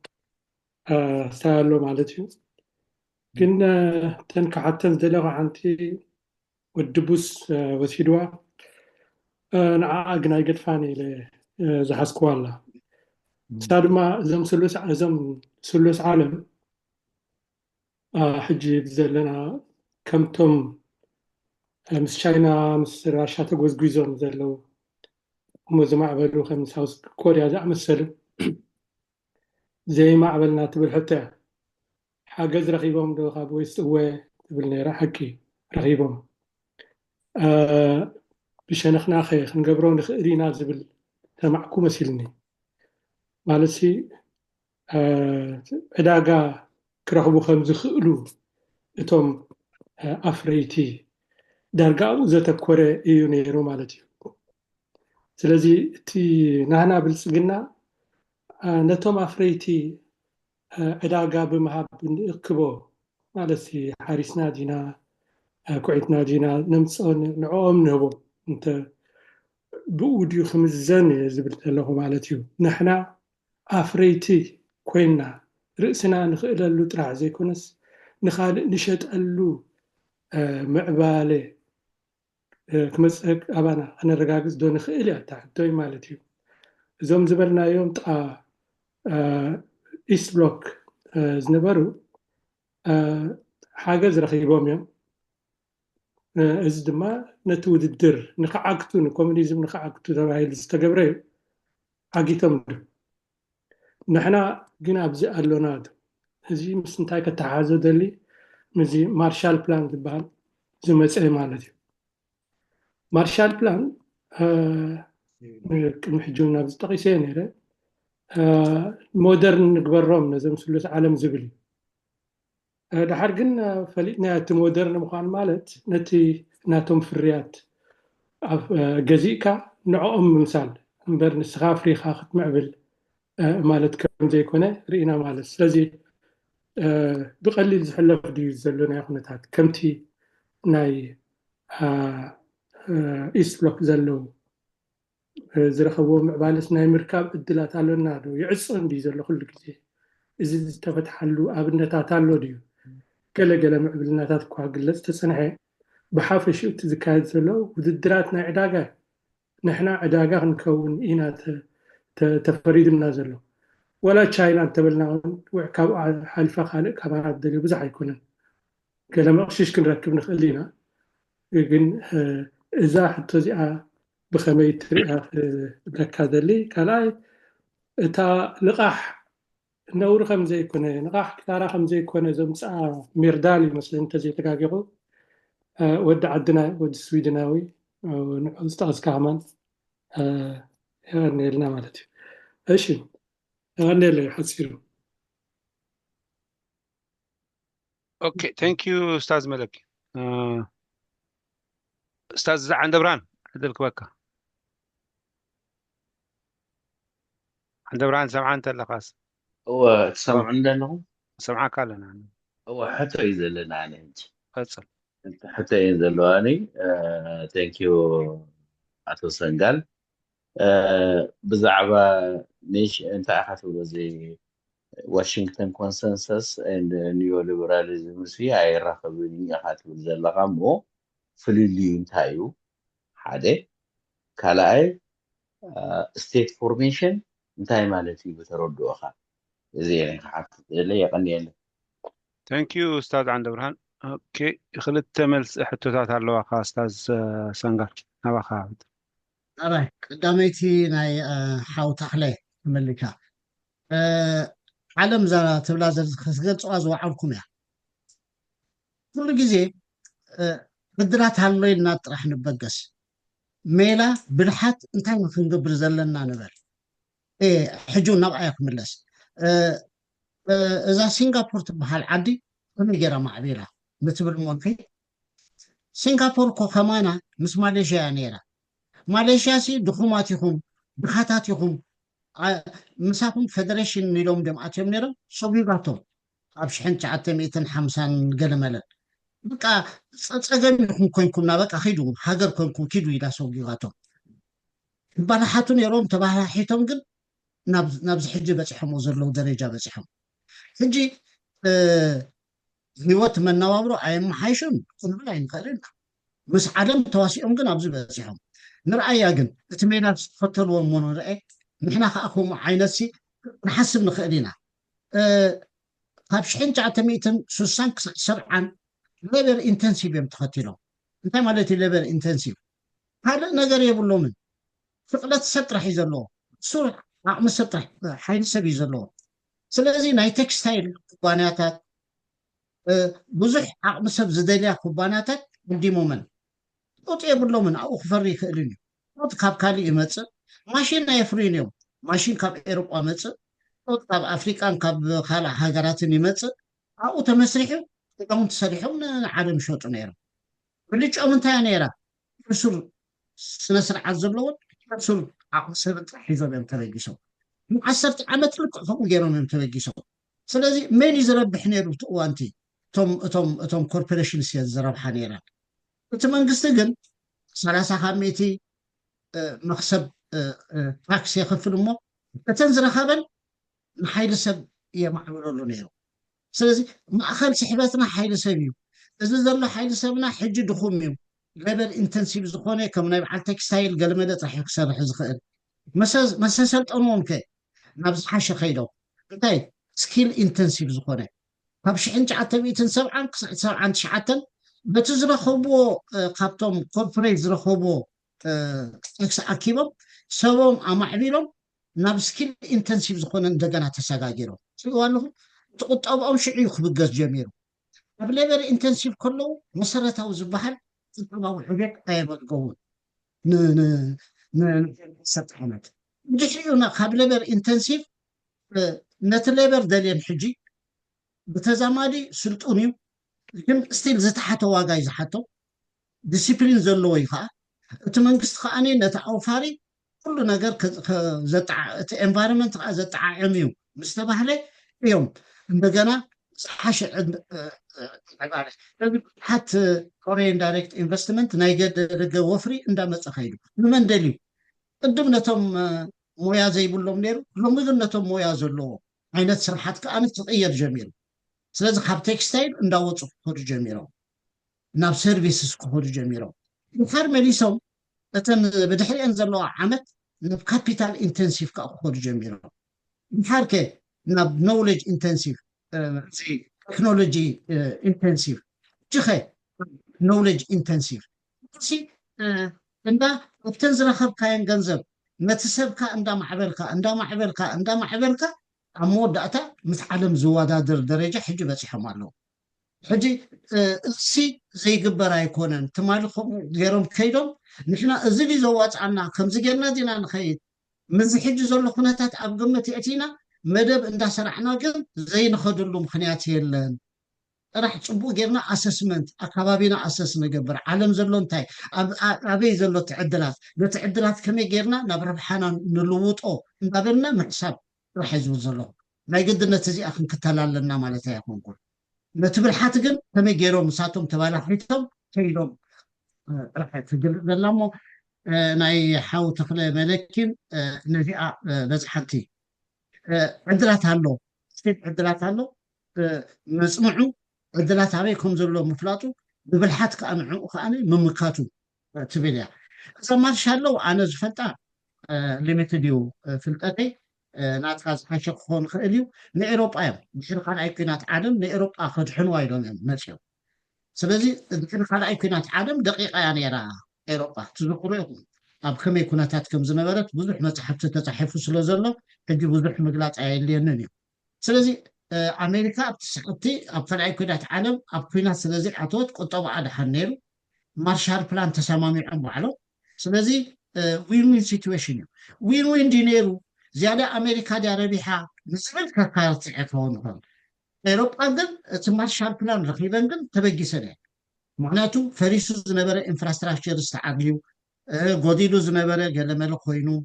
سالو مالتي كنا تنك حتى زدلغ عنتي والدبوس وسيدوا نعاقنا قد فاني لزحسكو الله سادما زم سلوس عالم حجي بزلنا كمتم مس شاينا مس راشا تقوز قويزون زلو مزمع بلو خمس هاوس كوريا زع مسلم زي ما عملنا تبل حتى حاجز رقيبهم دو خابو يستوى تبلنا راحكي رقيبهم بشنخنا خي خنقبرون خيرينا زبل تمعكو مسيلني مالسي عداقا كرهبو خمز خلو اتوم افريتي دارقاو زتكوري ايو نيرو مالتي سلازي تي نهنا بالسقنا نتوم افريتي عداقا بمهاب نقبو مالسي حارسنا دينا كوعيتنا دينا نمصون نعوم نهبو انت بوديو خمزان زبلت له مالتيو نحنا افريتي كوينا رأسنا نخيل له طرح زي كونس نخالق نشت له معبالي كمسك ابانا انا رقاقز دون نخيل يا تحتوي مالتيو زوم زبلنا يوم طا ايست بلوك زنبرو حاجز رخيبهم يوم እዚ ድማ ነቲ ውድድር ንክዓግቱ ንኮሚኒዝም ንክዓግቱ ተባሂሉ ዝተገብረ ዓጊቶም ንሕና ግን ኣብዚ ኣሎና እዚ ምስ እንታይ ከተሓሓዞ ደሊ ምዚ ማርሻል ፕላን ዝበሃል ዝመፅአ ማለት እዩ ማርሻል ፕላን ቅድሚ ሕጂ ናብ ዝጠቂሰ ነይረ ሞደርን ንግበሮም ነዞም ስሉስ ዓለም ዝብል እዩ دحر ግን ፈሊጥና እቲ ሞደርን ምዃን ማለት ነቲ ናቶም ፍርያት ገዚእካ ንዕኦም ምምሳል እምበር ንስኻ ፍሪኻ ክትምዕብል ማለት ከም ዘይኮነ ርኢና ማለት ስለዚ ብቐሊል ዝሕለፍ ድዩ ዘሎ ናይ ኩነታት ከምቲ ናይ ኢስት ብሎክ ዘለው ዝረኸብዎ ምዕባለስ ናይ ምርካብ ዕድላት ኣለና ዶ ይዕፅን ድዩ ዘሎ ኩሉ ግዜ እዚ ዝተፈትሓሉ ኣብነታት ኣሎ ድዩ ገለገለ ምዕብልናታት እኳ ግለፅ ተፀንሐ ብሓፈሽኡ እቲ ዝካየድ ዘሎ ውድድራት ናይ ዕዳጋ ንሕና ዕዳጋ ክንከውን ኢና ተፈሪድና ዘሎ ወላ ቻይና እንተበልና እውን ካብኡ ሓሊፋ ካልእ ካባራት ደልዩ ብዙሕ ኣይኮነን ገለ መቕሽሽ ክንረክብ ንኽእል ኢና ግን እዛ ሕቶ እዚኣ ብኸመይ ትሪኣ ብለካ ደሊ ካልኣይ እታ ልቓሕ ነውሪ ከም ዘይኮነ ንቓሕ ክታራ ከም ዘይኮነ ዘምፅኣ ሜርዳል ይመስለኒ እንተዘይተጋጊቑ ወዲ ዓድና ወዲ ስዊድናዊ ንዑ ዝጠቐስካ ከማን የቐኒየልና ማለት እዩ እሺ የቐኒየለ ሓፂሩ اوكي ثانك يو استاذ ملك. استاذ عند بران عندك بكا عند بران سمعان انت اللي خاص هو سمعنا له سمعك لنا هو حتى ينزل لنا انت فصل انت حتى ينزل له اني ثانك يو اتو سنغال بزعبه نيش انت اخذوا زي واشنطن كونسنسس اند نيو ليبراليزم سي اي راخبني اخذوا زلقامو فليلي انتايو حاده كالاي ستيت فورميشن انتاي مالتي بتردو اخا زي حق اللي يقني ثانك يو استاذ عند برهان. اوكي خلت تملس حتوتات على استاذ سنغر نبا خالد أراك قداميتي ناي حاوت أحلي ملكا عالم زرا تبلا خسقل صواز وعالكم يا كل جزي بدرات هالوي نات راح نبقس ميلا بالحات انتاي ما كنقبر زلنا نبر ايه حجو نبقى يكم اللس إذا سنغافور تبهال عدي ونجرى معبيرا بتبر مونكي سنغافور كو خمانا مس ماليشيا نيرا ماليشيا سي دخوماتيهم بخاتاتيهم مساكم فدريشن نيلوم دمعتهم نيرا صبيباتهم أبشحن تعتم إتن حمسان قلملا بقى صغم كونكم نابقى خيدو هاجر كونكم كيدو إلى صبيباتهم بلحاتون يروم تباها حيتهم قل نابز حجي بسحهم وزرلو درجة بسحهم حجي هيوت من نوابرو أيام حيشون كنا عين قرنا مس عالم تواسيهم قن أبز بسحهم نرأي ياقن تمينا فتر ومونو رأي نحنا خاكم عينسي نحسب نخلينا هابشحين تعتميتن سوسان سبعا ليبر انتنسيف يمتخطيلو انت مالتي ليبر انتنسيف هذا نقر يبولو من فقلت سطرح يزلو سور عقم سطرح حين سب يزلو سلازي ناي تكستايل كوباناتات بزح عقم سب زدليا كوباناتات بدي مومن وط يبولو من او خفري خليني وط كاب كالي يمتص ماشين نا يفرينيو ماشين كاب اوروبا متص وط كاب افريكان كاب خالا هاجراتن يمتص او تمسرحو تقوم تسرحو عالم شوط نيرا بليش او انت نيرا رسول سنسر عزلون رسول عقل سبت حيزو بهم تبقيسو عسرت عمت لك فوق جيرو بهم تبقيسو سلازي مين يزربح نيرو وانتي توم كوربوريشن سي يزربح نيرا تمنقست قن 30 مخسب تاكس يخفل مو تنزل خبل نحيل سب يمعملوا له نيرو سلازي ما أخل سحباتنا حيل سبيو إذا زلنا حيل سبنا حج دخوميو ليبر انتنسيف زخونه كم نبع تكستايل قلمدة راح يكسر حز خير مساسلت أمم كي نبز حاشة خيلو انتي سكيل انتنسيف زخونه فبش انت عتبيتن سبعا تشعتن بتزرخبو قابتم كوربريت زرخبو اكس اكيبم سوهم امعبيلهم ناب سكيل انتنسيف زخونه እንደገና ተሰጋጊሮ ሲዋለሁ ተቆጣው ሽዒ ክብገዝ ጀሚሩ ኣብ ሌበር ኢንተንሲቭ ከለው መሰረታዊ ዝበሃል ጥቅማዊ ሕገት ኣይበልገውን ሰጥሐመት ድሕሪኡና ካብ ሌበር ኢንተንሲቭ ነቲ ሌበር ደልየን ሕጂ ብተዛማዲ ስልጡን እዩ ግን ስቲል ዝተሓተ ዋጋ እዩ ዝሓቶ ዲሲፕሊን ዘለዎ እዩ ከዓ እቲ መንግስቲ ከዓኒ ነቲ ኣውፋሪ كل نجار زتع environment زتع عميو مستباهله يوم عندنا حش عبارة حتى كورين دايركت انفستمنت نايجد رجع وفري عندما تخيلوا من دليل قدمنا توم مويا زي بقولهم نيرو لهم قلنا توم مويا زلوا عينت سرحات كأنت تغير جميل سلازم حب تكستايل نداوت خود جميل ناب سيرفيسز خود جميل الفرملي سوم أتن بدحري أنزل له عمد نب كابيتال إنتنسيف كأخذ جميرة محركة نب نولج إنتنسيف زي تكنولوجي إنتنسيف جخي نولج إنتنسيف بسي عندما بتنزل خب كاين جنزب ما تسب كأندام عبرك عمود داتا متعلم زوادا درجة حجي بس يحمله حجي سي زي قبر يكونن تمالكم غيرهم كيدهم نحنا زلي زوات عنا كم زجرنا دينا نخيد مزح حج زول خناتات أبقمة أتينا مدب إن سرحنا جن زي نخد له مخنيات يلن راح تصبو غيرنا اسسمنت اكابابينا اسس نقبر عالم زلو انتاي ابي زلو تعدلات كمي غيرنا نبربحانا نلوطو نقابلنا محساب راح يزول زلو ما يقدرنا تزي اخن كتلالنا مالتها يكون كل نتبرحات ግን كمي غيرو مساتهم تبالاحيتهم كيلوم راح تجل لامو ناي حاو تخله ملكين نزيع بزحنتي عدلات هالو ستيت عدلات هالو مسمعو عدلات عليكم زلو مفلاطو ببلحات كأنا ممكاتو تبيليا إذا ما شالو أنا زفتا ليميتديو في الأتي ناتخاز حشق خون خيليو لأوروبا بحر خان أيقونات عالم لأوروبا أخذ حنواي لهم ماشيو سبزي بحر خان أيقونات عالم دقيقة يعني يرى أوروبا تذكروا أب كم يكونات كم زنبرت بزح متحف تتحفوا سلوزلو تجي بزح مقلات عيلينني سبزي أمريكا بتسقطي أبطل كونات عالم أبكونات سلازي عطوت قطبة على حنيرو مارشال بلان تسامامي عم بعلو سلازي وين وين سيتويشن وين وين دينيرو زيادة أمريكا دي ربيحة نسبة كارت عفون هون أوروبا عندن مارشال بلان رخيبا عندن تبقي سنة معناته فريسو زنبرة انفراستراكشر استعملوا غوديلو زنبرة جلملو خوينو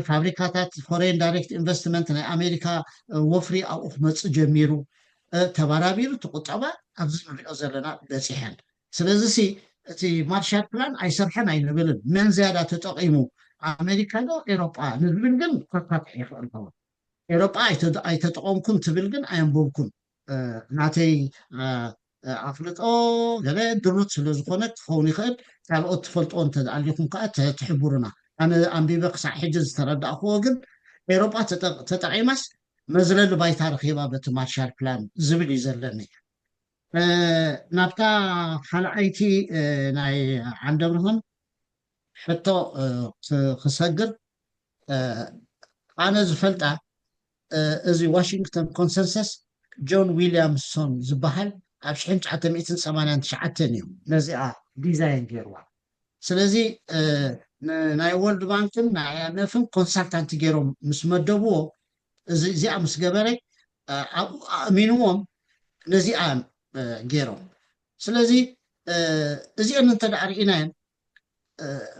فابريكاتات فورين دايركت انفستمنت نا امريكا وفري او مص جميرو تبارابيرو تقطبا ابز نريو زلنا بصيحن سلازي سي تي مارشال بلان اي سرحن اي نبلن من زياده تطقيمو امريكا دو اوروبا نبلن جن فقط يخلو اوروبا اي تطقمكم تبلن اينبوكم ناتي أفلطو جل دروت سلزخونك خوني خد كالوت فلطون تدعليكم كأت تحبورنا أنا أمبي بقصع حجز ترد أخوغن أوروبا تتعيمس مزلل بايت تاريخي بابة مارشال بلان زبلي زلني نبتا حلقيتي ناي عندهم حتى خسجل أنا زفلتا إزي واشنطن كونسنسس جون ويليامسون زبحل أبشحن حتى 189 يوم نزيعة ديزاين جيروا سلازي ناي وورلد بانكن ناي امفن كونسلتانت جيروم مس مدبو زي امس جبرك امينوم نزيعة جيروم سلازي زي ان انت دارينا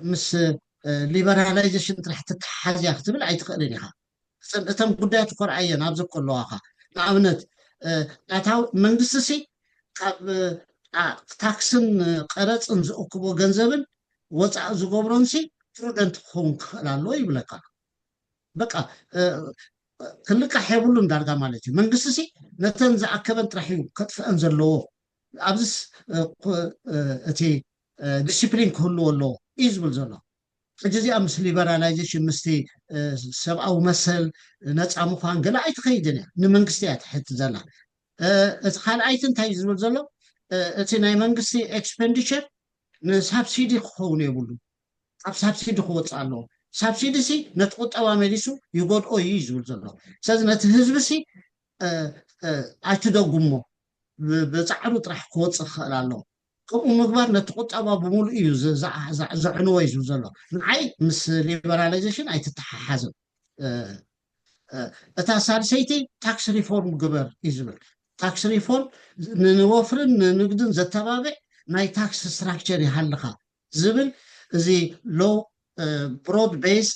مس ليبراليزيشن راح تتحاجي اختبل اي تقلنيها تم قدات قرعيه نابز كلها نعمنت ناتاو منግስትሲ ታክስን ቀረፅን ዝእክቦ ገንዘብን ወፃእ ዝገብሮንሲ ፕሩደንት ክኸውን ክኽእል ኣለዎ ይብለካ በቃ ክልቃሕ የብሉን ዳርጋ ማለት እዩ መንግስትሲ ነተን ዝኣከበን ጥራሕ እዩ ከጥፍአን ዘለዎ ኣብዝስ እቲ ዲስፕሊን ክህልዎ ኣለዎ እዩ ዝብል ዘሎ ሕጂ እዚኣ ምስ ሊበራላይዜሽን ምስቲ ሰብኣዊ መሰል ነፃ ምዃን ገለ ኣይትኸይድን እያ ንመንግስቲ እያ ትሕቲ ዘላ እቲ ካልኣይቲ እንታይ እዩ ዝብል ዘሎ እቲ ናይ መንግስቲ ኤክስፔንዲቸር ንሳብሲዲ ክኸውን የብሉ ኣብ ሳብሲዲ ክወፅእ ኣለዎ ሳብሲዲ ሲ ነቲ ቁጠባ መሊሱ ይጎድኦ እዩ ዝብል ዘሎ ስለዚ ነቲ ህዝቢ ሲ ኣይትደጉሞ ብፃዕሩ ጥራሕ ክወፅእ ክኽእል ኣለዎ ከምኡ ምግባር ነቲ ቁጠባ ብምሉእ እዩ ዘዕንዎ እዩ ዝብል ዘሎ ንዓይ ምስ ሊበራላይዜሽን ኣይትተሓሓዝን እታ ሳልሰይቲ ታክስ ሪፎርም ግበር እዩ ዝብል ታክስ ሪፎርም ንወፍርን ንንግድን ዘተባብዕ ናይ ታክስ ስትራክቸር ይሃልካ ዝብል እዚ ሎው ብሮድ ቤስ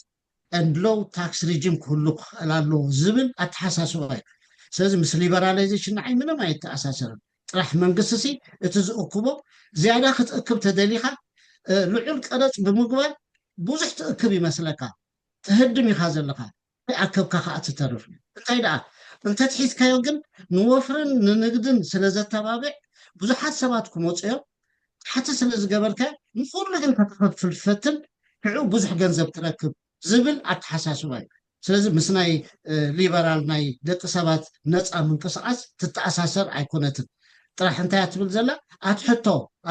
and low tax regime ክህሉ ክኽእል ኣለዎ ዝብል ኣተሓሳስባ እዩ ስለዚ ምስ ሊበራላይዜሽን ንዓይ ምንም ኣይተኣሳሰርን ጥራሕ መንግስቲ ሲ እቲ ዝእክቦ ዝያዳ ክትእክብ ተደሊኻ ልዑል ቀረፅ ብምግባር ብዙሕ ትእክብ ይመስለካ ትህድም ኢኻ ዘለካ ኣከብካ ከዓ ትተርፍ እንታይ ደኣ እንተትሒዝካዮ ግን ንወፍርን ንንግድን ስለ ዘተባብዕ ብዙሓት ሰባት ክመፁ እዮም ሓተ ስለ ዝገበርካ ንኩሉ ግን ከተኸፍል ትፈትን ንዑ ብዙሕ ገንዘብ ትረክብ ዝብል ኣተሓሳስባ እዩ ስለዚ ምስ ናይ ሊበራል ናይ ደቂ ሰባት ነፃ ምንቅስቃስ ትተኣሳሰር ኣይኮነትን ጥራሕ እንታይ እትብል ዘላ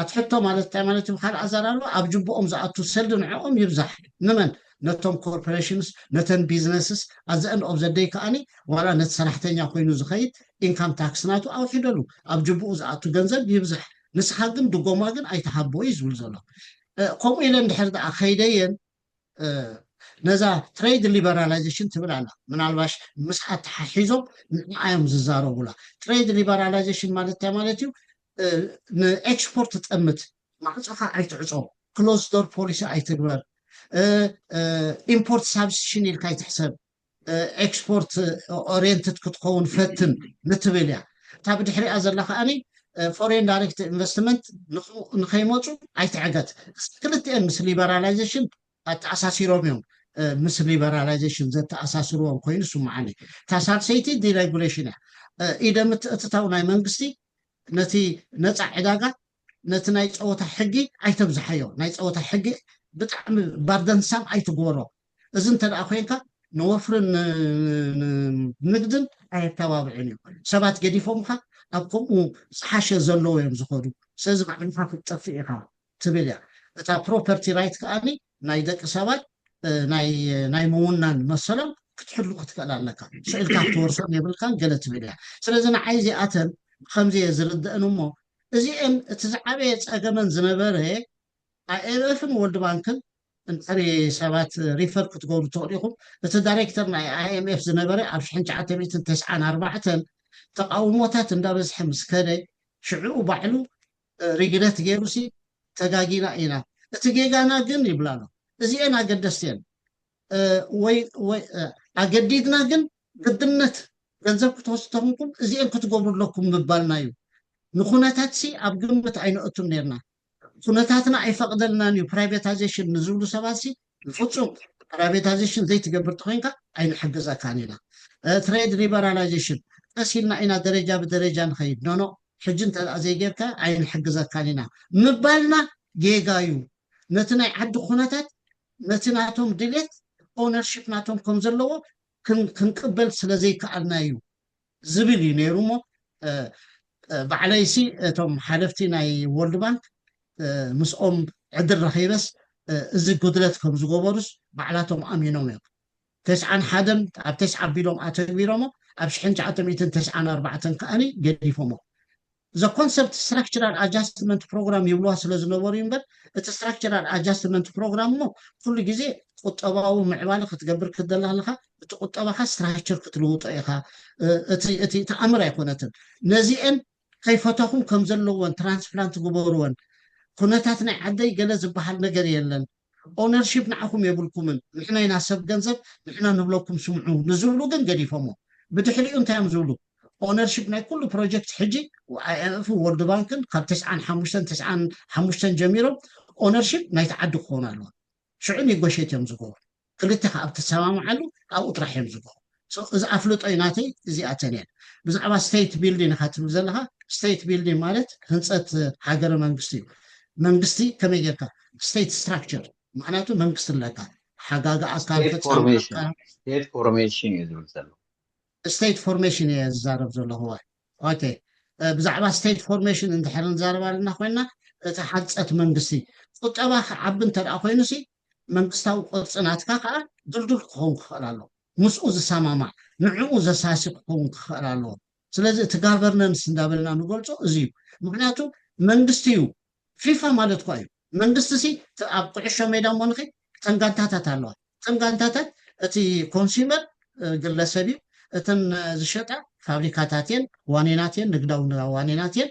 ኣትሕቶ ማለት እንታይ ማለት እዩ ካልእ ኣዘራርባ ኣብ ጅብኦም ዝኣቱ ሰልዲ ንዕኦም ይብዛሕ ንመን ነቶም ኮርፖሬሽንስ ነተን ቢዝነስስ ኣዘ ኤንድ ኦፍ ዘ ደይ ከዓኒ ዋላ ነቲ ሰራሕተኛ ኮይኑ ዝኸይድ ኢንካም ታክስ ናቱ ኣውሒደሉ ኣብ ጅብኡ ዝኣቱ ገንዘብ ይብዛሕ ንስኻ ግን ድጎማ ግን ኣይተሃቦ እዩ ዝብል ዘሎ ከምኡ ኢለ እንድሕር ደኣ ከይደየን ነዛ ትሬድ ሊበራላይዜሽን ትብል ኣላ ምናልባሽ ምስሓ ተሓሒዞም ንዓዮም ዝዛረቡላ ትሬድ ሊበራላይዜሽን ማለት እንታይ ማለት እዩ ንኤክስፖርት ትጠምት ማዕፆኻ ኣይትዕፆም ክሎዝ ዶር ፖሊሲ ኣይትግበር ኢምፖርት ሳብስቲሽን ኢልካ ኣይትሕሰብ ኤክስፖርት ኦሪየንትድ ክትኸውን ፈትን ንትብል እያ እታ ብድሕሪኣ ዘላ ከዓኒ ፎሬን ዳይሬክት ኢንቨስትመንት ንኸይመፁ ኣይትዕገት ክልቲአን ምስ ሊበራላይዜሽን ኣተኣሳሲሮም እዮም ምስ ሊበራላይዜሽን ዘተኣሳስርዎም ኮይኑ ስማዓኒ እታ ሳልሰይቲ ዲሬጉሌሽን እያ ኢደ ምትእትታው ናይ መንግስቲ ነቲ ነፃ ዕዳጋ ነቲ ናይ ፀወታ ሕጊ ኣይተብዝሓዮ ናይ ፀወታ ሕጊ ብጣዕሚ ባርደንሳም ኣይትግበሮ እዚ እንተደኣ ኮይንካ ንወፍርን ንግድን ኣይተባብዕን እዩ ሰባት ገዲፎምካ ኣብ ከምኡ ዝሓሸ ዘለዎ እዮም ዝኸዱ ስለዚ ባዕልካ ክትጠፍእ ኢኻ ትብል እያ እታ ፕሮፐርቲ ራይት ከዓኒ ናይ ደቂ ሰባት ናይ ምውናን መሰሎም ክትሕሉ ክትክእል ኣለካ ስኢልካ ክትወርሶም የብልካን ገለ ትብል እያ ስለዚ ንዓይ እዚኣተን ከምዚ እየ ዝርድአን እሞ እዚአን እቲ ዝዓበየ ፀገመን ዝነበረ ኣይኤምኤፍን ወልድ ባንክን እንተሪ ሰባት ሪፈር ክትገብሩ ትኽእሉ ኢኹም እቲ ዳይሬክተር ናይ ኣይኤምኤፍ ዝነበረ ኣብ 1994 ተቃውሞታት እንዳበዝሐ ምስ ከደ ሽዑ ባዕሉ ሪግረት ገይሩሲ ተጋጊና ኢና እቲ ጌጋና ግን ይብላ ኣሎ እዚአን ኣገደስቲ እየን ወይ ኣገዲድና ግን ግድነት ገንዘብ ክትወስደኹምኩም እዚአን ክትገብሩ ኣለኩም ምባልና እዩ ንኩነታት ሲ ኣብ ግምት ኣይነእቱም ነርና ኩነታትና ኣይፈቅደልናን እዩ ፕራይቬታይዜሽን ንዝብሉ ሰባት ሲ ፍፁም ፕራይቬታይዜሽን ዘይትገብር ተኮይንካ ኣይንሕግዘካን ኢና ትሬድ ሊበራላይዜሽን ቀሲልና ኢና ደረጃ ብደረጃ ንኸይድ ኖኖ ሕጂ እንተደኣ ዘይጌርካ ኣይንሕግዘካን ኢና ምባልና ጌጋ እዩ ነቲ ናይ ዓዲ ኩነታት ነቲ ናቶም ድሌት ኦነርሽፕ ናቶም ከም ዘለዎ ክንቅበል ስለዘይከኣልና እዩ ዝብል እዩ ነይሩ እሞ ባዕለይሲ እቶም ሓለፍቲ ናይ ወርልድ ባንክ ምስኦም ዕድል ረኺበስ እዚ ጉድለት ከም ዝገበሩስ ባዕላቶም ኣሚኖም እዮም 91 ኣብ 9 ኣቢሎም ኣተግቢሮሞ ኣብ 1994 ከዓኒ ገዲፎሞ the concept structural adjustment program ይብልዋ ስለ ዝነበሩ እምበር እቲ structural adjustment program ሞ ኩሉ ግዜ ቁጠባዊ ምዕባለ ክትገብር ክደላ ኣለካ እቲ ቁጠባካ ስትራክቸር ክትልውጦ ኢኻ እቲ ተኣምር ኣይኮነትን ነዚአን ከይፈተኹም ከም ዘለዎን ትራንስፕላንት ግበርዎን ኩነታት ናይ ዓደይ ገለ ዝበሃል ነገር የለን ኦነርሽፕ ንዓኹም የብልኩምን ንሕና ኢና ሰብ ገንዘብ ንሕና ንብለኩም ስምዑ ንዝብሉ ግን ገዲፎሞ ብድሕሪኡ እንታይ እዮም ዝብሉ ኦነርሽፕ ናይ ኩሉ ፕሮጀክት ሕጂ ኣይኤምኤፍ ወርልድ ባንክን ካብ 95 ጀሚሮም ኦነርሽፕ ናይቲ ዓዲ ክኾኑ ኣለዎ ሽዑ ኔጎሽት እዮም ዝገብሩ ክልተ ኣብ ተሰማምዓሉ ኣብኡ ጥራሕ እዮም ዝገብሩ እዚ ኣፍልጦይ ናተይ እዚኣተን እየን ብዛዕባ ስቴት ቢልዲንግ ኢኻ ትብል ዘለካ ስቴት ቢልዲንግ ማለት ህንፀት ሃገረ መንግስቲ እዩ መንግስቲ ከመይ ጌርካ ስቴት ስትራክቸር ምክንያቱ መንግስቲ ኣለካ ሓጋጋ ኣካል ስቴት ፎርሜሽን እዩ ዝብል ዘሎ ስቴት ፎርሜሽን እየ ዝዛረብ ዘለኹ ኦኬ ብዛዕባ ስቴት ፎርሜሽን እንድሕር ንዛረብ ኣለና ኮይና እቲ ሓፀት መንግስቲ ቁጠባ ክዓቢ እንተደኣ ኮይኑሲ መንግስታዊ ቅርፂ ናትካ ከዓ ድልዱል ክኸውን ክኽእል ኣለዎ ምስኡ ዝሰማማዕ ንዕኡ ዘሳሲቕ ክኸውን ክኽእል ኣለዎ ስለዚ እቲ ጋቨርነንስ እንዳበልና ንገልፆ እዚ እዩ ምክንያቱ መንግስቲ እዩ ፊፋ ማለት ኳ እዩ መንግስቲ ሲ ኣብ ቁዕሾ ሜዳ ሞንኺ ተንጋንታታት ኣለዋ ተንጋንታታት እቲ ኮንሱመር ግለሰብ እዩ እተን ዝሸጣ ፋብሪካታት እየን ዋኔናት እየን ንግዳዊ ዋኔናት እየን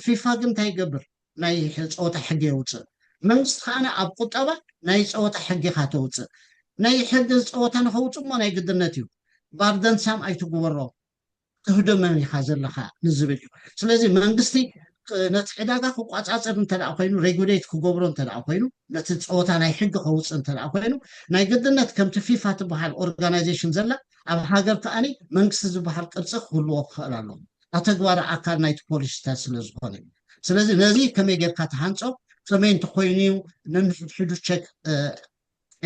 ፊፋ ግን እንታይ ይገብር ናይ ፀወታ ሕጊ የውፅእ መንግስቲ ከዓነ ኣብ ቁጠባ ናይ ፀወታ ሕጊ ኢኻ ተውፅእ ናይ ሕጊ ፀወታ ንኸውፅእ እሞ ናይ ግድነት እዩ ባርደንሳም ኣይትግበሮ ትህደመን ኢኻ ዘለካ ንዝብል እዩ ስለዚ መንግስቲ ነቲ ዕዳጋ ክቋፃፀር እንተደኣ ኮይኑ ሬጉሌት ክገብሮ እንተደኣ ኮይኑ ነቲ ፀወታ ናይ ሕጊ ከውፅእ እንተደኣ ኮይኑ ናይ ግድነት ከምቲ ፊፋ ትበሃል ኦርጋናይዜሽን ዘላ ኣብ ሃገር ከዓኒ መንግስቲ ዝበሃል ቅርፂ ክህልዎ ክኽእል ኣለዎ ኣተግባር ኣካል ናይቲ ፖሊሲታት ስለ ዝኾነ ስለዚ ነዚ ከመይ ጌርካ ተሃንፆ ከመይ እንተኮይኑ እዩ ነንሕድሕዱ ቸክ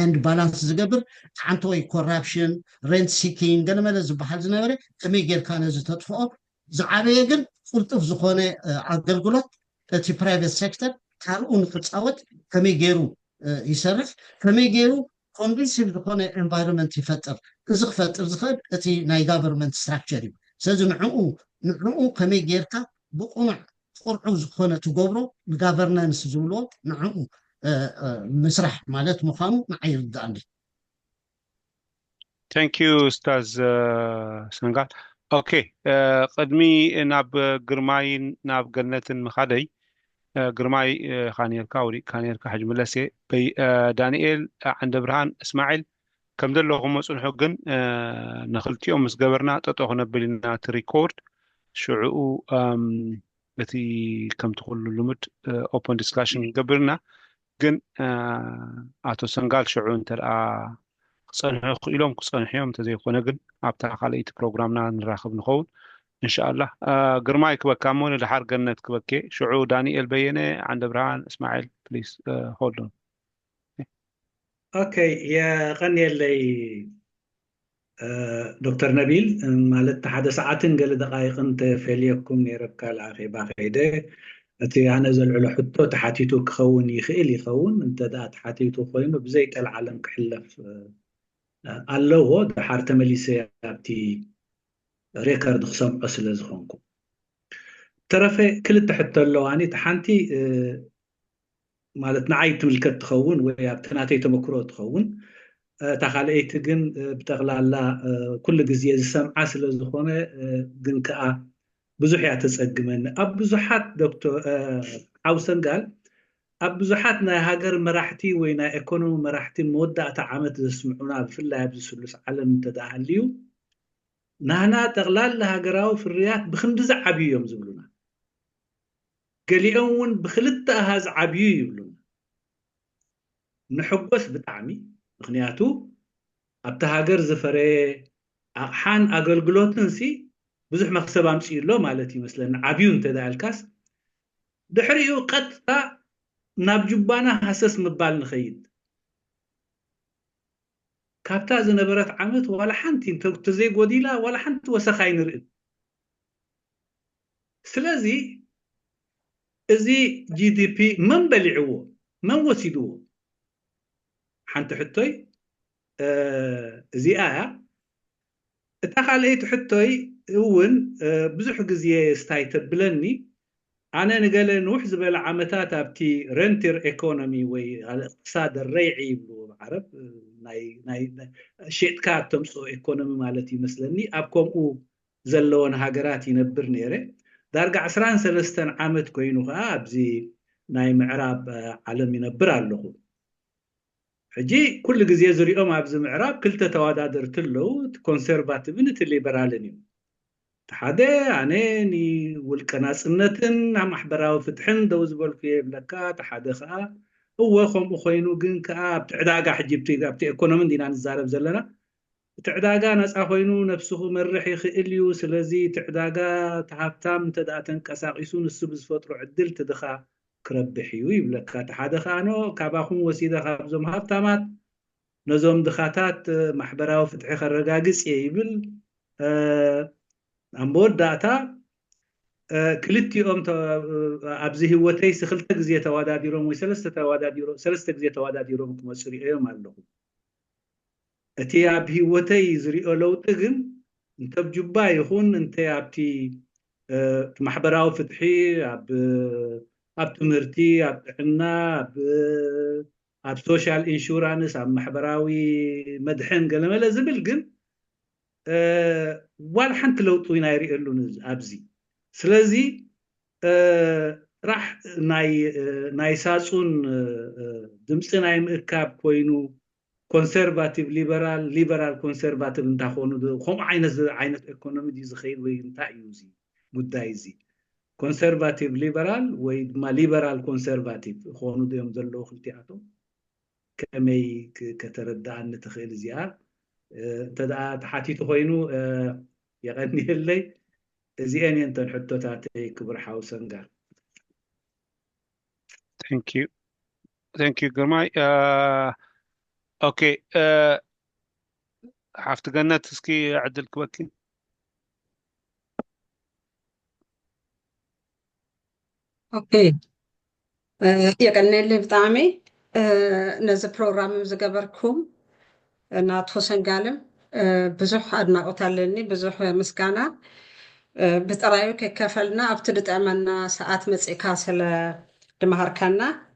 ኤንድ ባላንስ ዝገብር ሓንቲ ወይ ኮራፕሽን ሬንት ሲኪንግ ገለመለ ዝበሃል ዝነበረ ከመይ ጌርካ ነዚ ተጥፍኦ ዝዓበየ ግን ቁልጡፍ ዝኾነ ኣገልግሎት እቲ ፕራይቬት ሴክተር ካልኡ ንክፃወት ከመይ ገይሩ ይሰርሕ ከመይ ገይሩ ኮንዱሲቭ ዝኾነ ኤንቫይሮንመንት ይፈጥር እዚ ክፈጥር ዝኽእል እቲ ናይ ጋቨርንመንት ስትራክቸር እዩ ስለዚ ንዕኡ ከመይ ጌርካ ብቁኑዕ ቁርዑ ዝኾነ ትገብሮ ጋቨርናንስ ዝብልዎ ንዕኡ مسرح ማለት ምዃኑ ንዓይ ይርዳእኒ ثانك يو استاذ سنغال اوكي قدمي ناب جرماين ناب جنتن مخادي جرماي خانيركا وري خانيركا حج ملسي بي دانيال عند برهان اسماعيل كم دلهم مسؤول جن نخلتيهم مس جبرنا تطوخنا بلنا تريكورد شعو التي كم تقول لمد open discussion قبلنا جن آتو سنغال شعو انترا صنحوا إلهم كصنحيهم تزيقون جن أبتاع خاليت برنامجنا نراقب نخون إن شاء الله قرماي كبكامون الحر جنة كبكي شعو دانيال بينه عند برهان اسماعيل بليز هولد اون اوكي يا غني اللي دكتور نبيل مالت حدا ساعتين قال دقائق انت فيليكم نيرك العافية باخيده أتي أنا زلعل حتى تحاتيتو كخون يخيل يخون أنت دا تحاتيتو خوينو بزيت العالم كحلف الله هو دا حارت مليسي أبتي ريكارد خصم أصل زخونكم ترى كل تحت اللواني تحانتي مالتنا عيت ملكت تخون ويا بتناتي تمكرو تخون تخاليت جن بتغلى الله كل جزية سمع أصل زخونة جن كأ بزحيات تسجمن أب بزحات دكتور عوسن قال أب بزحاتنا هاجر مراحتي وينا إيكونومي مراحتي مودة تعامت تسمعونا في الله بسلس علم تدعليو نهنا تغلال لهاجراو في الرياض بخندز عبيهم زبلونا قليون بخلت هاز عبيو يبلونا نحبس بتعمي مخنياتو أبتهاجر زفري حان أقلقلوت نسي بزح مخسب أمشي له مالتي مثلا عبيون تدع الكاس دحريو قطة نابجبانا حسس مبال نخيد كابتا زنبرت عمت ولا حنتي انت تزيق وديلا ولا حنت وسخاين رئد سلازي ازي جي دي بي من بلعوه من وسيدوه حنت حتوي زي آية اتخاليت حتوي هون بزح جزية ستايتبلني أنا نقول نوح زبل عمتات أبتي رنتر إيكونومي والاقتصاد الريعي بالعرب ناي شيء كاتم سو إيكونومي مالتي مثلني أبكم أو زلون هاجرات ينبر نيره دارجع 13 عامت كوينوها أبزي ناي معراب عالم ينبر على حجي كل جزية زريقهم أبزي معراب كلتا توادر تلو كونسيرفاتيفين الليبرالينيو حدا عناني والكناسنتن عم حبراو فتحن دوز بالكي بلكات حدا خا هو خم خوينو جن كا بتعداقا حجبتي بتي ايكونومي دينا نزارب زلنا بتعداقا ناس خوينو نفسه مرح يخيليو سلازي تعداقا تحابتام تدا تنقساقيسون السبز فطرو عدل تدخا كربحيو يبلكات حدا خانو كاباخون وسيده خابزم هابتامات نزوم دخاتات محبراو فتحي خرقاقس يبل أمبود داتا كلتي أم أبزه وتي سخلت جزية توادد يروم وسلسة توادد يروم سلسة جزية توادد يروم كمسري أيام الله أتي أبه وتي زري أولو تجن أنت بجبا يخون أنت أبتي محبراو فتحي أب تمرتي أب عنا أب سوشيال إنشورانس أب محبراوي مدحن قال ما لازم الجن ولا حنت لو طوينا يريقلون أبزي سلازي راح ناي ساسون دمسنا ناي مركب كوينو كونسيرفاتيف ليبرال كونسيرفاتيف نتاخونو خم عينة ايكونومي دي زخيل وين تايوزي مدايزي كونسيرفاتيف ليبرال وما ليبرال كونسيرفاتيف خونو ديم زلو خلتياتو كمي كتردع نتخيل زيار تدعى تحاتيتو خوينو يغني اللي زين ينتن حتى تاتي كبر حوسن قال thank you جرماي اوكي حافت قنات تسكي عدل كوكي اوكي يغني اللي بطعمي نز بروغرام زقبركم ناتخو سنقالم بزح أدناقوت ኣለኒ بزح مسكانا بطرايو كيكفلنا أبتدت أمنا ساعات مصيكا سل دمهاركنا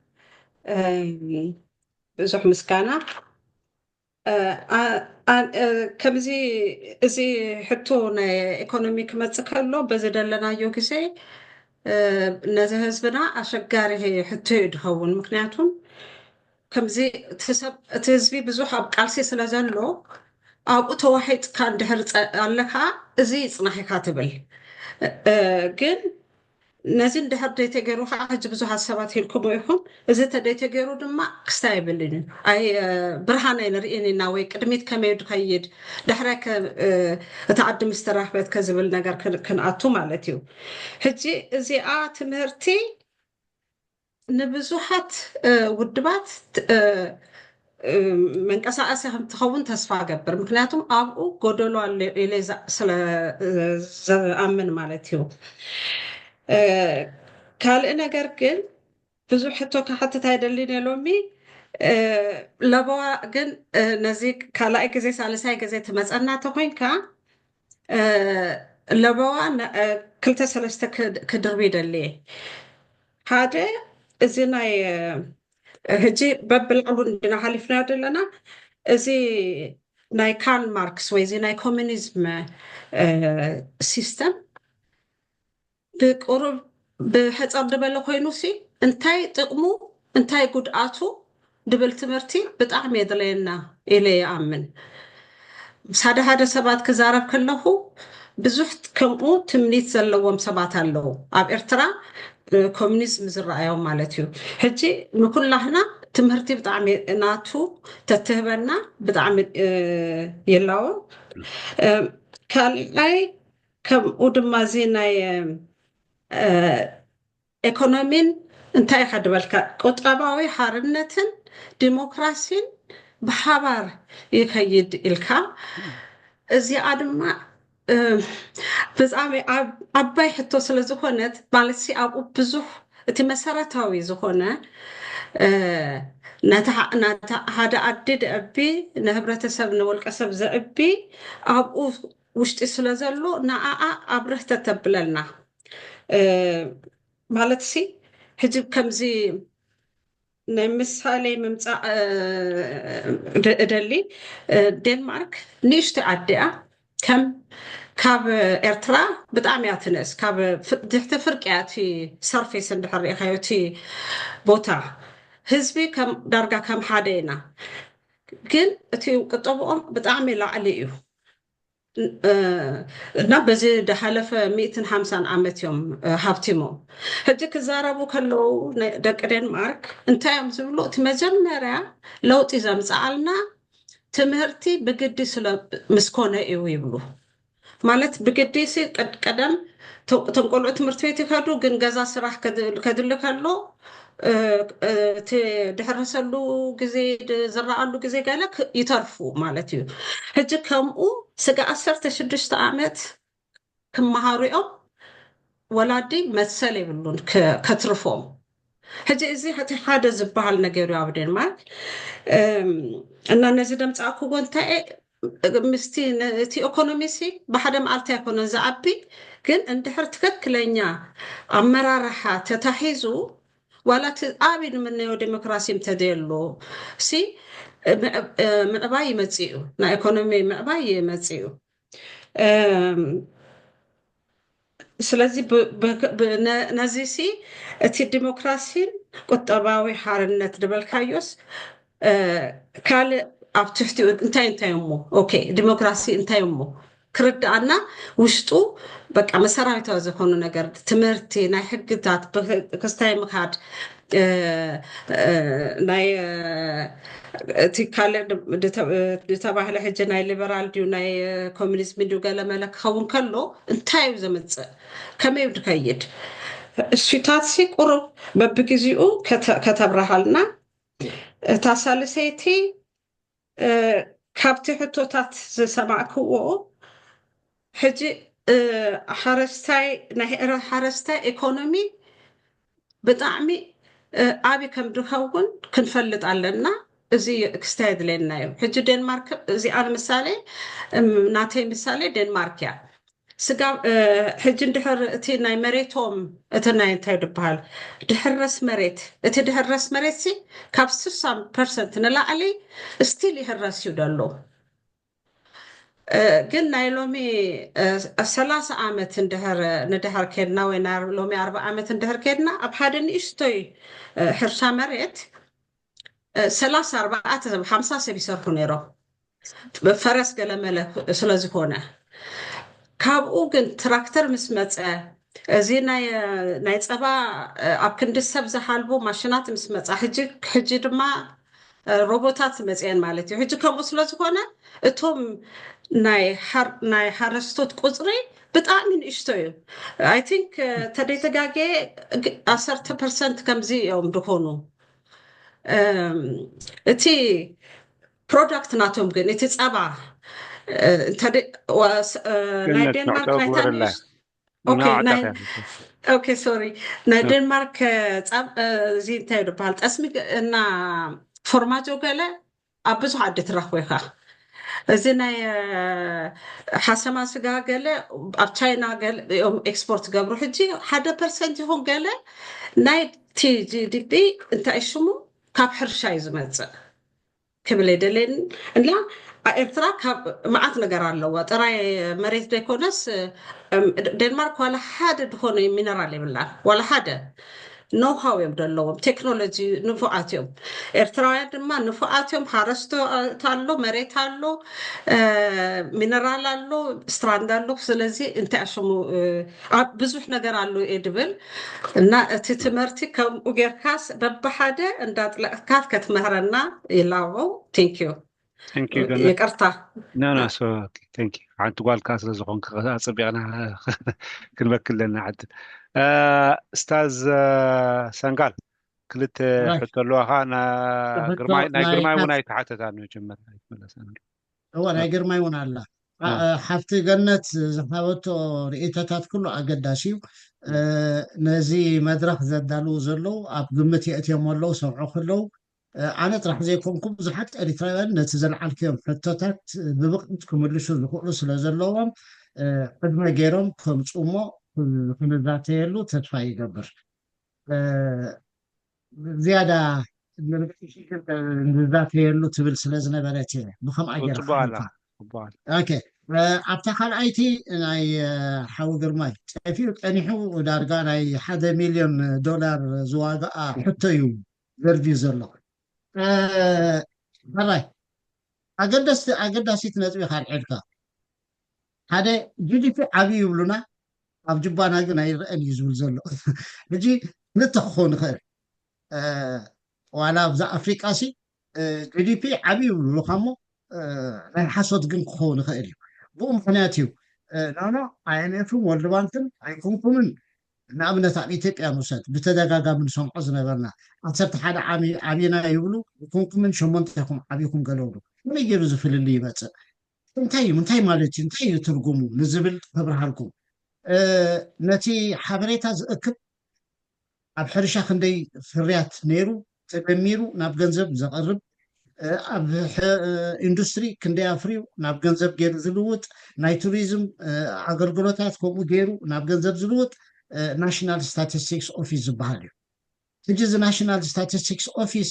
ብዙሕ ምስጋና ከምዚ እዚ ሕቶ ናይ ኢኮኖሚ ክመፅእ ከሎ በዚ ደለናዮ ግዜ ነዚ ህዝብና ኣሸጋሪ ሕቶ እዩ ድኸውን ምክንያቱም ከምዚ እቲ ህዝቢ ብዙሕ ኣብ ቃልሲ ስለ ዘሎ ኣብኡ ተዋሒጥካ እንድሕር ኣለካ እዚ ይፅናሕ ኢካ ትብል ግን ነዚ እንድሕር ደይተገይሩ ከዓ ሕጂ ብዙሓት ሰባት ኢልኩም ይኹም እዚ ተደይተገይሩ ድማ ክስታይ ይብልን ኣይ ብርሃን ኣይንርኢን ኢና ወይ ቅድሚት ከመይ ድኸይድ ዳሕራይ እቲ ዓዲ ምስ ተራኽበት ከዝብል ነገር ክንኣቱ ማለት እዩ ሕጂ እዚኣ ትምህርቲ ንብዙሓት ውድባት መንቀሳቀሲ ከም ትኸውን ተስፋ ገብር ምክንያቱም ኣብኡ ጎደሎ ኣሎ ኢለ ስለዝኣምን ማለት እዩ ካልእ ነገር ግን ብዙሕ ሕቶ ክሓትት ኣይደሊን ሎሚ ለበዋ ግን ነዚ ካልኣይ ግዜ ሳልሳይ ግዜ ትመፀና ተኮይንካ ለበዋ 2-3 ክድርቢ ይደልየ ሓደ እዚ ናይ ሕጂ በብልዕሉ እንድና ሓሊፍናዮ ዘለና እዚ ናይ ካርል ማርክስ ወይ እዚ ናይ ኮሚኒዝም ሲስተም ብቁሩብ ብሕፀር ድበለ ኮይኑ ሲ እንታይ ጥቕሙ እንታይ ጉድኣቱ ድብል ትምህርቲ ብጣዕሚ የድለየና ኢለ ይኣምን ሳደ ሓደ ሰባት ክዛረብ ከለኹ ብዙሕ ከምኡ ትምኒት ዘለዎም ሰባት ኣለዉ ኣብ ኤርትራ ኮሚኒዝም ዝረኣዮም ማለት እዩ ሕጂ ንኩላህና ትምህርቲ ብጣዕሚ ናቱ ተትህበና ብጣዕሚ የላዎ ካልኣይ ከምኡ ድማ እዚ ናይ ኢኮኖሚን እንታይ ኢኻ ድበልካ ቁጠባዊ ሓርነትን ዲሞክራሲን ብሓባር ይከይድ ኢልካ እዚኣ ድማ ብጣዕሚ ዓባይ ሕቶ ስለ ዝኾነት ማለት ሲ ኣብኡ ብዙሕ እቲ መሰረታዊ ዝኾነ ሓደ ዓዲ ድዕቢ ንህብረተሰብ ንውልቀ ሰብ ዘዕቢ ኣብኡ ውሽጢ ስለ ዘሎ ንዓኣ ኣብርህ ተተብለልና ማለት ሲ ሕጂ ከምዚ ናይ ምሳሌ ምምፃእ እደሊ ዴንማርክ ንእሽተይ ዓዲ እያ ከም ካብ ኤርትራ ብጣዕሚ እያ ትንእስ ካብ ድሕቲ ፍርቂ እያ እቲ ሰርፌስ እንድሕር ሪኢኻዮ እቲ ቦታ ህዝቢ ዳርጋ ከም ሓደ ኢና ግን እቲ ቁጠብኦም ብጣዕሚ ላዕሊ እዩ እና በዚ ደሓለፈ 150 ዓመት እዮም ሃብቲሞም ሕጂ ክዛረቡ ከለዉ ደቂ ዴንማርክ እንታይ እዮም ዝብሉ እቲ መጀመርያ ለውጢ ዘምፅኣልና ትምህርቲ ብግዲ ስለ ምስኮነ እዩ ይብሉ ማለት ብግዲ ሲ ቀደም እቶም ቆልዑ ትምህርቲ ቤት ይከዱ ግን ገዛ ስራሕ ከድሊ ከሎ ድሕረሰሉ ግዜ ዝረኣሉ ግዜ ገለ ይተርፉ ማለት እዩ ሕጂ ከምኡ ስጋ 16 ዓመት ክመሃሩ እዮም ወላዲ መሰል ይብሉን ከትርፎም ሕጂ እዚ ሓደ ዝበሃል ነገር እዩ ኣብ ዴንማርክ እና ነዚ ደምፃእክዎ እንታይ ምስቲ እቲ ኢኮኖሚሲ ብሓደ መዓልቲ ኣይኮነን ዝዓቢ ግን እንድሕር ትክክለኛ ኣመራርሓ ተታሒዙ ዋላ እቲ ዓብዪ ንምንዮ ዲሞክራሲ እንተደየሎ ሲ ምዕባይ ይመፅእ እዩ ናይ ኢኮኖሚ ምዕባይ ይመፅእ እዩ ስለዚ ነዚ ሲ እቲ ዲሞክራሲን ቁጠባዊ ሓርነት ድበልካዮስ ካልእ ኣብ ትሕቲኡ እንታይ እሞ ኦኬ ዲሞክራሲ እንታይ እሞ ክርዳእና ውሽጡ በቃ መሰረታዊ ዝኾኑ ነገር ትምህርቲ ናይ ሕግታት ክስታይ ምካድ ናይ እቲ ካልእ ዝተባህለ ሕጂ ናይ ሊበራል ድዩ ናይ ኮሚኒዝም ድዩ ገለ መለ ክኸውን ከሎ እንታይ እዩ ዘምፅእ ከመይ ድከይድ እሱታት ሲ ቁሩብ በብግዚኡ ከተብረሃልና እታ ሳልሰይቲ ካብቲ ሕቶታት ዝሰማዕክዎ ሕጂ ሓረስታይ ኢኮኖሚ ብጣዕሚ ዓብዪ ከም ድኸውን ክንፈልጥ ኣለና እዚ ክስታይ የድልየና እዩ ሕጂ ዴንማርክ እዚኣ ንምሳሌ ናተይ ምሳሌ ዴንማርክ እያ سقام حج دحر تي ناي مريتهم اتناي انتاي دبال دحر رس مريت اتي دحر رس مريت سي كاب 60% نلا علي استيلي هالراس يدلو قلنا لومي 3 عامت ندهر كيدنا وينار لومي 4 عامت ندهر كيدنا أبحادن إشتوي حرشا مريت 3 4 5 سبيسر نيرو بفرس قلمله سلازي كونه كابو قن تراكتر مسمت زي ناي صبا اب كندس سبز حالبو ماشينات مسمت حجي دما روبوتات مزيان مالتي حجي كم سلازي كونه اتهم ناي حرستوت قصري بطعم اشتوي I think تديتغاغي 10% كمزي يوم دكونو اتي برودكت ناتهم جن اتي صبا تدي ناي دنمارك ناي اوكي سوري ناي دنمارك زي تايدو بالت اسمي ان فورماتو قاله ابزو عد ترخويخا زينا حسما سغا قاله اب تشاينا قال يوم اكسبورت قبرو حجي 1% يهون قاله ناي تي جي دي بي انت ايشمو كاب حرشاي زمص كبل دلين لا ارترا كاب معات نغير الله طراي مريت ديكونس دنمارك ولا حدا دخون مينرال يبلا ولا حدا نو هاو يبدلوا تكنولوجي نفواتهم ارترايا دما نفواتهم حارستو تالو مريت تالو مينرال አለው ስትራንድ አለው ስለዚህ እንት አሽሙ ብዙሕ ነገር አለው ኤድብል እና እቲ ትምህርቲ ከም ኡጌርካስ በበሓደ እንዳጥለቅካት ከተመህረና ይላው ቴንክ ዩ ይቅርታ ኖ ሶ ቴንክ ዩ አንተ ጓልካ ስለዝኾን ከጽቢያና ክንበክል ለና ዓድ استاذ سنغال كلت حتى له انا غرماي وناي تحتتانو يجمر هو انا غرماي ون الله حفتي جنت زحابتو رئيتات كله اقداشيو نزي مدرخ زدالو زلو اب قمتي اتيم ولو سمعو خلو انا طرح زيكمكم بزحت اريترايان نتزلعلكم حتتات بوقت كملشو زخلو سلازلوهم قدما غيرهم كمصومو كنزات يلو تدفع يقبر زيادة نزات يلو تبل سلازنا بلاتي بخم أجر اوكي ابتخال ايتي اي حاو قرماي تعرفين اني حو دارقان اي $1 مليون زواغا حتى يوم فيرفي زلو هلاي اقدس يتنزوي خال عدكا هذا جدي في عبي يبلونا اب جبانا غن ايرن يزول زلو نجي نتخون خير وانا بزا افريقيا سي جي بي عبي لو خمو ናይ ሓሶት ግን ክኸውን ይኽእል እዩ ብኡ ምክንያት እዩ ናና ኣይኤምኤፍን ወርልድ ባንክን ኣይኮንኩምን ንኣብነት ኣብ ኢትዮጵያ ንውሰድ ብተደጋጋሚ ንሰምዖ ዝነበርና 11 ዓብይና ይብሉ ኮንኩምን 8 ኢኹም ዓብይኩም ገለውሉ ከመይ ገይሩ ዝፍልል ይመፅእ እንታይ ማለት እዩ እንታይ እዩ ትርጉሙ ንዝብል ክብርሃልኩም ነቲ ሓበሬታ ዝእክብ ኣብ ሕርሻ ክንደይ ፍርያት ነይሩ ተደሚሩ ናብ ገንዘብ ዘቐርብ ኣብ ኢንዱስትሪ ክንደይ ኣፍርዩ ናብ ገንዘብ ገይሩ ዝልውጥ ናይ ቱሪዝም ኣገልግሎታት ከምኡ ገይሩ ናብ ገንዘብ ዝልውጥ ናሽናል ስታቲስቲክስ ኦፊስ ዝበሃል እዩ ሕጂ እዚ ናሽናል ስታቲስቲክስ ኦፊስ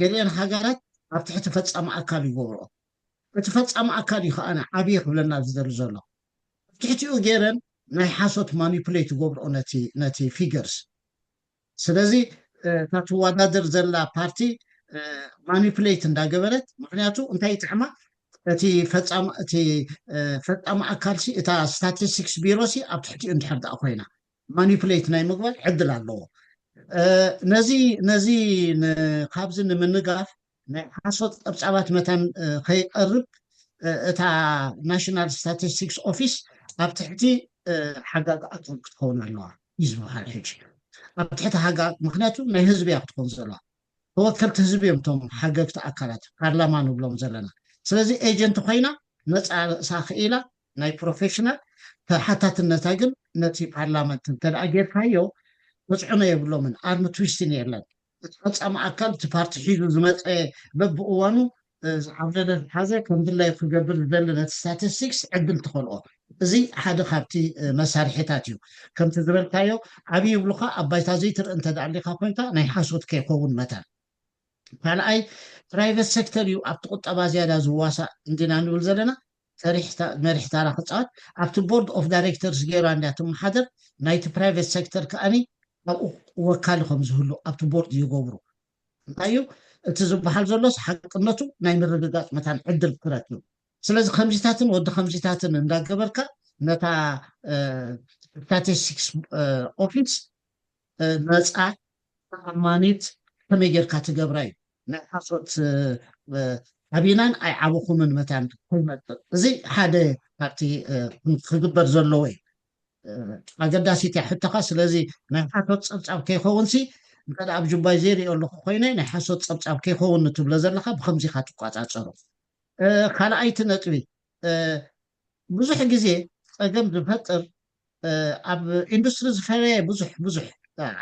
ገሊአን ሃገራት ኣብ ትሕቲ ፈፃሚ ኣካል ይገብርኦ እቲ ፈፃሚ ኣካል እዩ ከዓነ ዓብዪ ክብለና ዝደሊ ዘሎ ትሕቲኡ ገይረን ናይ ሓሶት ማኒፑሌት ይገብርኦ ነቲ ፊገርስ ስለዚ እታ ትወዳደር ዘላ ፓርቲ ማኒፑሌት እንዳገበረት ምክንያቱ እንታይ ይጥዕማ እቲ ፈፃሚ ኣካል ሲ እታ ስታቲስቲክስ ቢሮ ሲ ኣብ ትሕቲኡ እንድሕር ደኣ ኮይና ማኒፑሌት ናይ ምግባር ዕድል ኣለዎ ነዚ ካብዚ ንምንጋፍ ናይ ሓሶት ፀብፃባት መታን ከይቀርብ እታ ናሽናል ስታቲስቲክስ ኦፊስ ኣብ ትሕቲ ሓጋግ ኣቶም ክትኸውን ኣለዋ እዩ ዝበሃል ሕጂ ኣብ ትሕቲ ሓጋግ ምክንያቱ ናይ ህዝቢ እያ ክትኮን ዘለዋ ተወከልቲ ህዝቢ እዮም እቶም ሓገግቲ ኣካላት ፓርላማ ንብሎም ዘለና ስለዚ ኤጀንት ኮይና ነፃ ርእሳ ክኢላ ናይ ፕሮፌሽናል ተሓታትነታ ግን ነቲ ፓርላመንት እንተደኣ ጌርካዮ ተፅዕኖ የብሎምን ኣርሚ ትዊስትን የለን እቲ ፈፃሚ ኣካል እቲ ፓርቲ ሒዙ ዝመፀ በብእዋኑ ዝዓብለለ ሓዘ ከምድላይ ክገብር ዝደሊ ነቲ ስታቲስቲክስ ዕድል ትኸልኦ እዚ ሓደ ካብቲ መሳርሒታት እዩ ከምቲ ዝበልካዮ ዓብይ ይብሉካ ኣብ ባይታ ዘይትርኢ እንተዳሊካ ኮይንካ ናይ ሓሶት ከይኸውን መጠን ካልኣይ ፕራይቬት ሴክተር እዩ ኣብቲ ቁጠባ ዝያዳ ዝዋሳእ እንዲና ንብል ዘለና መሪሕታራ ክፃወት ኣብቲ ቦርድ ኦፍ ዳይሬክተርስ ገይራ እንዳ ትመሓደር ናይቲ ፕራይቬት ሴክተር ከዓኒ ኣብኡ ወካሊ ከም ዝህሉ ኣብቲ ቦርድ ይገብሩ እንታይ እዩ እቲ ዝበሃል ዘሎስ ሓቅነቱ ናይ ምርግጋፅ መታን ዕድል ክረክብ ስለዚ ከምዚታትን ወዲ ከምዚታትን እንዳገበርካ ነታ ስታቲስቲክስ ኦፊስ ነፃ ተኣማኒት ከመይ ጌርካ ትገብራ እዩ ናይ ሓሶት ዓቢናን ኣይዓበኹምን መታን ከይመፅእ እዚ ሓደ ካብቲ ክግበር ዘለዎ እዩ ኣገዳሲት እያ ሕቶኻ ስለዚ ናይ ሓሶት ፀብፃብ ከይኸውን እንተዳ ኣብ ጅባይ ዘይሪኦ ኣለኹ ኮይነ ናይ ሓሶት ፀብፃብ ከይኸውን ትብሎ ዘለካ ብከምዚ ካ ትቋፃፀሩ ካልኣይቲ ነጥቢ ብዙሕ ግዜ ፀገም ዝፈጥር ኣብ ኢንዱስትሪ ዝፈረየ ብዙሕ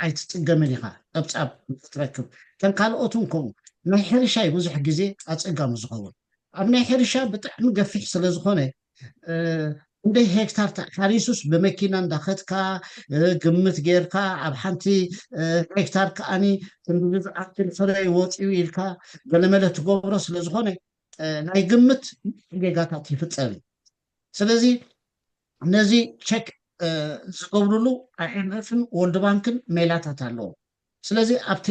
ኣይትፅገምን ኢኻ ፀብፃብ ትረክብ ከም ካልኦትን ከምኡ ናይ ሕርሻ ብዙሕ ግዜ ኣፀጋሚ ዝኸውን ኣብ ናይ ሕርሻ ብጣዕሚ ገፊሕ ስለዝኾነ እንደይ ሄክታር ሓሪሱስ ብመኪና እንዳኸድካ ግምት ጌርካ ኣብ ሓንቲ ሄክታር ከዓኒ ዝኣክል ፍረ ይወፅዩ ኢልካ ገለመለ ትገብሮ ስለዝኾነ ናይ ግምት ጌጋታት ይፍፀም ስለዚ ነዚ ቸክ ዝገብርሉ ኣይኤምኤፍን ወልድ ባንክን ሜላታት ኣለዎ ስለዚ ኣብቲ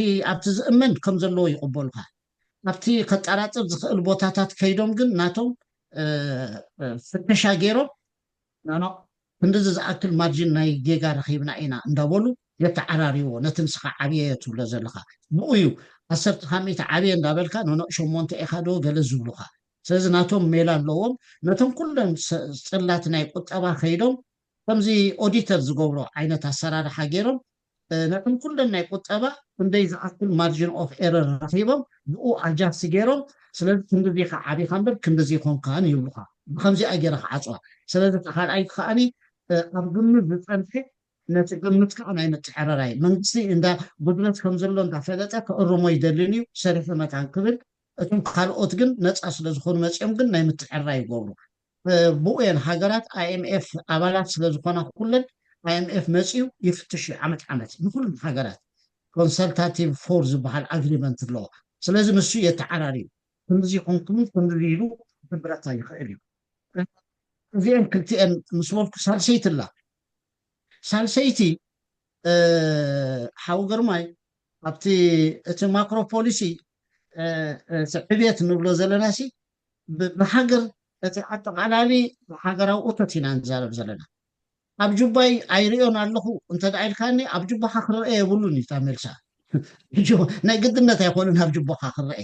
ዝእመን ከም ዘለዎ ይቕበሉካ ኣብቲ ከጠራጥር ዝኽእል ቦታታት ከይዶም ግን ናቶም ፍተሻ ገይሮም ናኖ ክንዲዚ ዝኣክል ማርጅን ናይ ጌጋ ረኺብና ኢና እንዳበሉ የተዓራርይዎ ነቲ ንስኻ ዓብየ ትብሎ ዘለካ ብኡ እዩ 10 ከመይ ዓብየ እንዳበልካ ንኖ 8 ኢኻ ዶ ገለ ዝብሉካ ስለዚ ናቶም ሜላ ኣለዎም ነቶም ኩሎም ፅላት ናይ ቁጠባ ከይዶም ከምዚ ኦዲተር ዝገብሮ ዓይነት ኣሰራርሓ ገይሮም ነቶም ኩሎም ናይ ቁጠባ ክንደይ ዝኣክል ማርጅን ኦፍ ኤረር ረኺቦም ብኡ ኣጃስት ገይሮም ስለዚ ክንዲዚ ኢኻ ዓብይካ እምበር ክንዲዚ ይኮንካን ይብሉካ ብከምዚ ኣገይረ ክዓፅዋ ስለዚ ካልኣይቲ ከዓኒ ኣብ ግምት ዝፀንሐ ነቲ ግምት ከዓ ናይ ምትዕርራይ መንግስቲ እንዳ ጉድለት ከም ዘሎ እንዳፈለጠ ክእርሞ ይደልን እዩ ሰሪሑ መታን ክብል እቶም ካልኦት ግን ነፃ ስለዝኾኑ መፅኦም ግን ናይ ምትዕርራይ ይገብሩ ብኡ እየን ሃገራት ኣይኤምኤፍ ኣባላት ስለዝኾና ኩለን ኣይኤምኤፍ መፅኡ ይፍትሽ ዓመት ንኩሉ ሃገራት ኮንሰልታቲቭ ፎር ዝበሃል ኣግሪመንት ኣለዎ ስለዚ ንሱ የተዓራርዩ ክንዲዚ ኮንኩም ክንዲዚ ኢሉ ክብረታ ይኽእል እዩ እዚአን ክልቲአን ምስ በልኩ ሳልሰይቲ ኣላ ሳልሰይቲ ሓዊ ግርማይ ኣብቲ እቲ ማክሮ ፖሊሲ ዕብየት ንብሎ ዘለና ብሃገር እቲ ኣጠቃላሊ ሃገራዊ እቶት ኢና ንዛረብ ዘለና ኣብ ጁባይ ኣይሪኦን ኣለኹ እንተዳ ኢልካኒ ኣብ ጁባካ ክርአ የብሉን እዩ ታመልሳ ናይ ግድነት ኣይኮኑን ኣብ ጁባካ ክርአ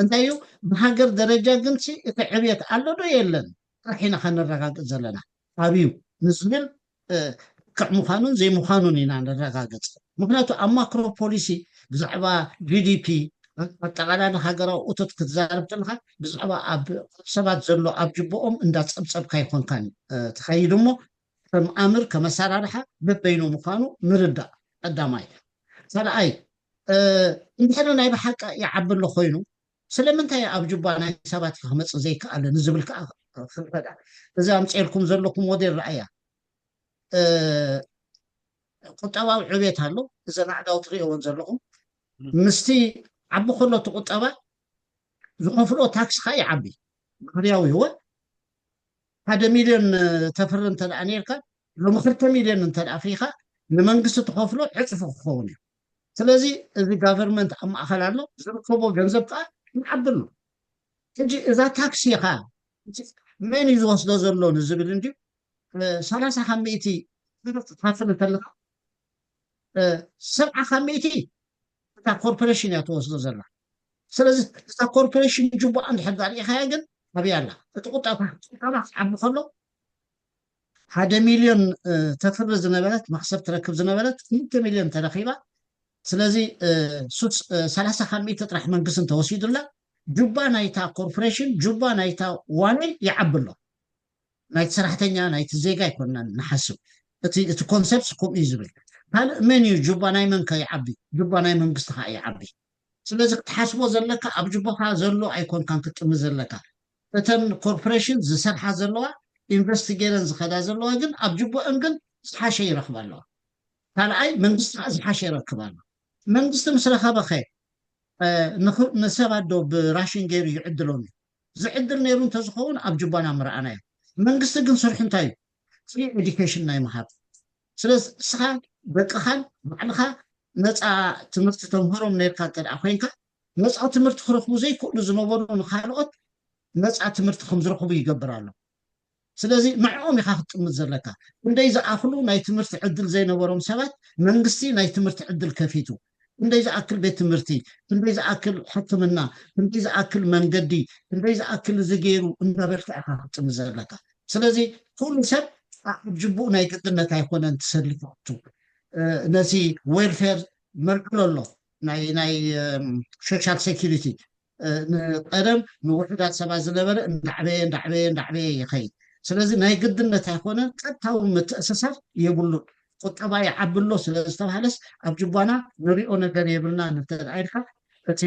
እንታይ እዩ ብሃገር ደረጃ ግን እቲ ዕብየት ኣሎ ዶ የለን ጥራሒና ከንረጋግፅ ዘለና ኣብዩ ንዝብል ክዕ ምዃኑን ዘይምዃኑን ኢና ንረጋግፅ ምክንያቱ ኣብ ማክሮ ፖሊሲ ብዛዕባ ጂዲፒ ኣጠቃላሊ ሃገራዊ እቶት ክትዛረብ ከለካ ብዛዕባ ኣብ ሰባት ዘሎ ኣብ ጅቦኦም እንዳፀብፀብካ ይኮንካን ትኸይድ እሞ ከም ኣምር ከም ኣሰራርሓ በበይኑ ምዃኑ ምርዳእ ቀዳማይ ካልኣይ እንድሕር ናይ ብሓቂ ይዓቢ ኣሎ ኮይኑ ስለምንታይ ኣብ ጅባ ናይ ሰባት ክመፅእ ዘይከኣለ ንዝብል ከዓ ክረዳ እዚ ኣምፂልኩም ዘለኩም ሞዴል ረኣያ ቁጠባዊ ዕብየት ኣሎ እዘን ኣዕዳው ትሪእዎን ዘለኹም ምስቲ ዓቢ ከሎ እቲ ቁጠባ ዝኸፍሎ ታክስ ከዓ ይዓቢ ምክንያዊ ህይወት 1 ሚልዮን ተፍሪ እንተደኣ ነርካ ሎሚ 2 ሚልዮን እንተደኣ ፍሪኻ ንመንግስቲ ትኸፍሎ ዕፅፊ ክኸውን እዩ ስለዚ እዚ ጋቨርንመንት ኣብ ማእኸል ኣሎ ዝርከቦ ገንዘብ ከዓ ይዓቢ ኣሎ ሕጂ እዛ ታክሲ ኢኻ መን እዩ ዝወስዶ ዘሎ ንዝብል እንድዩ 30 ከመይቲ ትኸፍል እንተለካ 70 ከመይቲ እታ ኮርፖሬሽን እያ ትወስዶ ዘላ ስለዚ እታ ኮርፖሬሽን ጅባ እንድሕር ዛሪእኻያ ግን ኣብያ ኣላ እቲ ቁጠባ ዓቢ ከሎ 1 ሚልዮን ተፍሪ ዝነበረት መክሰብ ትረክብ ዝነበረት 2 ሚልዮን ተረኺባ ስለዚ 30 ከመይቲ ጥራሕ መንግስቲ እንተወሲዱላ ጁባ ናይታ ኮርፖሬሽን ጁባ ናይታ ዋነይ ይዓቢ ኣሎ ናይቲ ሰራሕተኛ ናይቲ ዜጋ ይኮንና ንሓስብ እቲ ኮንሰፕት ከምኡ እዩ ዝብል ካልእ መን እዩ ጁባ ናይ መን ከ ይዓቢ ጁባ ናይ መንግስቲ ከዓ ይዓቢ ስለዚ ክትሓስቦ ዘለካ ኣብ ጅባካ ዘሎ ኣይኮንካን ክትጥምት ዘለካ እተን ኮርፖሬሽን ዝሰርሓ ዘለዋ ኢንቨስቲጌረን ዝኸዳ ዘለዋ ግን ኣብ ጅቦአን ግን ዝሓሸ ይረክባ ኣለዋ ካልኣይ መንግስቲ ከዓ ዝሓሸ ይረክብ ኣሎ መንግስቲ ምስ ረኸበ ኸ ንሰባት ዶ ብራሽን ገይሩ ይዕድሎም እዩ ዝዕድል ነይሩ እንተዝኸውን ኣብ ጅባና ምርኣና እዩ መንግስቲ ግን ስርሑ እንታይ እዩ ፍሪ ኤዱኬሽን ናይ ምሃብ ስለዚ እስኻ ደቅኻን ባዕልኻ ነፃ ትምህርቲ ተምህሮም ነርካ እንተደኣ ኮይንካ ነፃ ትምህርቲ ክረኽቡ ዘይክእሉ ዝነበሩ ንካልኦት ነፃ ትምህርቲ ከም ዝረኽቡ ይገብር ኣሎ ስለዚ ንዕኦም ኢኻ ክትጥምት ዘለካ እንደይ ዝኣኽሉ ናይ ትምህርቲ ዕድል ዘይነበሮም ሰባት መንግስቲ ናይ ትምህርቲ ዕድል ከፊቱ እንደይ ዝኣክል ቤት ትምህርቲ እንደይ ዝኣክል ሕክምና እንደይ ዝኣክል መንገዲ እንደይ ዝኣክል ዝገይሩ እንዳበልካ ኢኻ ክትጥምት ዘለካ ስለዚ ኩሉ ሰብ ኣብ ጅቡእ ናይ ግድነት ኣይኮነን ትሰሊፉቱ ነቲ ዌልፌር መልክሎ ኣሎ ናይ ሶሻል ሴኪሪቲ ቀደም ንውሕዳት ሰባት ዝነበረ እንዳዕበየ ይኸይድ ስለዚ ናይ ግድነት ኣይኮነን ቀጥታዊ ምትእስሳር የብሉን ቁጠባ ይዓብሎ ስለዝተባሃለስ ኣብ ጅባና ንሪኦ ነገር የብልና ንተደኣይልካ እቲ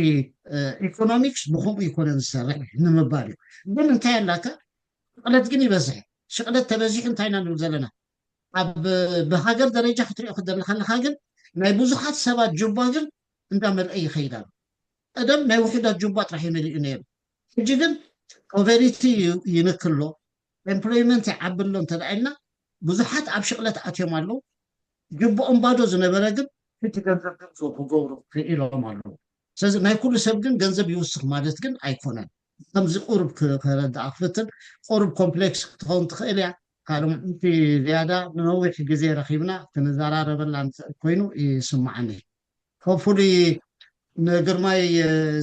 ኢኮኖሚክስ ብከምኡ ይኮነን ዝሰርሕ ንምባል እዩ ግን እንታይ ኣላካ ሽቕለት ግን ይበዝሕ ሽቕለት ተበዚሑ እንታይ ኢና ንብል ዘለና ኣብ ብሃገር ደረጃ ክትሪኦ ክደለካ ግን ናይ ብዙሓት ሰባት ጅባ ግን እንዳመልአ ይኸይድ ኣሎ ቀደም ናይ ውሕዳት ጅባ ጥራሕ ይመልኡ ነይሩ ሕጂ ግን ፖቨሪቲ ይንክሎ ኤምፕሎይመንት ይዓብሎ እንተደኣይልና ብዙሓት ኣብ ሽቕለት ኣትዮም ኣለዉ ጅቦኦም ባዶ ዝነበረ ግን እቲ ገንዘብ ግን ክገብሩ ክኢሎም ኣለዉ ስለዚ ናይ ኩሉ ሰብ ግን ገንዘብ ይውስኽ ማለት ግን ኣይኮነን ከምዚ ቁርብ ክረዳእ ክፍትን ቁርብ ኮምፕሌክስ ክትኸውን ትኽእል እያ ካልእ ምዕንቲ ዝያዳ ንነዊሕ ግዜ ረኺብና ክንዘራረበላ ንኽእል ኮይኑ ይስማዓኒ ሆፕፉሊ ንግርማይ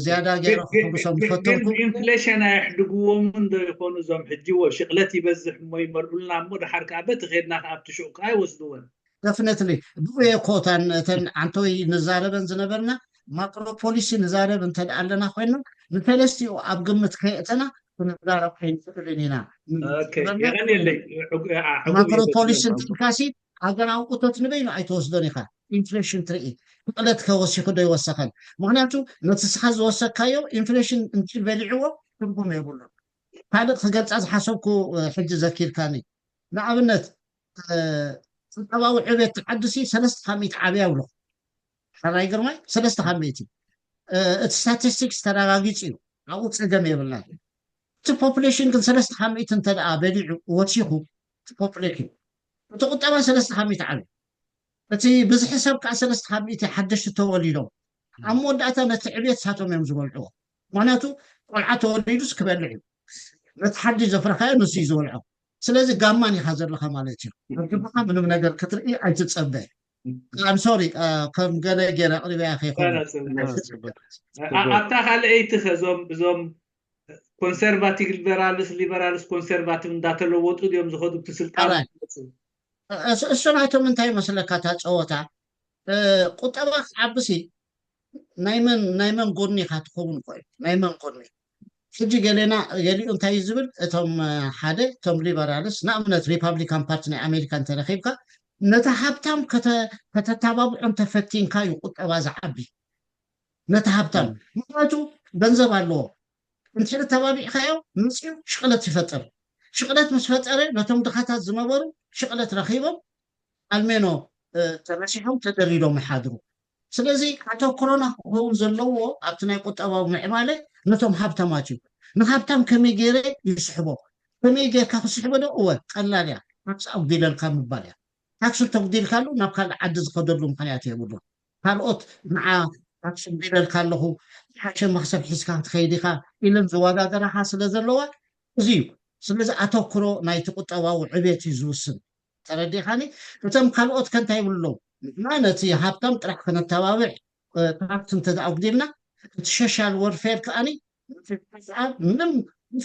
ዝያዳ ገይረ ክሕብሶም ዝፈተንኩ ኢንፍሌሽን ኣየሕድግዎምን ዶ ይኾኑ እዞም ሕጂ ሽቕለት ይበዝሕ እሞ ይመልኡልና እሞ ድሓር ከዓ በቲ ኸድና ኣብቲ ሹቕ ከዓ ይወስድዎን ደፍነትሊ ብየ ኮታን እተን ዓንተወይ ንዛረበን ዝነበርና ማክሮ ፖሊሲ ንዛረብ እንተደኣ ኣለና ኮይና ንፈለስቲኡ ኣብ ግምት ከየእተና ክንዛረብ ከይንፍቅድን ኢና ማክሮ ፖሊሲ እንትልካሲ ሃገራዊ ቁቶት ንበይኑ ኣይተወስዶን ኢኻ ኢንፍሌሽን ትርኢ ፍቕለት ከወሲኹ ዶ ይወሰኸን ምክንያቱ ነቲ ስኻ ዝወሰካዮ ኢንፍሌሽን እንቲል በሊዕዎ ትርጉም የብሉን ካልእ ክገልፃ ዝሓሰብኩ ሕጂ ዘኪርካኒ ንኣብነት ቁጠባዊ ዕብየት ዓዲሲ 300 ዓብያ ኣብሎ ሓራይ ግርማይ 300 እቲ ስታቲስቲክስ ተረጋጊፅ እዩ ኣብኡ ፀገም የብልና እቲ ፖፑሌሽን ግን 300 እንተደኣ በሊዑ ወሲኹ እቲ ፖፑሌሽን እቲ ቁጠባ 300 ዓብዩ እቲ ብዝሒ ሰብ ከዓ 300 ሓደሽቲ ተወሊዶም ኣብ መወዳእታ ነቲ ዕብየት ሳቶም እዮም ዝበልዕዎ ምክንያቱ ቆልዓ ተወሊዱስ ክበልዕ እዩ ነቲ ሓድሽ ዘፍረኻዮ ንሱ እዩ ዝበልዖ ስለዚ ጋማን ኢኻ ዘለኻ ማለት እዩ ኣብ ጅቡካ ምንም ነገር ክትርኢ ኣይትፀበ I'm sorry ከም ገለ ገይረ ኣቕሪበያ ከይኮነ ኣብታ ካልአይቲ እዞም ኮንሰርቫቲቭ ሊበራልስ ኮንሰርቫቲቭ እንዳተለወጡ ድዮም ዝኸዱ እቲ ስልጣን እሱ ናይቶም እንታይ መስለካ እታ ፀወታ ቁጠባ ክዓብሲ ናይ መን ጎኒ ኢኻ ትኸውን ኮይኑ ናይ መን ጎኒ ሕጂ ገሊኡ እንታይ እዩ ዝብል እቶም ሓደ እቶም ሊበራልስ ንኣብነት ሪፓብሊካን ፓርቲ ናይ ኣሜሪካ እንተረኺብካ ነቲ ሃብታም ከተተባብዖም ተፈቲንካ እዩ ቁጠባ ዝዓቢ ነቲ ሃብታም ምክንያቱ ገንዘብ ኣለዎ እንድሕሪ ተባቢዕካዮ ምፅኡ ሽቕለት ይፈጥር ሽቕለት ምስ ፈጠረ ነቶም ድኻታት ዝነበሩ ሽቕለት ረኺቦም ኣልሜኖ ተመሲሖም ተደሪዶም ይሓድሩ ስለዚ ኣተኩሮና ክኸውን ዘለዎ ኣብቲ ናይ ቁጠባዊ ምዕባለ ነቶም ሃብታማት እዩ ንሃብታም ከመይ ገይረ ይስሕቦ ከመይ ጌርካ ክስሕቦ ዶ እወ ቀላል እያ ታክሲ ኣጉዲለልካ ምባል እያ ታክሲ ተጉዲልካሉ ናብ ካልእ ዓዲ ዝኸደሉ ምክንያት የብሉ ካልኦት ንዓ ታክሲ ጉዲለልካ ኣለኹ ሓሸ መክሰብ ሒዝካ ክትኸይድ ኢኻ ኢለን ዝወዳደራኻ ስለ ዘለዋ እዚ እዩ ስለዚ ኣተኩሮ ናይቲ ቁጠባዊ ዕብየት እዩ ዝውስን ተረዲኻኒ እቶም ካልኦት ከንታይ ይብሉለው ንሕና ነቲ ሃብታም ጥራሕ ክነተባብዕ ታክሲ እንተደኣ ጉዲልና እቲ ሶሻል ወርፌር ከዓኒ ምንም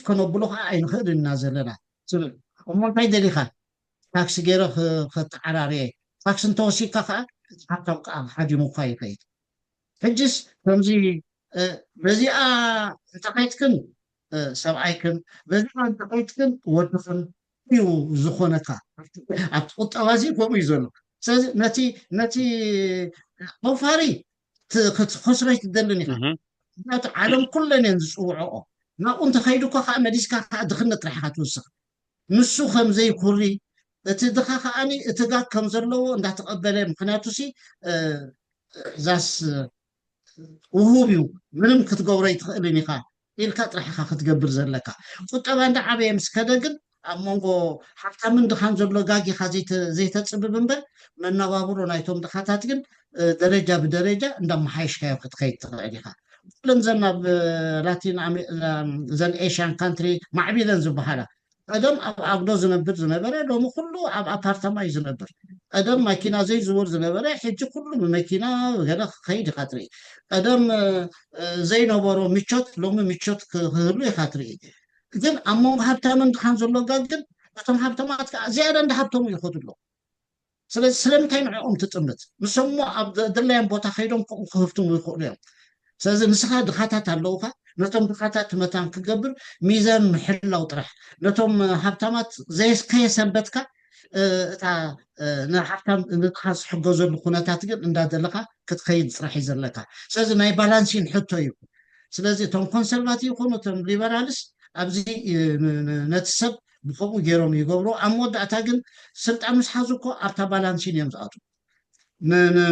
ከነብሎ ከዓ ኣይንኽእል ኢና ዘለና ዝብል እሞ እንታይ ደሊኻ ታክሲ ገይረ ከተዓራርየ ታክሲ እንተወሲድካ ከዓ ሃብታም ከዓ ሓዲሙካ ይኸይድ ሕጂስ ከምዚ በዚኣ እንተኸይድክን ሰብኣይክን በዚኣ እንተኸይድክን ወድኽን እዩ ዝኾነካ ኣብቲ ቁጠባ እዚ ከምኡ እዩ ዘሎ ስለዚ ነቲ ኦፋሪ ክትኸስረይ ትደልን ኢኻ ምክንያቱ ዓለም ኩለን እየን ዝፅውዕኦ ናብኡ እንተኸይዱካ ከዓ መዲስካ ከዓ ድኽነት ጥራሕካ ትውስኽ ንሱ ከም ዘይኩሪ እቲ ድኻ ከዓኒ እቲ ጋግ ከም ዘለዎ እንዳተቐበለ ምክንያቱ ሲ ዛስ ውሁብ እዩ ምንም ክትገብሮ ይትኽእልን ኢኻ ኢልካ ጥራሕኻ ክትገብር ዘለካ ቁጠባ እንዳዓበየ ምስ ከደ ግን ኣብ መንጎ ሃብታምን ድኻን ዘሎ ጋግ ኢኻ ዘይተፅብብ እምበር መነባብሮ ናይቶም ድኻታት ግን ደረጃ ብደረጃ እንዳመሓየሽካዮ ክትከይድ ትኽእል ኢኻ ኩለን ዘን ኣብ ላቲን ዘን ኤሽያን ካንትሪ ማዕቢለን ዝበሃላ ቀደም ኣብ ኣግዶ ዝነበረ ሎሚ ኩሉ ኣብ ኣፓርታማ እዩ ዝነብር ቀደም መኪና ዘይዝውር ዝነበረ ሕጂ ኩሉ ብመኪና ገለ ክኸይድ ኢኻ ትርኢ ቀደም ዘይነበሮ ምቾት ሎሚ ምቾት ክህሉ ኢኻ ትርኢ ግን ኣብ መንጎ ሃብታምን ድኻን ዘሎ ጋግ ግን እቶም ሃብታማት ከዓ ዝያዳ እንዳሃብቶሙ ይኸዱ ኣሎ ስለዚ ስለምንታይ ንዕኦም ትጥምት ንሶም ኣብ ድላዮም ቦታ ከይዶም ክህፍትሙ ይኽእሉ እዮም ስለዚ ንስኻ ድኻታት ኣለውካ ነቶም ድኻታት መታን ክገብር ሚዛን ምሕላው ጥራሕ ነቶም ሃብታማት ከየሰንበትካ እታ ንሃብታም ንድኻ ዝሕገዘሉ ኩነታት ግን እንዳደለካ ክትከይድ ጥራሕ እዩ ዘለካ ስለዚ ናይ ባላንሲን ሕቶ እዩ ስለዚ እቶም ኮንሰርቫቲቭ ይኹኑ እቶም ሊበራልስ ኣብዚ ነቲ ሰብ ብከምኡ ገይሮም ይገብሮ ኣብ መወዳእታ ግን ስልጣን ምስ ሓዙ እኮ ኣብታ ባላንሲን እዮም ዝኣቱ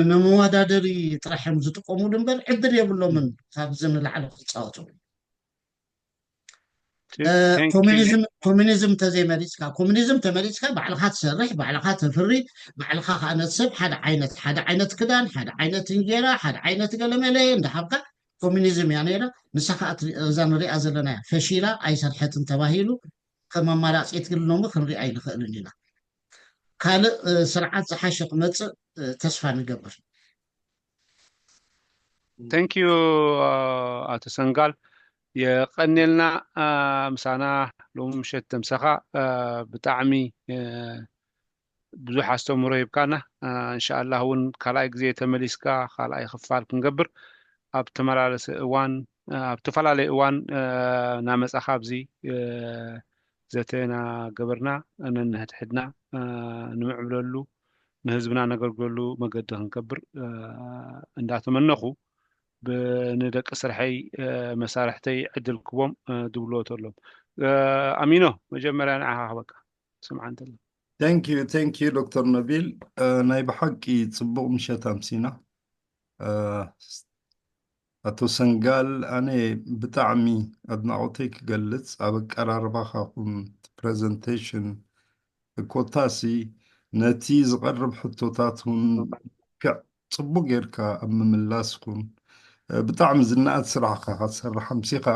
ንመወዳደሪ ጥራሕ እዮም ዝጥቀሙሉ እምበር ዕድል የብሎምን ካብዚ ንላዕሊ ክፃወቱ ኮሚኒዝም ኮሚኒዝም ተመሪፅካ ባዕልካ ትሰርሕ ባዕልካ ተፍሪ ባዕልካ ከዓ ነቲ ሰብ ሓደ ዓይነት ክዳን ሓደ ዓይነት እንጀራ ሓደ ዓይነት ገለመለ እንዳሃብካ ኮሚኒዝም እያ ነይራ ንሳ ከዓ እዛ ንሪኣ ዘለና ፈሺላ ኣይሰርሐትን ተባሂሉ ከም ኣማራፂት ግን ሎሚ ክንሪኣ ኣይንኽእልን ኢና ካልእ ስርዓት ዝሓሸ ክመፅእ ተስፋ ንገብር ቴንክዩ ኣቶ ሰንጋል የቀኒልና ምሳና ሎሚ ምሸት ተምሰኻ ብጣዕሚ ብዙሕ ኣስተምሮ ይብካና እንሻአላህ እውን ካልኣይ ግዜ ተመሊስካ ካልኣይ ክፋል ክንገብር ኣብ ተመላለሰ እዋን ኣብ ተፈላለየ እዋን ናመፃኻ ኣብዚ ዘተና ገበርና ነንሕድሕድና ንምዕብለሉ ንህዝብና ነገልግለሉ መገዲ ክንገብር እንዳተመነኹ ብንደቂ ስርሐይ መሳርሕተይ ዕድል ክቦም ድብልዎ ተሎም ኣሚኖ መጀመርያ ንዓኻ ክበካ ስምዓ እንተሎ ቴንኪዩ ዶክተር ነቢል ናይ ብሓቂ ፅቡቕ ምሸት ኣምሲና ኣቶ ሰንጋል ኣነ ብጣዕሚ ኣድናቆተይ ክገልፅ ኣብ ኣቀራርባኻኹም ፕሬዘንቴሽን ኮታሲ ነቲ ዝቐርብ ሕቶታትን ፅቡቕ ጌርካ ኣብ ምምላስኩም ብጣዕሚ ዝነኣት ስራሕካ ክትሰርሕ ኣምሲኻ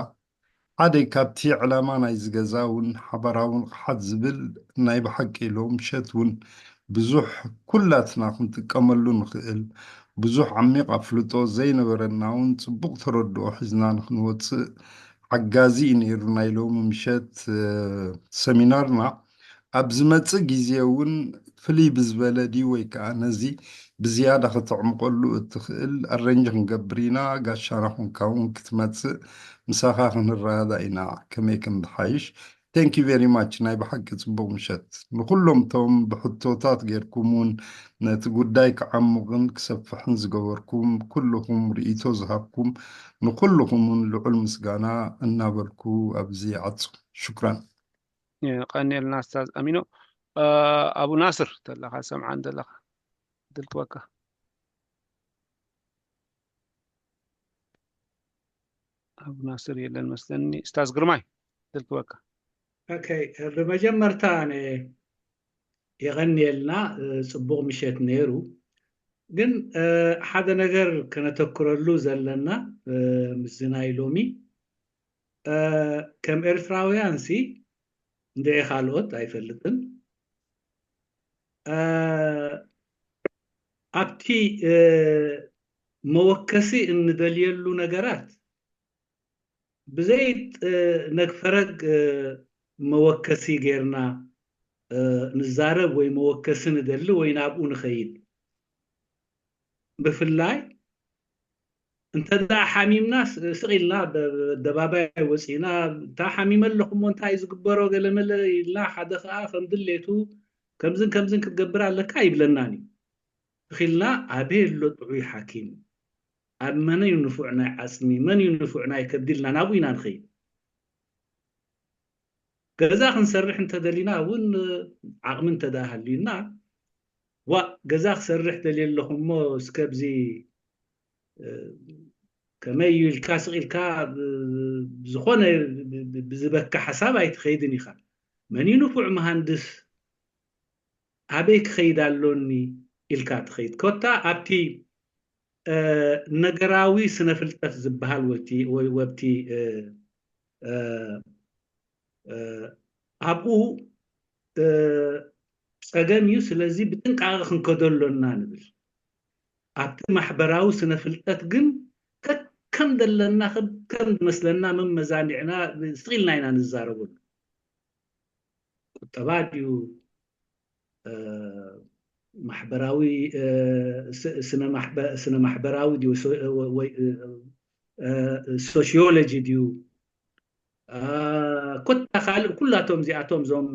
ሓደ ካብቲ ዕላማ ናይ ዝገዛ እውን ሓበራውን ቅሓት ዝብል ናይ ብሓቂ ሎም ምሸት እውን ብዙሕ ኩላትና ክንጥቀመሉ ንኽእል ብዙሕ ዓሚቕ ኣፍልጦ ዘይነበረና እውን ፅቡቕ ተረድኦ ሒዝና ንክንወፅእ ሓጋዚ እዩ ነይሩ ናይ ሎሚ ምሸት ሰሚናርና ኣብ ዝመፅእ ግዜ እውን ፍልይ ብዝበለ ድዩ ወይ ከዓ ነዚ ብዝያዳ ክትዕምቀሉ እትኽእል ኣረንጂ ክንገብር ኢና ጋሻና ኮንካ እውን ክትመፅእ ምሳኻ ክንረኣዳ ኢና ከመይ ከም ዝሓይሽ ቴንኪዩ ቨሪ ማች ናይ ብሓቂ ፅቡቕ ምሸት ንኩሎም እቶም ብሕቶታት ጌርኩም እውን ነቲ ጉዳይ ክዓምቕን ክሰፍሕን ዝገበርኩም ኩልኩም ርእቶ ዝሃብኩም ንኩልኩም እውን ልዑል ምስጋና እናበልኩ ኣብዚ ዓፁ ሽክራን ቀኒልና ስታዝ ኣሚኖ ኣቡ ናስር ተለኻ ሰምዓን ዘለኻ ድልትወካ ኣቡ ናስር የለን መስለኒ ስታዝ ግርማይ ድልትወካ ኦኬ ብመጀመርታ የቀኒየልና ፅቡቕ ምሸት ነይሩ ግን ሓደ ነገር ከነተክረሉ ዘለና ምስናይ ሎሚ ከም ኤርትራውያን ሲ እንደየ ካልኦት ኣይፈልጥን ኣብቲ መወከሲ እንደልየሉ ነገራት ብዘይት ነግፈረግ መወከሲ ጌርና ንዛረብ ወይ መወከሲ ንደሊ ወይ ናብኡ ንኸይድ ብፍላይ እንተዳ ሓሚምና ስቂልና ደባባይ ወፂና እንታ ሓሚመ ኣለኹም እንታይ ዝግበሮ ገለመለ ኢልና ሓደ ከዓ ከም ድሌቱ ከምዝን ክትገብር ኣለካ ይብለናኒ እኺልና ኣበይ ኣሎ ጥዑይ ሓኪም ኣብ መን እዩ ንፉዕ ናይ ዓፅሚ መን እዩ ንፉዕ ናይ ከብዲ ኢልና ናብኡ ኢና ንኸይድ ገዛ ክንሰርሕ እንተደሊና እውን ዓቕሚ እንተዳሃልዩና ገዛ ክሰርሕ ደልየ ኣለኹ እሞ እስከብዚ ከመይ ኢልካ ስቂልካ ዝኾነ ብዝበካ ሓሳብ ኣይትኸይድን ኢኻ መን ንፉዕ መሃንድስ ኣበይ ክኸይድ ኣሎኒ ኢልካ ትኸይድ ኮታ ኣብቲ ነገራዊ ስነ ፍልጠት ዝበሃል ወብቲ ኣብኡ ፀገም እዩ ስለዚ ብጥንቃቐ ክንከደሎና ንብል ኣብቲ ማሕበራዊ ስነ ፍልጠት ግን ከም ደለና ከም መስለና መመዛኒዕና ስቂልና ኢና ንዛረበሉ ቁጠባ ድዩ ማሕበራዊ ስነ ማሕበራዊ ድዩ ወይ ሶሺዮሎጂ ድዩ ኮታ ካልእ ኩላቶም እዚኣቶም ዞም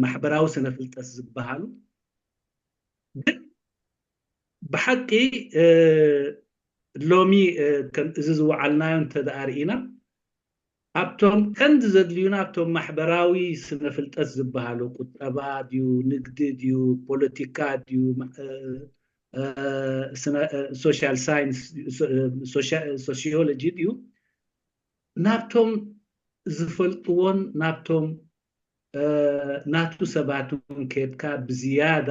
ማሕበራዊ ስነ ፍልጠት ዝበሃሉ ግን ብሓቂ ሎሚ ከም እዚ ዝወዓልናዮ እንተዳርኢና ኣብቶም ቀንዲ ዘድልዩና ኣብቶም ማሕበራዊ ስነ ፍልጠት ዝበሃሉ ቁጠባ ድዩ ንግዲ ድዩ ፖለቲካ ድዩ ሶሻል ሳይንስ ሶሺዮሎጂ ድዩ ናብቶም ዝፈልጥዎን ናብቶም ናቱ ሰባት ከድካ ብዝያዳ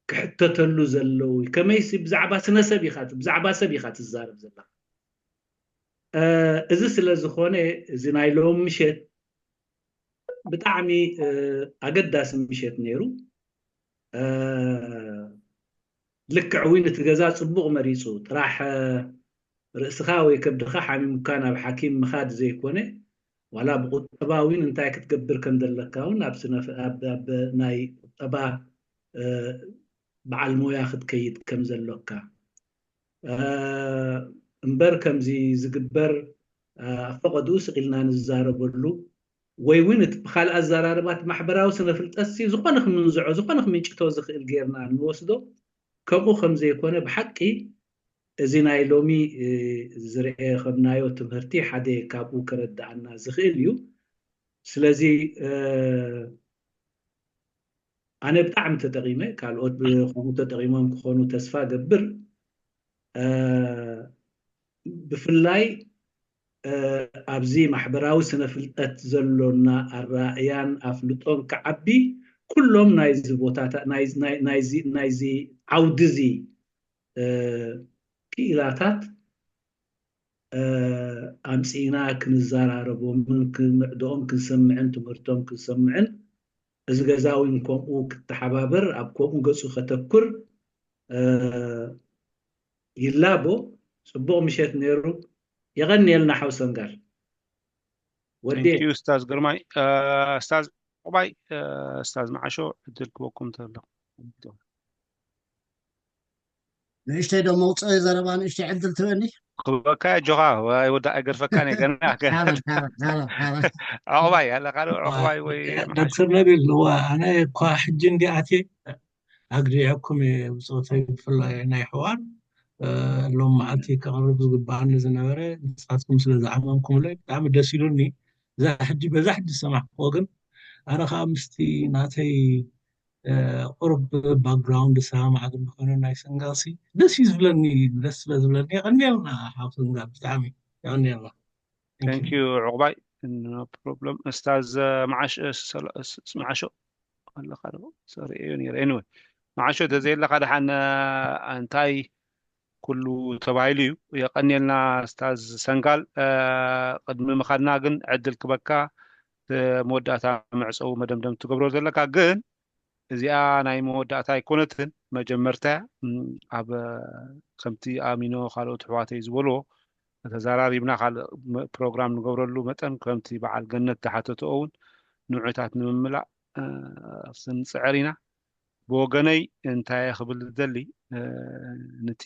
ክሕተተሉ ዘለው ከመይሲ ብዛዕባ ስነሰብ ኢኻ ብዛዕባ ሰብ ኢኻ ትዛረብ ዘላ እዚ ስለ ዝኾነ እዚ ናይ ሎም ምሸት ብጣዕሚ ኣገዳሲ ምሸት ነይሩ ልክዕ እውን እቲ ገዛ ፅቡቕ መሪፁ ጥራሕ ርእስኻ ወይ ከብድኻ ሓሚምካ ናብ ሓኪም ምኻድ ዘይኮነ ዋላ ብቁጠባ እውን እንታይ ክትገብር ከም ዘለካ እውን ኣብ ናይ ቁጠባ በዓል ሞያ ክትከይድ ከም ዘለካ እምበር ከምዚ ዝግበር ኣፈቐድኡ ስቂልና ንዛረበሉ ወይ እውን እቲ ብካልእ ኣዘራርባት ማሕበራዊ ስነ ፍልጠት ዝኾነ ክምንዝዖ ዝኾነ ክምንጭቶ ዝኽእል ጌርና ንወስዶ ከምኡ ከም ዘይኮነ ብሓቂ እዚ ናይ ሎሚ ዝርአ ከምናዮ ትምህርቲ ሓደ ካብኡ ከረዳእና ዝኽእል እዩ ስለዚ ኣነ ብጣዕሚ ተጠቂመ ካልኦት ብከምኡ ተጠቂሞም ክኾኑ ተስፋ ገብር ብፍላይ ኣብዚ ማሕበራዊ ስነ ፍልጠት ዘሎና ኣራእያን ኣፍልጦን ክዓቢ ኩሎም ናይዚ ቦታታት ናይዚ ዓውዲ እዚ ክኢላታት ኣምፂና ክንዘራረቦምን ክንምዕድኦም ክንሰምዕን ትምህርቶም ክንሰምዕን እዚ ገዛዊ ከምኡ ክተሓባበር ኣብ ከምኡ ገፁ ከተኩር ይላቦ ፅቡቕ ምሸት ነይሩ يغني حوسن قال ودي استاذ قرماي استاذ قباي استاذ معشو ادلك بكم تلا ليش تيدو موصي زربان ايش تعدل تبني قبكا جوها ويودا اقر فكاني قناك قباي هلا قالوا قباي وي دكتور نبيل هو انا كو حجن دي اتي اقريكم بصوتي فلا ناي حوار لهم معتي كقرب زبان زنبره نصاتكم سلا زعمامكم لي بتعم دسيلوني ذا حجي بذا حد سمع وقن انا خامستي ناتي قرب باك جراوند سامع عقب كنا ناي سنغاسي دس يزبلني دس بزبلني غني لنا حافظ نقال بتعمي غني لنا ثانك يو عقباي نو بروبلم استاذ معاش معاشو الله خير سوري يونير انوي معاشو تزيد لقد حنا انتاي كله تبايليو يقني لنا استاذ سنغال قدم مخدنا جن عدل كبكا موداتا معصو مدمدم تقبرو زلكا جن እዚኣ ናይ መወዳእታ ኣይኮነትን መጀመርታ ኣብ ከምቲ ኣሚኖ ካልኦት ኣሕዋተይ ዝበልዎ ተዘራሪብና ካልእ ፕሮግራም ንገብረሉ መጠን ከምቲ በዓል ገነት ተሓተቶ እውን ንዑታት ንምምላእ ስንፅዕር ኢና ብወገነይ እንታይ ክብል ዝደሊ ነቲ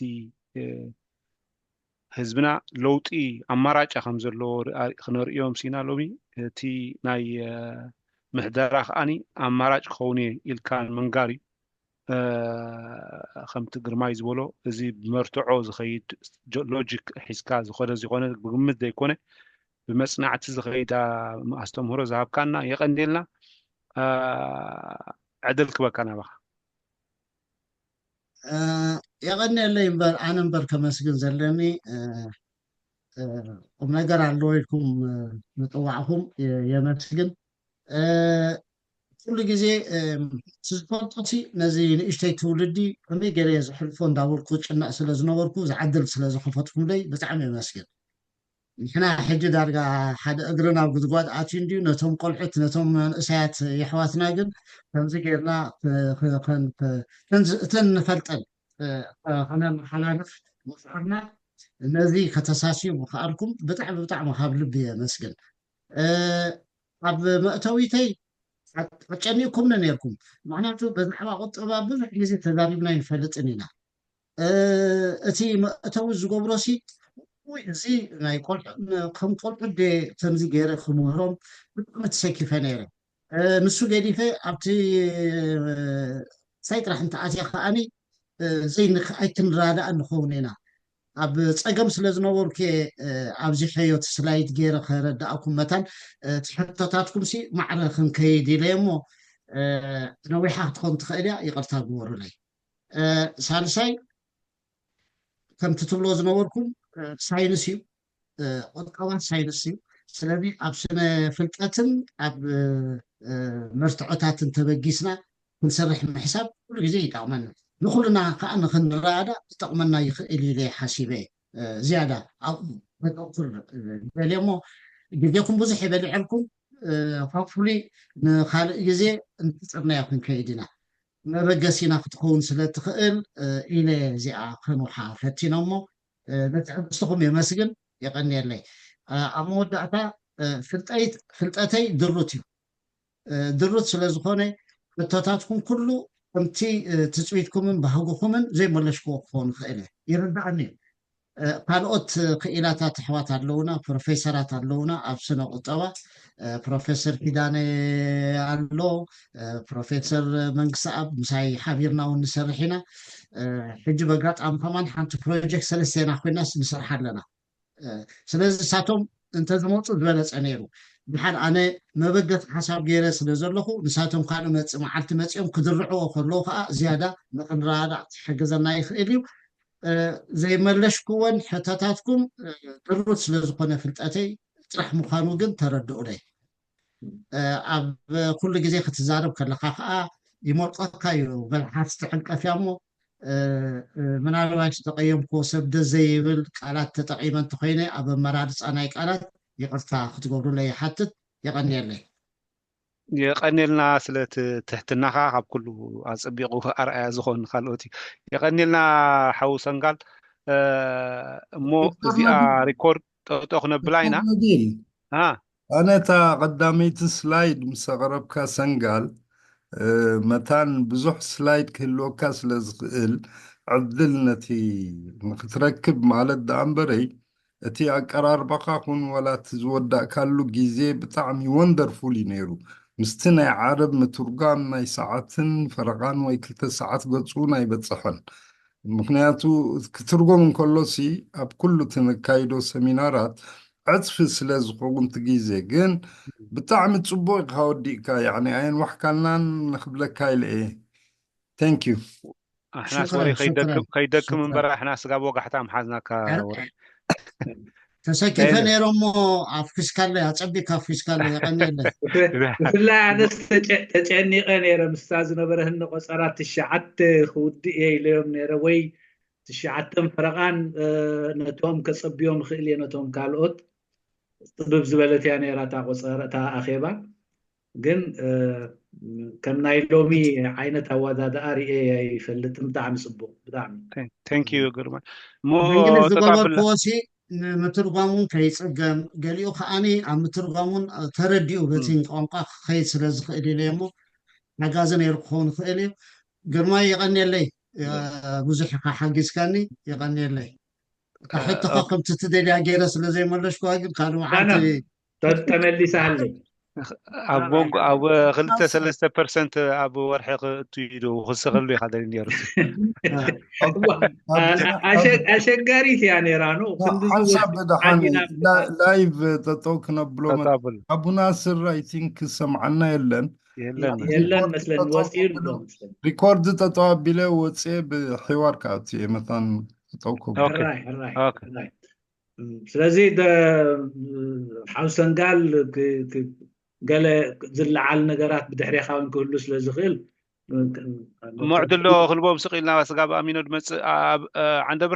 ህዝብና ለውጢ ኣማራጭ ከም ዘለዎ ክነርእዮም ሲና ሎሚ እቲ ናይ محدرة خاني أمراج خوني إلكان منقاري خمت قرمايز بولو زي مرتعو زخيد لوجيك حسكاز خود زي خونه بقمت ديكونه ብመጽናዕቲ ዝኸይዳ ኣስተምህሮ ዝሃብካና የቀኒልና ዕድል ክበካ ናባኻ የቀኒለይ እምበር ኣነ እምበር ከመስግን ዘለኒ ቁም ነገር ኣለዎ ኢልኩም ምጥዋዕኩም የመስግን ኩሉ ግዜ ዝፈልጦቲ ነዚ ንእሽተይ ትውልዲ ከመይ ገለ ዝሕልፎ እንዳበልኩ ጭናቅ ስለ ዝነበርኩ ዝዓድል ስለ ዝኸፈትኩምለይ ብጣዕሚ የመስግን ንሕና ሕጂ ዳርጋ ሓደ እግሪ ናብ ጉድጓድ ኣትዩ እንድዩ ነቶም ቆልዑት ነቶም መንእሰያት የሕዋትና ግን ከምዚ ጌርና እተን ንፈልጠን ከነመሓላልፍ ምኽርና ነዚ ከተሳስዩ ምኽኣልኩም ብጣዕሚ ብጣዕሚ ካብ ልቢ የመስግን ኣብ መእተዊተይ ተጨኒቅኩምኒ ነርኩም ምክንያቱ ብዛዕባ ቁጠባ ብዙሕ ግዜ ተዛሪብና ይንፈልጥን ኢና እቲ መእተዊ ዝገብሮሲ እዚ ናይ ከም ቆልዑ ደ ከምዚ ገይረ ክምህሮም ብጣዕሚ ተሰኪፈ ነይረ ንሱ ገዲፈ ኣብቲ ሳይ ጥራሕ እንተኣትያ ከዓኒ ኣይክንራዳእ ንኸውን ኢና ኣብ ፀገም ስለ ዝነበርኩ ኣብዚ ሕዮት ስላይድ ገይረ ከረዳእኩም መታን ትሕቶታትኩም ሲ ማዕረ ክንከይድ ኢለ እሞ ነዊሓ ክትኮን ትኽእል እያ ይቅርታ ግበሩለይ ሳልሳይ ከምቲ ትብሎ ዝነበርኩም ሳይንስ እዩ ቁጠባ ሳይንስ እዩ ስለዚ ኣብ ስነ ፍልጠትን ኣብ መርትዖታትን ተበጊስና ክንሰርሕ ምሕሳብ ኩሉ ግዜ ይጠቕመና ንኩልና ከዓ ንክንረዳእ ዝጠቕመና ይኽእል ኢለ ሓሲበ ዝያዳ ኣብኡ ተጠቁር በለ እሞ ግዜኩም ብዙሕ የበሊዐልኩም ሆፕፉሊ ንካልእ ግዜ እንትፅርናያ ክንከይድ ኢና መበገሲና ክትኸውን ስለትኽእል ኢለ እዚኣ ከንውሓ ፈቲኖ እሞ ነትዕግስትኩም የመስግን የቀኒየለይ ኣብ መወዳእታ ፍልጠተይ ድሩት እዩ ድሩት ስለዝኾነ ሕቶታትኩም ኩሉ ከምቲ ትፅቢትኩምን ባህጉኹምን ዘይመለሽክዎ ክኸውን ይኽእል ይርዳእኒ ካልኦት ክኢላታት ኣሕዋት ኣለውና ፕሮፌሰራት ኣለውና ኣብ ስነ ቁጠባ ፕሮፌሰር ኪዳነ ኣሎ ፕሮፌሰር መንግስቲ ኣብ ምሳይ ሓቢርና እውን ንሰርሕ ኢና ሕጂ በጋጣሚ ከማን ሓንቲ ፕሮጀክት ሰለስተና ኮይናስ ንሰርሕ ኣለና ስለዚ ንሳቶም እንተዝመፁ ዝበለፀ ነይሩ ብሓደ ኣነ መበገት ሓሳብ ገይረ ስለ ዘለኹ ንሳቶም ካልእ መፅእ መዓልቲ መፂኦም ክድርዕዎ ከለዉ ከዓ ዝያዳ ንክንረዳእ ክሕግዘና ይኽእል እዩ ዘይመለሽክዎን ሕቶታትኩም ድሩት ስለዝኾነ ፍልጠተይ ጥራሕ ምዃኑ ግን ተረድኡለይ ኣብ ኩሉ ግዜ ክትዛረብ ከለካ ከዓ ይመርፀካ እዩ በልሓት ትዕንቀፍ እያ እሞ ምናልባት ተቀየምክዎ ሰብ ደስ ዘይብል ቃላት ተጠቂመ እንተኮይነ ኣብ ኣመራርፃ ናይ ቃላት ይቅርታ ክትገብሩለይ ይሓትት የቀኒየለይ የቀኒልና ስለቲ ትሕትናኻ ካብ ኩሉ ኣፀቢቑ ኣርኣያ ዝኾን ካልኦት እዩ የቀኒልና ሓው ሰንጋል እሞ እዚኣ ሪኮርድ ጠጦ ክነብላ ኢና ኣነ እታ ቀዳመይቲ ስላይድ ምስ ኣቕረብካ ሰንጋል መታን ብዙሕ ስላይድ ክህልወካ ስለ ዝኽእል ዕድል ነቲ ንክትረክብ ማለት ዳ እምበረይ እቲ ኣቀራርባኻ ኩን ወላ እቲ ዝወዳእካሉ ግዜ ብጣዕሚ ወንደርፉል እዩ ነይሩ ምስቲ ናይ ዓረብ ምትርጓም ናይ ሰዓትን ፈረቓን ወይ 2 ሰዓት ገፁን ኣይበፅሐን ምክንያቱ ክትርጎም እንከሎሲ ኣብ ኩሉ ትንካይዶ ሰሚናራት ዕፅፊ ስለ ዝኸውን ti ግዜ ግን ብጣዕሚ ፅቡቅ ኢኻ ወዲእካ ያዕኒ ኣየን ዋሕካልናን ንክብለካ ኢለ ቴንክ ዩ احنا سوري ከይደክም እምበር احنا ስጋ ወጋሕታ ምሓዝናካ ወረ ተሰኪፈ ነይሮሞ ኣብ ፊስካል ኣፀቢካ ፊስካል የቀኒየለ ብፍላይ ኣነስ ተጨኒቀ ነይረ ምስታ ዝነበረህኒ ቆፀራት ትሽዓተ ክውድእ ኢለዮም ነይረ ወይ ትሽዓተ ፈረቓን ነቶም ከፀቢዮም ክእል እየ ነቶም ካልኦት ጥብብ ዝበለት እያ ነይራ እታ ቆፀረታ ኣኼባ ግን ከም ናይ ሎሚ ዓይነት ኣወዳድኣ ርኤ ኣይፈልጥም ብጣዕሚ ፅቡቅ ብጣዕሚ ቴንክ ዩ ግርማ እንግሊዝ ዝገበርክዎሲ ምትርጓሙን ከይፅገም ገሊኡ ከዓኒ ኣብ ምትርጓሙን ተረዲኡ በቲ ቋንቋ ክኸይድ ስለ ዝኽእል ኢለ እሞ ሓጋዚ ነይሩ ክኸውን ይኽእል እዩ ግርማይ የቀኒየለይ ብዙሕ ኢኻ ሓጊዝካኒ የቀኒየለይ ሕቶኻ ከምቲ ትደልያ ገይረ ስለ ዘይመለሽክዋ ግን ካልእ መዓልቲ ተመሊሳለይ أب 2-3% أب ورحق تيجو خسخلو يخدرين يرسل أشجاريت يعني رانو حسب دحاني لايف تطوكنا بلومت تطابل أبو ناصر I think سمعنا يلن يلن مثلا وسيل مثلا ريكورد تطواب بلا وتسي بحوار كاتي مثلا تطوكم راي ስለዚህ ሓውሰንጋል ገለ ዝለዓል ነገራት ብድሕሪኻ እውን ክህሉ ስለ ዝኽእል معدلو خلبوم سقيلنا وسقاب أمينو دمس عند